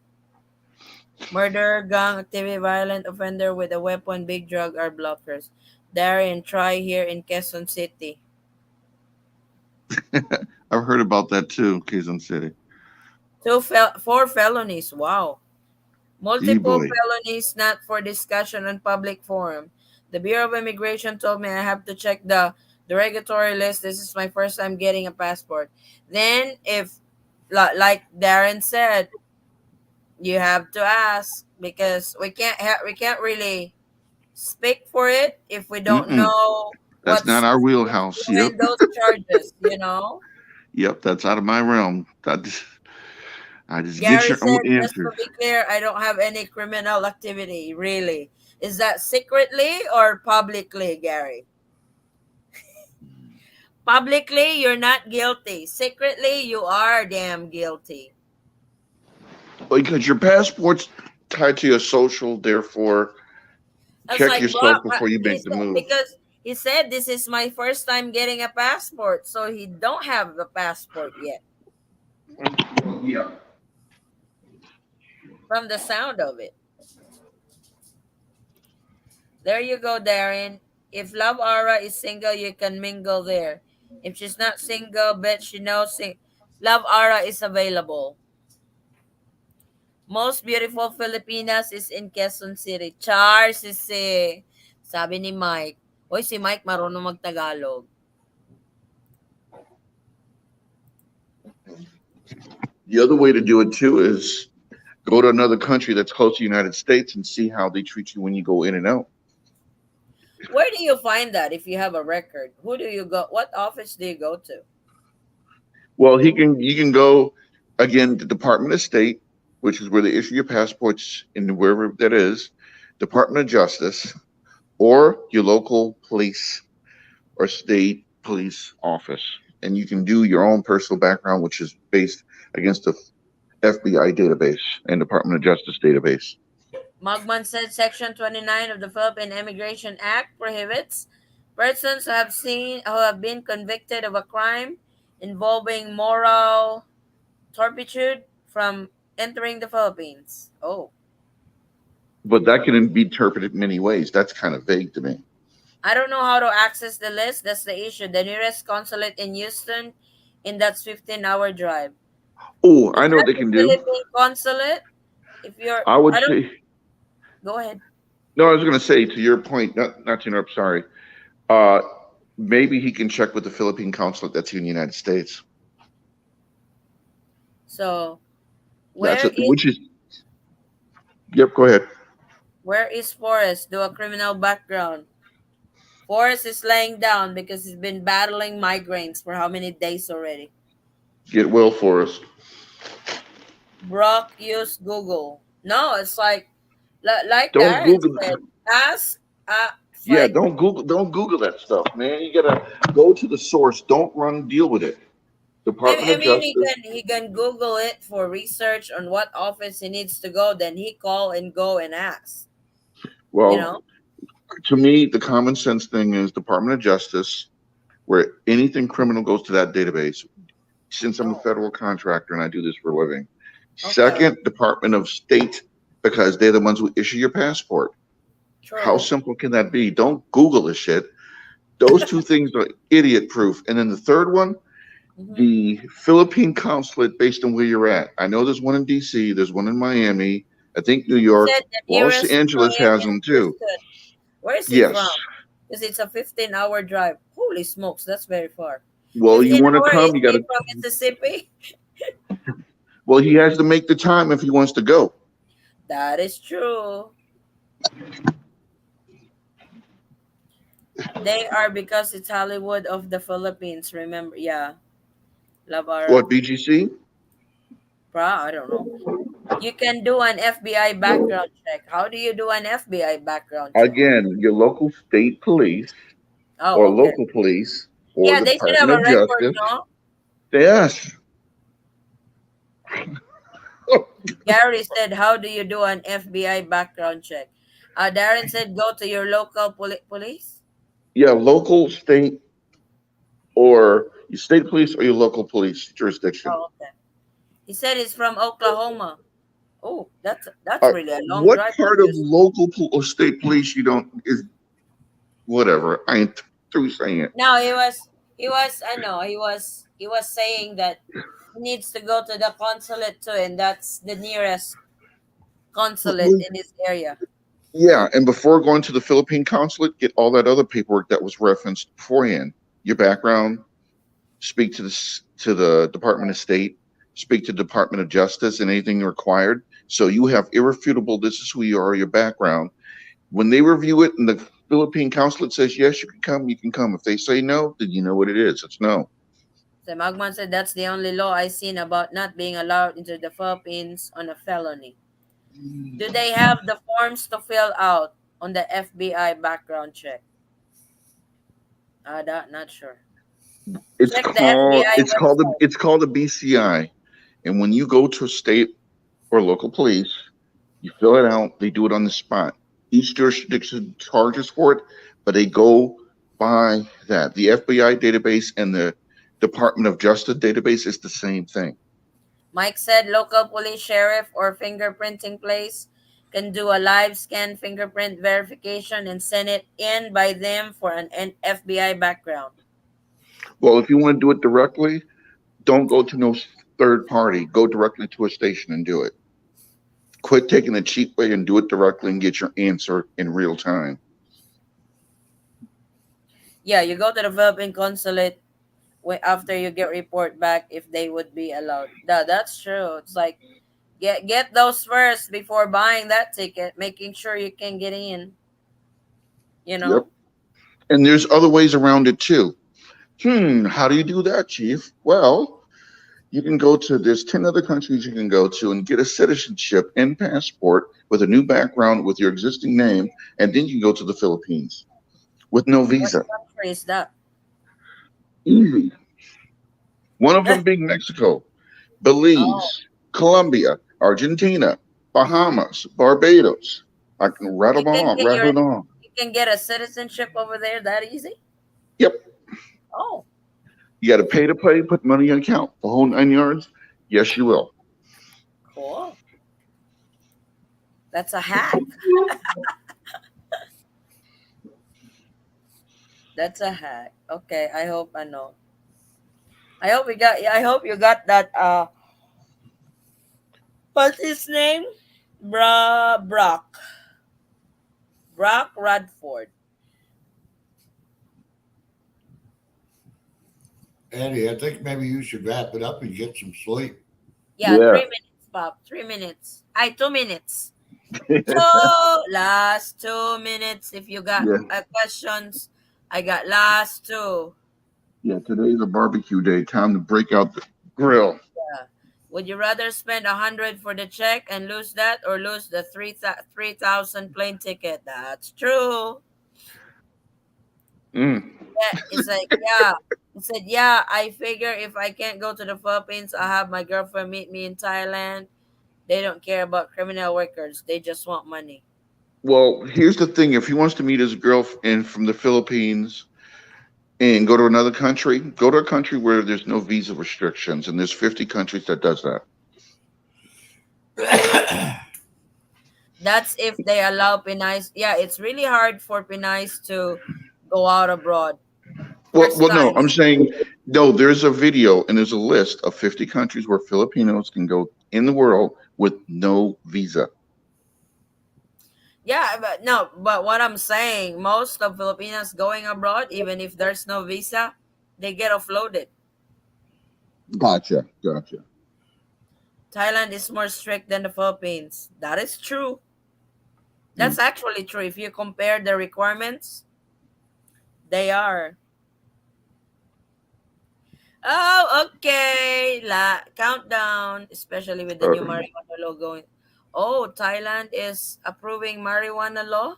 Murder, gang activity, violent offender with a weapon, big drug are blockers. Darien, try here in Quezon City. I've heard about that too, Quezon City. Four felonies. Wow. E Multiple boy. felonies not for discussion on public forum. The Bureau of Immigration told me I have to check the regulatory list. This is my first time getting a passport. Then, if like Darren said, you have to ask because we can't really speak for it if we don't Mm-mm. know That's not our what's wheelhouse. Yep. behind those charges. You know. Yep. That's out of my realm. I just get Gary your own said, just to answers. be clear, I don't have any criminal activity, really. Is that secretly or publicly, Gary? Publicly, you're not guilty. Secretly, you are damn guilty. Because your passport's tied to your social, therefore That's check like, yourself bro, before you he make the said, move. because he said this is my first time getting a passport, so he don't have the passport yet. Yeah. From the sound of it. There you go, Darren. If Love Aura is single, you can mingle there. If she's not single, bet she knows Love Aura is available. Most beautiful Filipinas is in Quezon City. Char, si. Sabi ni Mike. Hoy, si Mike marunong magtagalog. The other way to do it too is go to another country that's close to the United States and see how they treat you when you go in and out. Where do you find that if you have a record? Who do you go? What office do you go to? Well, you can go again to Department of State, which is where they issue your passports in wherever that is, Department of Justice, or your local police or state police office. And you can do your own personal background, which is based against the FBI database and Department of Justice database. Magman said Section 29 of the Philippine Immigration Act prohibits persons who have been convicted of a crime involving moral turpitude from entering the Philippines. Oh. But that can be interpreted many ways. That's kind of vague to me. I don't know how to access the list. That's the issue. The nearest consulate in Houston, and that's 15-hour drive. Oh, Is I know what that they the can do. Philippine consulate? If you're, I would I don't. say, Go ahead. no, I was going to say to your point, not to interrupt, sorry. Uh, Maybe he can check with the Philippine consulate that's here in the United States. So, That's where it, is which is, yep, go ahead. Forrest? Do a criminal background. Forrest is laying down because he's been battling migraines for how many days already. Get well for us. Brock used Google. No, it's like Don't Darren Google. said. Ask. It's Yeah, like don't Google that stuff, man. You gotta go to the source. Don't run and deal with it. Department I of mean, Justice. he can Google it for research on what office he needs to go. Then he call and go and ask. You Well, know. to me, the common sense thing is Department of Justice, where anything criminal goes to that database. Since I'm a Oh, federal contractor and I do this for a living. okay. Second, Department of State, because they're the ones who issue your passport. How True. simple can that be? Don't Google this shit. Those two things are idiot proof. And then the third one, Mm-hmm. the Philippine consulate based on where you're at. I know there's one in DC, there's one in Miami, I think New He York, said the Los nearest to Angeles him has is them too. Houston. Where is he from? Yes. Because it's a 15-hour drive. Holy smokes, that's very far. Well, you 15 want to hour is come, you got he to. from Mississippi? Well, he has to make the time if he wants to go. That is true. They are because it's Hollywood of the Philippines. Remember? Yeah. Lavara. What, BGC? Bra, I don't know. You can do an FBI background check. How do you do an FBI background check? Again, your local state police or Oh, okay. local police or Yeah, the they should have Department a of record, Justice. no? Yes. Gary said, "How do you do an FBI background check?" Darren said, "Go to your local police." Yeah, local, state, or your state police or your local police jurisdiction. Oh, okay. He said he's from Oklahoma. Oh, that's really a long What drive from part of Houston. local or state police you don't is whatever. I ain't through saying it. No, he was. I know he was saying that he needs to go to the consulate too, and that's the nearest consulate in his area. Yeah, and before going to the Philippine consulate, get all that other paperwork that was referenced beforehand. Your background, speak to the Department of State, speak to the Department of Justice, and anything required. So you have irrefutable. This is who you are. Your background. When they review it, and the Philippine consulate says yes, you can come. You can come. If they say no, then you know what it is. It's no. So Magman said that's the only law I seen about not being allowed into the Philippines on a felony. Do they have the forms to fill out on the FBI background check? Not sure. It's Check the called FBI it's called the website. it's called a BCI. And when you go to a state or local police, you fill it out. They do it on the spot. Each jurisdiction charges for it, but they go by that. The FBI database and the Department of Justice database is the same thing. Mike said local police, sheriff, or fingerprinting place can do a live scan fingerprint verification and send it in by them for an FBI background. Well, if you want to do it directly, don't go to no third party. Go directly to a station and do it. Quit taking the cheap way and do it directly and get your answer in real time. Yeah, you go to the Philippine consulate after you get report back if they would be allowed. That's true. It's like get those first before buying that ticket, making sure you can get in. You Yep. know. And there's other ways around it too. How do you do that, Chief? Well, you can go to there's 10 other countries you can go to and get a citizenship and passport with a new background with your existing name, and then you can go to the Philippines with no What visa. country is that? Easy. One of them being Mexico, Oh, Belize, Colombia, Argentina, Bahamas, Barbados. I can rattle you them can off, get rattle it on. you can get a citizenship over there that easy? Yep. Oh, You got to pay to play, put money in account. The whole 9 yards. Yes, you will. cool. That's a hack. That's a hack. Okay, I hope I know. I hope you got that what's his name? Brock Radford. Andy, I think maybe you should wrap it up and get some sleep. Yeah, Yeah. 3 minutes, Bob. 3 minutes. 2 minutes. So last 2 minutes. If you got Yeah. questions, I got last two. Yeah. Today's a barbecue day. Time to break out the grill. Yeah. Would you rather spend 100 for the check and lose that, or lose the 3,000 plane ticket? That's true. Mm. Yeah, it's like yeah. He said, yeah, I figure if I can't go to the Philippines, I'll have my girlfriend meet me in Thailand. They don't care about criminal workers. They just want money. Well, here's the thing. If he wants to meet his girlfriend from the Philippines and go to another country, go to a country where there's no visa restrictions, and there's 50 countries that does that. That's if they allow Pinays. Yeah, it's really hard for Pinays to go out abroad. There's Well, no, I'm times. saying no. There's a video and there's a list of 50 countries where Filipinos can go in the world with no visa. Yeah, but no, but what I'm saying, most of Filipinos going abroad, even if there's no visa, they get offloaded. Gotcha. Thailand is more strict than the Philippines. That is true. Mm. That's actually true. If you compare the requirements, They are. Oh, okay. Countdown, especially with the new marijuana law going. Oh, Thailand is approving marijuana law.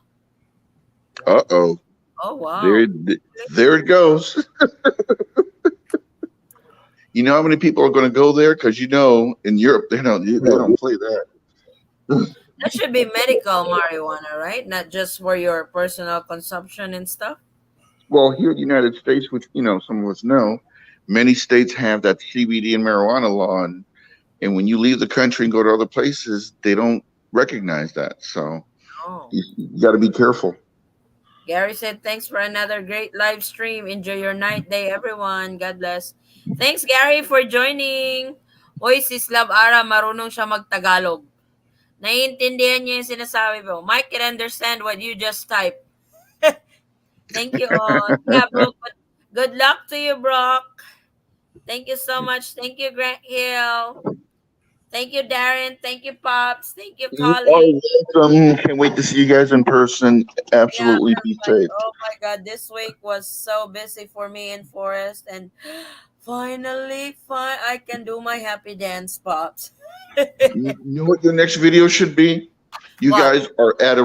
Uh-oh. Oh, There, wow. there it goes. You know how many people are going to go there? Because in Europe they don't play that. That should be medical marijuana, right? Not just for your personal consumption and stuff. Well, here in the United States, which some of us know, many states have that CBD and marijuana law, and when you leave the country and go to other places, they don't recognize that. So Oh. you got to be careful. Gary said, thanks for another great live stream. Enjoy your night day, everyone. God bless. Thanks, Gary, for joining. Hoy, si Slav Ara, marunong siya mag-Tagalog. Naiintindihan niya yung sinasabi mo. Mike can understand what you just typed. Thank you all. Yeah, bro. Good luck to you, Brock. Thank you so much. Thank you, Grant Hill. Thank you, Darren. Thank you, Pops. Thank you, You are Collie. welcome. Can't wait to see you guys in person. Yeah, Absolutely I was be like, safe. oh my God, this week was so busy for me in Forest, and finally, I can do my happy dance, Pops. You know what your next video should be? You What? guys are at a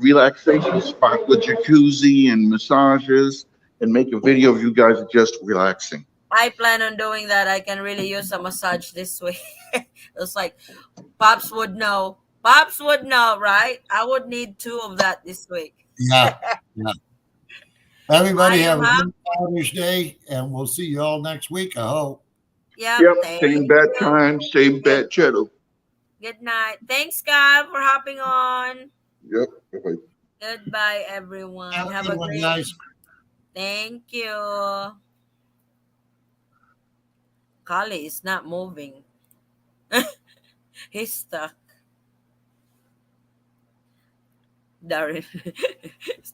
relaxation spot with jacuzzi and massages, and make a video of you guys just relaxing. I plan on doing that. I can really use a massage this week. It's like Pops would know. Pops would know, right? I would need two of that this week. Yeah. Yeah. Everybody I am have a happy. good Father's Day, and we'll see you all next week, I hope. Yep. Yep, Thank same bad you. time, same Good, bad channel. good night. Thanks, God, for hopping on. Yep. Bye-bye. Goodbye, everyone. Have a Have good a one, great. guys. Thank you. Kali is not moving. He's stuck. Darren.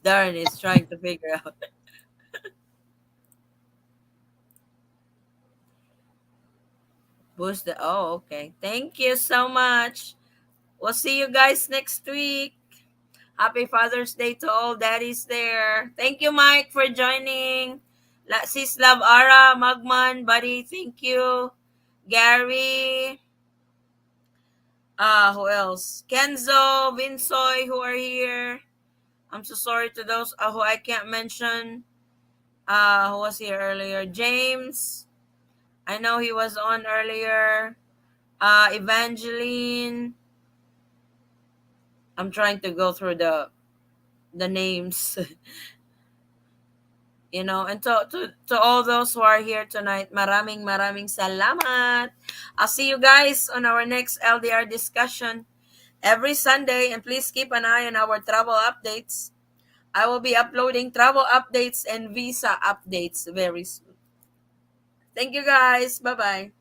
Darren is trying to figure out. Boost the. Oh, okay. Thank you so much. We'll see you guys next week. Happy Father's Day to all daddies there. Thank you, Mike, for joining. Sis Love Ara, Magman, buddy, thank you. Gary. Who else? Kenzo, Vinsoy, who are here. I'm so sorry to those who I can't mention. Who was here earlier? James. I know he was on earlier. Evangeline. I'm trying to go through the names. And to all those who are here tonight, maraming salamat. I'll see you guys on our next LDR discussion every Sunday, and please keep an eye on our travel updates. I will be uploading travel updates and visa updates very soon. Thank you guys. Bye-bye.